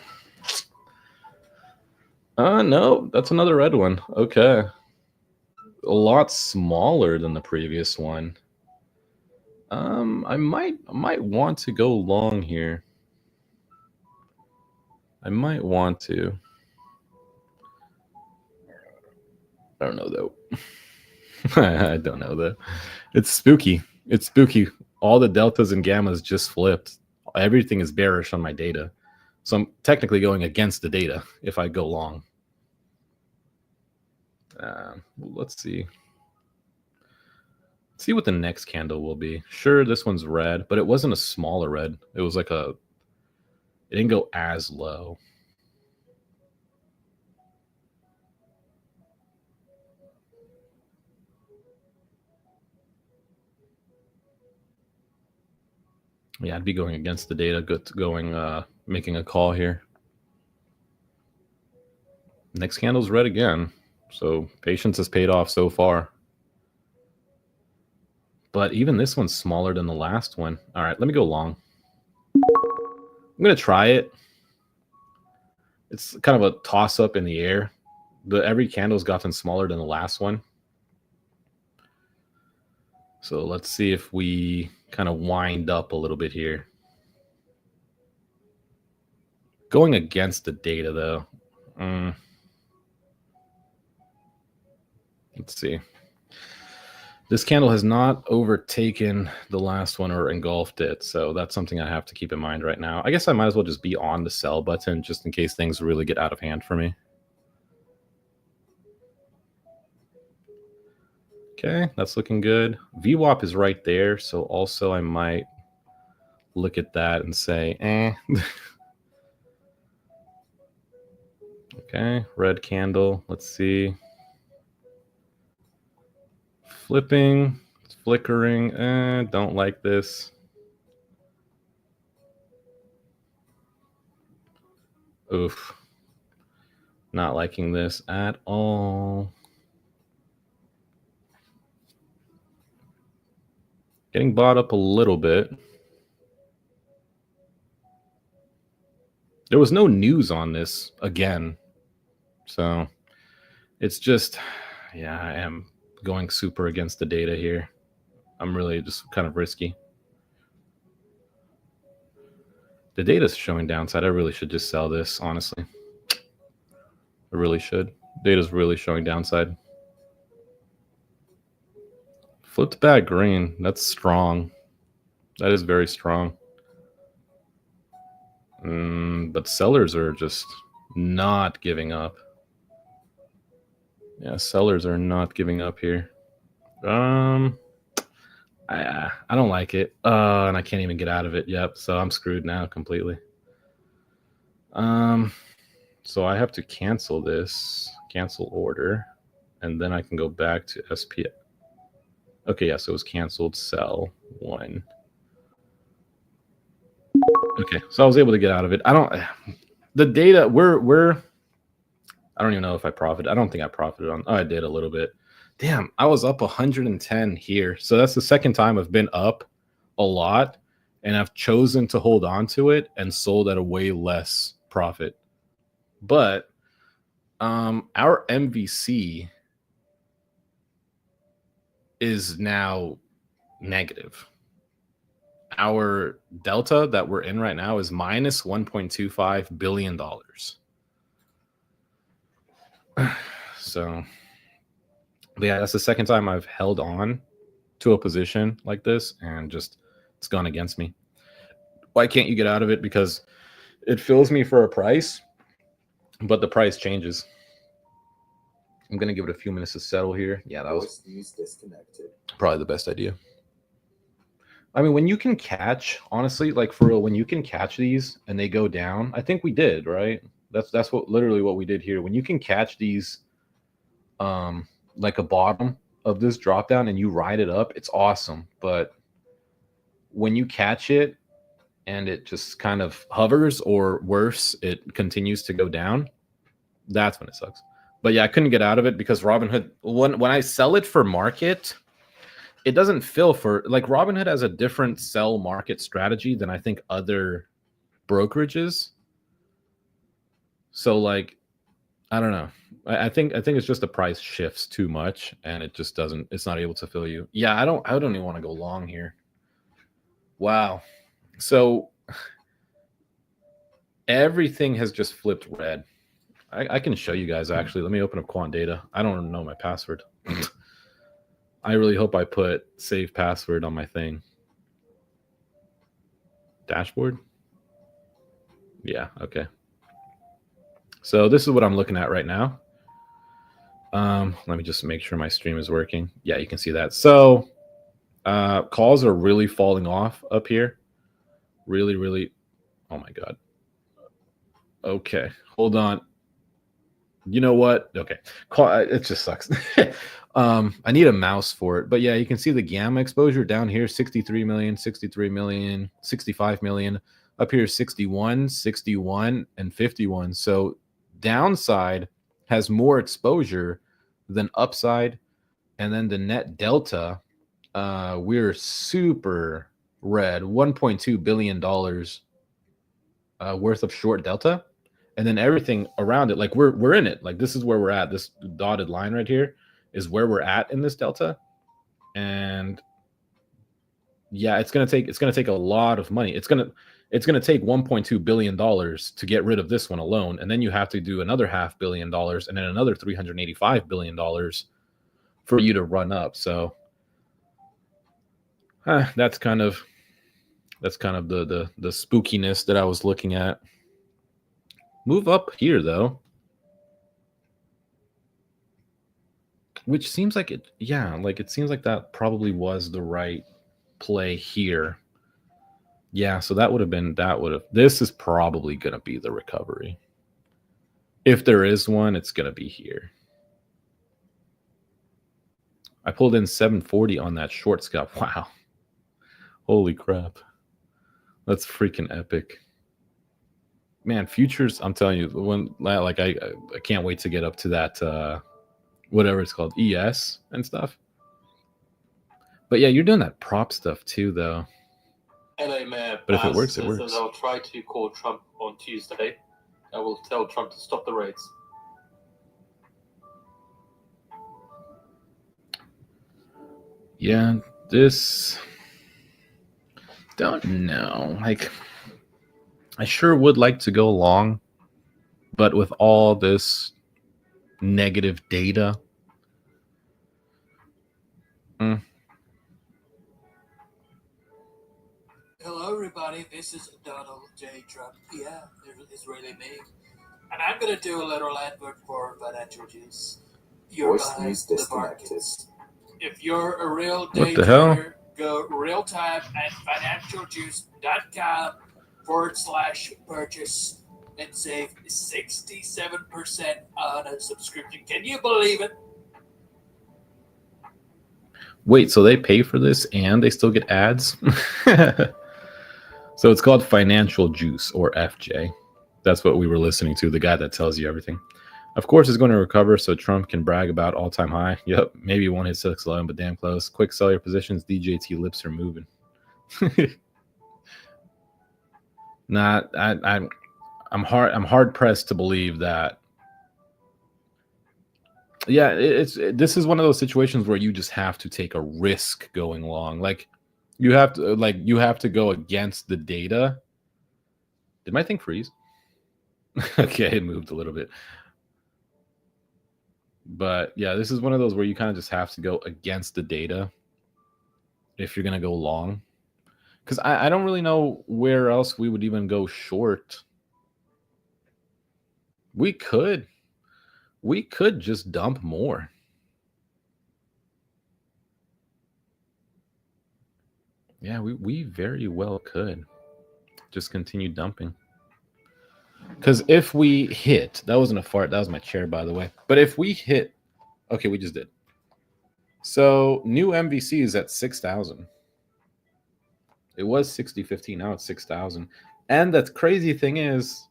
No, that's another red one. Okay. A lot smaller than the previous one. I might want to go long here. I might want to. I don't know though. I don't know though. It's spooky. It's spooky. All the deltas and gammas just flipped. Everything is bearish on my data. So I'm technically going against the data if I go long. Let's see. See what the next candle will be. Sure, this one's red, but it wasn't a smaller red. It was like it didn't go as low. Yeah, I'd be going against the data, making a call here. Next candle's red again. So patience has paid off so far. But even this one's smaller than the last one. All right, let me go long. I'm going to try it. It's kind of a toss-up in the air. every candle's gotten smaller than the last one. So let's see if we kind of wind up a little bit here. Going against the data though. Let's see. This candle has not overtaken the last one or engulfed it. So that's something I have to keep in mind right now. I guess I might as well just be on the sell button just in case things really get out of hand for me. Okay, that's looking good. VWAP is right there. So also I might look at that and say, Okay, red candle. Let's see. Flipping, it's flickering. Don't like this. Oof. Not liking this at all. Getting bought up a little bit. There was no news on this again. So it's just, yeah, I am going super against the data here. I'm really just kind of risky. The data's showing downside. I really should just sell this, honestly. I really should. Data's really showing downside. Flipped back green. That's strong. That is very strong. But sellers are just not giving up. Yeah, sellers are not giving up here. I don't like it. And I can't even get out of it. Yep. So I'm screwed now completely. So I have to cancel this, cancel order, and then I can go back to SPX. Okay, yeah, so it was canceled, sell, 1. Okay, so I was able to get out of it. The data, I don't even know if I profited. I don't think I profited on, I did a little bit. Damn, I was up 110 here. So that's the second time I've been up a lot, and I've chosen to hold on to it and sold at a way less profit. But our MVC is now negative. Our delta that we're in right now is minus $1.25 billion. So, but yeah, that's the second time I've held on to a position like this and just it's gone against me. Why can't you get out of it? Because it fills me for a price, but the price changes. I'm going to give it a few minutes to settle here. Yeah, that was disconnected. Probably the best idea. I mean, when you can catch, honestly, like for real, when you can catch these and they go down, I think we did, right? That's what literally what we did here. When you can catch these like a bottom of this drop down and you ride it up, it's awesome. But when you catch it and it just kind of hovers, or worse, it continues to go down, that's when it sucks. But yeah, I couldn't get out of it because Robinhood, when I sell it for market, it doesn't fill for, like, Robinhood has a different sell market strategy than I think other brokerages. So like, I don't know. I think it's just the price shifts too much and it just doesn't, it's not able to fill you. Yeah, I don't even want to go long here. Wow. So everything has just flipped red. I can show you guys actually. Let me open up Quant Data. I don't know my password. I really hope I put save password on my thing. Dashboard? Yeah, okay. So this is what I'm looking at right now. Let me just make sure my stream is working. Yeah, you can see that. So calls are really falling off up here. Really, really. Oh my God. Okay, hold on. You know what? Okay, it just sucks. I need a mouse for it, but yeah, you can see the gamma exposure down here: 63 million, 63 million, 65 million. Up here, 61, 61, and 51. So downside has more exposure than upside, and then the net delta, we're super red. $1.2 billion worth of short delta. and then everything around it, like we're in it. Like this is where we're at. This dotted line right here is where we're at in this delta, and yeah, it's gonna take a lot of money. It's gonna take $1.2 billion to get rid of this one alone, and then you have to do another $500 million, and then another $385 billion for you to run up. So that's kind of the spookiness that I was looking at. Move up here though, which seems like it. Yeah, like it seems like that probably was the right play here. Yeah, so that would have. This is probably going to be the recovery. If there is one, it's going to be here. I pulled in 740 on that short scalp. Wow. Holy crap. That's freaking epic. Man, futures, I'm telling you, when like I can't wait to get up to that whatever it's called, ES and stuff. But yeah, you're doing that prop stuff too though. LA Mayor But if it Bass works, it says works. that I'll try to call Trump on Tuesday. I will tell Trump to stop the raids. Yeah, this don't know. Like I sure would like to go long, but with all this negative data. Hello, everybody. This is Donald J. Trump. Yeah, it's really me. And I'm going to do a little advert for Financial Juice. You're Voice behind news the disconnected. markets. If you're a real What day the hell? trader, go real time at financialjuice.com/purchase and save 67% on a subscription. Can you believe it? Wait, so they pay for this and they still get ads? So it's called Financial Juice, or FJ. That's what we were listening to, the guy that tells you everything. Of course, it's going to recover so Trump can brag about all-time high. Yep, maybe won't hit 611, but damn close. Quick sell your positions. DJT lips are moving. Nah, I'm hard pressed to believe that. Yeah, this is one of those situations where you just have to take a risk going long. Like you have to go against the data. Did my thing freeze? Okay, it moved a little bit. But yeah, this is one of those where you kind of just have to go against the data if you're going to go long. Because I don't really know where else we would even go short. We could just dump more. Yeah, we very well could just continue dumping. Because if we hit, that wasn't a fart, that was my chair, by the way. But if we hit, okay, we just did. So new MVC is at 6,000. It was 60.15, now it's 6,000. And the crazy thing is,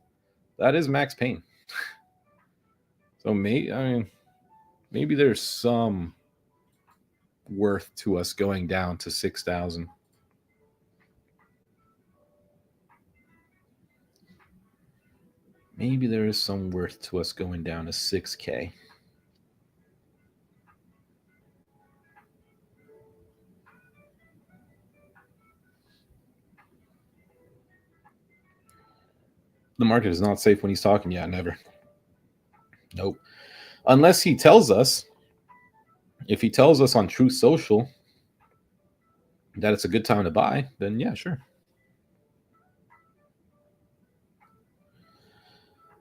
that is Max Payne. So maybe there's some worth to us going down to 6,000. Maybe there is some worth to us going down to 6K. The market is not safe when he's talking. Yeah, never. Nope. Unless he tells us, if he tells us on Truth Social that it's a good time to buy, then yeah, sure.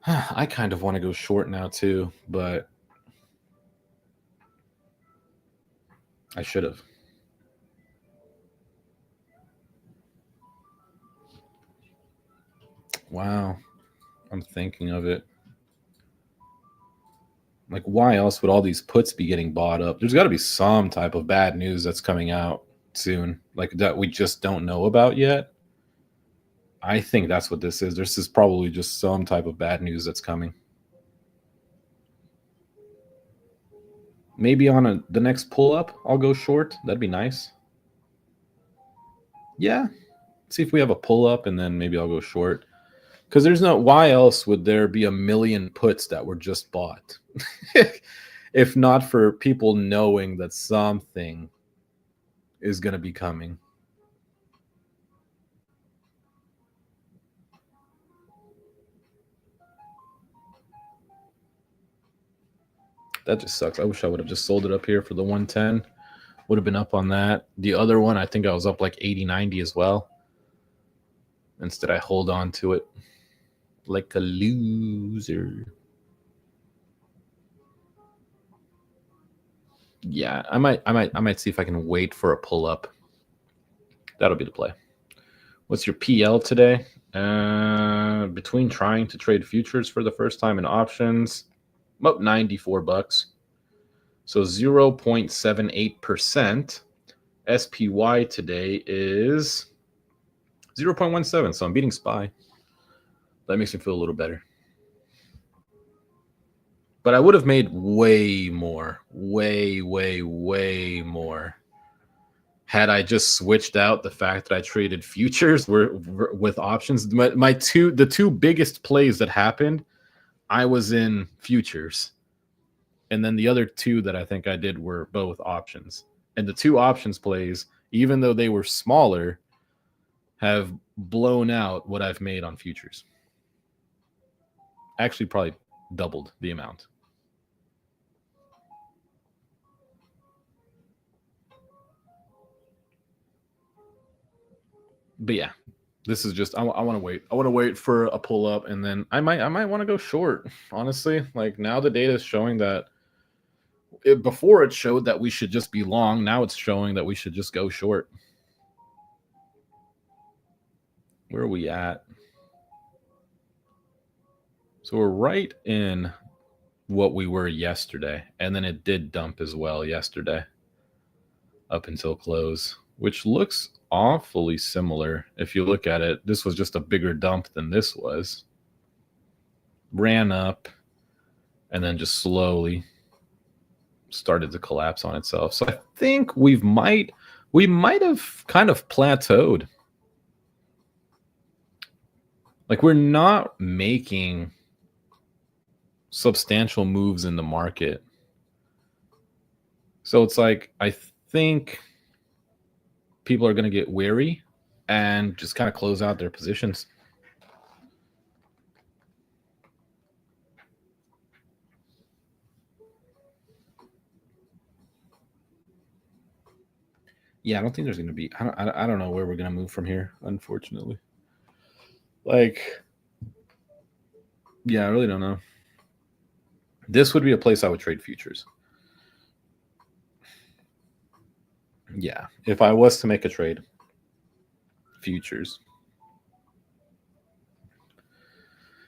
I kind of want to go short now too, but I should have. Wow. I'm thinking of it. Like, why else would all these puts be getting bought up? There's got to be some type of bad news that's coming out soon, like that we just don't know about yet. I think that's what this is. This is probably just some type of bad news that's coming. Maybe on the next pull-up, I'll go short. That'd be nice. Yeah. See if we have a pull-up, and then maybe I'll go short. Because there's no, why else would there be a million puts that were just bought? If not for people knowing that something is going to be coming. That just sucks. I wish I would have just sold it up here for the 110. Would have been up on that. The other one, I think I was up like 80, 90 as well. Instead, I hold on to it like a loser. Yeah, I might see if I can wait for a pull up. That'll be the play. What's your PL today? Between trying to trade futures for the first time in options, I'm up $94. So 0.78%. SPY today is 0.17. So I'm beating SPY. That makes me feel a little better. But I would have made way more, way more had I just switched out the fact that I traded futures with options. The two biggest plays that happened, I was in futures. And then the other two that I think I did were both options. And the two options plays, even though they were smaller, have blown out what I've made on futures. Actually, probably doubled the amount. But yeah, this is just I want to wait. I want to wait for a pull up, and then I might want to go short. Honestly, like now the data is showing that before it showed that we should just be long. Now it's showing that we should just go short. Where are we at? So we're right in what we were yesterday, and then it did dump as well yesterday up until close, which looks awfully similar. If you look at it, this was just a bigger dump than this was. Ran up and then just slowly started to collapse on itself. So I think we might have kind of plateaued. Like we're not making substantial moves in the market. So it's like I think people are going to get wary and just kind of close out their positions. Yeah, I don't think there's going to be. I don't know where we're going to move from here, unfortunately. Like, yeah, I really don't know. This would be a place I would trade futures. Yeah, if I was to make a trade, futures.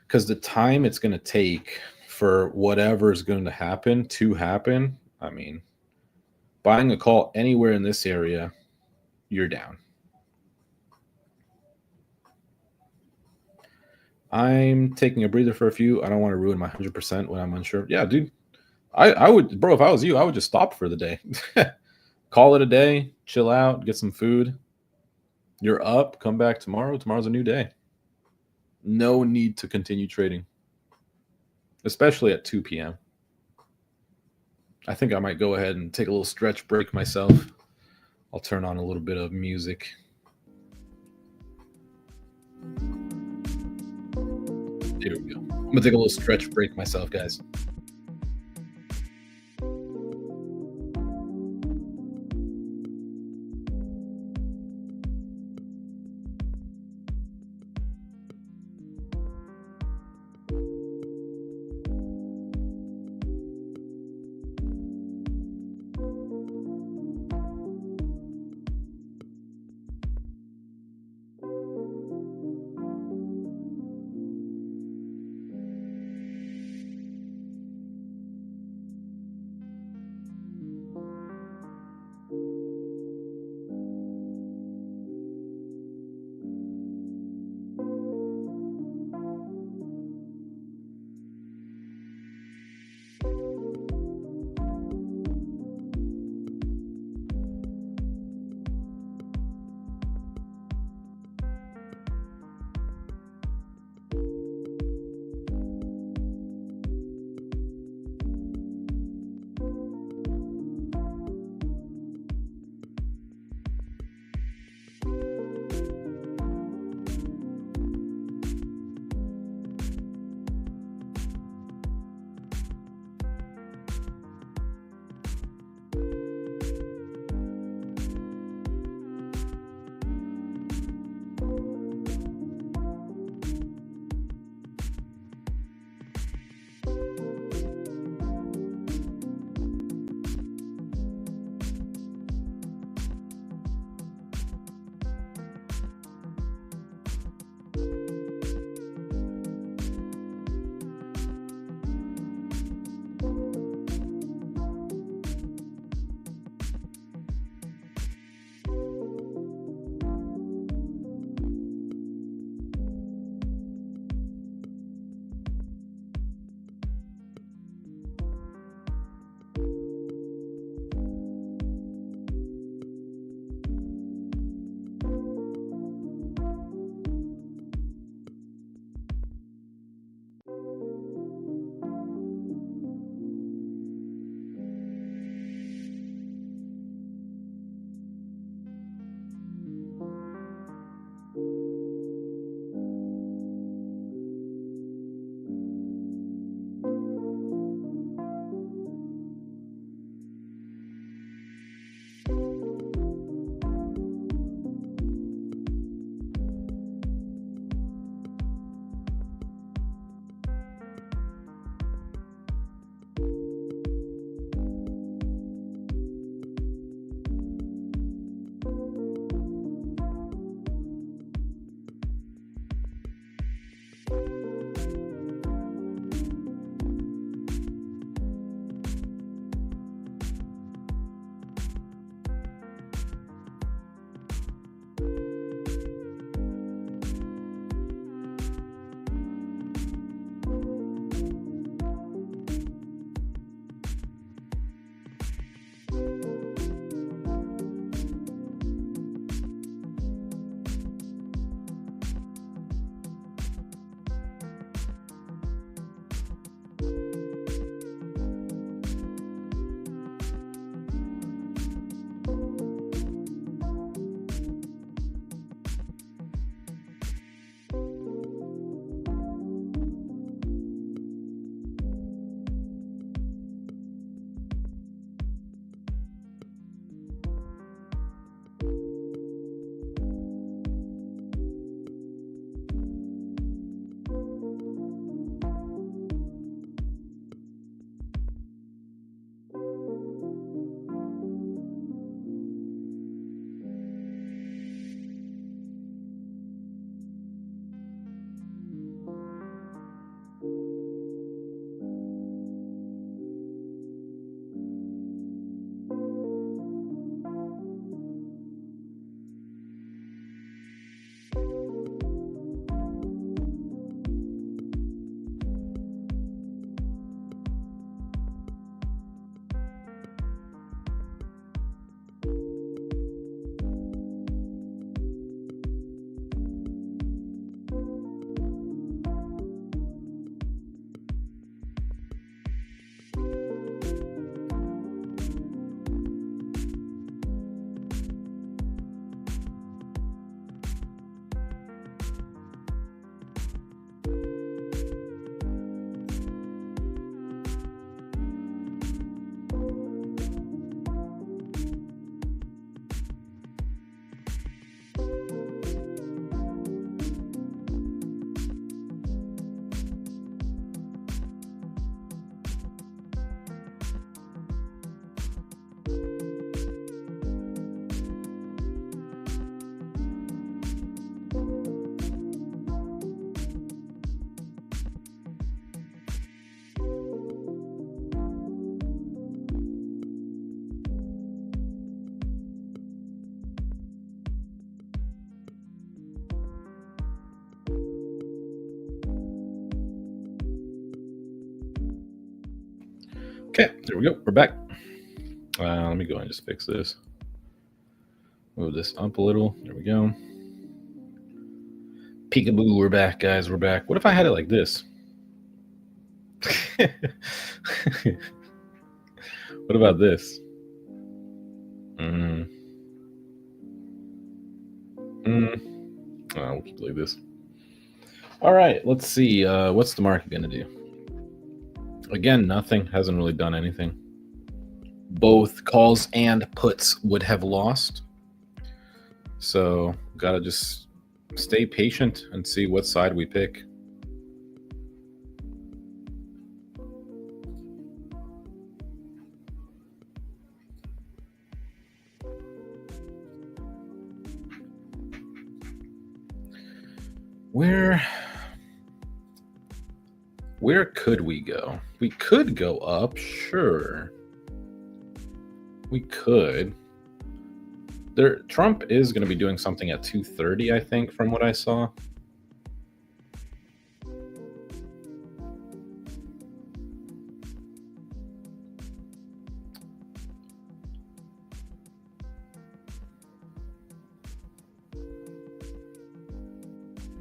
Because the time it's going to take for whatever is going to happen, I mean, buying a call anywhere in this area, you're down. I'm taking a breather for a few. I don't want to ruin my 100% when I'm unsure. Yeah, dude. I would, bro, if I was you, I would just stop for the day. Call it a day, chill out, get some food. You're up, come back tomorrow. Tomorrow's a new day. No need to continue trading, especially at 2 p.m. I think I might go ahead and take a little stretch break myself. I'll turn on a little bit of music. There we go. I'm going to take a little stretch break myself, guys. Okay, there we go. We're back. Let me go and just fix this. Move this up a little. There we go. Peekaboo, we're back, guys. We're back. What if I had it like this? What about this? We'll keep it like this. All right, let's see. What's the market going to do? Again, nothing. Hasn't really done anything. Both calls and puts would have lost. So, gotta just stay patient and see what side we pick. Where could we go? We could go up, sure. We could. Trump is going to be doing something at 2:30, I think, from what I saw.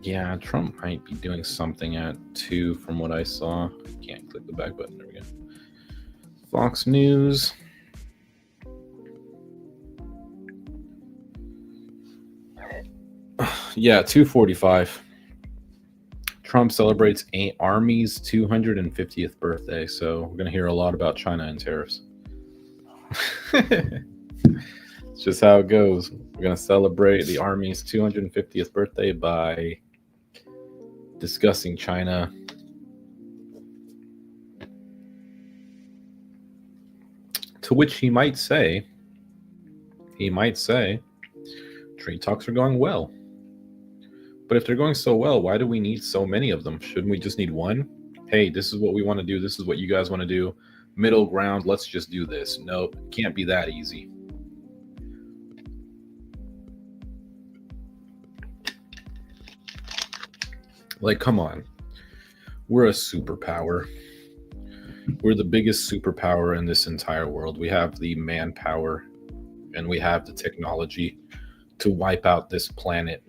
Yeah, Trump might be doing something at 2 from what I saw. I can't click the back button. There we go. Fox News. Yeah, 2:45. Trump celebrates Army's 250th birthday, so we're going to hear a lot about China and tariffs. It's just how it goes. We're going to celebrate the Army's 250th birthday by discussing China. To which he might say, trade talks are going well. But if they're going so well, why do we need so many of them? Shouldn't we just need one? Hey, this is what we want to do. This is what you guys want to do. Middle ground, let's just do this. Nope, can't be that easy. Like, come on. We're a superpower. We're the biggest superpower in this entire world. We have the manpower and we have the technology to wipe out this planet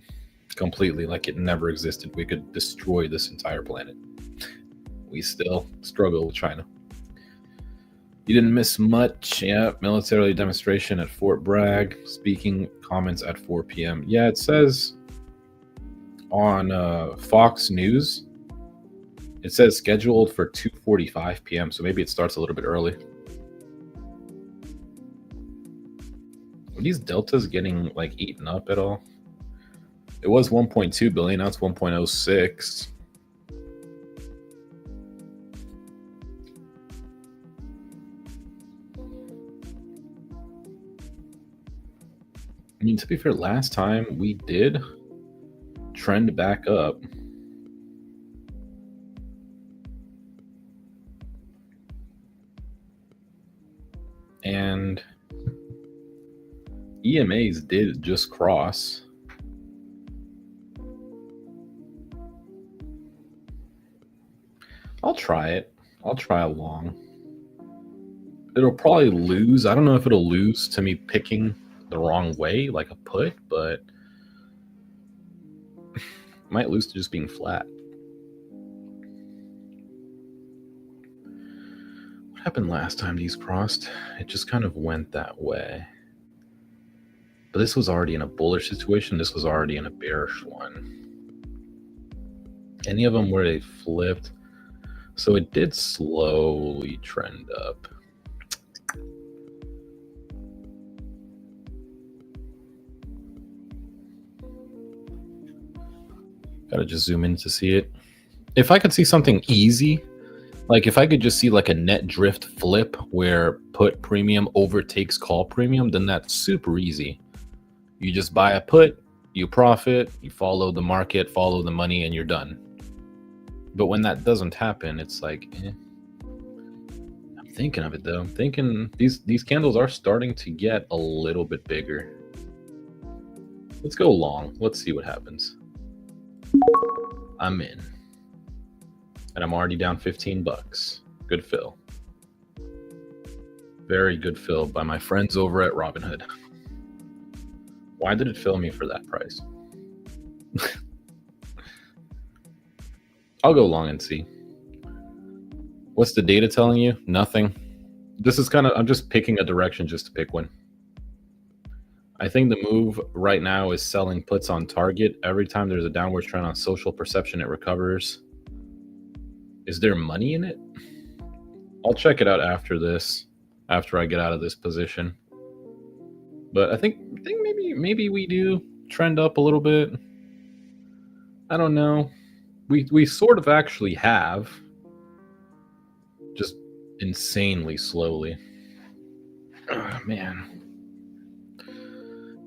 completely like it never existed. We could destroy this entire planet. we still struggle with China. You didn't miss much. Yeah, military demonstration at Fort Bragg. Speaking comments at 4 p.m. Yeah, it says on Fox News, it says scheduled for 2:45 p.m. So maybe it starts a little bit early. Are these deltas getting like eaten up at all? It was 1.2 billion. Now it's 1.06. I mean, to be fair, last time we did trend back up. And EMAs did just cross. I'll try it. I'll try a long. It'll probably lose. I don't know if it'll lose to me picking the wrong way, like a put, but it might lose to just being flat. What happened last time these crossed? It just kind of went that way. But this was already in a bullish situation. This was already in a bearish one. Any of them where they flipped. So it did slowly trend up. Gotta just zoom in to see it. If I could see something easy, like if I could just see like a net drift flip where put premium overtakes call premium, then that's super easy. You just buy a put, you profit, you follow the market, follow the money, and you're done. But when that doesn't happen, it's like, I'm thinking of it though. I'm thinking these candles are starting to get a little bit bigger. Let's go long. Let's see what happens. I'm in. And I'm already down 15 bucks. Good fill. Very good fill by my friends over at Robinhood. Why did it fill me for that price? I'll go long and see. What's the data telling you? Nothing. This is kind of, I'm just picking a direction just to pick one. I think the move right now is selling puts on target. Every time there's a downward trend on social perception, it recovers. Is there money in it? I'll check it out after this, after I get out of this position. But I think maybe we do trend up a little bit. I don't know. We sort of actually have, just insanely slowly. Oh, man.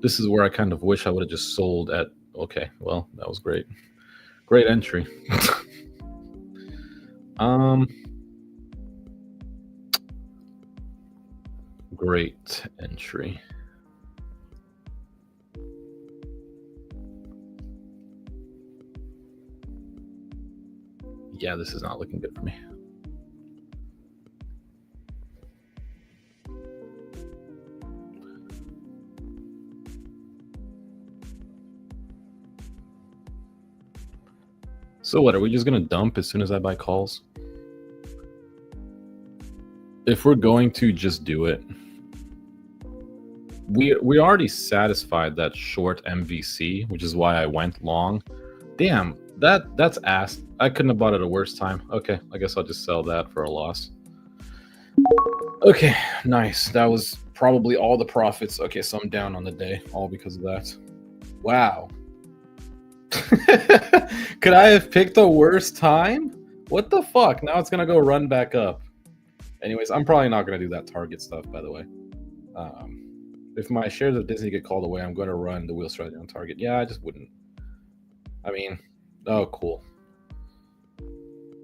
This is where I kind of wish I would have just sold at, okay, well, that was great. Great entry. Great entry. Yeah, this is not looking good for me. So what, are we just gonna dump as soon as I buy calls? If we're going to just do it, we already satisfied that short MVC, which is why I went long. Damn, that's ass. I couldn't have bought it at a worse time. Okay, I guess I'll just sell that for a loss. Okay, nice. That was probably all the profits. Okay, so I'm down on the day, all because of that. Wow. Could I have picked a worse time? What the fuck? Now it's gonna go run back up. Anyways, I'm probably not gonna do that target stuff, by the way. If my shares of Disney get called away, I'm gonna run the wheel strategy on target. Yeah, I just wouldn't. I mean, oh, cool.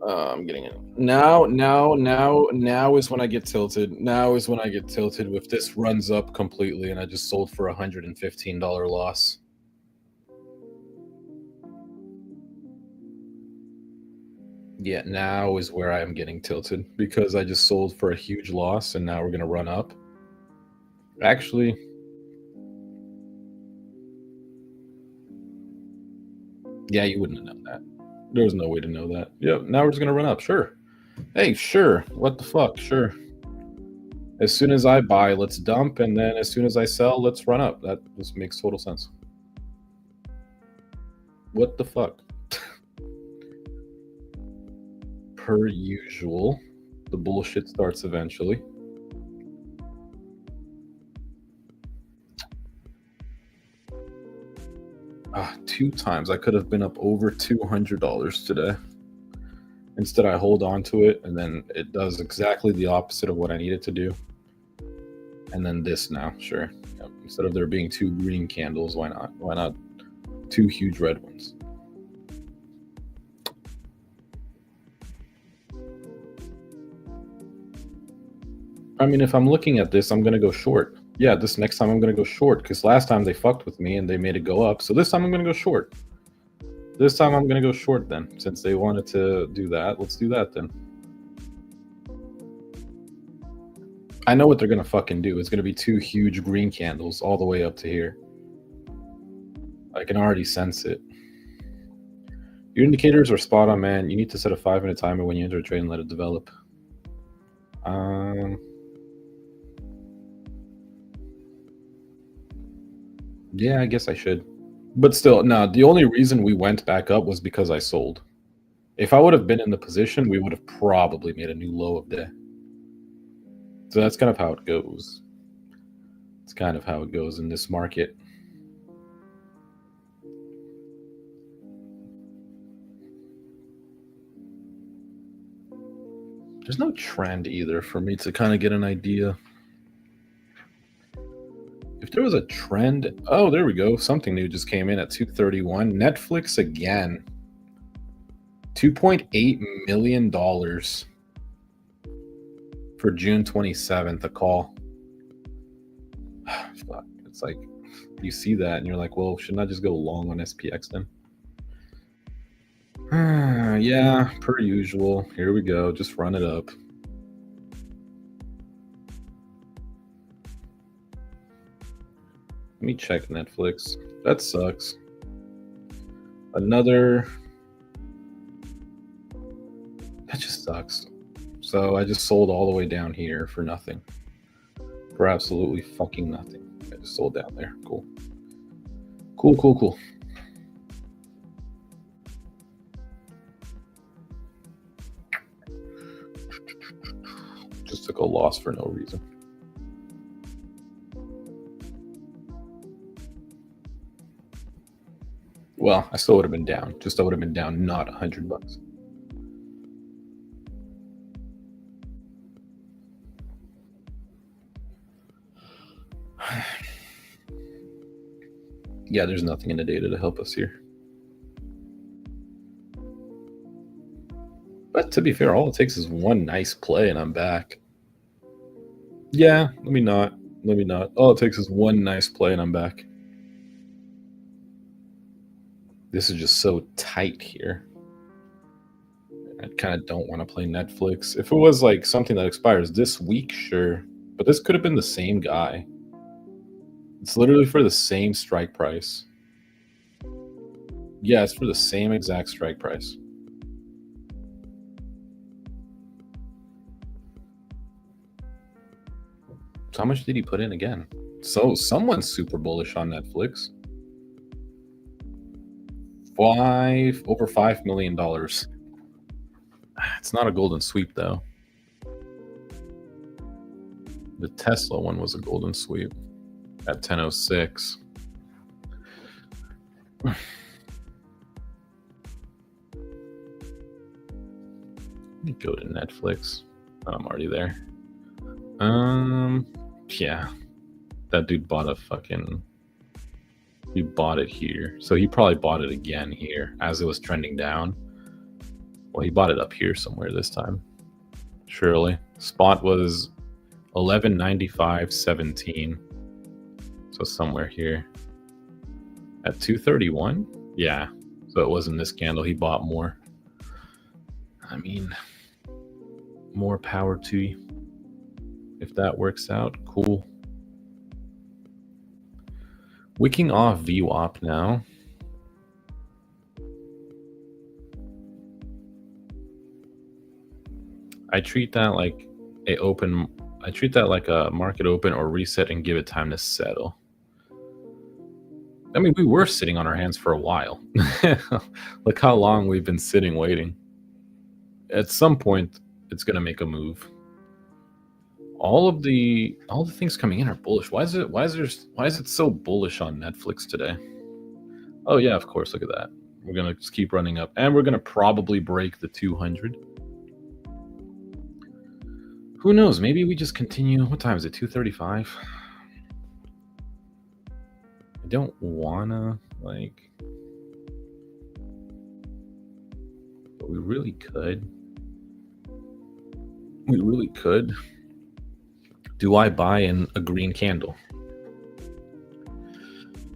I'm getting it. Now is when I get tilted. Now is when I get tilted if this runs up completely and I just sold for $115 loss. Yeah, now is where I am getting tilted because I just sold for a huge loss and now we're going to run up. Actually, yeah, you wouldn't have known that. There was no way to know that. Yep, now we're just going to run up. Sure. Hey, sure. What the fuck? Sure. As soon as I buy, let's dump, and then as soon as I sell, let's run up. That just makes total sense. What the fuck? Per usual, the bullshit starts eventually. Two times. I could have been up over $200 today. Instead, I hold on to it, and then it does exactly the opposite of what I need it to do. And then this now, sure. Yep. Instead of there being two green candles, why not? Why not two huge red ones? I mean, if I'm looking at this, I'm going to go short. Yeah, this next time I'm going to go short, because last time they fucked with me and they made it go up. So this time I'm going to go short. This time I'm going to go short then. Since they wanted to do that, let's do that then. I know what they're going to fucking do. It's going to be two huge green candles all the way up to here. I can already sense it. Your indicators are spot on, man. You need to set a 5-minute timer when you enter a trade and let it develop. Yeah, I guess I should. But still, no, the only reason we went back up was because I sold. If I would have been in the position, we would have probably made a new low of day. So that's kind of how it goes. It's kind of how it goes in this market. There's no trend either for me to kind of get an idea. If there was a trend, oh, there we go. Something new just came in at 231. Netflix again. $2.8 million for June 27th, a call. Fuck. It's like, you see that and you're like, well, shouldn't I just go long on SPX then? Yeah, per usual. Here we go. Just run it up. Let me check Netflix. That sucks. Another. That just sucks. So I just sold all the way down here for nothing. For absolutely fucking nothing. I just sold down there. Cool. Cool, cool, cool. Just took a loss for no reason. Well, I still would have been down. Just I would have been down not $100. Yeah, there's nothing in the data to help us here. But to be fair, all it takes is one nice play and I'm back. Yeah, let me not. All it takes is one nice play and I'm back. This is just so tight here. I kind of don't want to play Netflix. If it was like something that expires this week, sure. But this could have been the same guy. It's literally for the same strike price. Yeah, it's for the same exact strike price. So how much did he put in again? So someone's super bullish on Netflix. Over $5 million. It's not a golden sweep though. The Tesla one was a golden sweep at 10:06. Let me go to Netflix. Oh, I'm already there. Yeah. That dude bought a fucking... He bought it here. So he probably bought it again here as it was trending down. Well, he bought it up here somewhere this time. Surely. Spot was 11.95.17. So somewhere here. At 231? Yeah. So it wasn't this candle. He bought more. I mean, more power to you. If that works out, cool. Wicking off VWAP now. I treat that like I treat that like a market open or reset and give it time to settle. I mean, we were sitting on our hands for a while. Look how long we've been sitting waiting. At some point, it's gonna make a move. All the things coming in are bullish. Why is it so bullish on Netflix today? Oh yeah, of course. Look at that. We're gonna just keep running up, and we're gonna probably break the 200. Who knows? Maybe we just continue. What time is it? 2:35. I don't wanna like, but we really could. We really could. Do I buy in a green candle?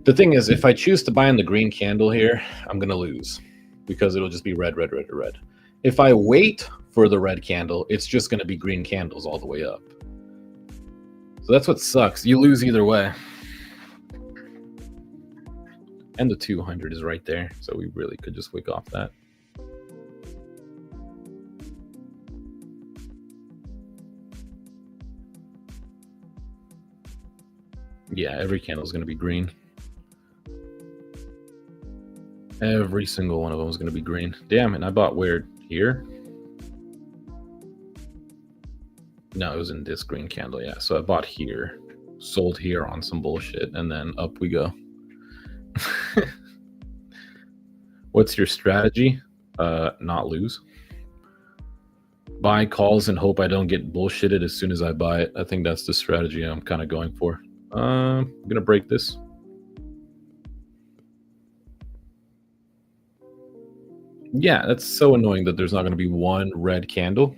The thing is, if I choose to buy in the green candle here, I'm going to lose because it'll just be red, red, red, red. If I wait for the red candle, it's just going to be green candles all the way up. So that's what sucks. You lose either way. And the 200 is right there. So we really could just wick off that. Yeah, every candle is going to be green. Every single one of them is going to be green. Damn, and I bought where? Here? No, it was in this green candle, yeah. So I bought here, sold here on some bullshit, and then up we go. What's your strategy? Not lose. Buy calls and hope I don't get bullshitted as soon as I buy it. I think that's the strategy I'm kind of going for. I'm gonna break this. Yeah, that's so annoying that there's not gonna be one red candle.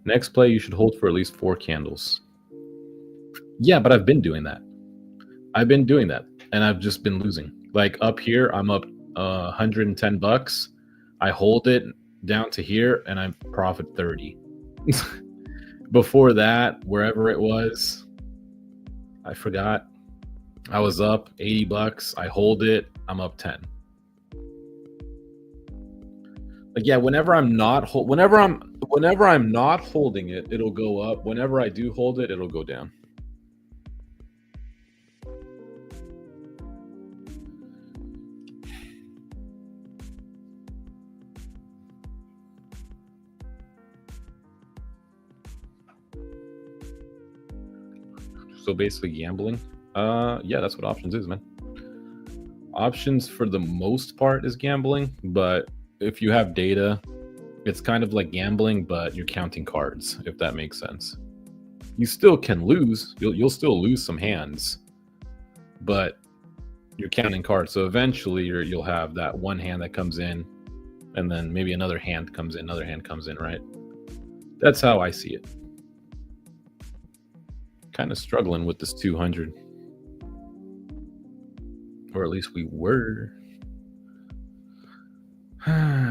Next play, you should hold for at least 4 candles. Yeah, but I've been doing that. And I've just been losing. Like up here, I'm up $110. I hold it down to here, and I profit 30. Before that, wherever it was, I forgot. I was up $80. I hold it. I'm up 10. Like yeah, whenever I'm not holding it, it'll go up. Whenever I do hold it, it'll go down. So basically gambling. Yeah, that's what options is, man. Options for the most part is gambling, but if you have data, it's kind of like gambling, but you're counting cards, if that makes sense. You still can lose. You'll still lose some hands, but you're counting cards. So eventually you'll have that one hand that comes in, and then maybe another hand comes in, right? That's how I see it. Kind of struggling with this 200. Or at least we were.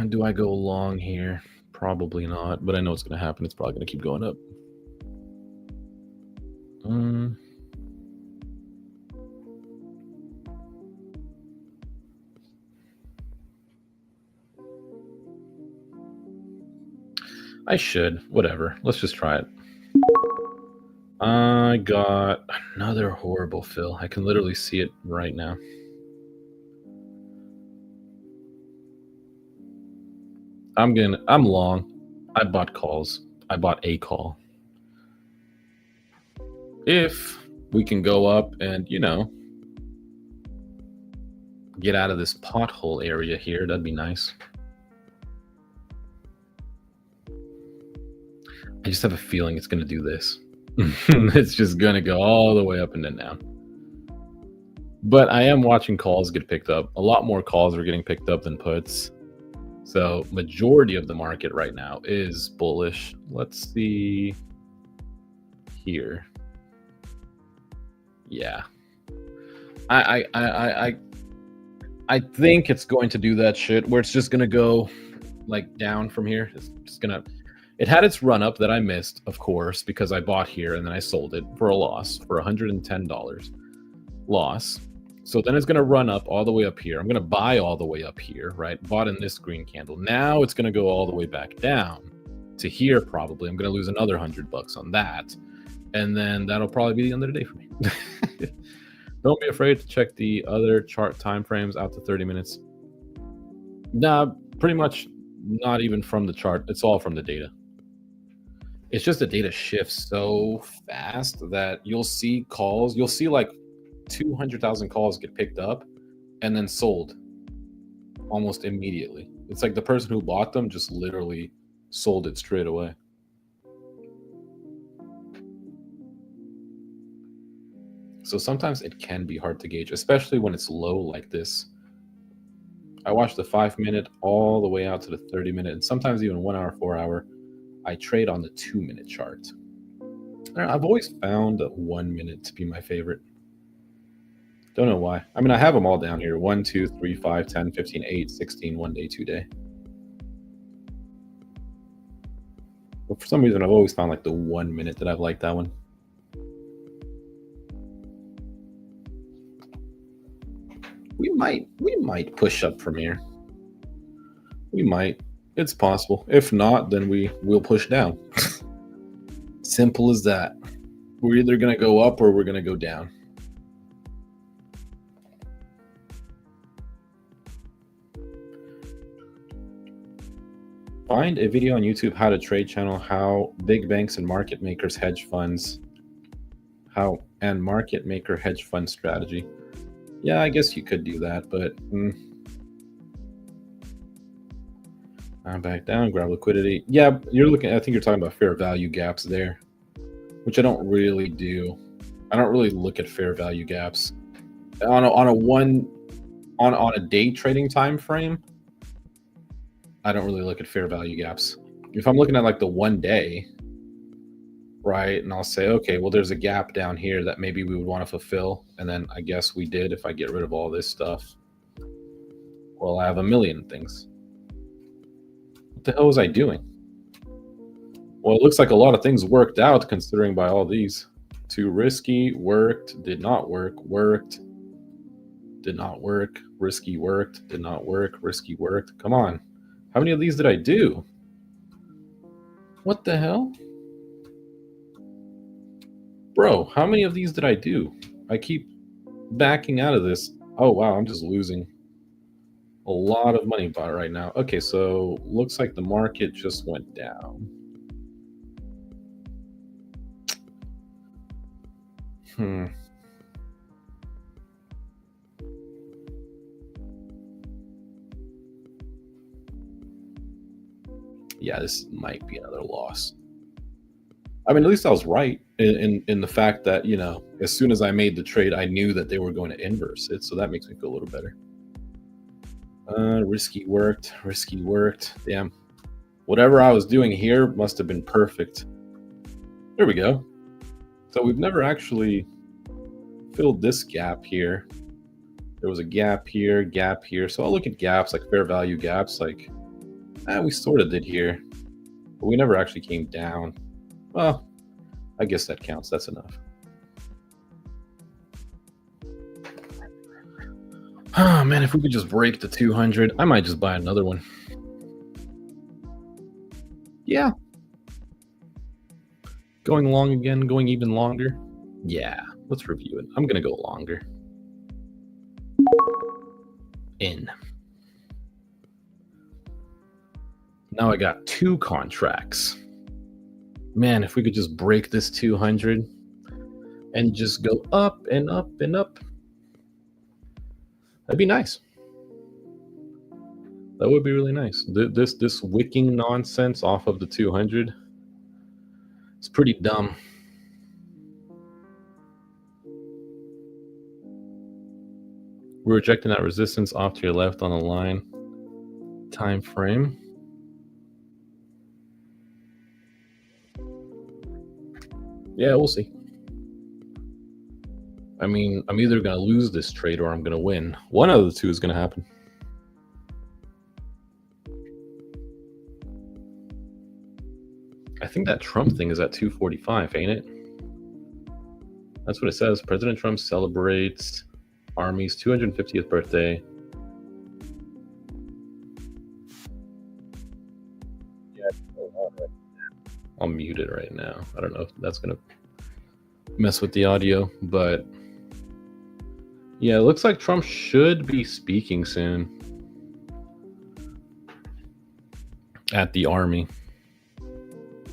Do I go long here? Probably not, but I know what's going to happen. It's probably going to keep going up. I should. Whatever. Let's just try it. I got another horrible fill. I can literally see it right now. I'm long. I bought calls. I bought a call. If we can go up and, get out of this pothole area here, that'd be nice. I just have a feeling it's going to do this. It's just going to go all the way up and then down. But I am watching calls get picked up. A lot more calls are getting picked up than puts. So majority of the market right now is bullish. Let's see here. Yeah. I think it's going to do that shit where it's just going to go like down from here. It's just going to... It had its run up that I missed, of course, because I bought here and then I sold it for a loss, for $110 loss. So then it's going to run up all the way up here. I'm going to buy all the way up here, right? Bought in this green candle. Now it's going to go all the way back down to here probably. I'm going to lose another $100 on that. And then that'll probably be the end of the day for me. Don't be afraid to check the other chart time frames out to 30 minutes. Nah, pretty much not even from the chart. It's all from the data. It's just the data shifts so fast that you'll see calls. You'll see like 200,000 calls get picked up and then sold almost immediately. It's like the person who bought them just literally sold it straight away. So sometimes it can be hard to gauge, especially when it's low like this. I watch the 5 minute all the way out to the 30 minute, and sometimes even 1 hour, 4 hour. I trade on the 2 minute chart. I've always found the 1 minute to be my favorite. Don't know why. I mean, I have them all down here. 1, 2, 3, 5, 10, 15, 8, 16, 1 day, 2 day. But for some reason, I've always found like the 1 minute that I've liked that one. We might push up from here. We might. It's possible. If not, then we'll push down. Simple as that. We're either going to go up or we're going to go down. Find a video on YouTube, how to trade channel, how big banks and market makers hedge funds, and market maker hedge fund strategy. Yeah, I guess you could do that, but back down, grab liquidity. Yeah, I think you're talking about fair value gaps there, which I don't really do. I don't really look at fair value gaps on a day trading time frame. I don't really look at fair value gaps. If I'm looking at like the 1 day, right, and I'll say, okay, well, there's a gap down here that maybe we would want to fulfill, and then I guess we did if I get rid of all this stuff. Well, I have a million things. What the hell was I doing? Well, it looks like a lot of things worked out considering by all these. Too risky, worked, did not work, worked, did not work, risky worked, did not work, risky worked. Come on. How many of these did I do? What the hell? Bro, how many of these did I do? I keep backing out of this. Oh, wow, I'm just losing a lot of money right now. Okay, so looks like the market just went down. Yeah, this might be another loss. I mean, at least I was right in the fact that, you know, as soon as I made the trade, I knew that they were going to inverse it. So that makes me feel a little better. Risky worked. Damn. Whatever I was doing here must have been perfect. There we go. So we've never actually filled this gap here. There was a gap here. So I'll look at gaps, like fair value gaps, like we sort of did here, but we never actually came down. Well, I guess that counts. That's enough. Oh man, if we could just break the 200, I might just buy another one. Yeah. Going long again, going even longer. Yeah, let's review it. I'm gonna go longer. In. Now I got 2 contracts. Man, if we could just break this 200 and just go up and up and up, that'd be nice. That would be really nice. This wicking nonsense off of the 200, it's pretty dumb. We're rejecting that resistance off to your left on the line time frame. Yeah, we'll see. I mean, I'm either going to lose this trade or I'm going to win. One of the two is going to happen. I think that Trump thing is at 245, ain't it? That's what it says. President Trump celebrates Army's 250th birthday. Yeah, I'll mute it right now. I don't know if that's gonna mess with the audio, but yeah, it looks like Trump should be speaking soon at the Army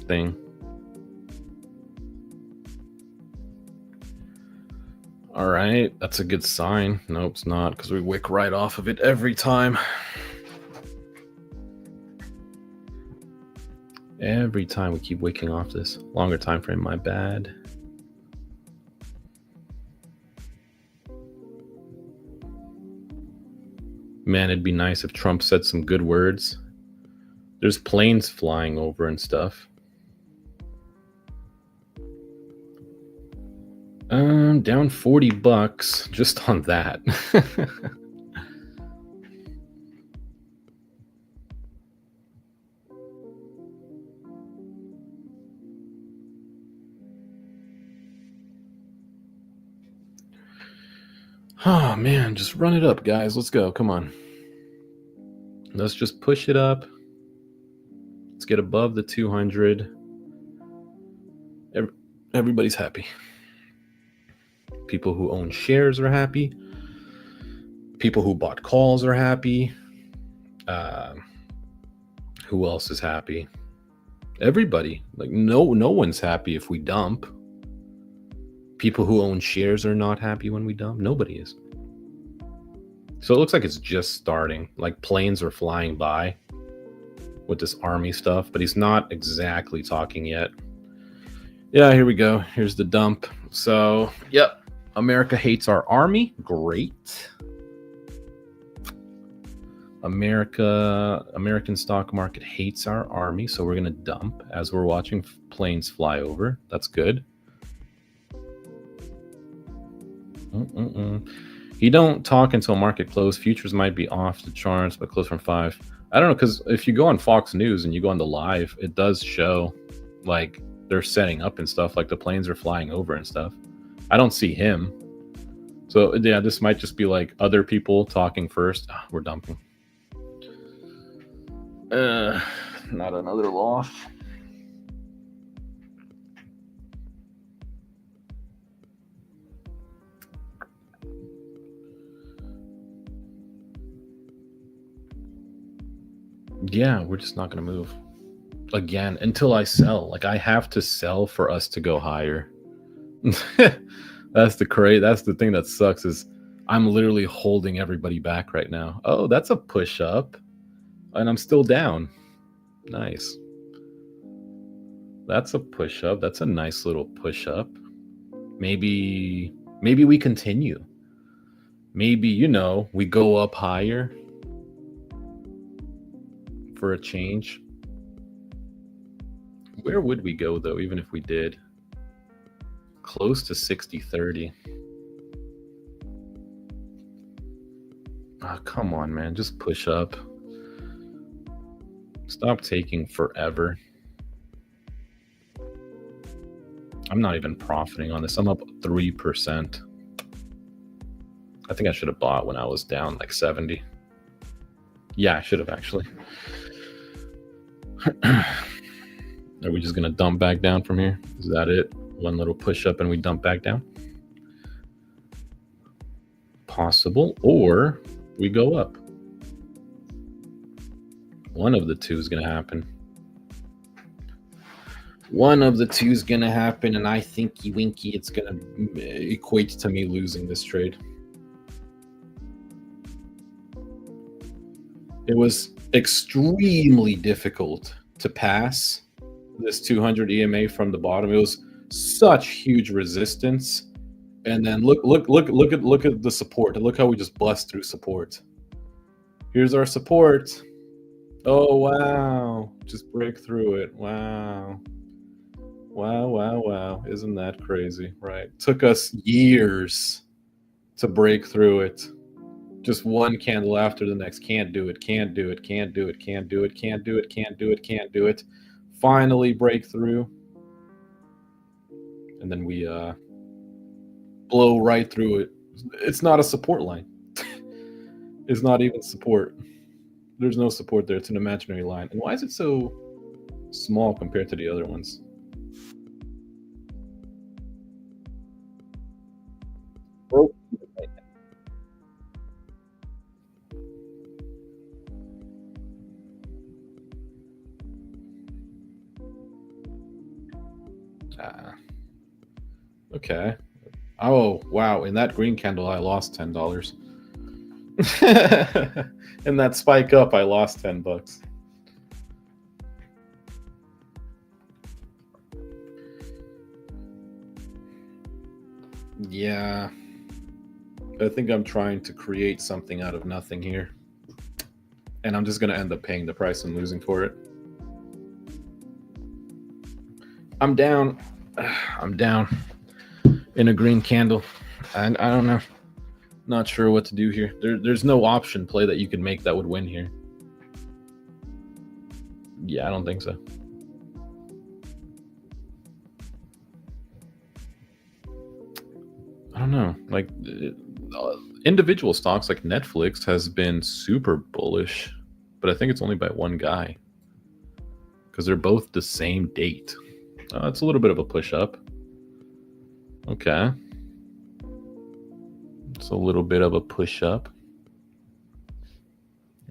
thing. All right, that's a good sign. Nope, it's not, because we wick right off of it every time. Every time we keep wicking off this. Longer time frame, my bad. Man, it'd be nice if Trump said some good words. There's planes flying over and stuff. Down $40 just on that. Oh man, just run it up, guys. Let's go. Come on. Let's just push it up. Let's get above the 200. Everybody's happy. People who own shares are happy. People who bought calls are happy. Who else is happy? Everybody. Like no one's happy if we dump. People who own shares are not happy when we dump. Nobody is. So it looks like it's just starting. Like planes are flying by with this Army stuff, but he's not exactly talking yet. Yeah, here we go. Here's the dump. So, yep. America hates our Army. Great. American stock market hates our Army, so we're going to dump as we're watching planes fly over. That's good. You don't talk until market close. Futures might be off the charts, but close from 5. I don't know, because if you go on Fox News and you go on the live, it does show like they're setting up and stuff, like the planes are flying over and stuff. I don't see him. So yeah, this might just be like other people talking first. We're dumping. Not another loss. Yeah, we're just not going to move again until I sell. Like I have to sell for us to go higher. That's the thing that sucks is I'm literally holding everybody back right now. Oh, that's a push up and I'm still down. Nice. That's a push up. That's a nice little push up. Maybe we continue. Maybe, we go up higher for a change. Where would we go though, even if we did? Close to 60-30. Oh, come on, man. Just push up. Stop taking forever. I'm not even profiting on this. I'm up 3%. I think I should have bought when I was down like 70. Yeah, I should have actually. Are we just going to dump back down from here? Is that it? One little push up and we dump back down? Possible. Or we go up. One of the two is going to happen. One of the two is going to happen, and I think winky it's going to equate to me losing this trade. It was extremely difficult to pass this 200 EMA from the bottom. It was such huge resistance, and then look at the support. Look how we just bust through support. Here's our support. Oh wow, just break through it. Wow. Isn't that crazy? Right, took us years to break through it. Just one candle after the next. Can't do it. Finally break through. And then we blow right through it It's not a support line. It's not even support. There's no support there. It's an imaginary line. And why is it so small compared to the other ones? Broke. Okay. Oh, wow. In that green candle, I lost $10. In that spike up, I lost $10. Yeah. I think I'm trying to create something out of nothing here. And I'm just going to end up paying the price and losing for it. I'm down. I'm down in a green candle. And I don't know. Not sure what to do here. There's no option play that you can make that would win here. Yeah, I don't think so. I don't know. Like individual stocks like Netflix has been super bullish, but I think it's only by one guy because they're both the same date. It's a little bit of a push up. Okay. It's a little bit of a push up.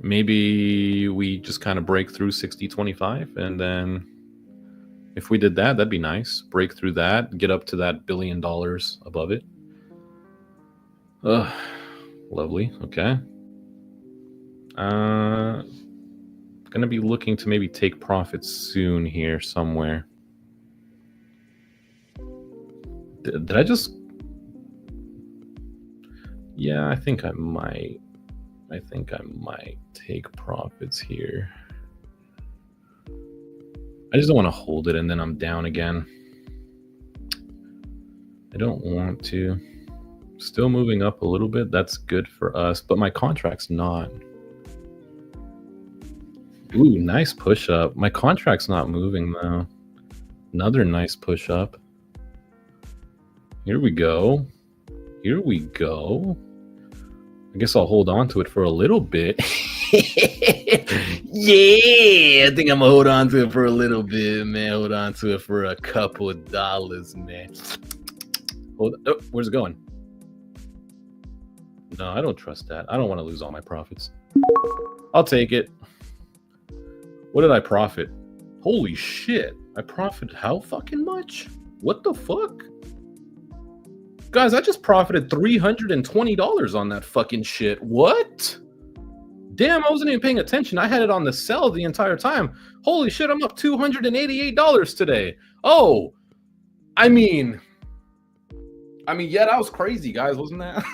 Maybe we just kind of break through 60.25, and then if we did that, that'd be nice. Break through that, get up to that $1 billion above it. Lovely. Okay. Gonna be looking to maybe take profits soon here somewhere. Did I just? Yeah, I think I might take profits here. I just don't want to hold it and then I'm down again. I don't want to. Still moving up a little bit. That's good for us, but my contract's not. Ooh, nice push up. My contract's not moving though. Another nice push up. Here we go. Here we go. I guess I'll hold on to it for a little bit. Yeah, I think I'm gonna hold on to it for a little bit, man. Hold on to it for a couple of dollars, man. Hold. Oh, where's it going? No, I don't trust that. I don't want to lose all my profits. I'll take it. What did I profit? Holy shit. I profited how fucking much? What the fuck? Guys, I just profited $320 on that fucking shit. What? Damn, I wasn't even paying attention. I had it on the sell the entire time. Holy shit, I'm up $288 today. Oh, I mean, yeah, that was crazy, guys, wasn't that?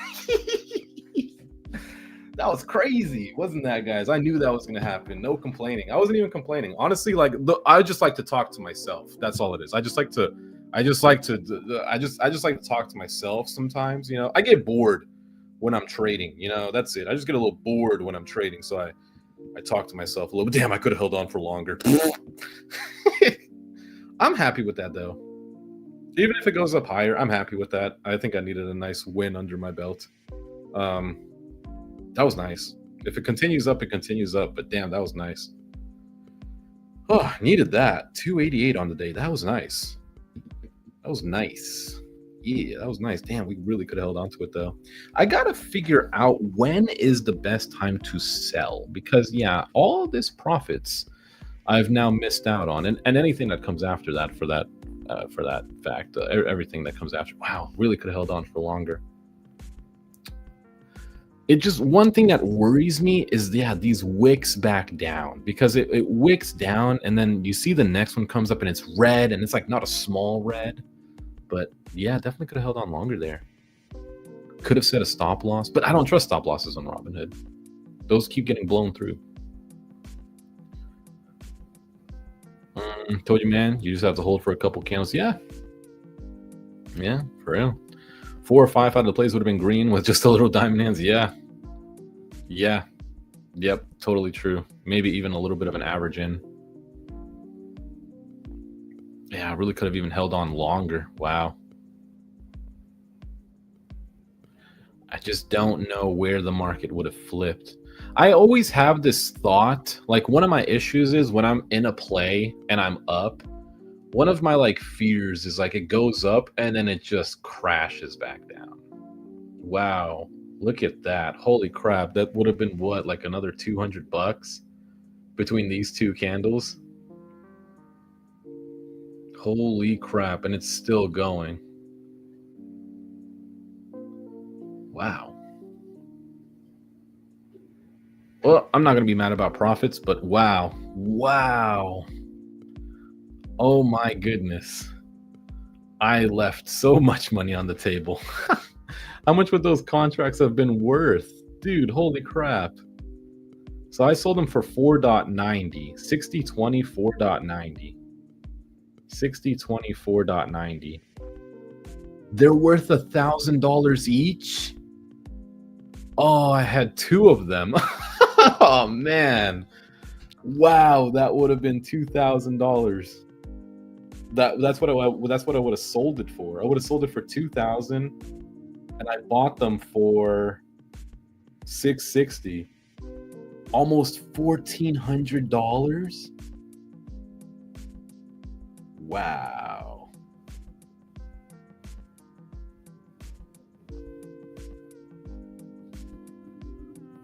That was crazy, wasn't that, guys? I knew that was going to happen. No complaining. I wasn't even complaining. Honestly, like, I just like to talk to myself. That's all it is. I just like to talk to myself sometimes, you know. I get bored when I'm trading, you know. That's it. I just get a little bored when I'm trading, so I talk to myself a little bit. Damn, I could have held on for longer. I'm happy with that though. Even if it goes up higher, I'm happy with that. I think I needed a nice win under my belt. That was nice. If it continues up, it continues up, but damn, that was nice. Oh, needed that. 288 on the day. That was nice. That was nice. Yeah, that was nice. Damn, we really could have held on to it though. I gotta figure out when is the best time to sell, because yeah, all this profits I've now missed out on, and anything that comes after that for that fact, everything that comes after. Wow, really could have held on for longer. It just, one thing that worries me is, yeah, these wicks back down, because it wicks down and then you see the next one comes up and it's red, and it's like not a small red, but yeah, definitely could have held on longer there. Could have set a stop loss, but I don't trust stop losses on Robinhood. Those keep getting blown through. Told you, man, you just have to hold for a couple candles. Yeah, for real. 4 or 5 out of the plays would have been green with just a little diamond hands. Yeah. Yep, totally true. Maybe even a little bit of an average in. Yeah, I really could have even held on longer. Wow. I just don't know where the market would have flipped. I always have this thought, like one of my issues is when I'm in a play and I'm up, one of my like fears is like it goes up and then it just crashes back down. Wow, look at that. Holy crap, that would have been what, like another $200 between these two candles? Holy crap, and it's still going. Wow. Well, I'm not going to be mad about profits, but wow. Wow. Oh my goodness. I left so much money on the table. How much would those contracts have been worth? Dude, holy crap. So I sold them for 4.90. 60/20, 4.90. 60/20, 4.90. They're worth $1,000 each? Oh, I had two of them. Oh man. Wow, that would have been $2,000. That's what I would have sold it for. I would have sold it for $2,000 and I bought them for $660. Almost $1,400. Wow.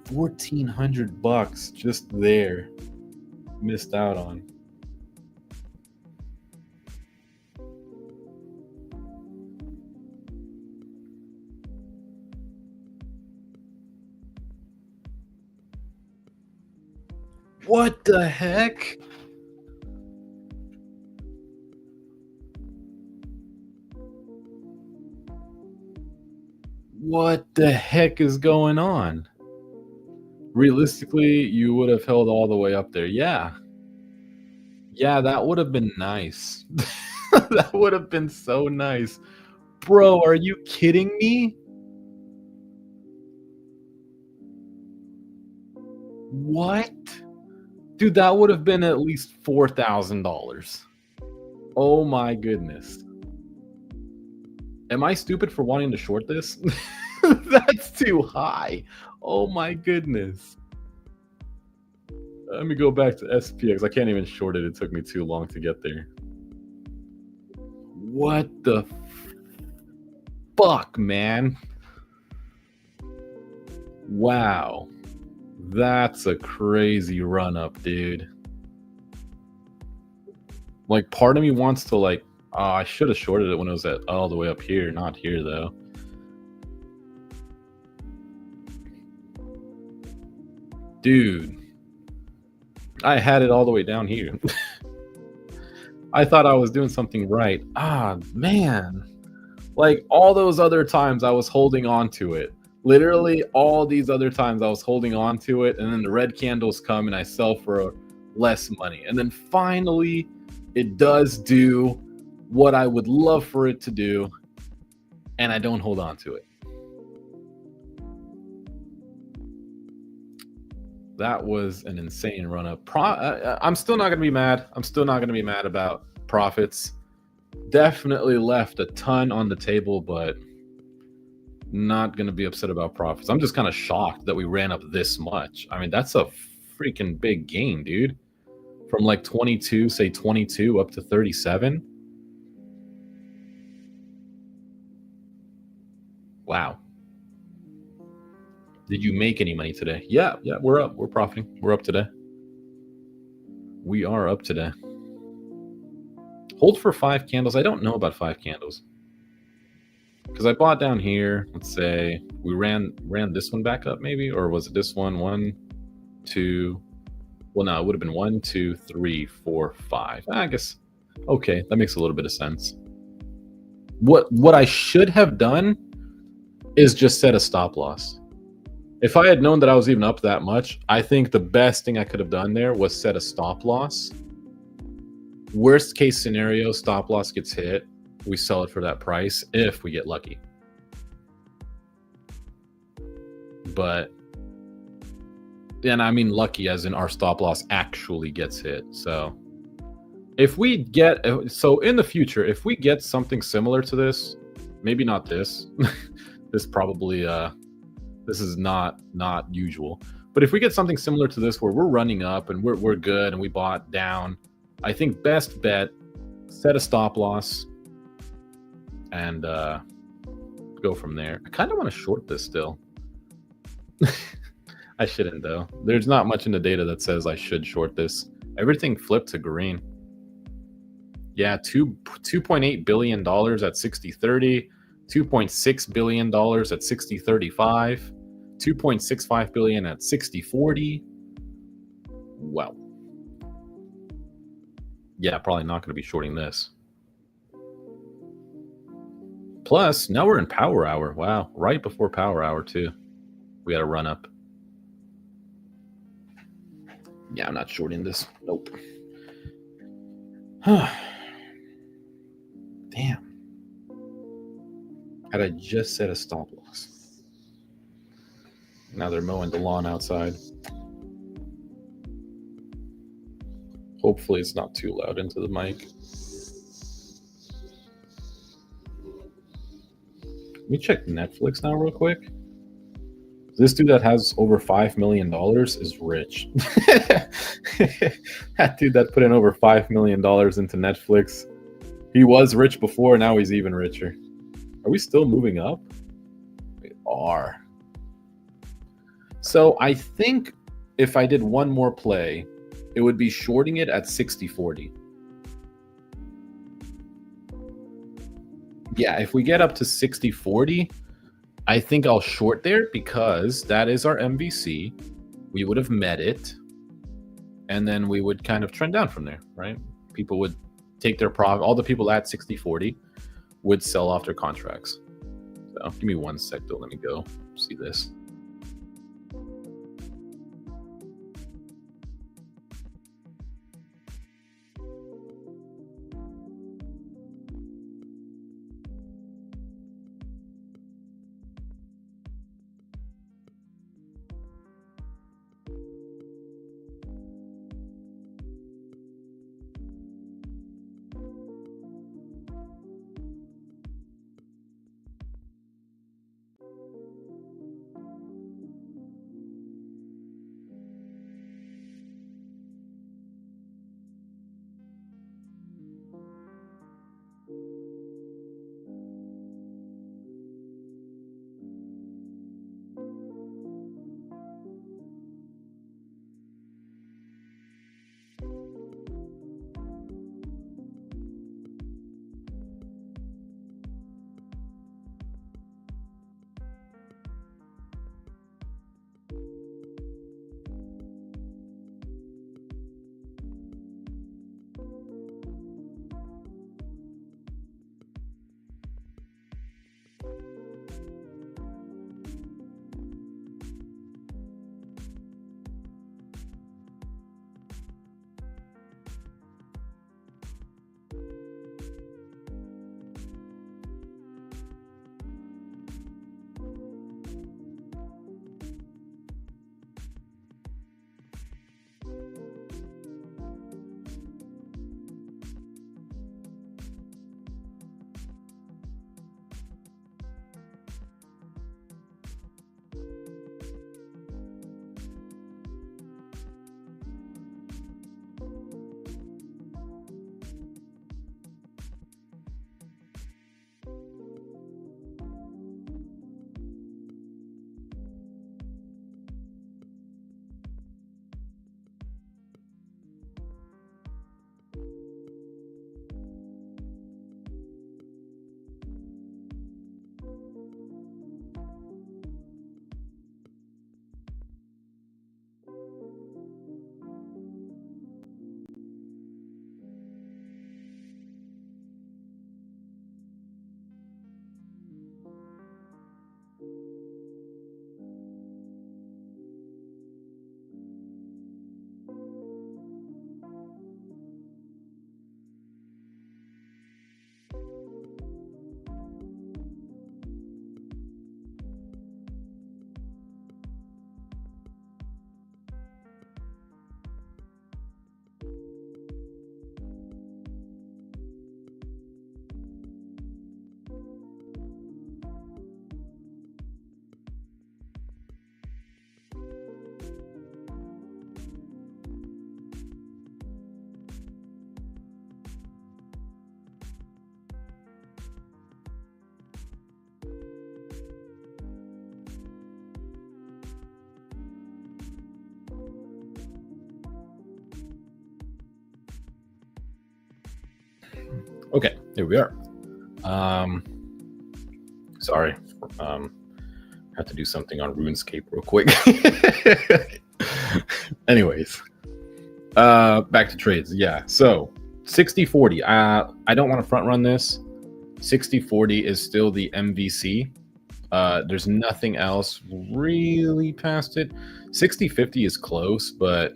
$1,400 just there. Missed out on. What the heck? What the heck is going on? Realistically, you would have held all the way up there. Yeah. Yeah, that would have been nice. That would have been so nice. Bro, are you kidding me? What? Dude, that would have been at least $4,000. Oh my goodness. Am I stupid for wanting to short this? That's too high. Oh my goodness. Let me go back to SPX. I can't even short it. It took me too long to get there. What the fuck, man? Wow. That's a crazy run up, dude. Like, part of me wants to, like, oh, I should have shorted it when it was at all the way up here, not here, though. Dude. I had it all the way down here. I thought I was doing something right. Ah, man. Like, all those other times I was holding on to it. Literally, all these other times I was holding on to it, and then the red candles come and I sell for less money. And then finally, it does do what I would love for it to do, and I don't hold on to it. That was an insane run up. I'm still not going to be mad. I'm still not going to be mad about profits. Definitely left a ton on the table, but not going to be upset about profits. I'm just kind of shocked that we ran up this much. I mean, that's a freaking big gain, dude. From like 22, say 22 up to 37. Wow. Did you make any money today? Yeah, we're up. We're profiting. We're up today. We are up today. Hold for 5 candles. I don't know about 5 candles. Because I bought down here. Let's say we ran this one back up maybe, or was it this one? 1, 2. Well, no, it would have been 1, 2, 3, 4, 5. I guess. Okay, that makes a little bit of sense. What I should have done is just set a stop loss. If I had known that I was even up that much, I think the best thing I could have done there was set a stop loss. Worst case scenario, stop loss gets hit. We sell it for that price if we get lucky. But, and I mean lucky as in our stop loss actually gets hit. So if we get, so in the future, if we get something similar to this, maybe not this, this probably This is not usual. But if we get something similar to this where we're running up and we're good and we bought down, I think best bet, set a stop loss and go from there. I kind of want to short this still. I shouldn't though. There's not much in the data that says I should short this. Everything flipped to green. Yeah, $2.8 billion at 60.30, $2.6 billion at 60.35, $2.65 billion at 60.40. Wow. Yeah, probably not going to be shorting this. Plus, now we're in power hour. Wow, right before power hour too. We got to run up. Yeah, I'm not shorting this. Nope. Damn. Had I just set a stop loss? Now they're mowing the lawn outside. Hopefully it's not too loud into the mic. Let me check Netflix now real quick. This dude that has over $5 million is rich. That dude that put in over $5 million into Netflix. He was rich before, now he's even richer. Are we still moving up? We are. So I think if I did one more play, it would be shorting it at 60.40. Yeah, if we get up to 60.40, I think I'll short there because that is our MVC. We would have met it, and then we would kind of trend down from there, right? People would take their profit. All the people at 60.40 would sell off their contracts. So give me 1 sec though. Let me go see this. Okay, here we are. Sorry. Had to do something on RuneScape real quick. Anyways, back to trades. Yeah, so 60-40. I don't want to front run this. 60-40 is still the MVC. There's nothing else really past it. 60-50 is close, but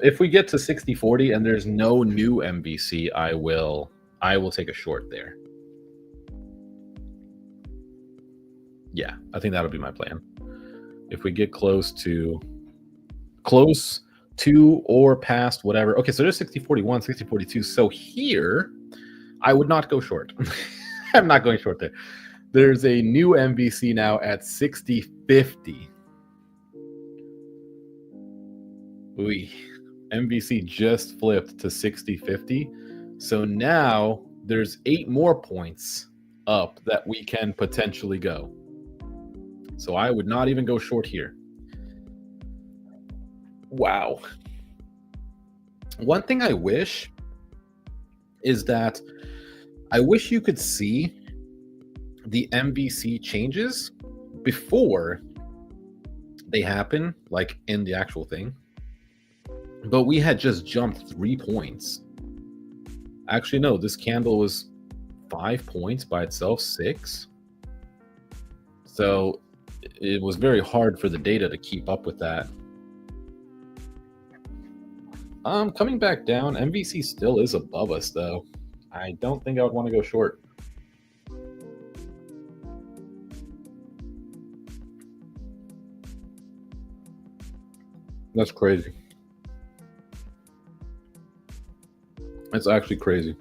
if we get to 60-40 and there's no new MVC, I will take a short there. Yeah, I think that'll be my plan. If we get close to or past whatever. Okay, so there's 60-41, 60-42. So here, I would not go short. I'm not going short there. There's a new MVC now at 60-50. MVC just flipped to 60-50. So now there's 8 more points up that we can potentially go. So I would not even go short here. Wow. One thing I wish is that I wish you could see the MVC changes before they happen, like in the actual thing. But we had just jumped 3 points. Actually, no, this candle was 5 points by itself, 6. So it was very hard for the data to keep up with that. Coming back down, MVC still is above us, though. I don't think I would want to go short. That's crazy. It's actually crazy.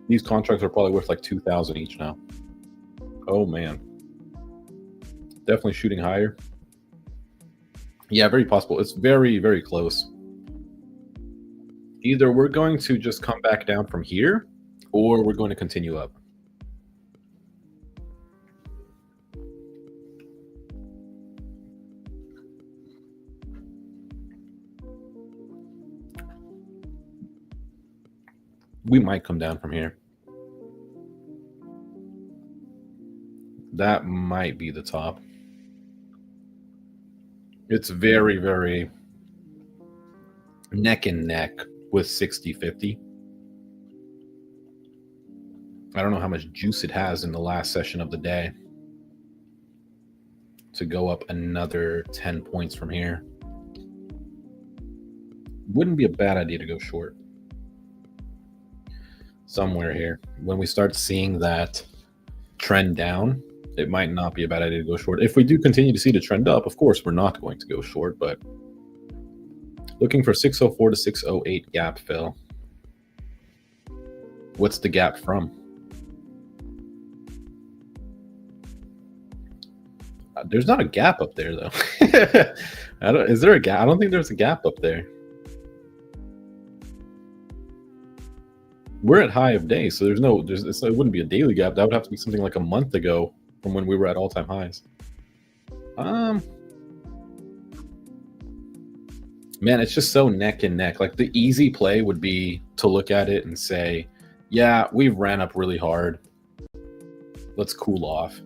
These contracts are probably worth like 2,000 each now. Oh man. Definitely shooting higher. Yeah, very possible. It's very, very close. Either we're going to just come back down from here, or we're going to continue up. We might come down from here. That might be the top. It's very, very neck and neck with 60-50. I don't know how much juice it has in the last session of the day to go up another 10 points from here. Wouldn't be a bad idea to go short. Somewhere here. When we start seeing that trend down, it might not be a bad idea to go short. If we do continue to see the trend up, of course, we're not going to go short, but looking for 604 to 608 gap fill. What's the gap from? There's not a gap up there, though. Is there a gap? I don't think there's a gap up there. We're at high of day, so it wouldn't be a daily gap. That would have to be something like a month ago from when we were at all-time highs. Man, it's just so neck and neck. Like the easy play would be to look at it and say, yeah, we ran up really hard. Let's cool off.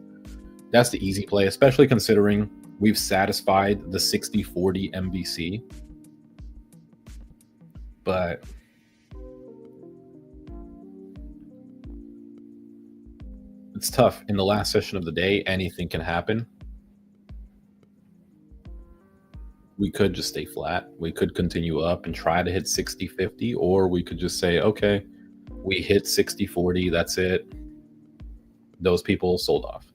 That's the easy play, especially considering we've satisfied the 60-40 MVC. But it's tough. In the last session of the day, anything can happen. We could just stay flat. We could continue up and try to hit 60-50, or we could just say, okay, we hit 60-40, that's it. Those people sold off.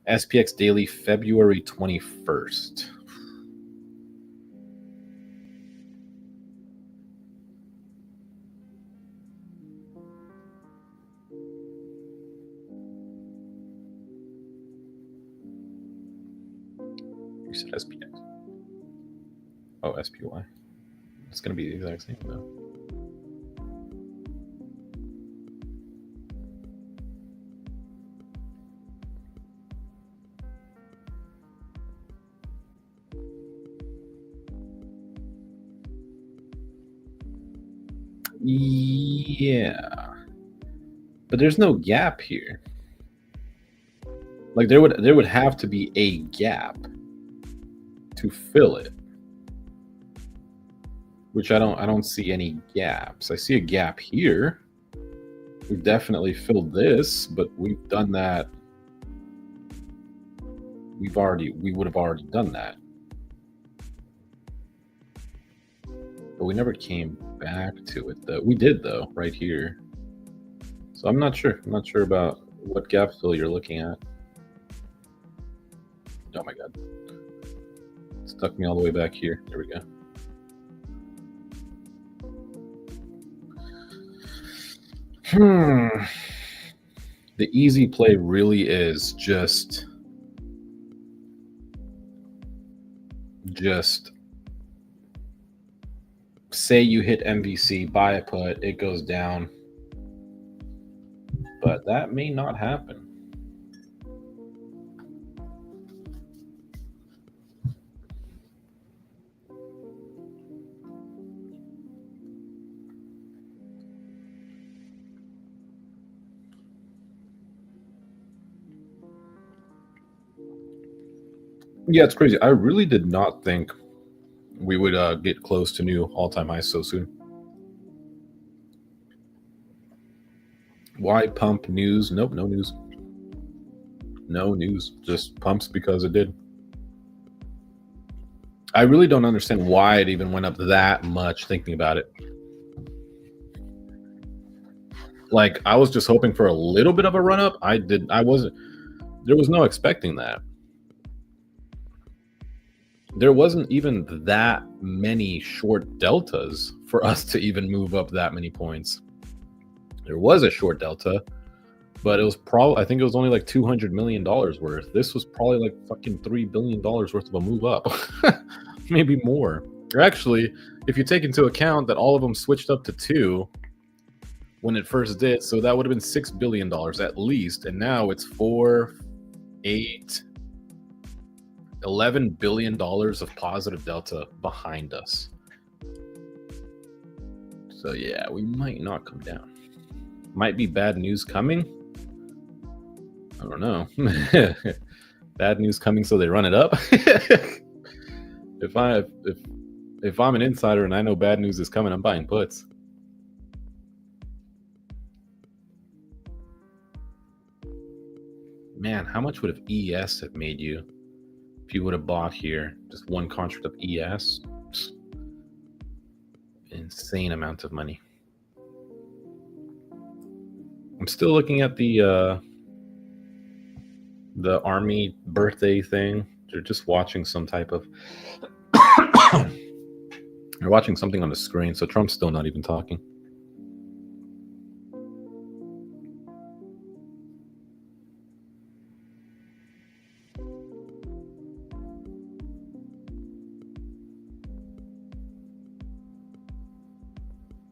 SPX Daily, February 21st. You said SPX. Oh, SPY. It's going to be the exact same, though. Yeah. But there's no gap here. Like there would have to be a gap to fill it. Which I don't see any gaps. I see a gap here. We've definitely filled this, but we've done that. We would have already done that. But we never came back to it though. We did though, right here. So I'm not sure. I'm not sure about what gap fill you're looking at. Oh my god. It stuck me all the way back here. There we go. The easy play really is just say you hit MVC, buy a put, it goes down. But that may not happen. Yeah, it's crazy. I really did not think we would get close to new all-time highs so soon. Why pump news? Nope, no news. No news. Just pumps because it did. I really don't understand why it even went up that much thinking about it. Like, I was just hoping for a little bit of a run-up. There was no expecting that. There wasn't even that many short deltas for us to even move up that many points. There was a short delta, but it was probably, I think it was only like $200 million worth. This was probably like fucking $3 billion worth of a move up. Maybe more. Or actually, if you take into account that all of them switched up to 2 when it first did, so that would have been $6 billion at least. And now it's 4, 8, $11 billion of positive delta behind us. So yeah, we might not come down. Might be bad news coming. I don't know. Bad news coming, so they run it up. If I'm an insider and I know bad news is coming, I'm buying puts. Man, how much would have ES have made you if you would have bought here? Just one contract of ES. Insane amount of money. I'm still looking at the army birthday thing. They're just watching some type of they're watching something on the screen, so Trump's still not even talking.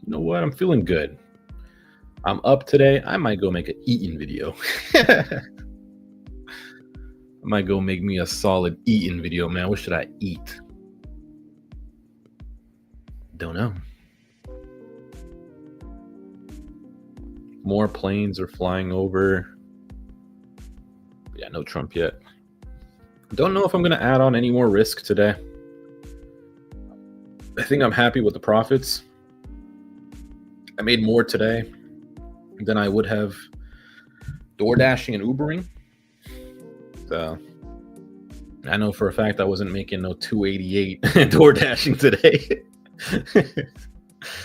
You know what? I'm feeling good. I'm up today. I might go make an eating video. I might go make me a solid eating video, man. What should I eat? Don't know. More planes are flying over. Yeah, no Trump yet. Don't know if I'm going to add on any more risk today. I think I'm happy with the profits. I made more today than I would have DoorDashing and Ubering. So I know for a fact I wasn't making no 288 DoorDashing today.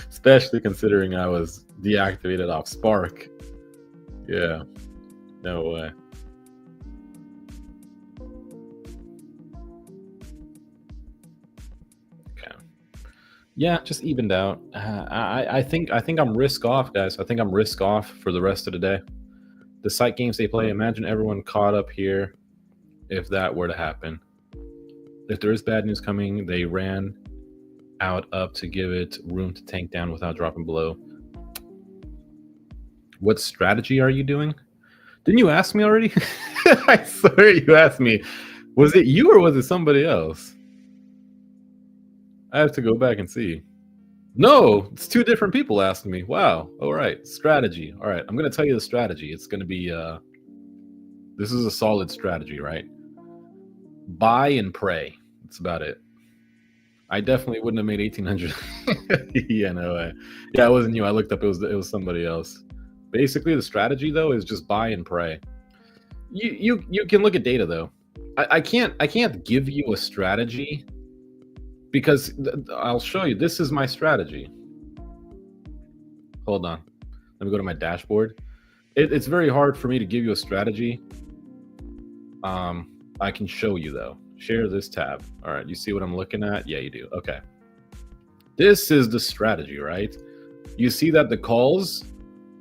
Especially considering I was deactivated off Spark. Yeah, no way. Okay. Yeah, just evened out. I think I'm risk off, guys. I think I'm risk off for the rest of the day. The site games they play, imagine everyone caught up here if that were to happen. If there is bad news coming, they ran out up to give it room to tank down without dropping below. What strategy are you doing? Didn't you ask me already? I swear you asked me. Was it you or was it somebody else? I have to go back and see. No, it's two different people asking me. Wow. All right. Strategy. All right. I'm going to tell you the strategy. It's going to be this is a solid strategy, right? Buy and pray. That's about it. I definitely wouldn't have made 1800. Yeah, no way. Yeah, it wasn't you. I looked up. It was somebody else. Basically, the strategy though is just buy and pray. You can look at data though. I can't give you a strategy because I'll show you. This is my strategy. Hold on. Let me go to my dashboard. It's very hard for me to give you a strategy. I can show you though. Share this tab. All right, you see what I'm looking at? Yeah, you do. Okay. This is the strategy, right? You see that the calls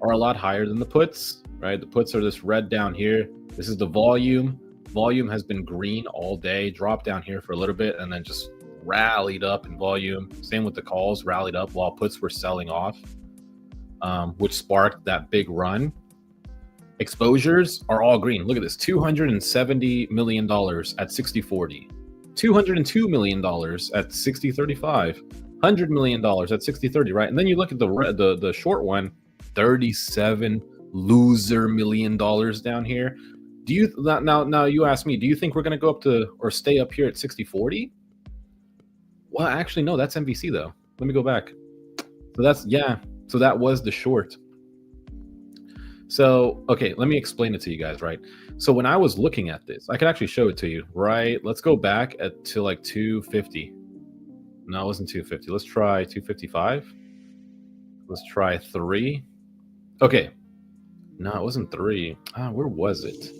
are a lot higher than the puts, right? The puts are this red down here. This is the volume. Volume has been green all day, dropped down here for a little bit, and then just rallied up in volume. Same with the calls, rallied up while puts were selling off, which sparked that big run. Exposures are all green. Look at this, $270 million at 60.40, $202 million at 60.35, $100 million at 60.30, right? And then you look at the short one, $37 loser million down here. Do you now you ask me, do you think we're going to go up to or stay up here at 60.40? Well, actually, no, that's MVC though. Let me go back. So that was the short. So, okay, let me explain it to you guys, right? So when I was looking at this, I could actually show it to you, right? Let's go back to like 250. No, it wasn't 250. Let's try 255. Let's try 3. Okay. No, it wasn't 3. Where was it?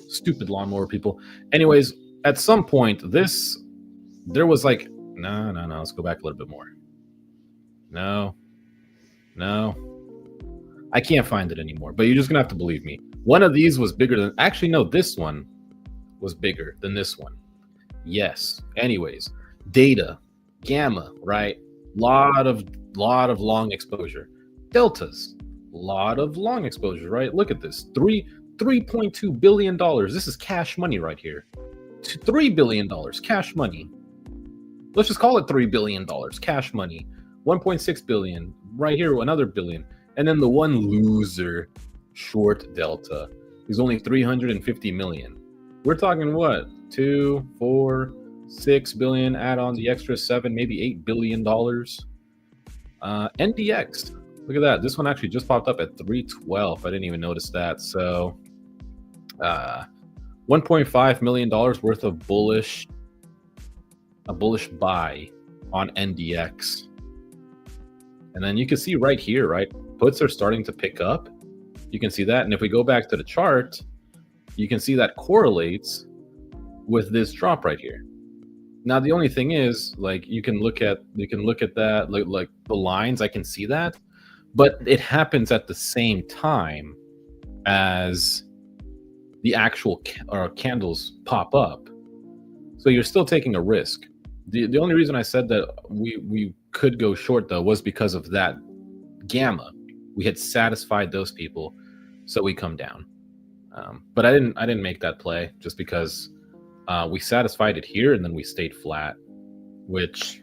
Stupid lawnmower people. Anyways, at some point, there was like, no. Let's go back a little bit more. No. I can't find it anymore, but you're just gonna have to believe me. One of these was bigger than, actually, no, this one was bigger than this one. Yes. Anyways, data, gamma, right? Lot of long exposure. Deltas, lot of long exposure, right? Look at this, $3.2 billion. This is cash money right here. $3 billion cash money. Let's just call it $3 billion cash money. 1.6 billion right here, another billion. And then the one loser short delta is only 350 million. We're talking what? 2, 4, 6 billion, add on the extra 7, maybe $8 billion. NDX, look at that. This one actually just popped up at 312. I didn't even notice that. So $1.5 million worth of a bullish buy on NDX. And then you can see right here, right? Puts are starting to pick up. You can see that. And if we go back to the chart, you can see that correlates with this drop right here. Now, the only thing is, like, you can look at that, like the lines, I can see that, but it happens at the same time as the actual candles pop up. So you're still taking a risk. The only reason I said that we could go short though was because of that gamma. We had satisfied those people, so we come down. But I didn't make that play just because we satisfied it here and then we stayed flat, which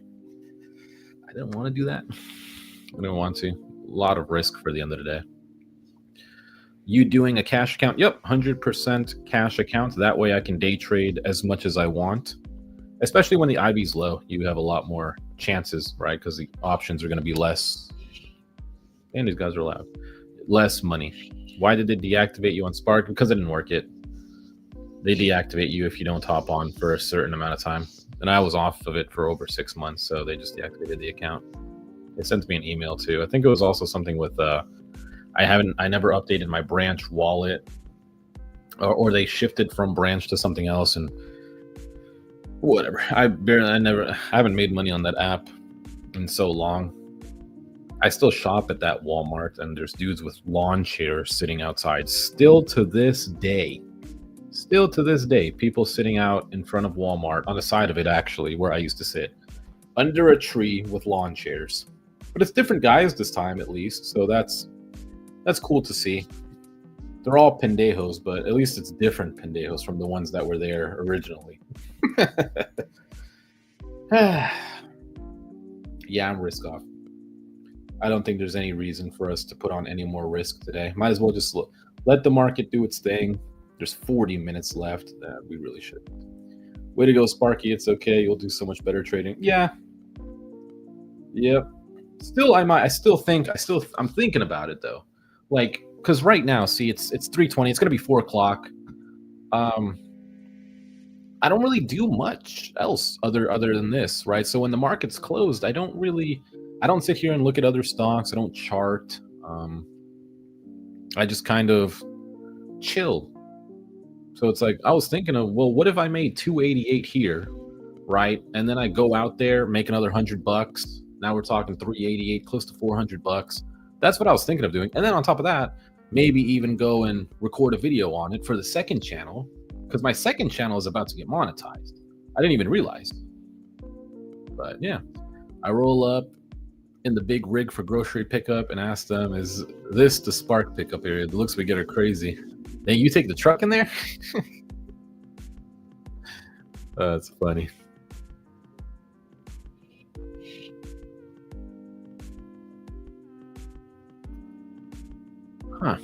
I didn't want to do that. I didn't want to. A lot of risk for the end of the day. You doing a cash account? Yep, 100% cash account. That way I can day trade as much as I want. Especially when the IV's low, you have a lot more chances, right? Because the options are going to be less. And these guys are loud. Less money. Why did they deactivate you on Spark? Because I didn't work it. They deactivate you if you don't hop on for a certain amount of time. And I was off of it for over 6 months, so they just deactivated the account. They sent me an email too. I think it was also something with I never updated my Branch wallet, or they shifted from Branch to something else, and whatever. I haven't made money on that app in so long. I still shop at that Walmart, and there's dudes with lawn chairs sitting outside. Still to this day, people sitting out in front of Walmart, on the side of it actually, where I used to sit, under a tree with lawn chairs. But it's different guys this time, at least, so that's cool to see. They're all pendejos, but at least it's different pendejos from the ones that were there originally. Yeah, I'm risk off. I don't think there's any reason for us to put on any more risk today. Might as well just let the market do its thing. There's 40 minutes left. We really shouldn't. Way to go, Sparky. It's okay. You'll do so much better trading. Yeah. Yep. Still, I'm thinking about it though. Like, because right now, see, it's 3:20. It's gonna be 4 o'clock. I don't really do much else other than this, right? So when the market's closed, I don't sit here and look at other stocks. I don't chart. I just kind of chill. So it's like I was thinking of, well, what if I made 288 here, right? And then I go out there, make another $100. Now we're talking 388, close to $400. That's what I was thinking of doing. And then on top of that, maybe even go and record a video on it for the second channel, because my second channel is about to get monetized. I didn't even realize. But yeah, I roll up in the big rig for grocery pickup and ask them, is this the Spark pickup area? The looks we get are crazy. Then you take the truck in there? That's funny. Huh.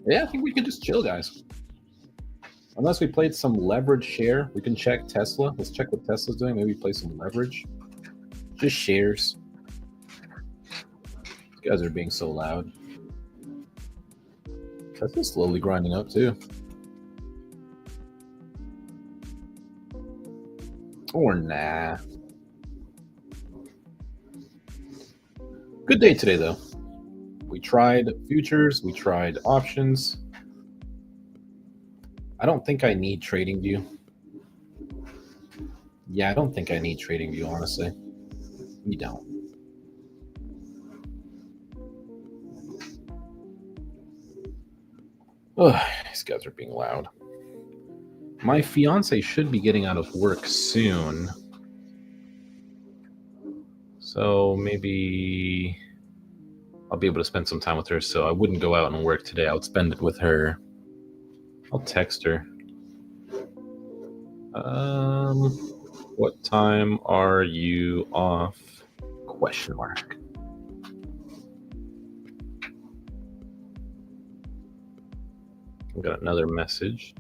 Yeah, I think we can just chill, guys. Unless we played some leverage share, we can check Tesla. Let's check what Tesla's doing. Maybe play some leverage. Just shares. These guys are being so loud. Tesla's slowly grinding up too. Or nah. Good day today, though. We tried futures. We tried options. I don't think I need TradingView. Yeah, I don't think I need TradingView, honestly. We don't. Ugh, these guys are being loud. My fiance should be getting out of work soon. So maybe I'll be able to spend some time with her. So I wouldn't go out and work today. I would spend it with her. I'll text her. What time are you off? Question mark. I've got another message.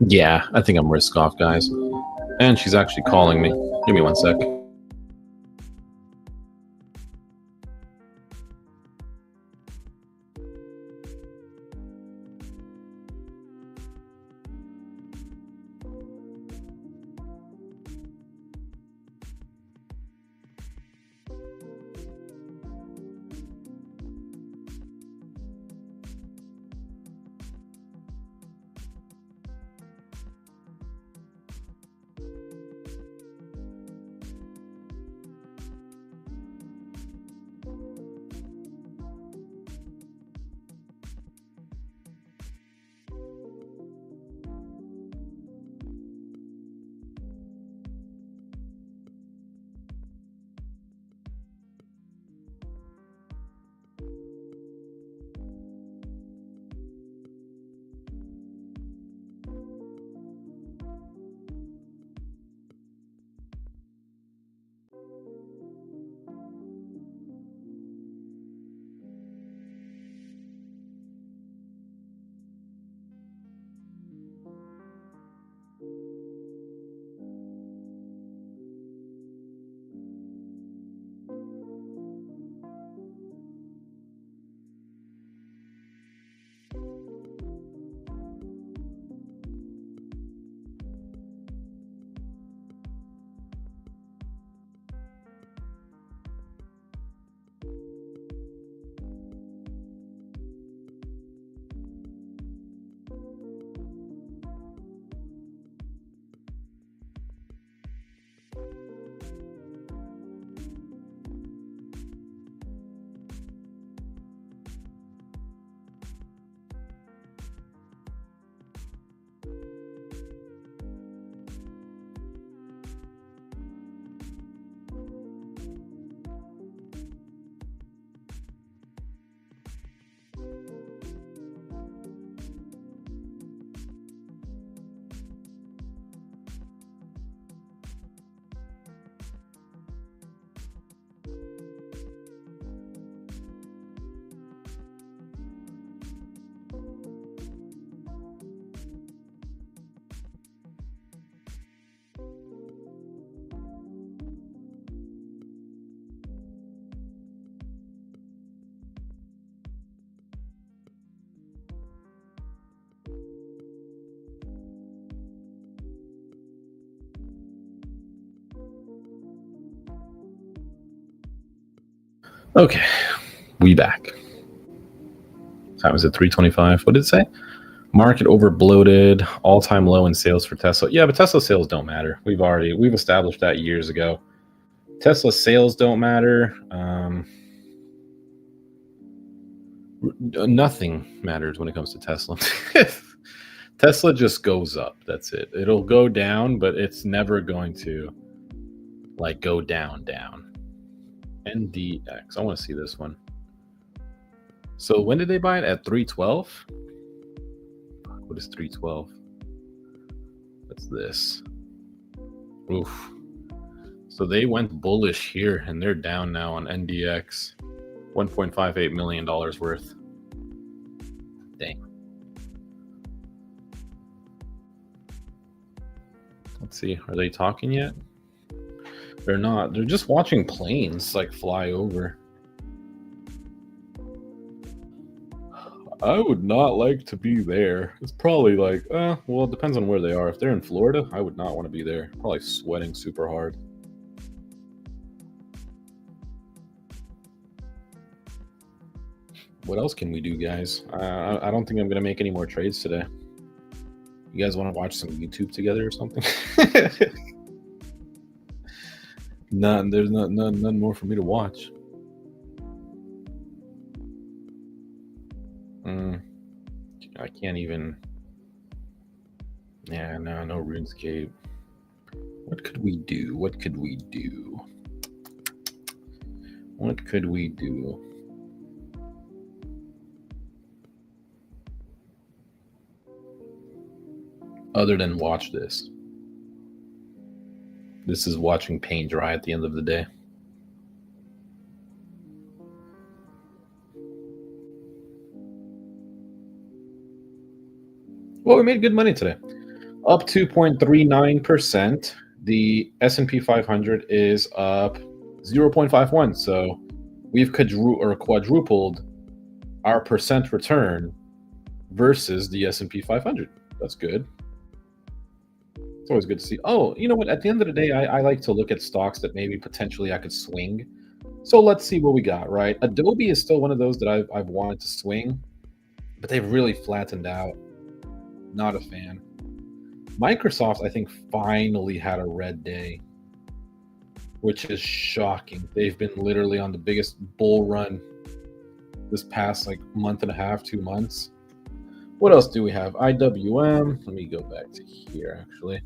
Yeah, I think I'm risk off, guys. And she's actually calling me. Give me 1 sec. Okay, we back. Time is it 3:25? What did it say? Market over bloated, all-time low in sales for Tesla. Yeah, but Tesla sales don't matter. We've established that years ago. Tesla sales don't matter. Nothing matters when it comes to Tesla. Tesla just goes up. That's it. It'll go down, but it's never going to like go down. NDX. I want to see this one. So when did they buy it? At 312? What is 312? What's this? Oof. So they went bullish here and they're down now on NDX. $1.58 million worth. Dang. Let's see. Are they talking yet? They're not. They're just watching planes like fly over. I would not like to be there. It's probably like, well, it depends on where they are. If they're in Florida, I would not want to be there. Probably sweating super hard. What else can we do, guys? I don't think I'm going to make any more trades today. You guys want to watch some YouTube together or something? There's none more for me to watch. I can't even. Yeah, no RuneScape. What could we do? What could we do? Other than watch this. This is watching paint dry at the end of the day. Well, we made good money today. Up 2.39%. The S&P 500 is up 0.51. So we've quadrupled our percent return versus the S&P 500. That's good. It's always good to see. Oh, you know what? At the end of the day, I like to look at stocks that maybe potentially I could swing. So let's see what we got, right? Adobe is still one of those that I've wanted to swing, but they've really flattened out. Not a fan. Microsoft, I think, finally had a red day, which is shocking. They've been literally on the biggest bull run this past like month and a half, 2 months. What else do we have? IWM. Let me go back to here, actually.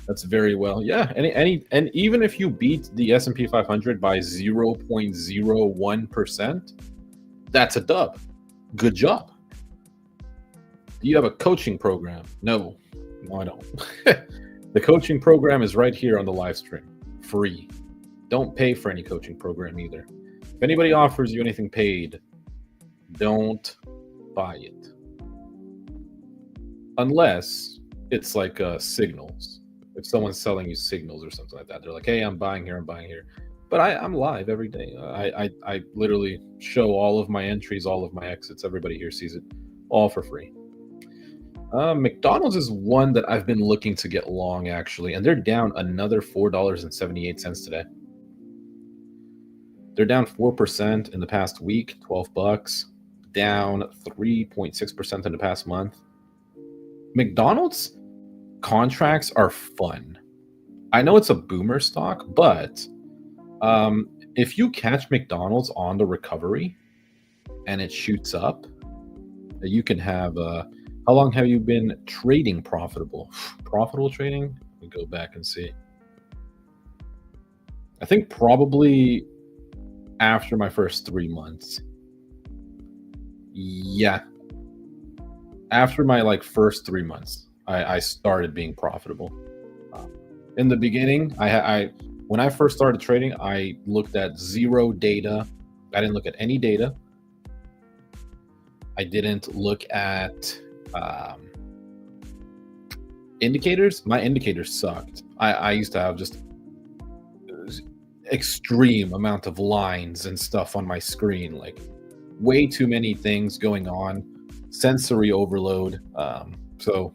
That's very well. Yeah, and even if you beat the S&P 500 by 0.01%, that's a dub. Good job. Do you have a coaching program? No, I don't. The coaching program is right here on the live stream, free. Don't pay for any coaching program either. If anybody offers you anything paid, don't buy it. Unless it's like signals. If someone's selling you signals or something like that, they're like, hey, I'm buying here. But I'm live every day. I literally show all of my entries, all of my exits. Everybody here sees it all for free. McDonald's is one that I've been looking to get long, actually, and they're down another $4.78 today. They're down 4% in the past week, $12, down 3.6% in the past month. McDonald's contracts are fun. I know it's a boomer stock, but if you catch McDonald's on the recovery and it shoots up, you can have how long have you been trading profitable? Profitable trading? Let me go back and see. I think probably after my first 3 months. Yeah. After my first 3 months, I started being profitable. In the beginning, when I first started trading, I looked at zero data. I didn't look at any data. I didn't look at indicators. My indicators sucked. I used to have just extreme amount of lines and stuff on my screen, like way too many things going on, sensory overload. So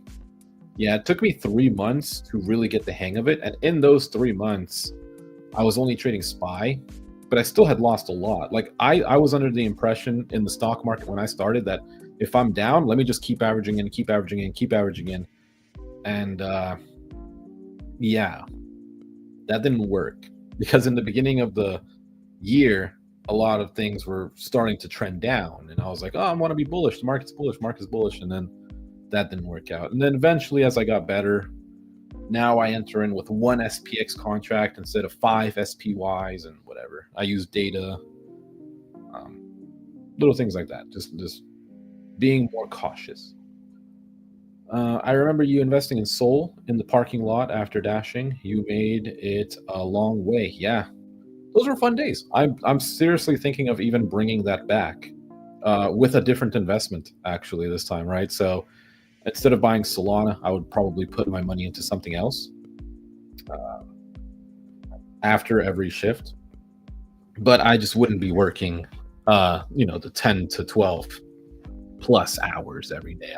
yeah, it took me 3 months to really get the hang of it. And in those 3 months, I was only trading SPY. but I still had lost a lot. Like I was under the impression in the stock market when I started that if I'm down, let me just keep averaging in, keep averaging in, keep averaging in. And yeah, that didn't work, because in the beginning of the year, a lot of things were starting to trend down, and I was like, oh, I want to be bullish. The market's bullish, market's bullish. And then that didn't work out. And then eventually, as I got better, now I enter in with 1 SPX contract instead of 5 SPYs and whatever. I use data, little things like that. Just being more cautious. I remember you investing in Sol in the parking lot after dashing. You made it a long way. Yeah, those were fun days. I'm seriously thinking of even bringing that back with a different investment actually this time, right? So instead of buying Solana, I would probably put my money into something else after every shift. But I just wouldn't be working, the 10 to 12 plus hours every day.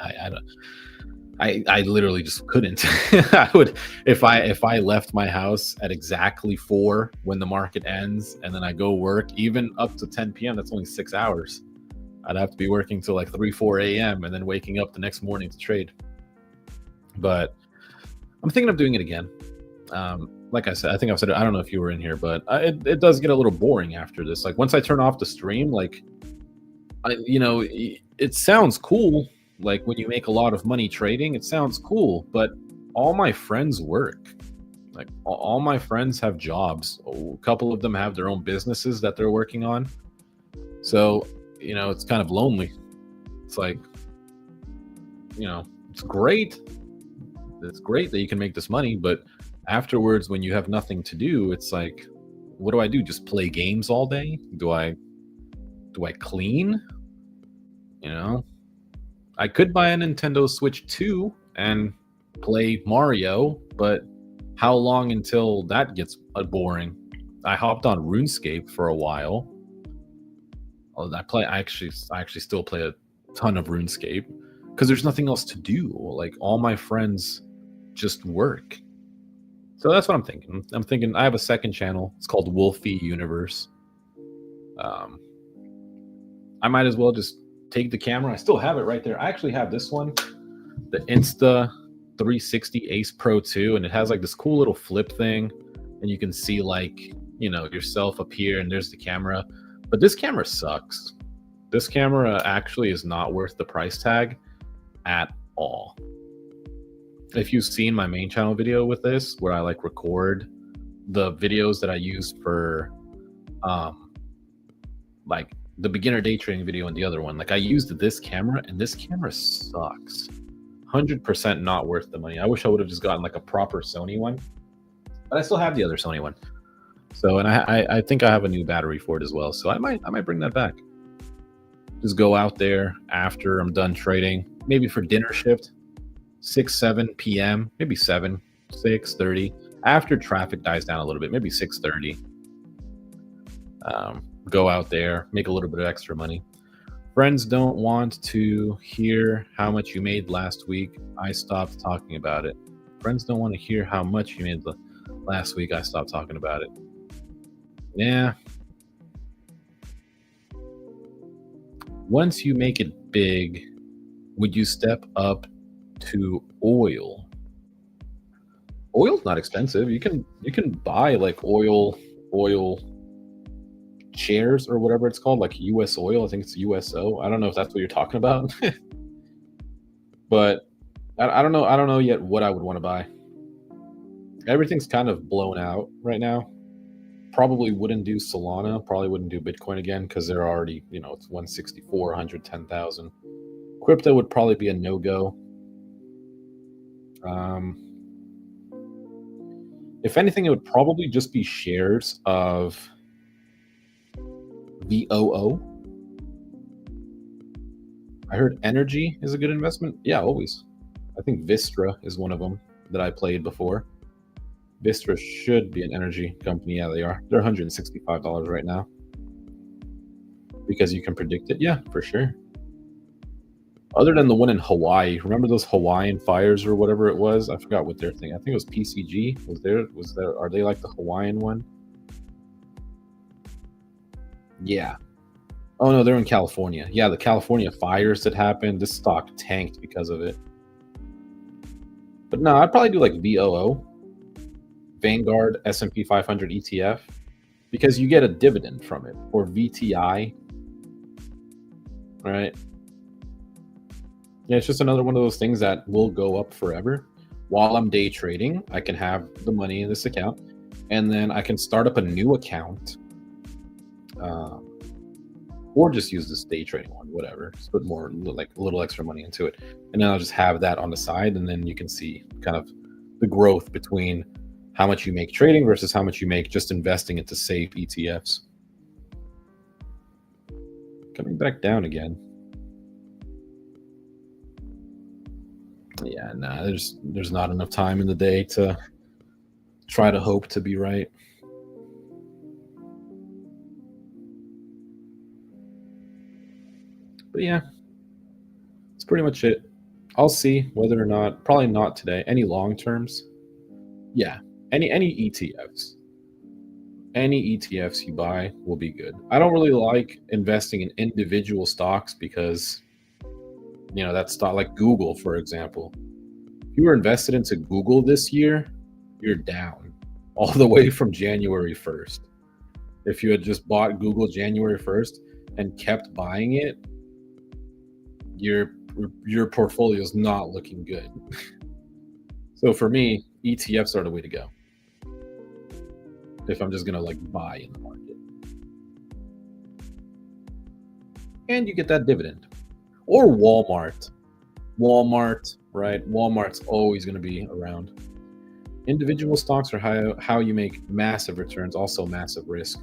I literally just couldn't. I would, if I left my house at exactly 4 when the market ends, and then I go work even up to 10 p.m. That's only 6 hours. I'd have to be working till like 3-4 a.m. and then waking up the next morning to trade. But I'm thinking of doing it again. Like I said, I think I've said it. I don't know if you were in here, but it does get a little boring after this. Like once I turn off the stream, like it sounds cool. Like when you make a lot of money trading, it sounds cool. But all my friends work. Like all my friends have jobs. A couple of them have their own businesses that they're working on. So it's kind of lonely. It's like, it's great. It's great that you can make this money, but afterwards, when you have nothing to do, it's like, what do I do? Just play games all day? Do I clean? I could buy a Nintendo Switch 2 and play Mario, but how long until that gets boring? I hopped on RuneScape for a while. I actually still play a ton of RuneScape because there's nothing else to do. Like all my friends just work. So that's what I'm thinking. I'm thinking I have a second channel. It's called Wolfie Universe. I might as well just take the camera. I still have it right there. I actually have this one, the Insta360 Ace Pro 2, and it has like this cool little flip thing, and you can see like yourself up here, and there's the camera. But this camera sucks. This camera actually is not worth the price tag at all. If you've seen my main channel video with this, where I like record the videos that I use for like the beginner day trading video and the other one, like I used this camera, and this camera sucks. 100% not worth the money. I wish I would have just gotten like a proper Sony one, but I still have the other Sony one. So, and I think I have a new battery for it as well. So I might bring that back. Just go out there after I'm done trading, maybe for dinner shift, 6-7 p.m., maybe 6:30. After traffic dies down a little bit, maybe 6:30. Go out there, make a little bit of extra money. Friends don't want to hear how much you made last week. I stopped talking about it. Friends don't want to hear how much you made last week. I stopped talking about it. Yeah. Once you make it big, would you step up to oil? Oil's not expensive. You can buy like oil shares or whatever it's called, like US Oil. I think it's USO. I don't know if that's what you're talking about. But I don't know yet what I would want to buy. Everything's kind of blown out right now. Probably wouldn't do Solana. Probably wouldn't do Bitcoin again because they're already, it's 164, 110,000. Crypto would probably be a no-go. If anything, it would probably just be shares of VOO. I heard Energy is a good investment. Yeah, always. I think Vistra is one of them that I played before. Vistra should be an energy company. Yeah, they are. They're $165 right now. Because you can predict it. Yeah, for sure. Other than the one in Hawaii. Remember those Hawaiian fires or whatever it was? I forgot what their thing. I think it was PCG. Was there? Are they like the Hawaiian one? Yeah. Oh no, they're in California. Yeah, the California fires that happened, this stock tanked because of it. But no, I'd probably do like VOO, Vanguard S&P 500 ETF, because you get a dividend from it, or VTI, right? Yeah, it's just another one of those things that will go up forever. While I'm day trading, I can have the money in this account, and then I can start up a new account, or just use this day trading one, whatever. Just put more, like a little extra money into it, and then I'll just have that on the side, and then you can see kind of the growth between how much you make trading versus how much you make just investing into safe ETFs. Coming back down again. Yeah, nah, there's not enough time in the day to try to hope to be right. But yeah, that's pretty much it. I'll see whether or not, probably not today, any long terms. Yeah, any ETFs. Any ETFs you buy will be good. I don't really like investing in individual stocks because, you know, that stock, like Google, for example. If you were invested into Google this year, you're down all the way from January 1st. If you had just bought Google January 1st and kept buying it, your portfolio is not looking good. So for me, ETFs are the way to go if I'm just gonna like buy in the market, and you get that dividend. Or Walmart, right? Walmart's always going to be around. Individual stocks are how you make massive returns, also massive risk.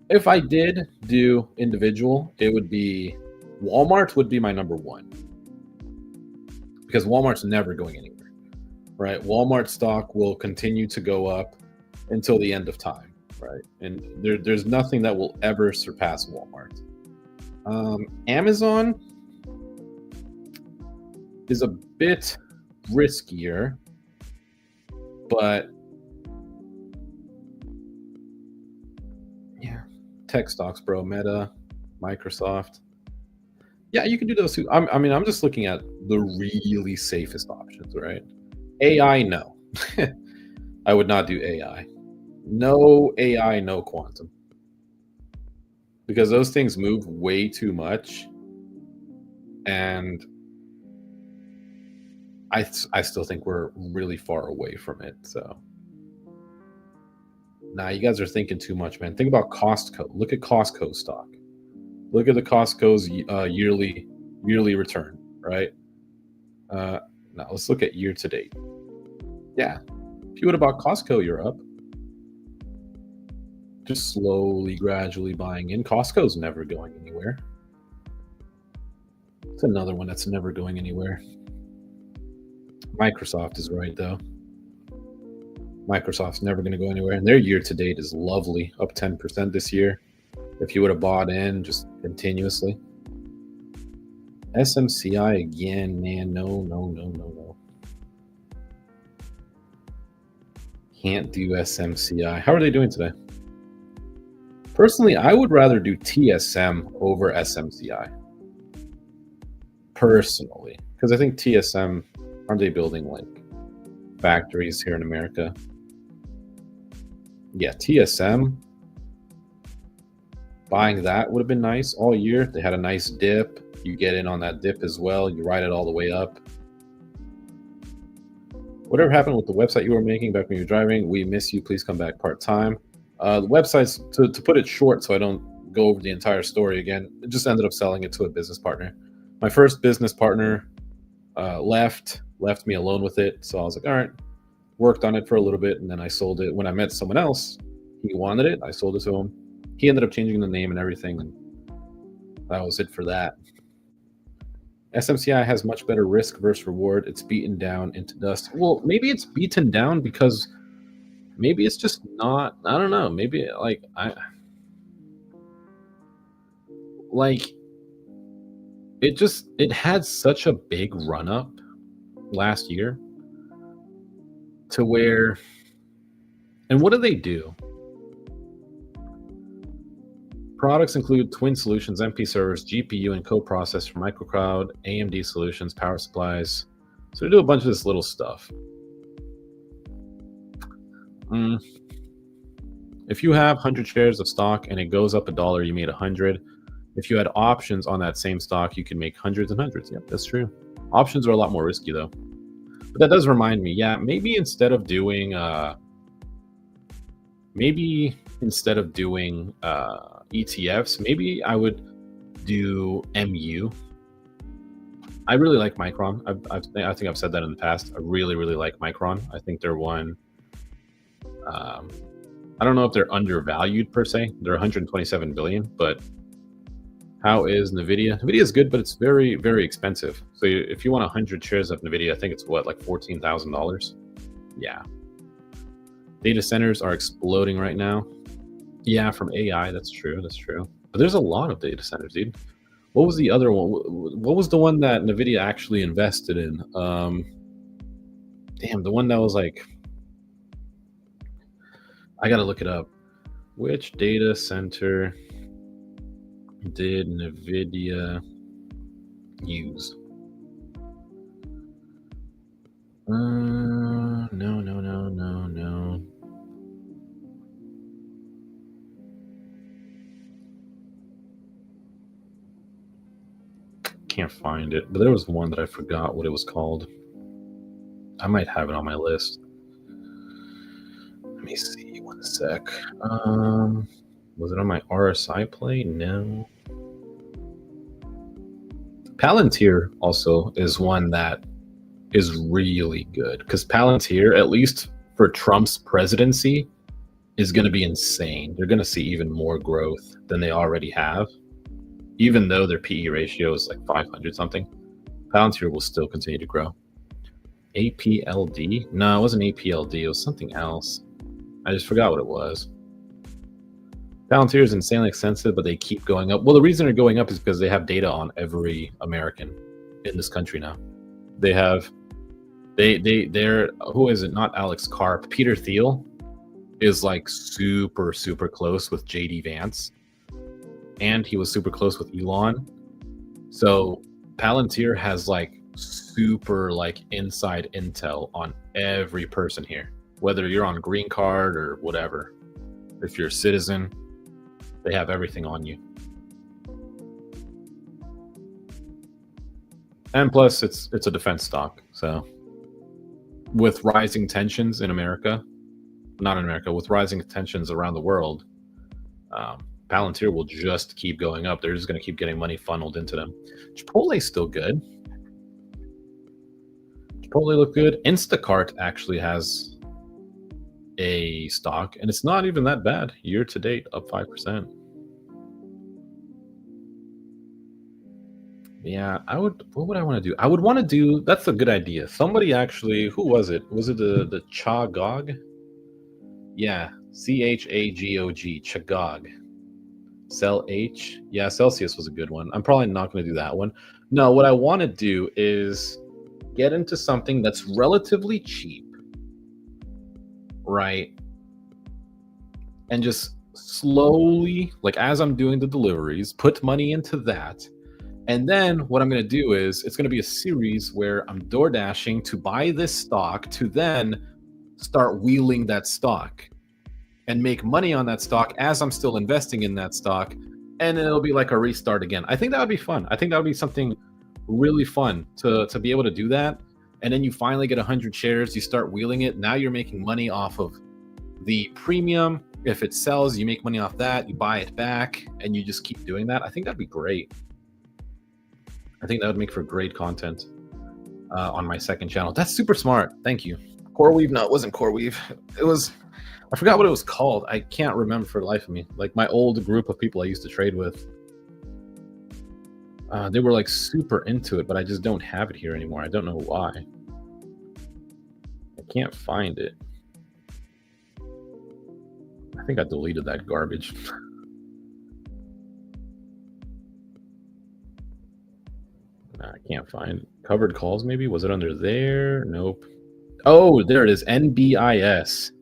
If I did do individual, it would be Walmart would be my number one, because Walmart's never going anywhere, right? Walmart stock will continue to go up until the end of time, right? And there's nothing that will ever surpass Walmart. Amazon is a bit riskier, but yeah, tech stocks, bro. Meta, Microsoft. Yeah, you can do those too. I'm just looking at the really safest options, right? AI, no. I would not do AI. No AI, no quantum. Because those things move way too much. And I still think we're really far away from it. So, nah, you guys are thinking too much, man. Think about Costco. Look at Costco stock. Look at the Costco's yearly return, right? Now let's look at year to date. Yeah, if you would have bought Costco, you're up. Just slowly, gradually buying in. Costco's never going anywhere. It's another one that's never going anywhere. Microsoft is right, though. Microsoft's never going to go anywhere, and their year to date is lovely, up 10% this year. If you would have bought in just continuously. SMCI again, man. No. Can't do SMCI. How are they doing today? Personally, I would rather do TSM over SMCI. Personally, because I think TSM, aren't they building like factories here in America? Yeah, TSM. Buying that would have been nice all year. They had a nice dip. You get in on that dip as well. You ride it all the way up. Whatever happened with the website you were making back when you were driving, we miss you. Please come back part-time. The website's, to put it short so I don't go over the entire story again, it just ended up selling it to a business partner. My first business partner left me alone with it. So I was like, all right, worked on it for a little bit, and then I sold it. When I met someone else, he wanted it. I sold it to him. He ended up changing the name and everything, and that was it for that. SMCI has much better risk versus reward. It's beaten down into dust. Well, maybe it's beaten down because maybe it's just not, I don't know. Maybe it had such a big run up last year to where, and what do? Products include Twin Solutions, MP servers, GPU and coprocessor, microcloud, AMD solutions, power supplies. So they do a bunch of this little stuff. If you have 100 shares of stock and it goes up $1, you made 100. If you had options on that same stock, you can make hundreds and hundreds. Yep, that's true. Options are a lot more risky though. But that does remind me, yeah, maybe instead of doing ETFs, maybe I would do MU. I really like Micron. I think I've said that in the past. I really, really like Micron. I think they're one. I don't know if they're undervalued per se. They're 127 billion, but how is NVIDIA? NVIDIA is good, but it's very, very expensive. So if you want 100 shares of NVIDIA, I think it's what, like $14,000? Yeah. Data centers are exploding right now. Yeah, from AI, that's true, that's true. But there's a lot of data centers, dude. What was the other one? What was the one that NVIDIA actually invested in? Damn, the one that was like... I gotta look it up. Which data center did NVIDIA use? No. Can't find it, but there was one that I forgot what it was called. I might have it on my list. Let me see, one sec. Was it on my RSI play? No. Palantir also is one that is really good, because Palantir, at least for Trump's presidency, is going to be insane. They're going to see even more growth than they already have. Even though their PE ratio is like 500 something, Palantir will still continue to grow. APLD? No, it wasn't APLD. It was something else. I just forgot what it was. Palantir is insanely expensive, but they keep going up. Well, the reason they're going up is because they have data on every American in this country now. They're who is it? Not Alex Karp. Peter Thiel is like super, super close with JD Vance. And he was super close with Elon. So Palantir has like super like inside intel on every person here, whether you're on green card or whatever. If you're a citizen, they have everything on you. And plus it's a defense stock. So with rising tensions in America, not in America, with rising tensions around the world, Palantir will just keep going up. They're just going to keep getting money funneled into them. Chipotle's still good. Chipotle look good. Instacart actually has a stock, and it's not even that bad. Year to date, up 5%. Yeah, what would I want to do? I would want to do, that's a good idea. Somebody actually, who was it? Was it the Chagog? Yeah, CHAGOG, Chagog. Cell H. Yeah, Celsius was a good one. I'm probably not going to do that one. No, what I want to do is get into something that's relatively cheap, right? And just slowly, like as I'm doing the deliveries, put money into that. And then what I'm going to do is it's going to be a series where I'm door dashing to buy this stock to then start wheeling that stock and make money on that stock as I'm still investing in that stock. And then it'll be like a restart again. I think that would be fun. I think that would be something really fun to be able to do that. And then you finally get 100 shares, you start wheeling it. Now you're making money off of the premium. If it sells, you make money off that, you buy it back, and you just keep doing that. I think that'd be great. I think that would make for great content on my second channel. That's super smart. Thank you. CoreWeave? No, it wasn't CoreWeave. It was, I forgot what it was called. I can't remember for the life of me. Like my old group of people I used to trade with. They were like super into it, but I just don't have it here anymore. I don't know why. I can't find it. I think I deleted that garbage. I can't find it. Covered calls, maybe? Was it under there? Nope. Oh, there it is. NBIS.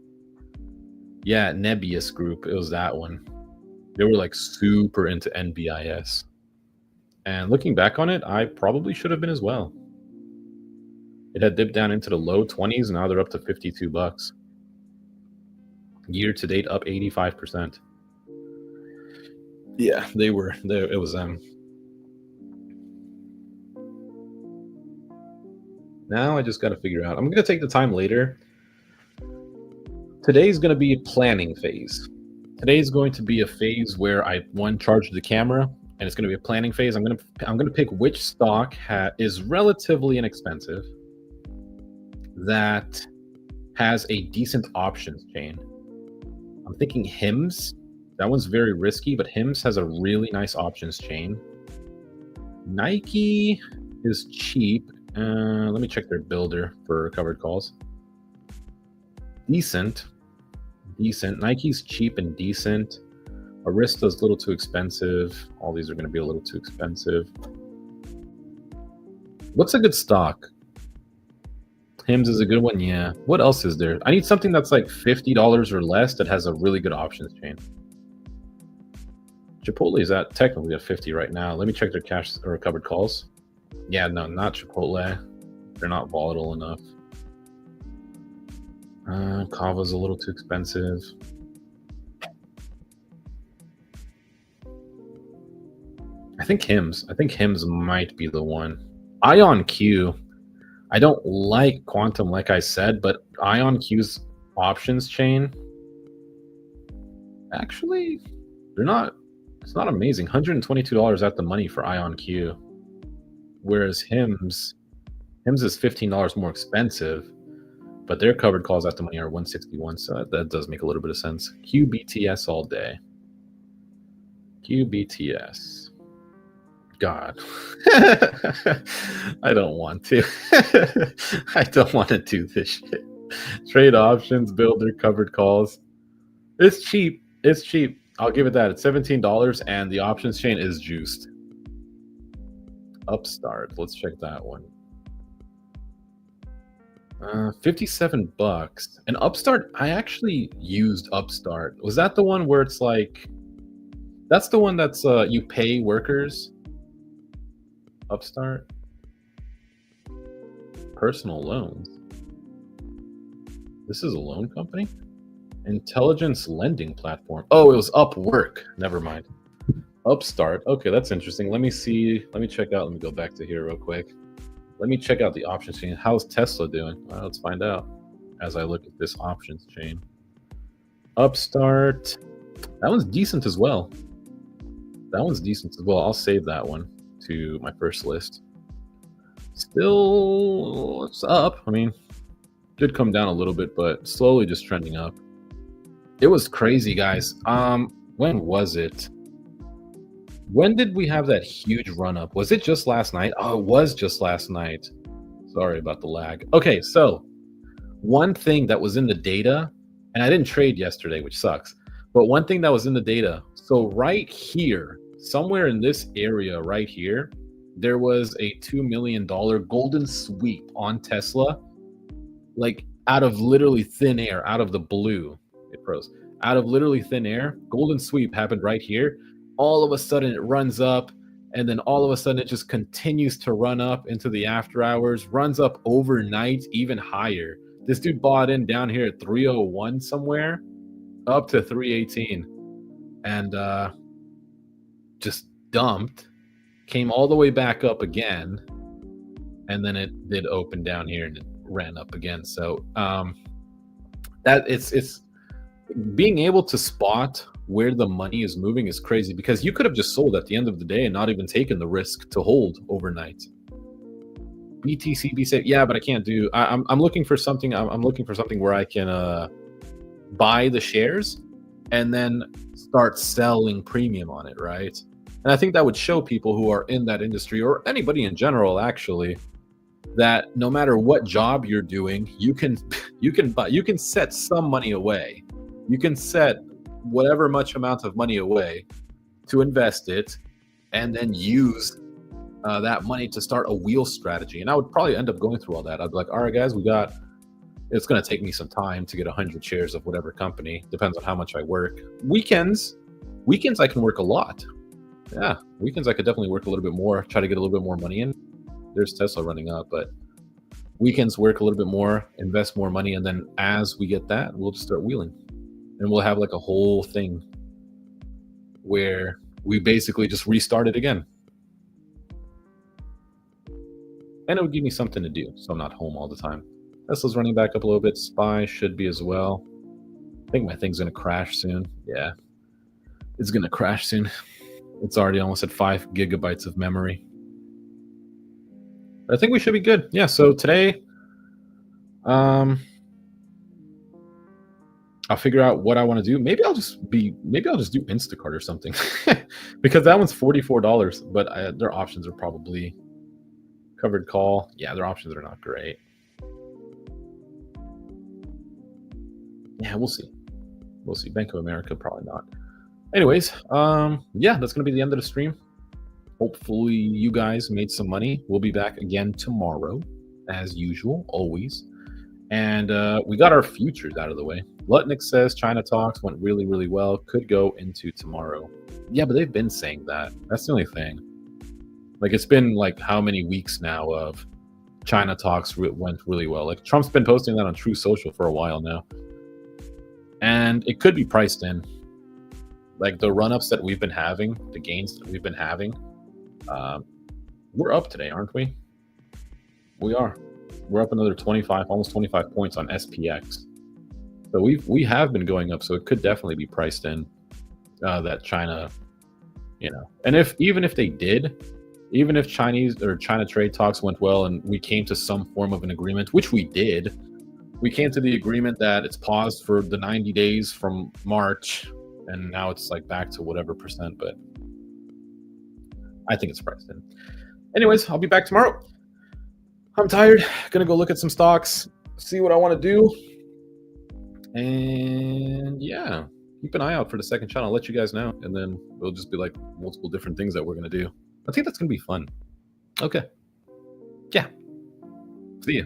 Yeah, Nebius Group. It was that one. They were like super into NBIS. And looking back on it, I probably should have been as well. It had dipped down into the low 20s, and now they're up to $52. Year to date, up 85%. Yeah, they were. It was them. Now I just got to figure out. I'm going to take the time later. Today's going to be a planning phase. Today's going to be a phase where I charge the camera, and it's going to be a planning phase. I'm going to pick which stock is relatively inexpensive that has a decent options chain. I'm thinking HIMS. That one's very risky, but HIMS has a really nice options chain. Nike is cheap. Let me check their builder for covered calls. Decent. Nike's cheap and decent. Arista's a little too expensive. All these are going to be a little too expensive. What's a good stock? HIMS is a good one, yeah. What else is there? I need something that's like $50 or less that has a really good options chain. Chipotle is technically at 50 right now. Let me check their cash or covered calls. Yeah, no, not Chipotle. They're not volatile enough. Kava's a little too expensive. I think HIMS might be the one. IonQ. I don't like Quantum, like I said, but IonQ's options chain, actually, it's not amazing. $122 at the money for IonQ. Whereas HIMS is $15 more expensive, but their covered calls at the money are $161, so that does make a little bit of sense. QBTS all day. QBTS. God. I don't want to. I don't want to do this shit. Trade options, builder, covered calls. It's cheap. It's cheap. I'll give it that. It's $17, and the options chain is juiced. Upstart. Let's check that one. $57. And Upstart, I actually used Upstart. Was that the one where it's like, that's the one that's you pay workers? Upstart? Personal loans. This is a loan company? Intelligence lending platform. Oh, it was Upwork. Never mind. Upstart. Okay, that's interesting. Let me see. Let me check out. Let me go back to here real quick. Let me check out the options chain. How's Tesla doing? Well, let's find out as I look at this options chain. Upstart. That one's decent as well. I'll save that one to my first list. Still, it's up. I mean, did come down a little bit, but slowly just trending up. It was crazy, guys. When was it? When did we have that huge run up? Was it just last night? Oh, it was just last night. Sorry about the lag. Okay, so one thing that was in the data, and I didn't trade yesterday, which sucks, but one thing that was in the data. So right here, somewhere in this area right here, there was a $2 million golden sweep on Tesla, like out of literally thin air, out of the blue. It froze. Out of literally thin air, golden sweep happened right here. All of a sudden it runs up, and then all of a sudden it just continues to run up into the after hours, runs up overnight even higher. This dude bought in down here at 301 somewhere, up to 318, and just dumped, came all the way back up again, and then it did open down here and it ran up again. So that it's being able to spot where the money is moving is crazy, because you could have just sold at the end of the day and not even taken the risk to hold overnight. BTC, BSAFE, yeah, but I can't do. I'm looking for something. I'm looking for something where I can buy the shares and then start selling premium on it, right? And I think that would show people who are in that industry, or anybody in general, actually, that no matter what job you're doing, you can set some money away. You can set whatever much amount of money away to invest it, and then use that money to start a wheel strategy. And I would probably end up going through all that. I'd be like, all right, guys, it's going to take me some time to get 100 shares of whatever company. Depends on how much I work. Weekends Weekends I can work a lot. Yeah, weekends I could definitely work a little bit more, try to get a little bit more money in. There's Tesla running up, but weekends work a little bit more, invest more money, and then as we get that, we'll just start wheeling. And we'll have like a whole thing where we basically just restart it again. And it would give me something to do, so I'm not home all the time. Tesla's running back up a little bit. SPY should be as well. I think my thing's going to crash soon. Yeah, it's going to crash soon. It's already almost at 5 gigabytes of memory. I think we should be good. Yeah, so today, I'll figure out what I want to do. Maybe I'll just do Instacart or something, because that one's $44. But their options are probably covered call. Yeah, their options are not great. Yeah, we'll see. We'll see. Bank of America, probably not. Anyways, yeah, that's gonna be the end of the stream. Hopefully you guys made some money. We'll be back again tomorrow, as usual, always. And we got our futures out of the way. Lutnick says China talks went really, really well. Could go into tomorrow. Yeah, but they've been saying that. That's the only thing. Like, it's been like how many weeks now of China talks went really well. Like, Trump's been posting that on True Social for a while now. And it could be priced in. Like, the run-ups that we've been having, the gains that we've been having, we're up today, aren't we? We are. We're up another 25, almost 25 points on SPX. So we have been going up, so it could definitely be priced in that China, you know. And even if they did, even if China trade talks went well and we came to some form of an agreement, which we did, we came to the agreement that it's paused for the 90 days from March, and now it's like back to whatever percent, but I think it's priced in. Anyways, I'll be back tomorrow. I'm tired. Gonna go look at some stocks, see what I want to do. And yeah, keep an eye out for the second channel. I'll let you guys know. And then it'll just be like multiple different things that we're gonna do. I think that's gonna be fun. Okay. Yeah. See ya.